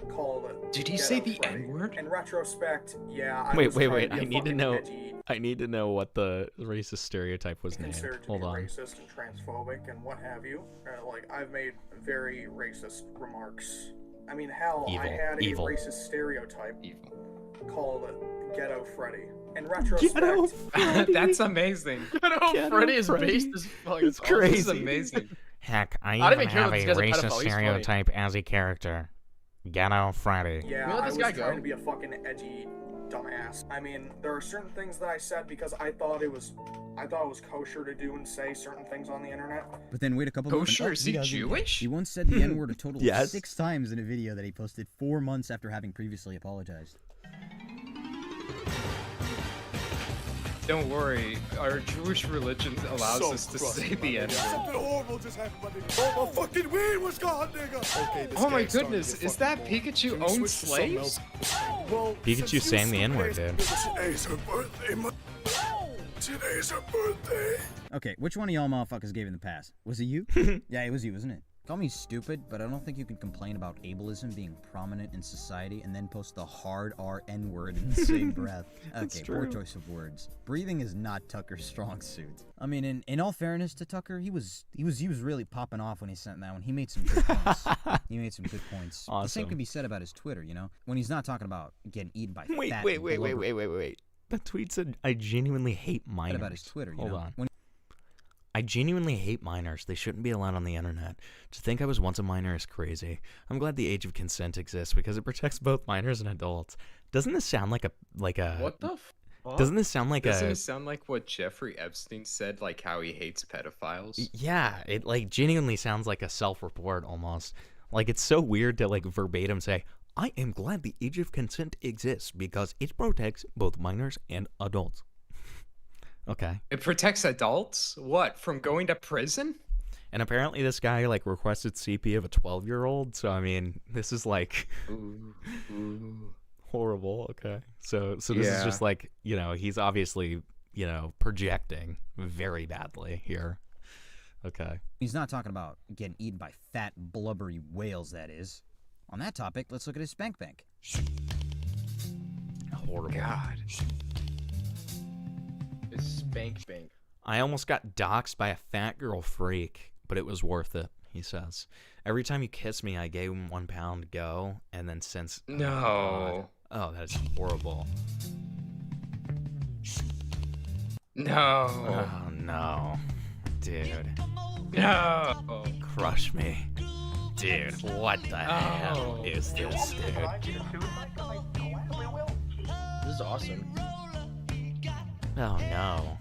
called
Did he
Ghetto
say the
Freddy.
N-word?
In retrospect, yeah, I
Wait.
was trying to be
I
a
need to
fucking
know.
edgy,
I need to know what the racist stereotype was named.
considered to
Hold
be
on.
racist and transphobic and what have you. Like, I've made very racist remarks. I mean, hell, I had
Evil.
a racist stereotype called Ghetto Freddy. In
Ghetto
retrospect,
That's amazing.
Ghetto Freddy is based as fuck.
It's
This
crazy.
is amazing.
Heck, I
I
even
didn't even care
have
about
a
this guy's a
racist
pedophile, he's funny.
stereotype as a character. Ghetto Freddy.
yeah,
Where let
I
this
was
guy
trying
go?
to be a fucking edgy dumbass. I mean, there are certain things that I said because I thought it was kosher to do and say certain things on the internet.
But then wait a couple months.
Kosher? Is he
doesn't.
Jewish?
He once said the N-word a total
Yes.
of 6 times in a video that he posted 4 months after having previously apologized.
Don't worry, our Jewish religion allows us to say the N-word.
Something horrible just happened, my nigga. Oh, my fucking weed was gone, nigga. Okay, this
Oh my
guy's starting to
goodness,
get
is
fucking
that
boring.
Pikachu
Can we
own
switch to something
slaves?
else? Well,
Pikachu
since you
saying the N-word,
super
dude.
Today's her birthday, today's her birthday.
Okay, which one of y'all motherfuckers gave him the pass? Was it you? Yeah, it was you, wasn't it? Call me stupid, but I don't think you can complain about ableism being prominent in society and then post the hard R N-word in the same breath. Okay, poor choice of words. Breathing is not Tucker's strong suit. I mean, in all fairness to Tucker, he was really popping off when he sent that one. He made some good points. He made some good points. The same
Awesome.
can be said about his Twitter, you know? When he's not talking about getting eaten by
Wait.
fat
That tweet said, I genuinely hate minors.
about his Twitter, you
Hold
know?
on.
When
I genuinely hate minors. They shouldn't be allowed on the internet. To think I was once a minor is crazy. I'm glad the age of consent exists because it protects both minors and adults. Doesn't this sound like a
What the fuck?
Doesn't this sound like
Doesn't
a
it sound like what Jeffrey Epstein said, like how he hates pedophiles?
Yeah, it like genuinely sounds like a self-report almost. Like it's so weird to like verbatim say, I am glad the age of consent exists because it protects both minors and adults. Okay.
It protects adults? What, from going to prison?
And apparently this guy like requested CP of a 12-year-old, so I mean, this is like horrible. Okay. So this is just like, you know, he's obviously, you know, projecting very badly here. Okay.
he's not talking about getting eaten by fat, blubbery whales, that is. On that topic, let's look at his spank bank.
Horrible.
God.
Spank.
I almost got doxxed by a fat girl freak, but it was worth it, he says. Every time you kiss me, I gave him £1 to go, and then since...
No.
Oh, that's horrible.
No.
Oh, no. Dude.
No.
Crush me. Dude, what the hell is this, dude?
This is awesome.
Oh, no.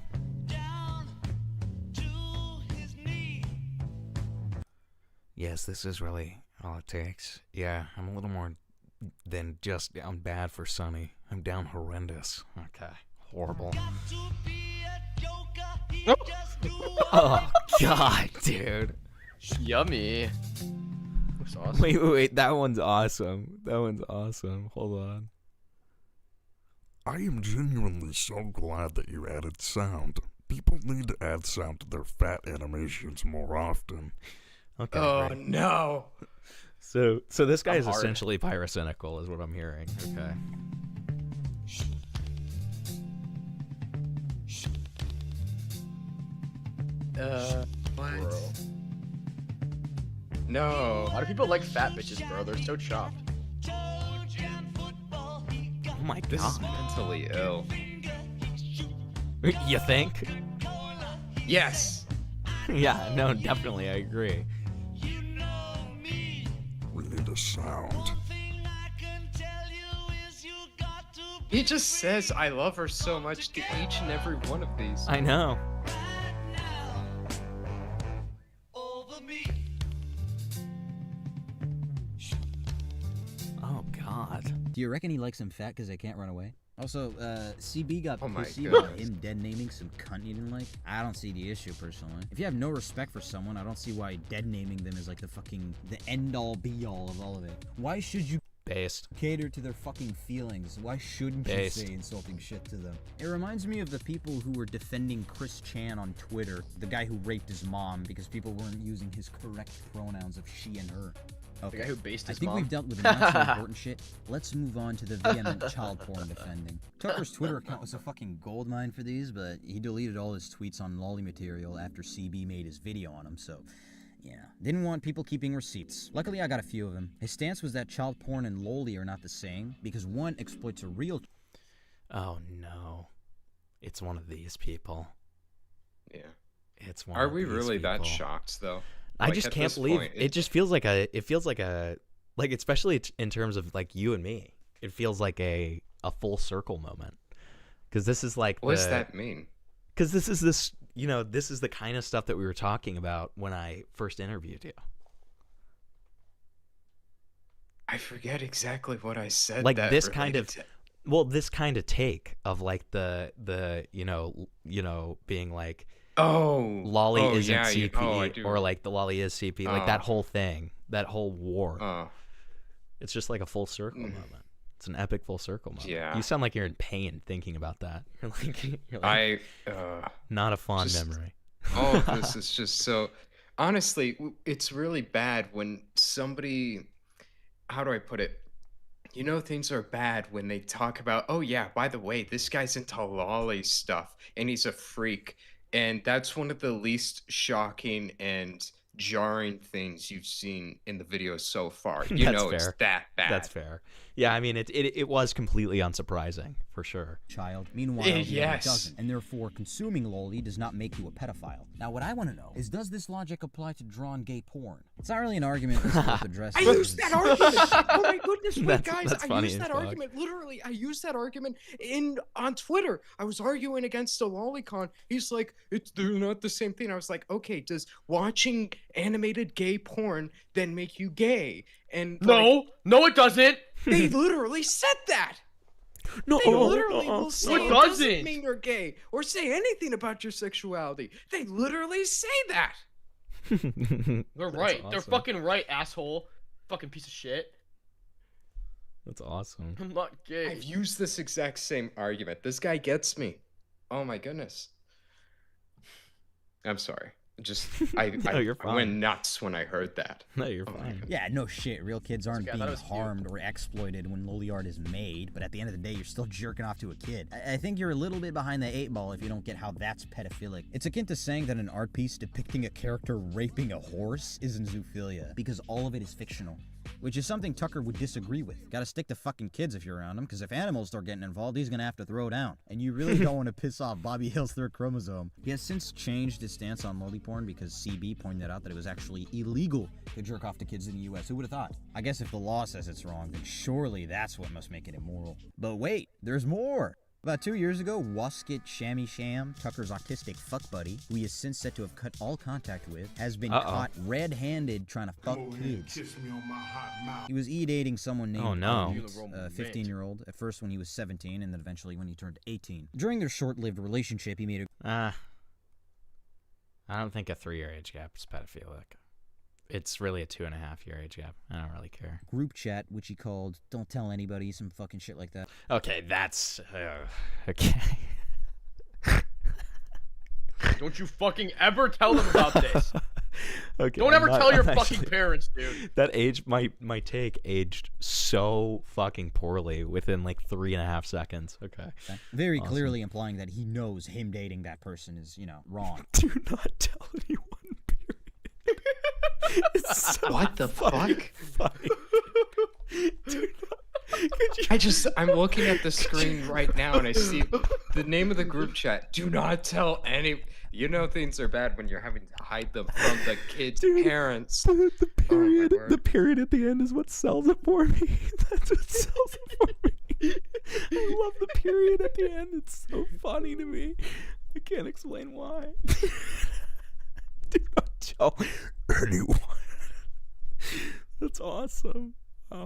Yes, this is really all it takes. Yeah, I'm a little more than just down bad for Sonny. I'm down horrendous. Okay, horrible. Oh, God, dude.
Yummy. Looks awesome.
Wait, that one's awesome. That one's awesome. Hold on.
I am genuinely so glad that you added sound. People need to add sound to their fat animations more often.
Okay.
Oh,
great.
no.
So this guy is
hard.
essentially pyrocynical, is what I'm hearing. Okay.
What?
Bro.
No.
Why do people like fat bitches, bro? They're so chopped.
Oh my
This is
God.
mentally ill.
You think?
Yes.
Yeah, no, definitely, I agree.
We need a sound.
He just says, I love her so much to each and every one of these.
I know. Oh, God.
Do you reckon he likes him fat because they can't run away? Also, CB got
Oh my
pussy about
goodness.
him dead naming some cunt he didn't like. I don't see the issue personally. If you have no respect for someone, I don't see why dead naming them is like the end all be all of all of it. Why should you
Based.
cater to their fucking feelings? Why shouldn't
Based.
you say insulting shit to them? It reminds me of the people who were defending Chris Chan on Twitter, the guy who raped his mom because people weren't using his correct pronouns of she and her. Okay.
The guy who based his
I think
mom?
we've dealt with enough of important shit. Let's move on to the vehement child porn defending. Tucker's Twitter account was a fucking goldmine for these, but he deleted all his tweets on lolly material after CB made his video on him, so... yeah, didn't want people keeping receipts. Luckily, I got a few of them. His stance was that child porn and loli are not the same, because one exploits a real...
Oh, no. It's one of these people.
Yeah.
It's one
Are
of
we
these
really that
people.
shocked, though?
I
Like,
just
at
can't
this
believe
point,
it. Just feels like like especially in terms of like you and me. It feels like a full circle moment. Because this is like
What does that mean?
Because this is the kind of stuff that we were talking about when I first interviewed you.
I forget exactly what I said.
Like
that
this kind of
related to-
this kind of take of like the being like,
oh,
lolly
oh,
isn't
yeah,
CP,
oh, I do.
or like the lolly is CP, like that whole thing, that whole war.
Oh.
It's just like a full circle moment. It's an epic full circle moment.
Yeah.
You sound like you're in pain thinking about that. You're like not a fond
just-
memory.
All of this is just so. Honestly, it's really bad when somebody. How do I put it? You know, things are bad when they talk about, oh, yeah, by the way, this guy's into lolly stuff and he's a freak. And that's one of the least shocking and jarring things you've seen in the video so far. You
That's
know,
fair.
it's that bad.
That's fair. Yeah, I mean, it was completely unsurprising, for sure.
child. Meanwhile, the other doesn't, and therefore consuming loli does not make you a pedophile. Now, what I want to know is, does this logic apply to drawn gay porn? It's not really an argument that's worth addressing.
I used that argument. Oh my goodness, wait,
That's-
guys!
that's
I
funny
used
as
that
fuck.
argument. Literally, I used that argument on Twitter. I was arguing against a lolicon. He's like, they're not the same thing. I was like, okay, does watching animated gay porn then make you gay? And
No, no, it doesn't.
they literally said that.
No,
They literally will say
It
it
doesn't.
doesn't mean you're gay or say anything about your sexuality. They literally say that.
They're right. They're
awesome.
fucking right, asshole. Fucking piece of shit.
That's awesome.
I'm not gay.
I've used this exact same argument. This guy gets me. Oh my goodness. I'm sorry. I went nuts when I heard that.
No, you're fine.
Yeah, no shit. Real kids aren't being harmed or exploited when lolly art is made, but at the end of the day, you're still jerking off to a kid. I think you're a little bit behind the 8 ball if you don't get how that's pedophilic. It's akin to saying that an art piece depicting a character raping a horse isn't zoophilia, because all of it is fictional. Which is something Tucker would disagree with. Gotta stick to fucking kids if you're around him, because if animals start getting involved, he's gonna have to throw down. And you really don't want to piss off Bobby Hill's third chromosome. He has since changed his stance on lolly porn because CB pointed out that it was actually illegal to jerk off to kids in the US. Who would have thought? I guess if the law says it's wrong, then surely that's what must make it immoral. But wait, there's more! About 2 years ago, Waskit Shammy Sham, Tucker's autistic fuck buddy, who he is since said to have cut all contact with, has been caught red-handed trying to fuck kids. He was e-dating someone named a 15-year-old, at first when he was 17, and then eventually when he turned 18. During their short-lived relationship, he made
I don't think a 3-year age gap is pedophilic. It's really a 2.5-year age gap. I don't really care.
Group chat, which he called "Don't Tell Anybody," some fucking shit like that.
Okay, that's okay.
Don't you fucking ever tell them about this.
Okay.
Don't ever tell your fucking parents, dude.
That age, my take aged so fucking poorly within like 3.5 seconds. Okay.
Very clearly implying that he knows him dating that person is, wrong.
Do not tell anyone.
What the fuck?
Dude,
I'm looking at the screen right now and I see the name of the group chat. Do not tell any. You know things are bad when you're having to hide them from the kids' parents.
The period at the end is what sells it for me. That's what sells it for me. I love the period at the end. It's so funny to me. I can't explain why. Do not tell anyone. That's awesome.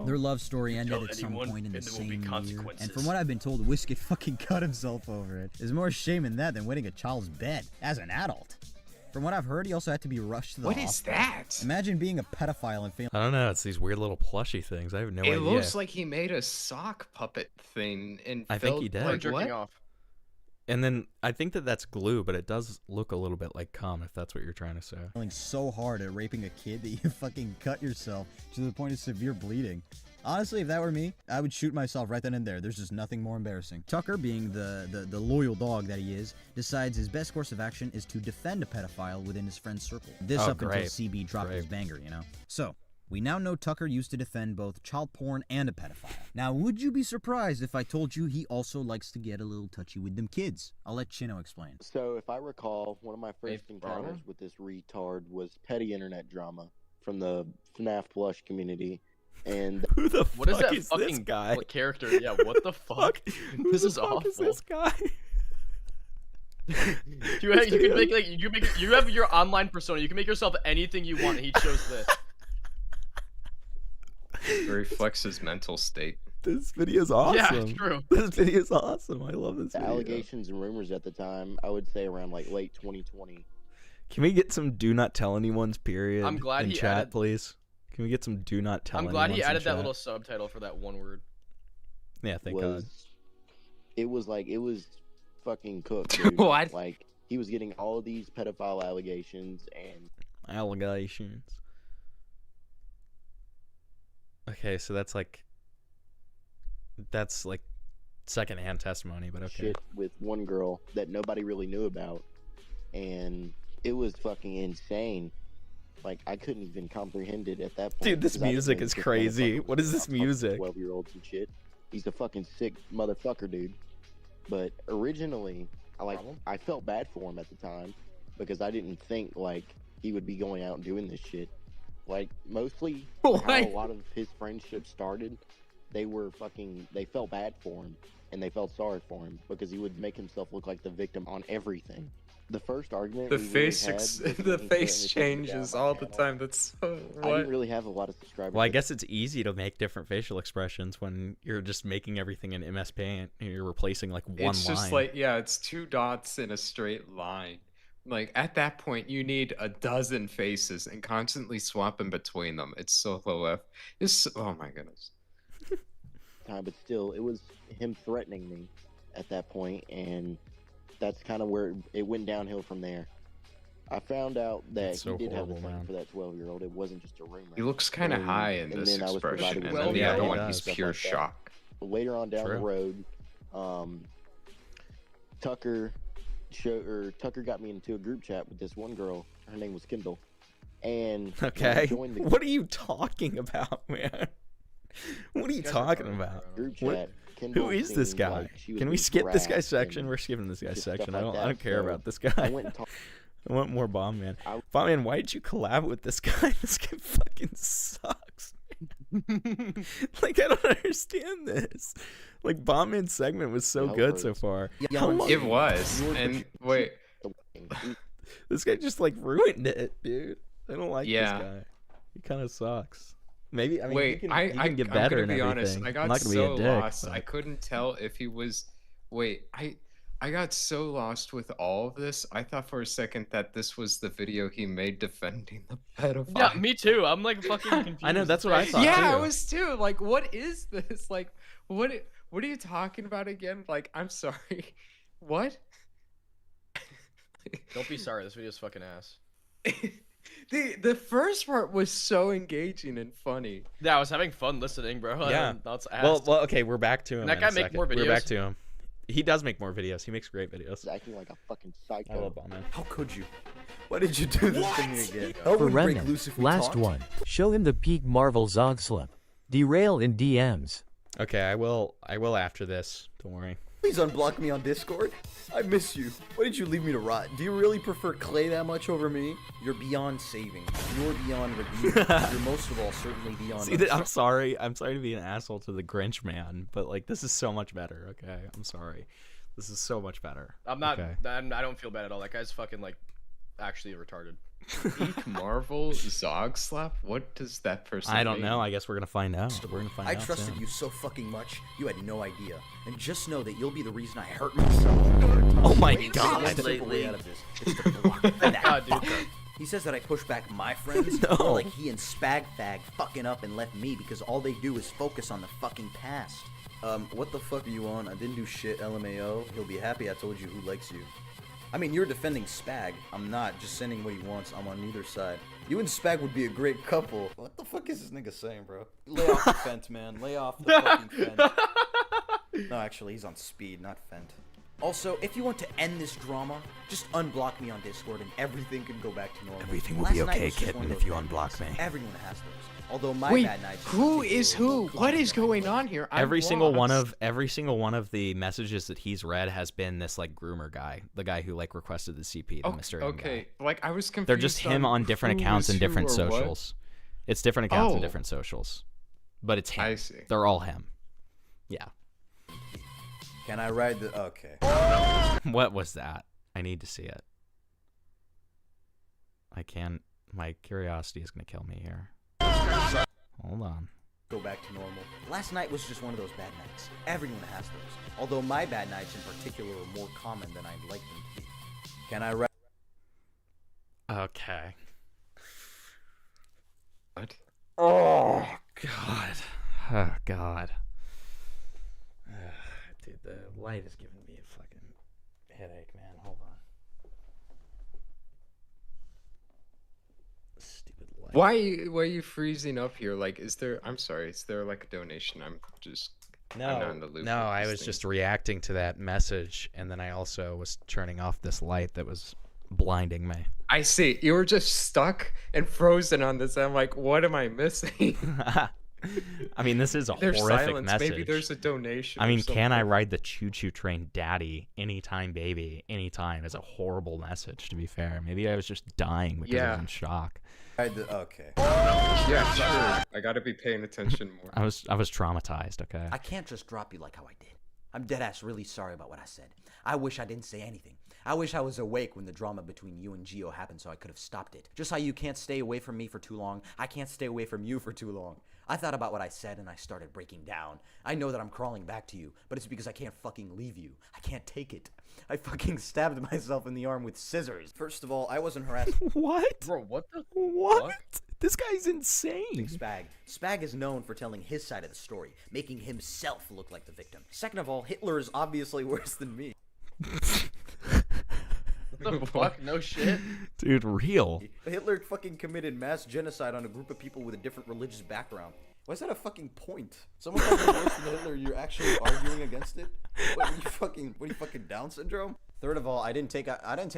Their love story ended at some point in the same year, and from what I've been told, Wiskit fucking cut himself over it. There's more shame in that than wetting a child's bed as an adult. From what I've heard, he also had to be rushed to the hospital.
What is that?
Imagine being a pedophile and failing.
I don't know. It's these weird little plushy things. I have no idea.
It looks like he made a sock puppet thing and
I think he did.
Like,
jerking
what?
off.
And then I think that's glue, but it does look a little bit like cum, if that's what you're trying to say.
Failing so hard at raping a kid that you fucking cut yourself to the point of severe bleeding. Honestly, if that were me, I would shoot myself right then and there. There's just nothing more embarrassing. Tucker, being the loyal dog that he is, decides his best course of action is to defend a pedophile within his friend's circle. This up until CB dropped his banger, So, we now know Tucker used to defend both child porn and a pedophile. Now, would you be surprised if I told you he also likes to get a little touchy with them kids? I'll let Chino explain.
So, if I recall, one of my first encounters with this retard was petty internet drama from the FNAF Plush community. And
who the
what
fuck
is that fucking
this guy?
Character? Yeah, what the fuck? This is awful.
Is this guy?
you can make like you have your online persona. You can make yourself anything you want, and he chose this.
It reflects his mental state.
This video's awesome.
Yeah, true.
This video's awesome. I love this video.
Allegations and rumors at the time, I would say around like late 2020.
Can we get some "do not tell anyone's" period
I'm glad
in
he
chat,
added...
please? Can we get some "do not tell"?
I'm glad he added that
chat?
little subtitle for that one word.
Yeah, thank God.
It was fucking cooked. Dude.
What?
Like he was getting all of these pedophile allegations and
allegations. Okay, so that's like secondhand testimony, but okay.
Shit with one girl that nobody really knew about, and it was fucking insane. Like I couldn't even comprehend it at that point.
Dude, this music is crazy. What is this music?
12-year-olds and shit. He's a fucking sick motherfucker, dude. But originally, I felt bad for him at the time because I didn't think like he would be going out and doing this shit. Like mostly how a lot of his friendships started, they felt bad for him and they felt sorry for him because he would make himself look like the victim on everything. The first argument
the face changes all the time. That's so
I didn't really have a lot of subscribers.
Well, I guess it's easy to make different facial expressions when you're just making everything in MS Paint and you're replacing like one line.
It's just like, yeah, it's 2 dots in a straight line. Like at that point, you need a dozen faces and constantly swapping between them. It's so low. Oh my goodness.
But still, it was him threatening me at that point, and that's kind of where it went downhill from there. I found out that
That's so
he did have a
horrible,
thing
man.
for that 12-year-old. It wasn't just a rumor.
He looks kind of high in
And
this
then I was
expression,
provided
and
with
then the
Yeah,
other
he
one,
does.
he's
stuff
pure
like that.
shock.
But later on down
True.
the road, Tucker got me into a group chat with this one girl. Her name was Kendall. And when I
Okay.
joined the
What are you talking about, man? What are you talking about?
group
What-
chat, Kendall
Who is this
seemed
guy?
like she was
Can we
being
skip this guy's
harassed
section?
and
We're skipping this guy's
just stuff
section.
like
I
that.
don't care
So
about this
I
guy.
went and talked.
I want more Bomb Man. Bomb Man, why did you collab with this guy? This guy fucking sucks. Like, I don't understand this. Like, Bomb Man's segment was so good so far. How long-
It was. And wait.
This guy just like ruined it, dude. I don't like
Yeah.
this guy. He kind of sucks. Maybe I mean
Wait,
he can
I
get
I'm
better
gonna
and
be
everything.
honest. I
I'm
got
not gonna
so
be a dick,
lost.
but-
I couldn't tell if he was. Wait, I got so lost with all of this. I thought for a second that this was the video he made defending the pedophile.
Yeah, me too. I'm like fucking confused.
I know, that's what I thought,
Yeah, I
too.
was too. Like, what is this? Like, what are you talking about again? Like, I'm sorry. What?
Don't be sorry. This video's fucking ass.
The first part was so engaging and funny.
Yeah, I was having fun listening, bro.
Yeah.
That's ass.
Well, okay, we're back to him.
Can that
in
guy
a
make
second.
more
We're back
videos?
to him. He does make more videos. He makes great videos.
Acting like a fucking psycho.
I love Bomb Man.
How could you? Why did you do this to me again? I
For
wouldn't break
Remnant,
loose if we
last
talked.
one. Show him the peak Marvel Zog slip. Derail in DMs.
Okay, I will after this. Don't worry.
Please unblock me on Discord. I miss you. Why did you leave me to rot? Do you really prefer Clay that much over me? You're beyond saving. You're beyond redeeming. You're most of all certainly beyond.
See, I'm sorry. I'm sorry to be an asshole to the Grinch man, but like this is so much better. Okay, I'm sorry. This is so much better.
I'm not.
Okay.
I don't feel bad at all. That guy's fucking like actually retarded.
Peak Marvel Zog slap? What does that person
I don't
mean?
know. I guess we're gonna find out. We're gonna find
I
out
trusted
soon.
you so fucking much, you had no idea. And just know that you'll be the reason I hurt myself.
Oh my
Wait,
God.
the simple way out of this is to block that fucker. He says that I push back my friends,
No.
or like he and Spag Fag fucking up and left me because all they do is focus on the fucking past. What the fuck are you on? I didn't do shit, LMAO. He'll be happy I told you who likes you. I mean, you're defending Spag. I'm not. Just sending what he wants. I'm on neither side. You and Spag would be a great couple. What the fuck is this nigga saying, bro? Lay off the Fent, man. Lay off the fucking Fent. No, actually, he's on speed, not Fent. Also, if you want to end this drama, just unblock me on Discord and everything can go back to normal.
Everything will
Last
be
night
okay,
was just
kitten,
one of
if
those
you
bad
unblock
nights.
me.
Everyone has those. Although my
Wait,
bad nights.
who is who? What is going on here? I'm
Every single one
lost.
of the messages that he's read has been this like groomer guy, the guy who like requested the CP, the Mr. M guy.
Okay, like I was confused.
They're just him on different
who
accounts
is
and
who
different
or what.
socials. It's different accounts and
Oh.
different socials, but it's him.
I see.
They're all him. Yeah.
Can I ride the? Okay.
What was that? I need to see it. I can't. My curiosity is gonna kill me here. Hold on.
Go back to normal. Last night was just one of those bad nights. Everyone has those. Although my bad nights in particular are more common than I'd like them to be. Can I ride?
Okay.
What?
Oh God. Oh God. Dude, the light is giving me a fucking headache, man. Hold on. Stupid light.
Why are you freezing up here? Like, is there? I'm sorry. Is there like a donation? I'm not in the loop.
No,
with
I
this
was
thing.
just reacting to that message, and then I also was turning off this light that was blinding me.
I see. You were just stuck and frozen on this. I'm like, what am I missing?
I mean, this is a
There's
horrific
silence.
message.
Maybe there's a donation.
I
or
mean, can I
something.
ride the choo-choo train, daddy, anytime, baby, anytime? Is a horrible message, to be fair. Maybe I was just dying because I was in shock.
Okay.
Yeah, sure. I gotta be paying attention more.
I was traumatized. Okay.
I can't just drop you like how I did. I'm deadass really sorry about what I said. I wish I didn't say anything. I wish I was awake when the drama between you and Gio happened so I could have stopped it. Just how you can't stay away from me for too long, I can't stay away from you for too long. I thought about what I said and I started breaking down. I know that I'm crawling back to you, but it's because I can't fucking leave you. I can't take it. I fucking stabbed myself in the arm with scissors. First of all, I wasn't harassed.
What?
Bro, what the?
What? This guy's insane.
Spag. Spag is known for telling his side of the story, making himself look like the victim. Second of all, Hitler is obviously worse than me.
The fuck? No shit.
Dude, real.
Hitler fucking committed mass genocide on a group of people with a different religious background. Why is that a fucking point? Someone calls you worse than Hitler, you're actually arguing against it? What are you fucking Down syndrome? Third of all, I didn't take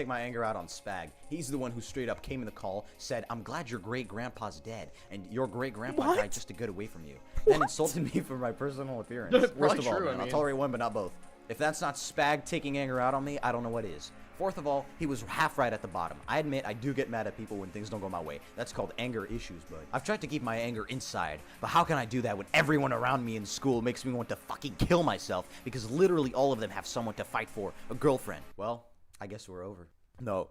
my anger out on Spag. He's the one who straight up came in the call, said, "I'm glad your great grandpa's dead, and your great grandpa died just to get away from you." Then insulted me for my personal appearance. Worst of all, man, I'll tolerate one, but not both. If that's not Spag taking anger out on me, I don't know what is. Fourth of all, he was half right at the bottom. I admit I do get mad at people when things don't go my way. That's called anger issues, bud. I've tried to keep my anger inside, but how can I do that when everyone around me in school makes me want to fucking kill myself because literally all of them have someone to fight for, a girlfriend? Well, I guess we're over. No,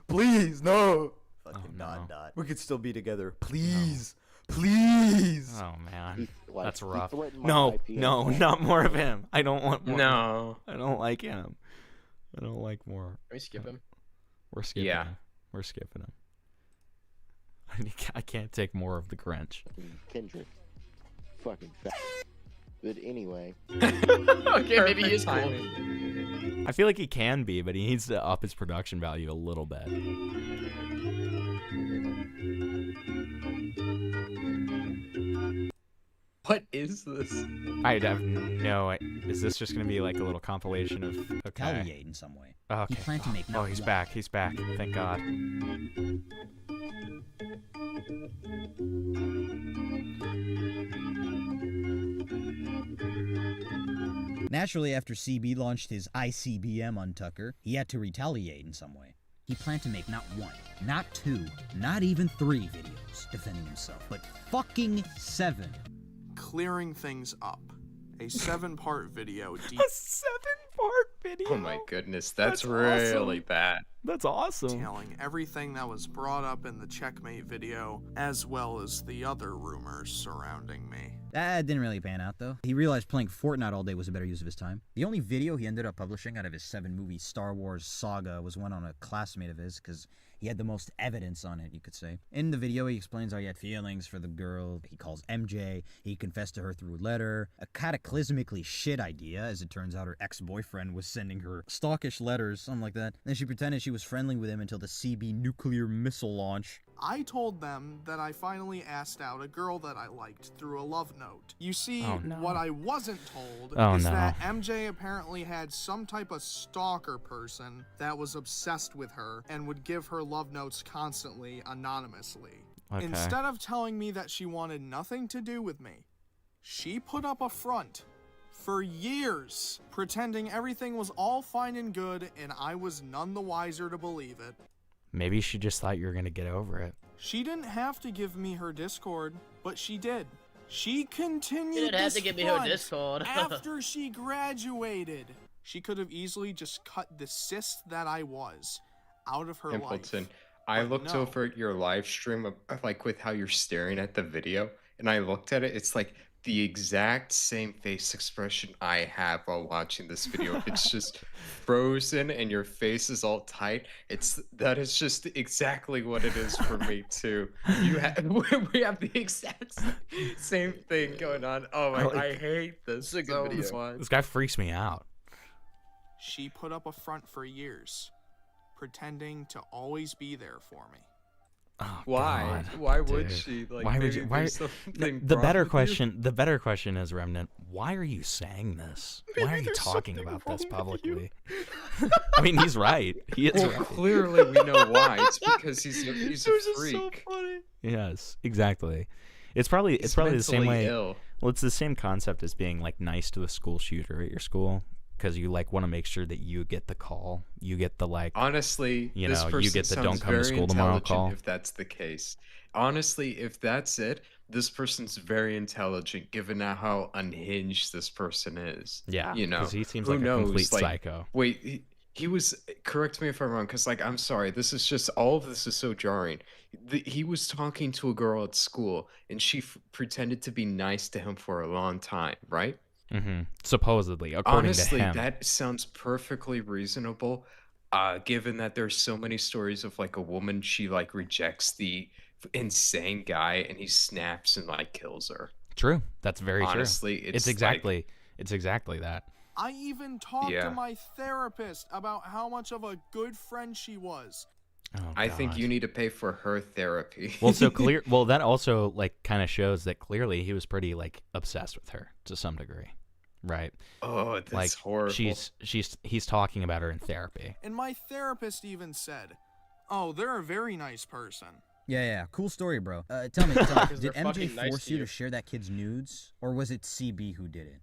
please, no. Fucking dot. We could still be together, please. Please.
Oh man, that's rough. No, not more of him. I don't want more.
No,
I don't like him. I don't like more.
Can we skip him?
We're skipping him. We're skipping him. I can't take more of the Grinch.
Kendrick. Fucking fat. But anyway.
Okay, maybe he is cool.
I feel like he can be, but he needs to up his production value a little bit.
What is this?
I have no idea. Is this just going to be like a little compilation of... Okay.
Retaliate in some way.
Oh, okay.
He planned to make
oh, he's back. He's back. Thank God.
Naturally, after CB launched his ICBM on Tucker, he had to retaliate in some way. He planned to make not one, not two, not even 3 videos defending himself, but fucking 7.
Clearing things up. A 7-part video.
A 7-part video?
Oh my goodness, that's really
awesome.
bad.
That's awesome.
Detailing everything that was brought up in the Checkmate video, as well as the other rumors surrounding me.
That didn't really pan out, though. He realized playing Fortnite all day was a better use of his time. The only video he ended up publishing out of his 7-movie Star Wars saga was one on a classmate of his, because he had the most evidence on it, you could say. In the video, he explains how he had feelings for the girl he calls MJ. He confessed to her through a letter. A cataclysmically shit idea, as it turns out her ex-boyfriend was sending her stalkish letters, something like that. Then she pretended she was friendly with him until the CB nuclear missile launch.
I told them that I finally asked out a girl that I liked through a love note. You see, what I wasn't told is that MJ apparently had some type of stalker person that was obsessed with her and would give her love notes constantly, anonymously.
Okay.
Instead of telling me that she wanted nothing to do with me, she put up a front for years, pretending everything was all fine and good and I was none the wiser to believe it.
Maybe she just thought you were going to get over it.
She didn't have to give me her Discord, but she did. She continued
She didn't have to give me her Discord.
after she graduated. She could have easily just cut the cyst that I was out of her
Templeton,
life.
I looked over at your live stream of like with how you're staring at the video, and I looked at it. It's like the exact same face expression I have while watching this video. It's just frozen and your face is all tight. That is just exactly what it is for me too. We have the exact same thing going on. Oh my, I hate this so much.
This guy freaks me out.
She put up a front for years, pretending to always be there for me.
Oh,
why?
God,
why
dude.
would she? Like,
why would you? Why? The better question is, Remnant. Why are you saying this? Why are you talking about this publicly? I mean, he's right. He is right.
Clearly, we know why. It's because he's a freak.
So funny.
Yes, exactly. It's probably the same way.
Ill.
Well, it's the same concept as being like nice to a school shooter at your school. Because you like want to make sure that you get the call, you get the like.
Honestly,
you
this
know,
person
you get the
sounds
don't come to
very
school tomorrow
intelligent
call.
If that's the case, honestly, if that's it, this person's very intelligent, given how unhinged this person is.
Yeah,
you know,
because he seems
who
like
knows?
a complete
Like,
psycho.
Wait, he was. Correct me if I'm wrong, because like I'm sorry, this is just all of this is so jarring. He was talking to a girl at school, and she pretended to be nice to him for a long time, right?
Mm-hmm. Supposedly, according
Honestly,
to him.
that sounds perfectly reasonable, given that there's so many stories of like a woman, she like rejects the insane guy and he snaps and like kills her.
True. That's very
Honestly,
true.
it's
It's exactly that.
I even talked to my therapist about how much of a good friend she was.
Oh,
I think you need to pay for her therapy.
Well, so clear. Well, that also like kind of shows that clearly he was pretty like obsessed with her to some degree, right?
Oh, that's
like,
horrible.
He's talking about her in therapy.
And my therapist even said, "Oh, they're a very nice person."
Yeah, cool story, bro. Tell me, did MJ force you to share that kid's nudes, or was it CB who did it?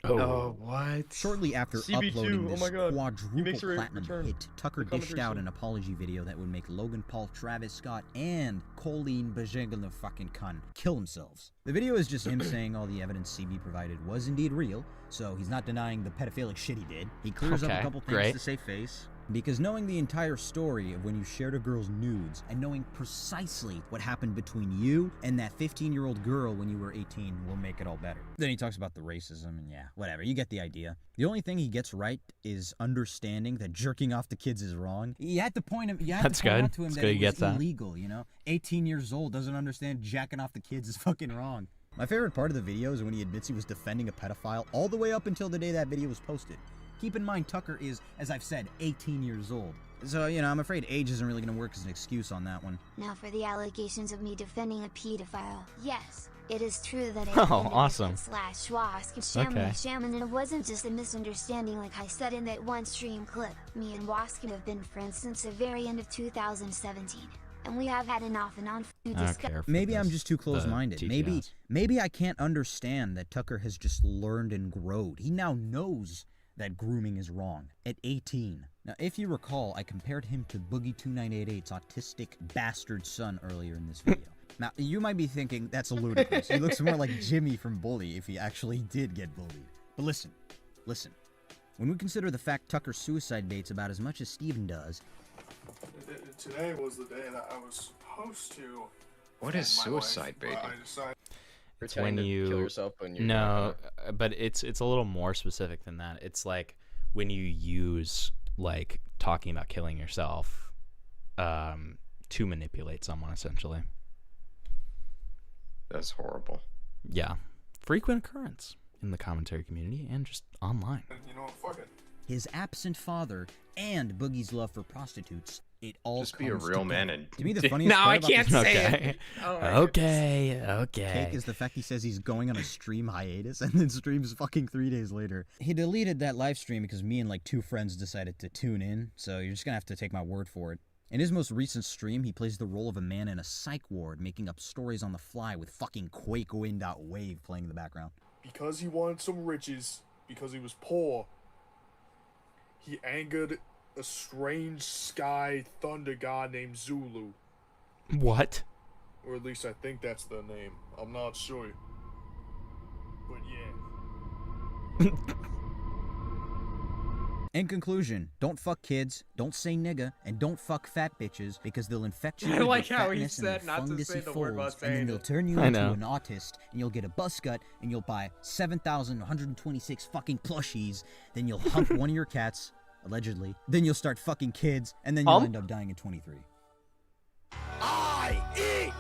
Oh, what?
Shortly after
CB2,
uploading
oh
this
my God. He
quadruple
makes a
platinum
return.
hit, Tucker
The
dished out
commentary
an apology video that would make Logan Paul, Travis Scott, and Colleen Bajengel the fucking cunt kill themselves. The video is just him saying all the evidence CB provided was indeed real, so he's not denying the pedophilic shit he did. He clears up a couple things to save face. Because knowing the entire story of when you shared a girl's nudes and knowing precisely what happened between you and that 15-year-old girl when you were 18 will make it all better. Then he talks about the racism and yeah, whatever, you get the idea. The only thing he gets right is understanding that jerking off to kids is wrong. You had to point him, out to him that it was illegal, you know? 18 years old, doesn't understand jacking off the kids is fucking wrong. My favorite part of the video is when he admits he was defending a pedophile all the way up until the day that video was posted. Keep in mind, Tucker is, as I've said, 18 years old. So, you know, I'm afraid age isn't really going to work as an excuse on that one.
Now for the allegations of me defending a pedophile. Yes, it is true that I
awesome.
Shaman, and it wasn't just a misunderstanding like I said in that one stream clip. Me and Waskin have been friends since the very end of 2017. And we have had an off and on discussion.
Maybe I'm just too close-minded. Maybe I can't understand that Tucker has just learned and growed. He now knows that grooming is wrong at 18. Now, if you recall, I compared him to Boogie2988's autistic bastard son earlier in this video. Now, you might be thinking that's ludicrous. He looks more like Jimmy from Bully if he actually did get bullied. But listen. When we consider the fact Tucker suicide baits about as much as Steven does...
Today was the day that I was supposed to...
What is suicide baiting?
It's when you
kill yourself when you're
but it's a little more specific than that. It's like when you use like talking about killing yourself to manipulate someone, essentially.
That's horrible.
Yeah, frequent occurrence in the commentary community and just online.
You know what? Fuck it.
His absent father and Boogie's love for prostitutes. It all
just be a real man and
to me the funniest part about
can't
this
say it.
Okay.
Cake is the fact he says he's going on a stream hiatus and then streams fucking 3 days later. He deleted that live stream because me and like 2 friends decided to tune in, so you're just gonna have to take my word for it. In his most recent stream, he plays the role of a man in a psych ward, making up stories on the fly with fucking Quake Wind.wave playing in the background.
Because he wanted some riches, because he was poor, he angered a strange sky thunder god named Zulu.
What?
Or at least I think that's the name. I'm not sure. But yeah.
In conclusion, don't fuck kids, don't say nigga, and don't fuck fat bitches because they'll infect you
I
with
like
their
how he
fatness and their
said not to say
fungusy
the word
folds,
about
and then
saying
they'll
it.
turn you
I
into
know.
an autist, and you'll get a buzz cut, and you'll buy 7,126 fucking plushies, then you'll hump one of your cats, allegedly, then you'll start fucking kids, and then you'll end up dying at 23.
I eat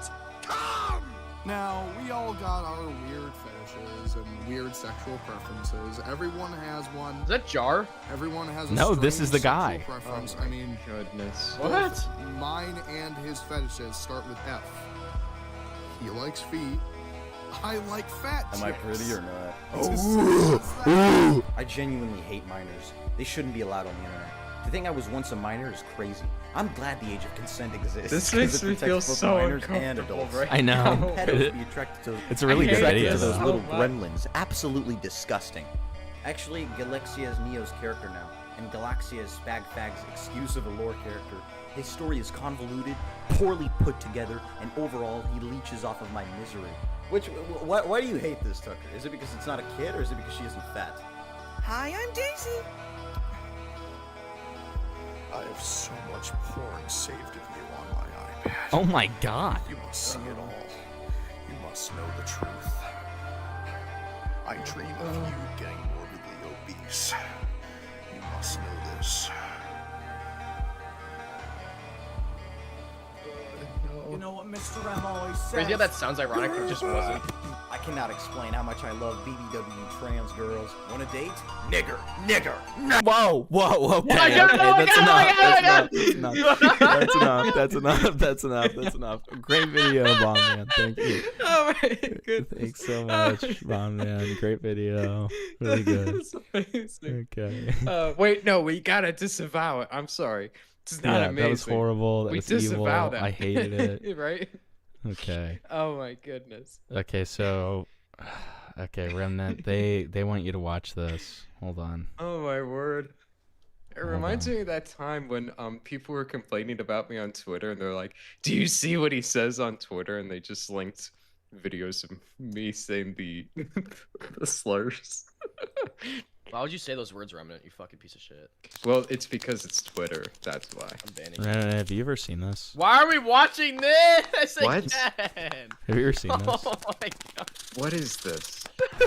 cum! Now, we all got our weird fetishes and weird sexual preferences. Everyone has one.
Is that Jar?
Everyone has a
No, this
strange
is the
sexual
guy.
preference.
Oh
I mean,
goodness.
both mine and his fetishes start with F. He likes feet. I like fat
Am I
chicks.
pretty or not?
It's as simple as that.
I genuinely hate minors. They shouldn't be allowed on the internet. To think I was once a minor is crazy. I'm glad the age of consent exists.
This
'cause
makes
it
me
protects
feel
both
so
minors and
uncomfortable
adults.
right
I know.
now.
Pedos be attracted to.
It's a really good video,
to those
though.
little gremlins. Absolutely disgusting. Actually, Galaxia is Neo's character now, and Galaxia is Spag Fag's excuse of a lore character. His story is convoluted, poorly put together, and overall, he leeches off of my misery. Why do you hate this, Tucker? Is it because it's not a kid, or is it because she isn't fat?
Hi, I'm Daisy. I have so much porn saved of you on my iPad.
Oh my god.
You must see it all. You must know the truth. I dream of you getting morbidly obese. You must know this.
Crazy how that sounds ironic, but it just wasn't.
I can't cannot explain how much I love BBW trans girls. Want a date? Nigger.
Whoa, okay,
I got it,
that's enough. Great video, Bomb Man. Thank you.
Oh my goodness.
Thanks so much, Bomb Man. Great video. Really good. Okay.
Wait, no, we gotta disavow it. I'm sorry. It's not amazing.
That was horrible. That was evil.
That.
I hated it.
Right?
Okay.
Oh my goodness.
Okay, so Remnant, they want you to watch this. Hold on.
Oh my word. It reminds me of that time when people were complaining about me on Twitter and they're like, "Do you see what he says on Twitter?" And they just linked videos of me saying the slurs.
Why would you say those words, Remnant? You fucking piece of shit.
Well, it's because it's Twitter. That's why.
I'm banning
you. Have you ever seen this?
Why are we watching this
What?
again?
Have you ever seen this?
Oh my god.
What is this?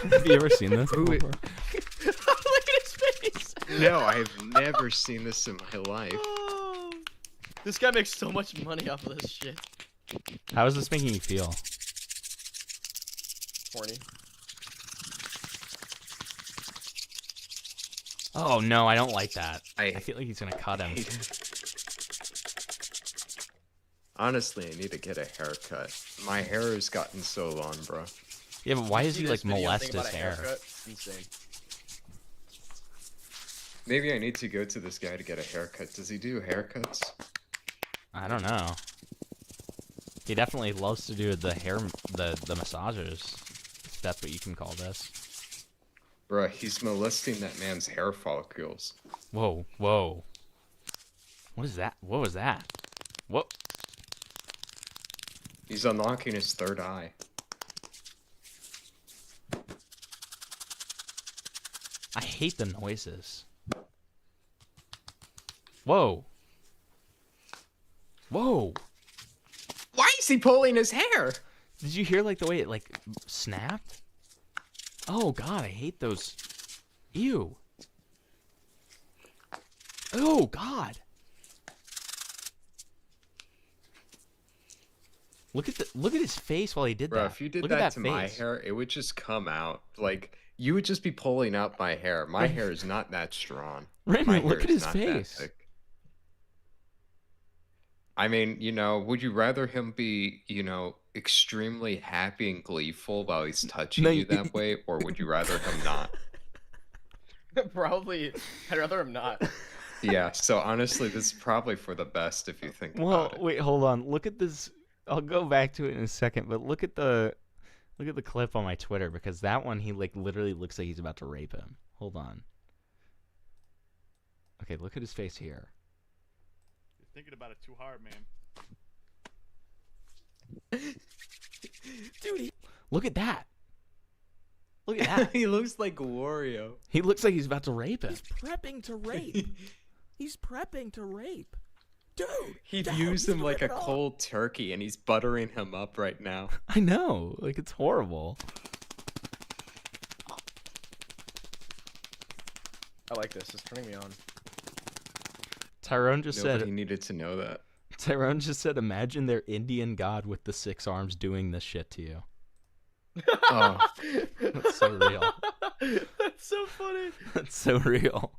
Have you ever seen this before?
Look at his face.
No, I've never seen this in my life.
This guy makes so much money off of this shit.
How is this making you feel?
Horny.
Oh no, I don't like that. I feel like he's gonna cut him.
Honestly, I need to get a haircut. My hair has gotten so long, bro.
Yeah, but why does he like molest his hair?
Insane.
Maybe I need to go to this guy to get a haircut. Does he do haircuts?
I don't know. He definitely loves to do the hair, the massagers. If that's what you can call this.
Bruh, he's molesting that man's hair follicles.
Whoa. What is that? What was that? What?
He's unlocking his third eye.
I hate the noises. Whoa.
Why is he pulling his hair?
Did you hear like the way it like snapped? Oh god, I hate those. Ew. Oh god. Look at his face while he did that.
If you did
Look
that
at
to my hair, it would just come out. Like, you would just be pulling out my hair. My hair is not that strong.
Raymond, look at his face.
I mean, would you rather him be, extremely happy and gleeful while he's touching you that way, or would you rather him not?
Probably, I'd rather him not.
Yeah, so honestly, this is probably for the best if you think about it.
Wait, hold on. Look at this. I'll go back to it in a second, but look at the clip on my Twitter, because that one, he like literally looks like he's about to rape him. Hold on. Okay, look at his face here.
You're thinking about it too hard, man.
Dude, look at that. Look at that.
He looks like Wario.
He looks like he's about to rape him.
He's prepping to rape. He's prepping to rape. Dude,
He views him like a cold turkey, and he's buttering him up right now.
I know. Like, it's horrible.
I like this. It's turning me on.
Tyrone just said...
Nobody needed to know that.
Tyrone just said, imagine their Indian god with the 6 arms doing this shit to you.
Oh.
That's so real.
That's so funny.
That's so real.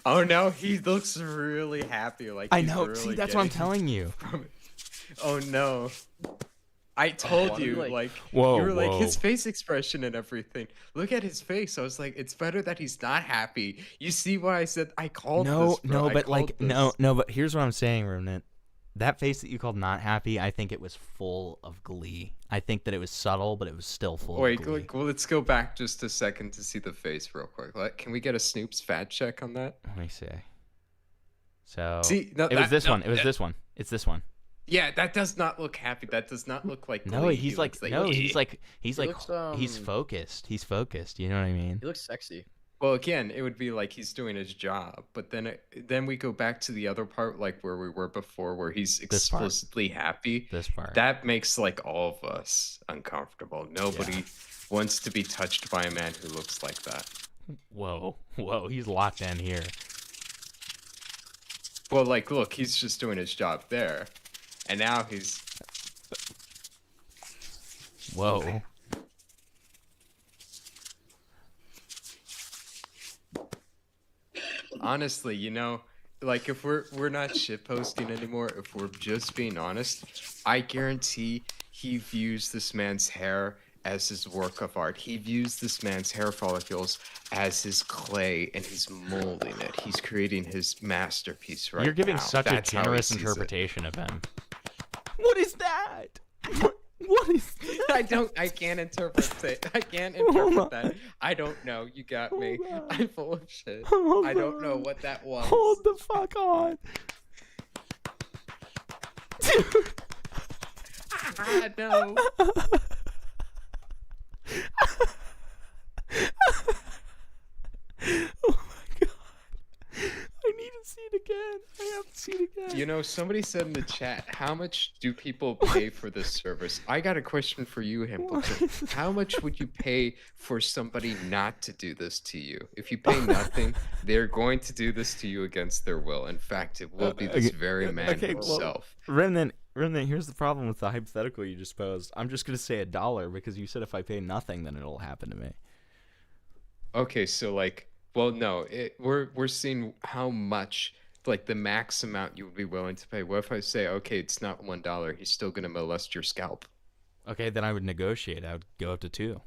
Oh no, he looks really happy. Like
I
he's
know.
Really
See, that's what I'm telling you.
Oh no. I told you, like,
whoa,
you were like,
whoa.
his face expression and everything. Look at his face. I was like, it's better that he's not happy. You see why I said I called this, bro.
No,
I
but
called
like,
this.
no, but here's what I'm saying, Remnant. That face that you called not happy, I think it was full of glee. I think that it was subtle, but it was still full of glee.
Wait, well, let's go back just a second to see the face real quick. Can we get a Snoop's fat check on that?
Let me see. So,
See, no,
it was this one. It was this one. It's this one.
Yeah, that does not look happy. That does not look like
No,
glee.
he's
He
like,
looks
no,
"Eh."
he's like, he's
looks,
focused. He's focused. You know what I mean?
He looks sexy.
Well, again, it would be like he's doing his job, but then we go back to the other part, like where we were before, where he's explicitly happy.
This part.
That makes like all of us uncomfortable. Nobody wants to be touched by a man who looks like that.
Whoa, he's locked in here.
Well, like, look, he's just doing his job there, and now he's.
Whoa.
Honestly, you know, like if we're not shitposting anymore, if we're just being honest, I guarantee he views this man's hair as his work of art. He views this man's hair follicles as his clay, and he's molding it. He's creating his masterpiece right now.
You're giving such
That's
a
how he
generous
sees it.
interpretation of him. What is that? What is that?
I can't interpret it. I can't interpret that. I don't know. You got me. I'm full of shit. I don't know what that was.
Hold the fuck on.
Ah, no.
Oh my god. I need to see it again. I have to see it again.
You know, somebody said in the chat, how much do people pay for this service? I got a question for you, Hamilton. How much would you pay for somebody not to do this to you? If you pay nothing, they're going to do this to you against their will. In fact, it will be this very man himself.
Well, Remnant, here's the problem with the hypothetical you just posed. I'm just going to say $1 because you said if I pay nothing, then it'll happen to me.
Okay, so like, well, no, we're seeing how much, like the max amount you would be willing to pay. What if I say, okay, it's not $1, he's still gonna molest your scalp?
Okay, then I would negotiate. I would go up to $2.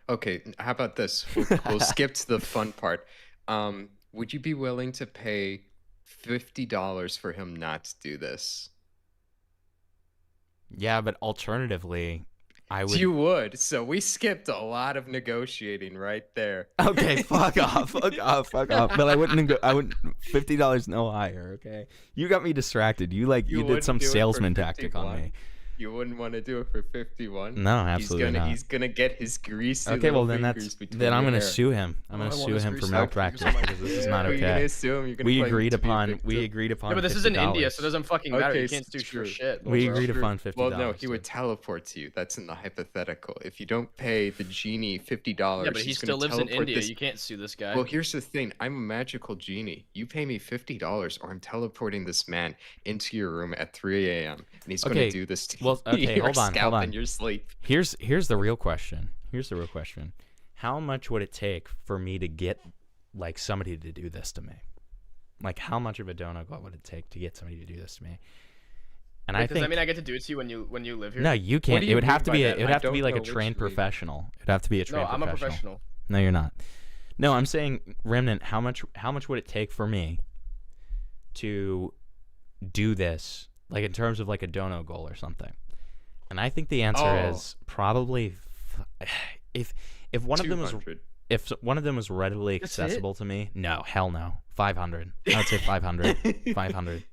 Okay, how about this? We'll skip to the fun part. Would you be willing to pay $50 for him not to do this?
Yeah, but alternatively, I would.
You would. So we skipped a lot of negotiating right there.
Okay, fuck off. But I wouldn't. I wouldn't. $50 no higher. Okay, you got me distracted. You did some salesman tactic on me.
You wouldn't want to do it for 51.
No, absolutely not.
He's gonna get his greasy.
Okay, well then I'm gonna
hair.
sue him. I'm gonna sue him for malpractice because this is not okay.
You're gonna sue him. You're gonna
we
play
agreed
to be a
upon.
victim.
We agreed upon.
Yeah, but this is in
$50.
India, so it doesn't fucking matter.
Okay,
You can't sue for shit.
We agreed upon $50.
Well, no, he would teleport to you. That's in the hypothetical. If you don't pay the genie $50,
yeah, but he still lives in India. You can't sue this guy.
Well, here's the thing. I'm a magical genie. You pay me $50, or I'm teleporting this man into your room at 3 a.m. and he's going to do this to you.
Well, okay, hold on.
In your sleep.
Here's the real question. How much would it take for me to get like somebody to do this to me? Like, how much of a donut would it take to get somebody to do this to me? And I think.
Does that mean I get to do it to you when you live here?
No, you can't. It would have to be. It would have to be like a trained professional. It'd have to be a trained professional.
No, I'm a professional.
No, you're not. No, I'm saying, Remnant. How much would it take for me to do this, like in terms of like a dono goal or something? And I think the answer is probably if one of them was readily accessible to me. No, hell no. 500. I would say 500. 500.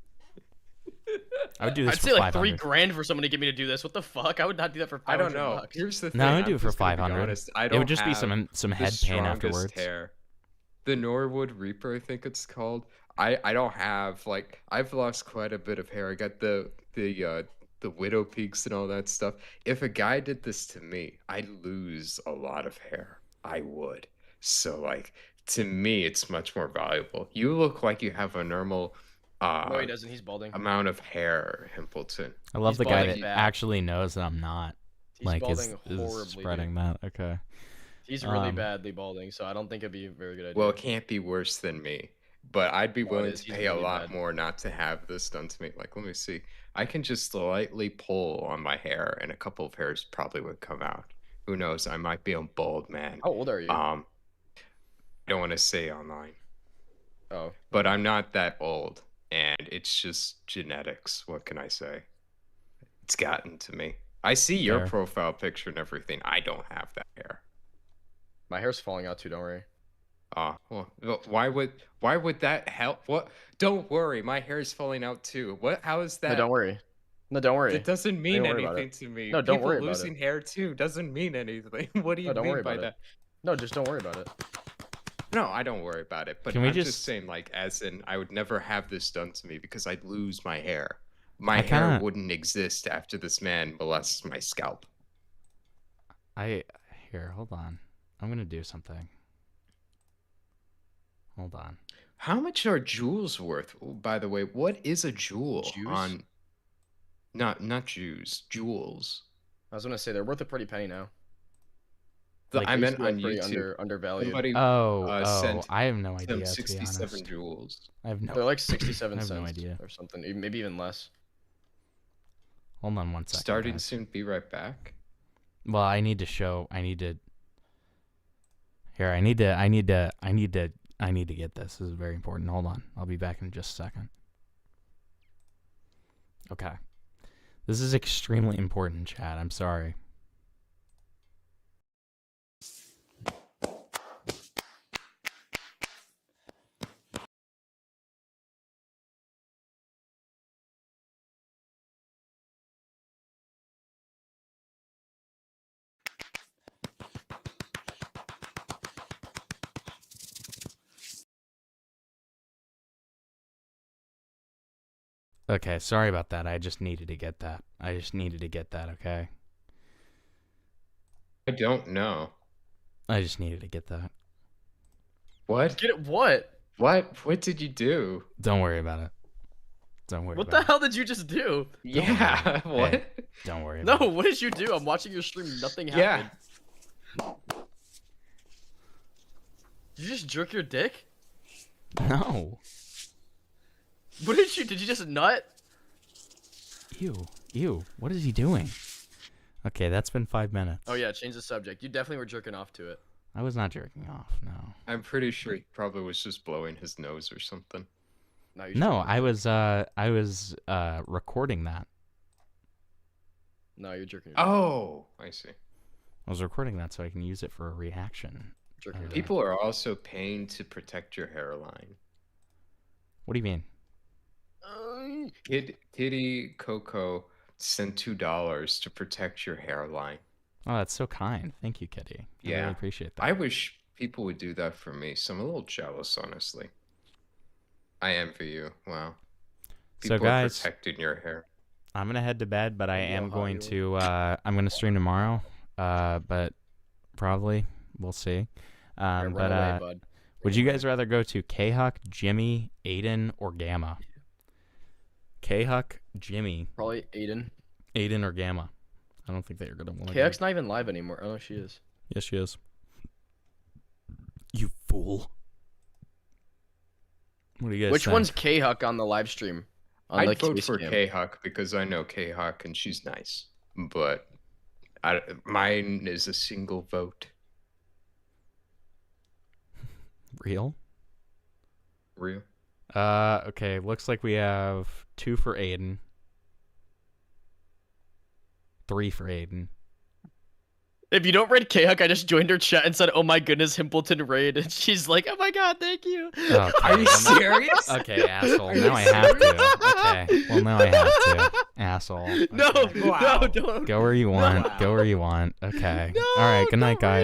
I would do this.
I'd say like $3,000 for someone to get me to do this. What the fuck? I would not do that for $500.
I don't know. Here's the thing.
No, I would do it for 500. It would just be some head pain afterwards.
Hair. The Norwood Reaper, I think it's called. I don't have like I've lost quite a bit of hair. I got the widow peaks and all that stuff. If a guy did this to me, I'd lose a lot of hair. I would. So like to me, it's much more valuable. You look like you have a normal.
No, he doesn't. He's balding.
Amount of hair, Himpleton.
I love the guy that actually knows that I'm not.
He's
like
balding
is
horribly,
spreading that. Okay.
He's really badly balding, so I don't think it'd be a very good idea.
Well, it can't be worse than me. But I'd be willing to pay a lot more not to have this done to me. Like, let me see. I can just slightly pull on my hair, and a couple of hairs probably would come out. Who knows? I might be a bald man.
How old are you?
I don't want to say online.
Oh.
But I'm not that old, and it's just genetics. What can I say? It's gotten to me. I see your profile picture and everything. I don't have that hair.
My hair's falling out too. Don't worry.
Well, why would that help? What? Don't worry, my hair is falling out too. What? How is that?
No, don't worry. No, don't worry.
It doesn't mean anything to me.
No, don't worry
about it. People losing hair too doesn't mean anything. What do you mean by that?
No, just don't worry about it.
No, I don't worry about it. But I'm just saying, like, as in, I would never have this done to me because I'd lose my hair. My hair wouldn't exist after this man molests my scalp.
Here, hold on. I'm gonna do something. Hold on.
How much are jewels worth? Oh, by the way, what is a jewel
Jews?
on? Not Jews, jewels.
I was gonna say they're worth a pretty penny now.
I meant on
pretty
YouTube.
undervalued.
Somebody sent
I have no
them
idea. To be
67
honest.
jewels.
I have no.
They're like 67
I have
cents
no idea.
or something, maybe even less.
Hold on one second.
Starting
guys.
soon. Be right back.
Well, I need to show. I need to. Here, I need to get this. This is very important. Hold on. I'll be back in just a second. Okay. This is extremely important, chat. I'm sorry. Okay, sorry about that. I just needed to get that. Okay?
I don't know.
I just needed to get that.
What?
Get it? What?
What did you do?
Don't worry about it. Don't worry
What
about
the hell did you just do?
Yeah,
it.
what?
Hey, don't worry
No,
about it.
what did you do? I'm watching your stream. Nothing
Yeah.
happened. Did you just jerk your dick?
No.
What did you? Did you just nut?
Ew. What is he doing? Okay, that's been 5 minutes.
Oh yeah, change the subject. You definitely were jerking off to it.
I was not jerking off, no.
I'm pretty sure he probably was just blowing his nose or something.
No, I was recording that.
No, you're jerking. Off.
Oh, I see.
I was recording that so I can use it for a reaction.
People are also paying to protect your hairline.
What do you mean?
Kitty Coco sent $2 to protect your hairline.
Oh, that's so kind. Thank you, Kitty. I really appreciate that.
I wish people would do that for me. So I'm a little jealous, honestly. I envy you. Wow. People
So guys,
are protecting your hair.
I'm gonna head to bed, but I am going to I'm gonna stream tomorrow. But probably we'll see. Would you guys rather go to K-Huck, Jimmy, Aiden, or Gamma? K-Huck, Jimmy.
Probably Aiden.
Aiden or Gamma. I don't think that you're gonna want to.
KX not even live anymore. Oh, she is.
Yes, she is. You fool. What do you guys
Which
think?
one's K-Huck on the live stream?
I'd vote for K-Huck because I know K-Huck and she's nice. But mine is a single vote.
Real?
Real.
Okay, looks like we have 2 for Aiden. 3 for Aiden.
If you don't raid K-Huck, I just joined her chat and said, "Oh my goodness, Himpleton raid," and she's like, "Oh my god, thank you."
Okay,
Are you serious?
Okay, asshole. Now I have to. Okay. Well, now I have to. Asshole. Okay.
No, no, don't.
Go where you want. Go where you want. Okay. All right. Good night, guys.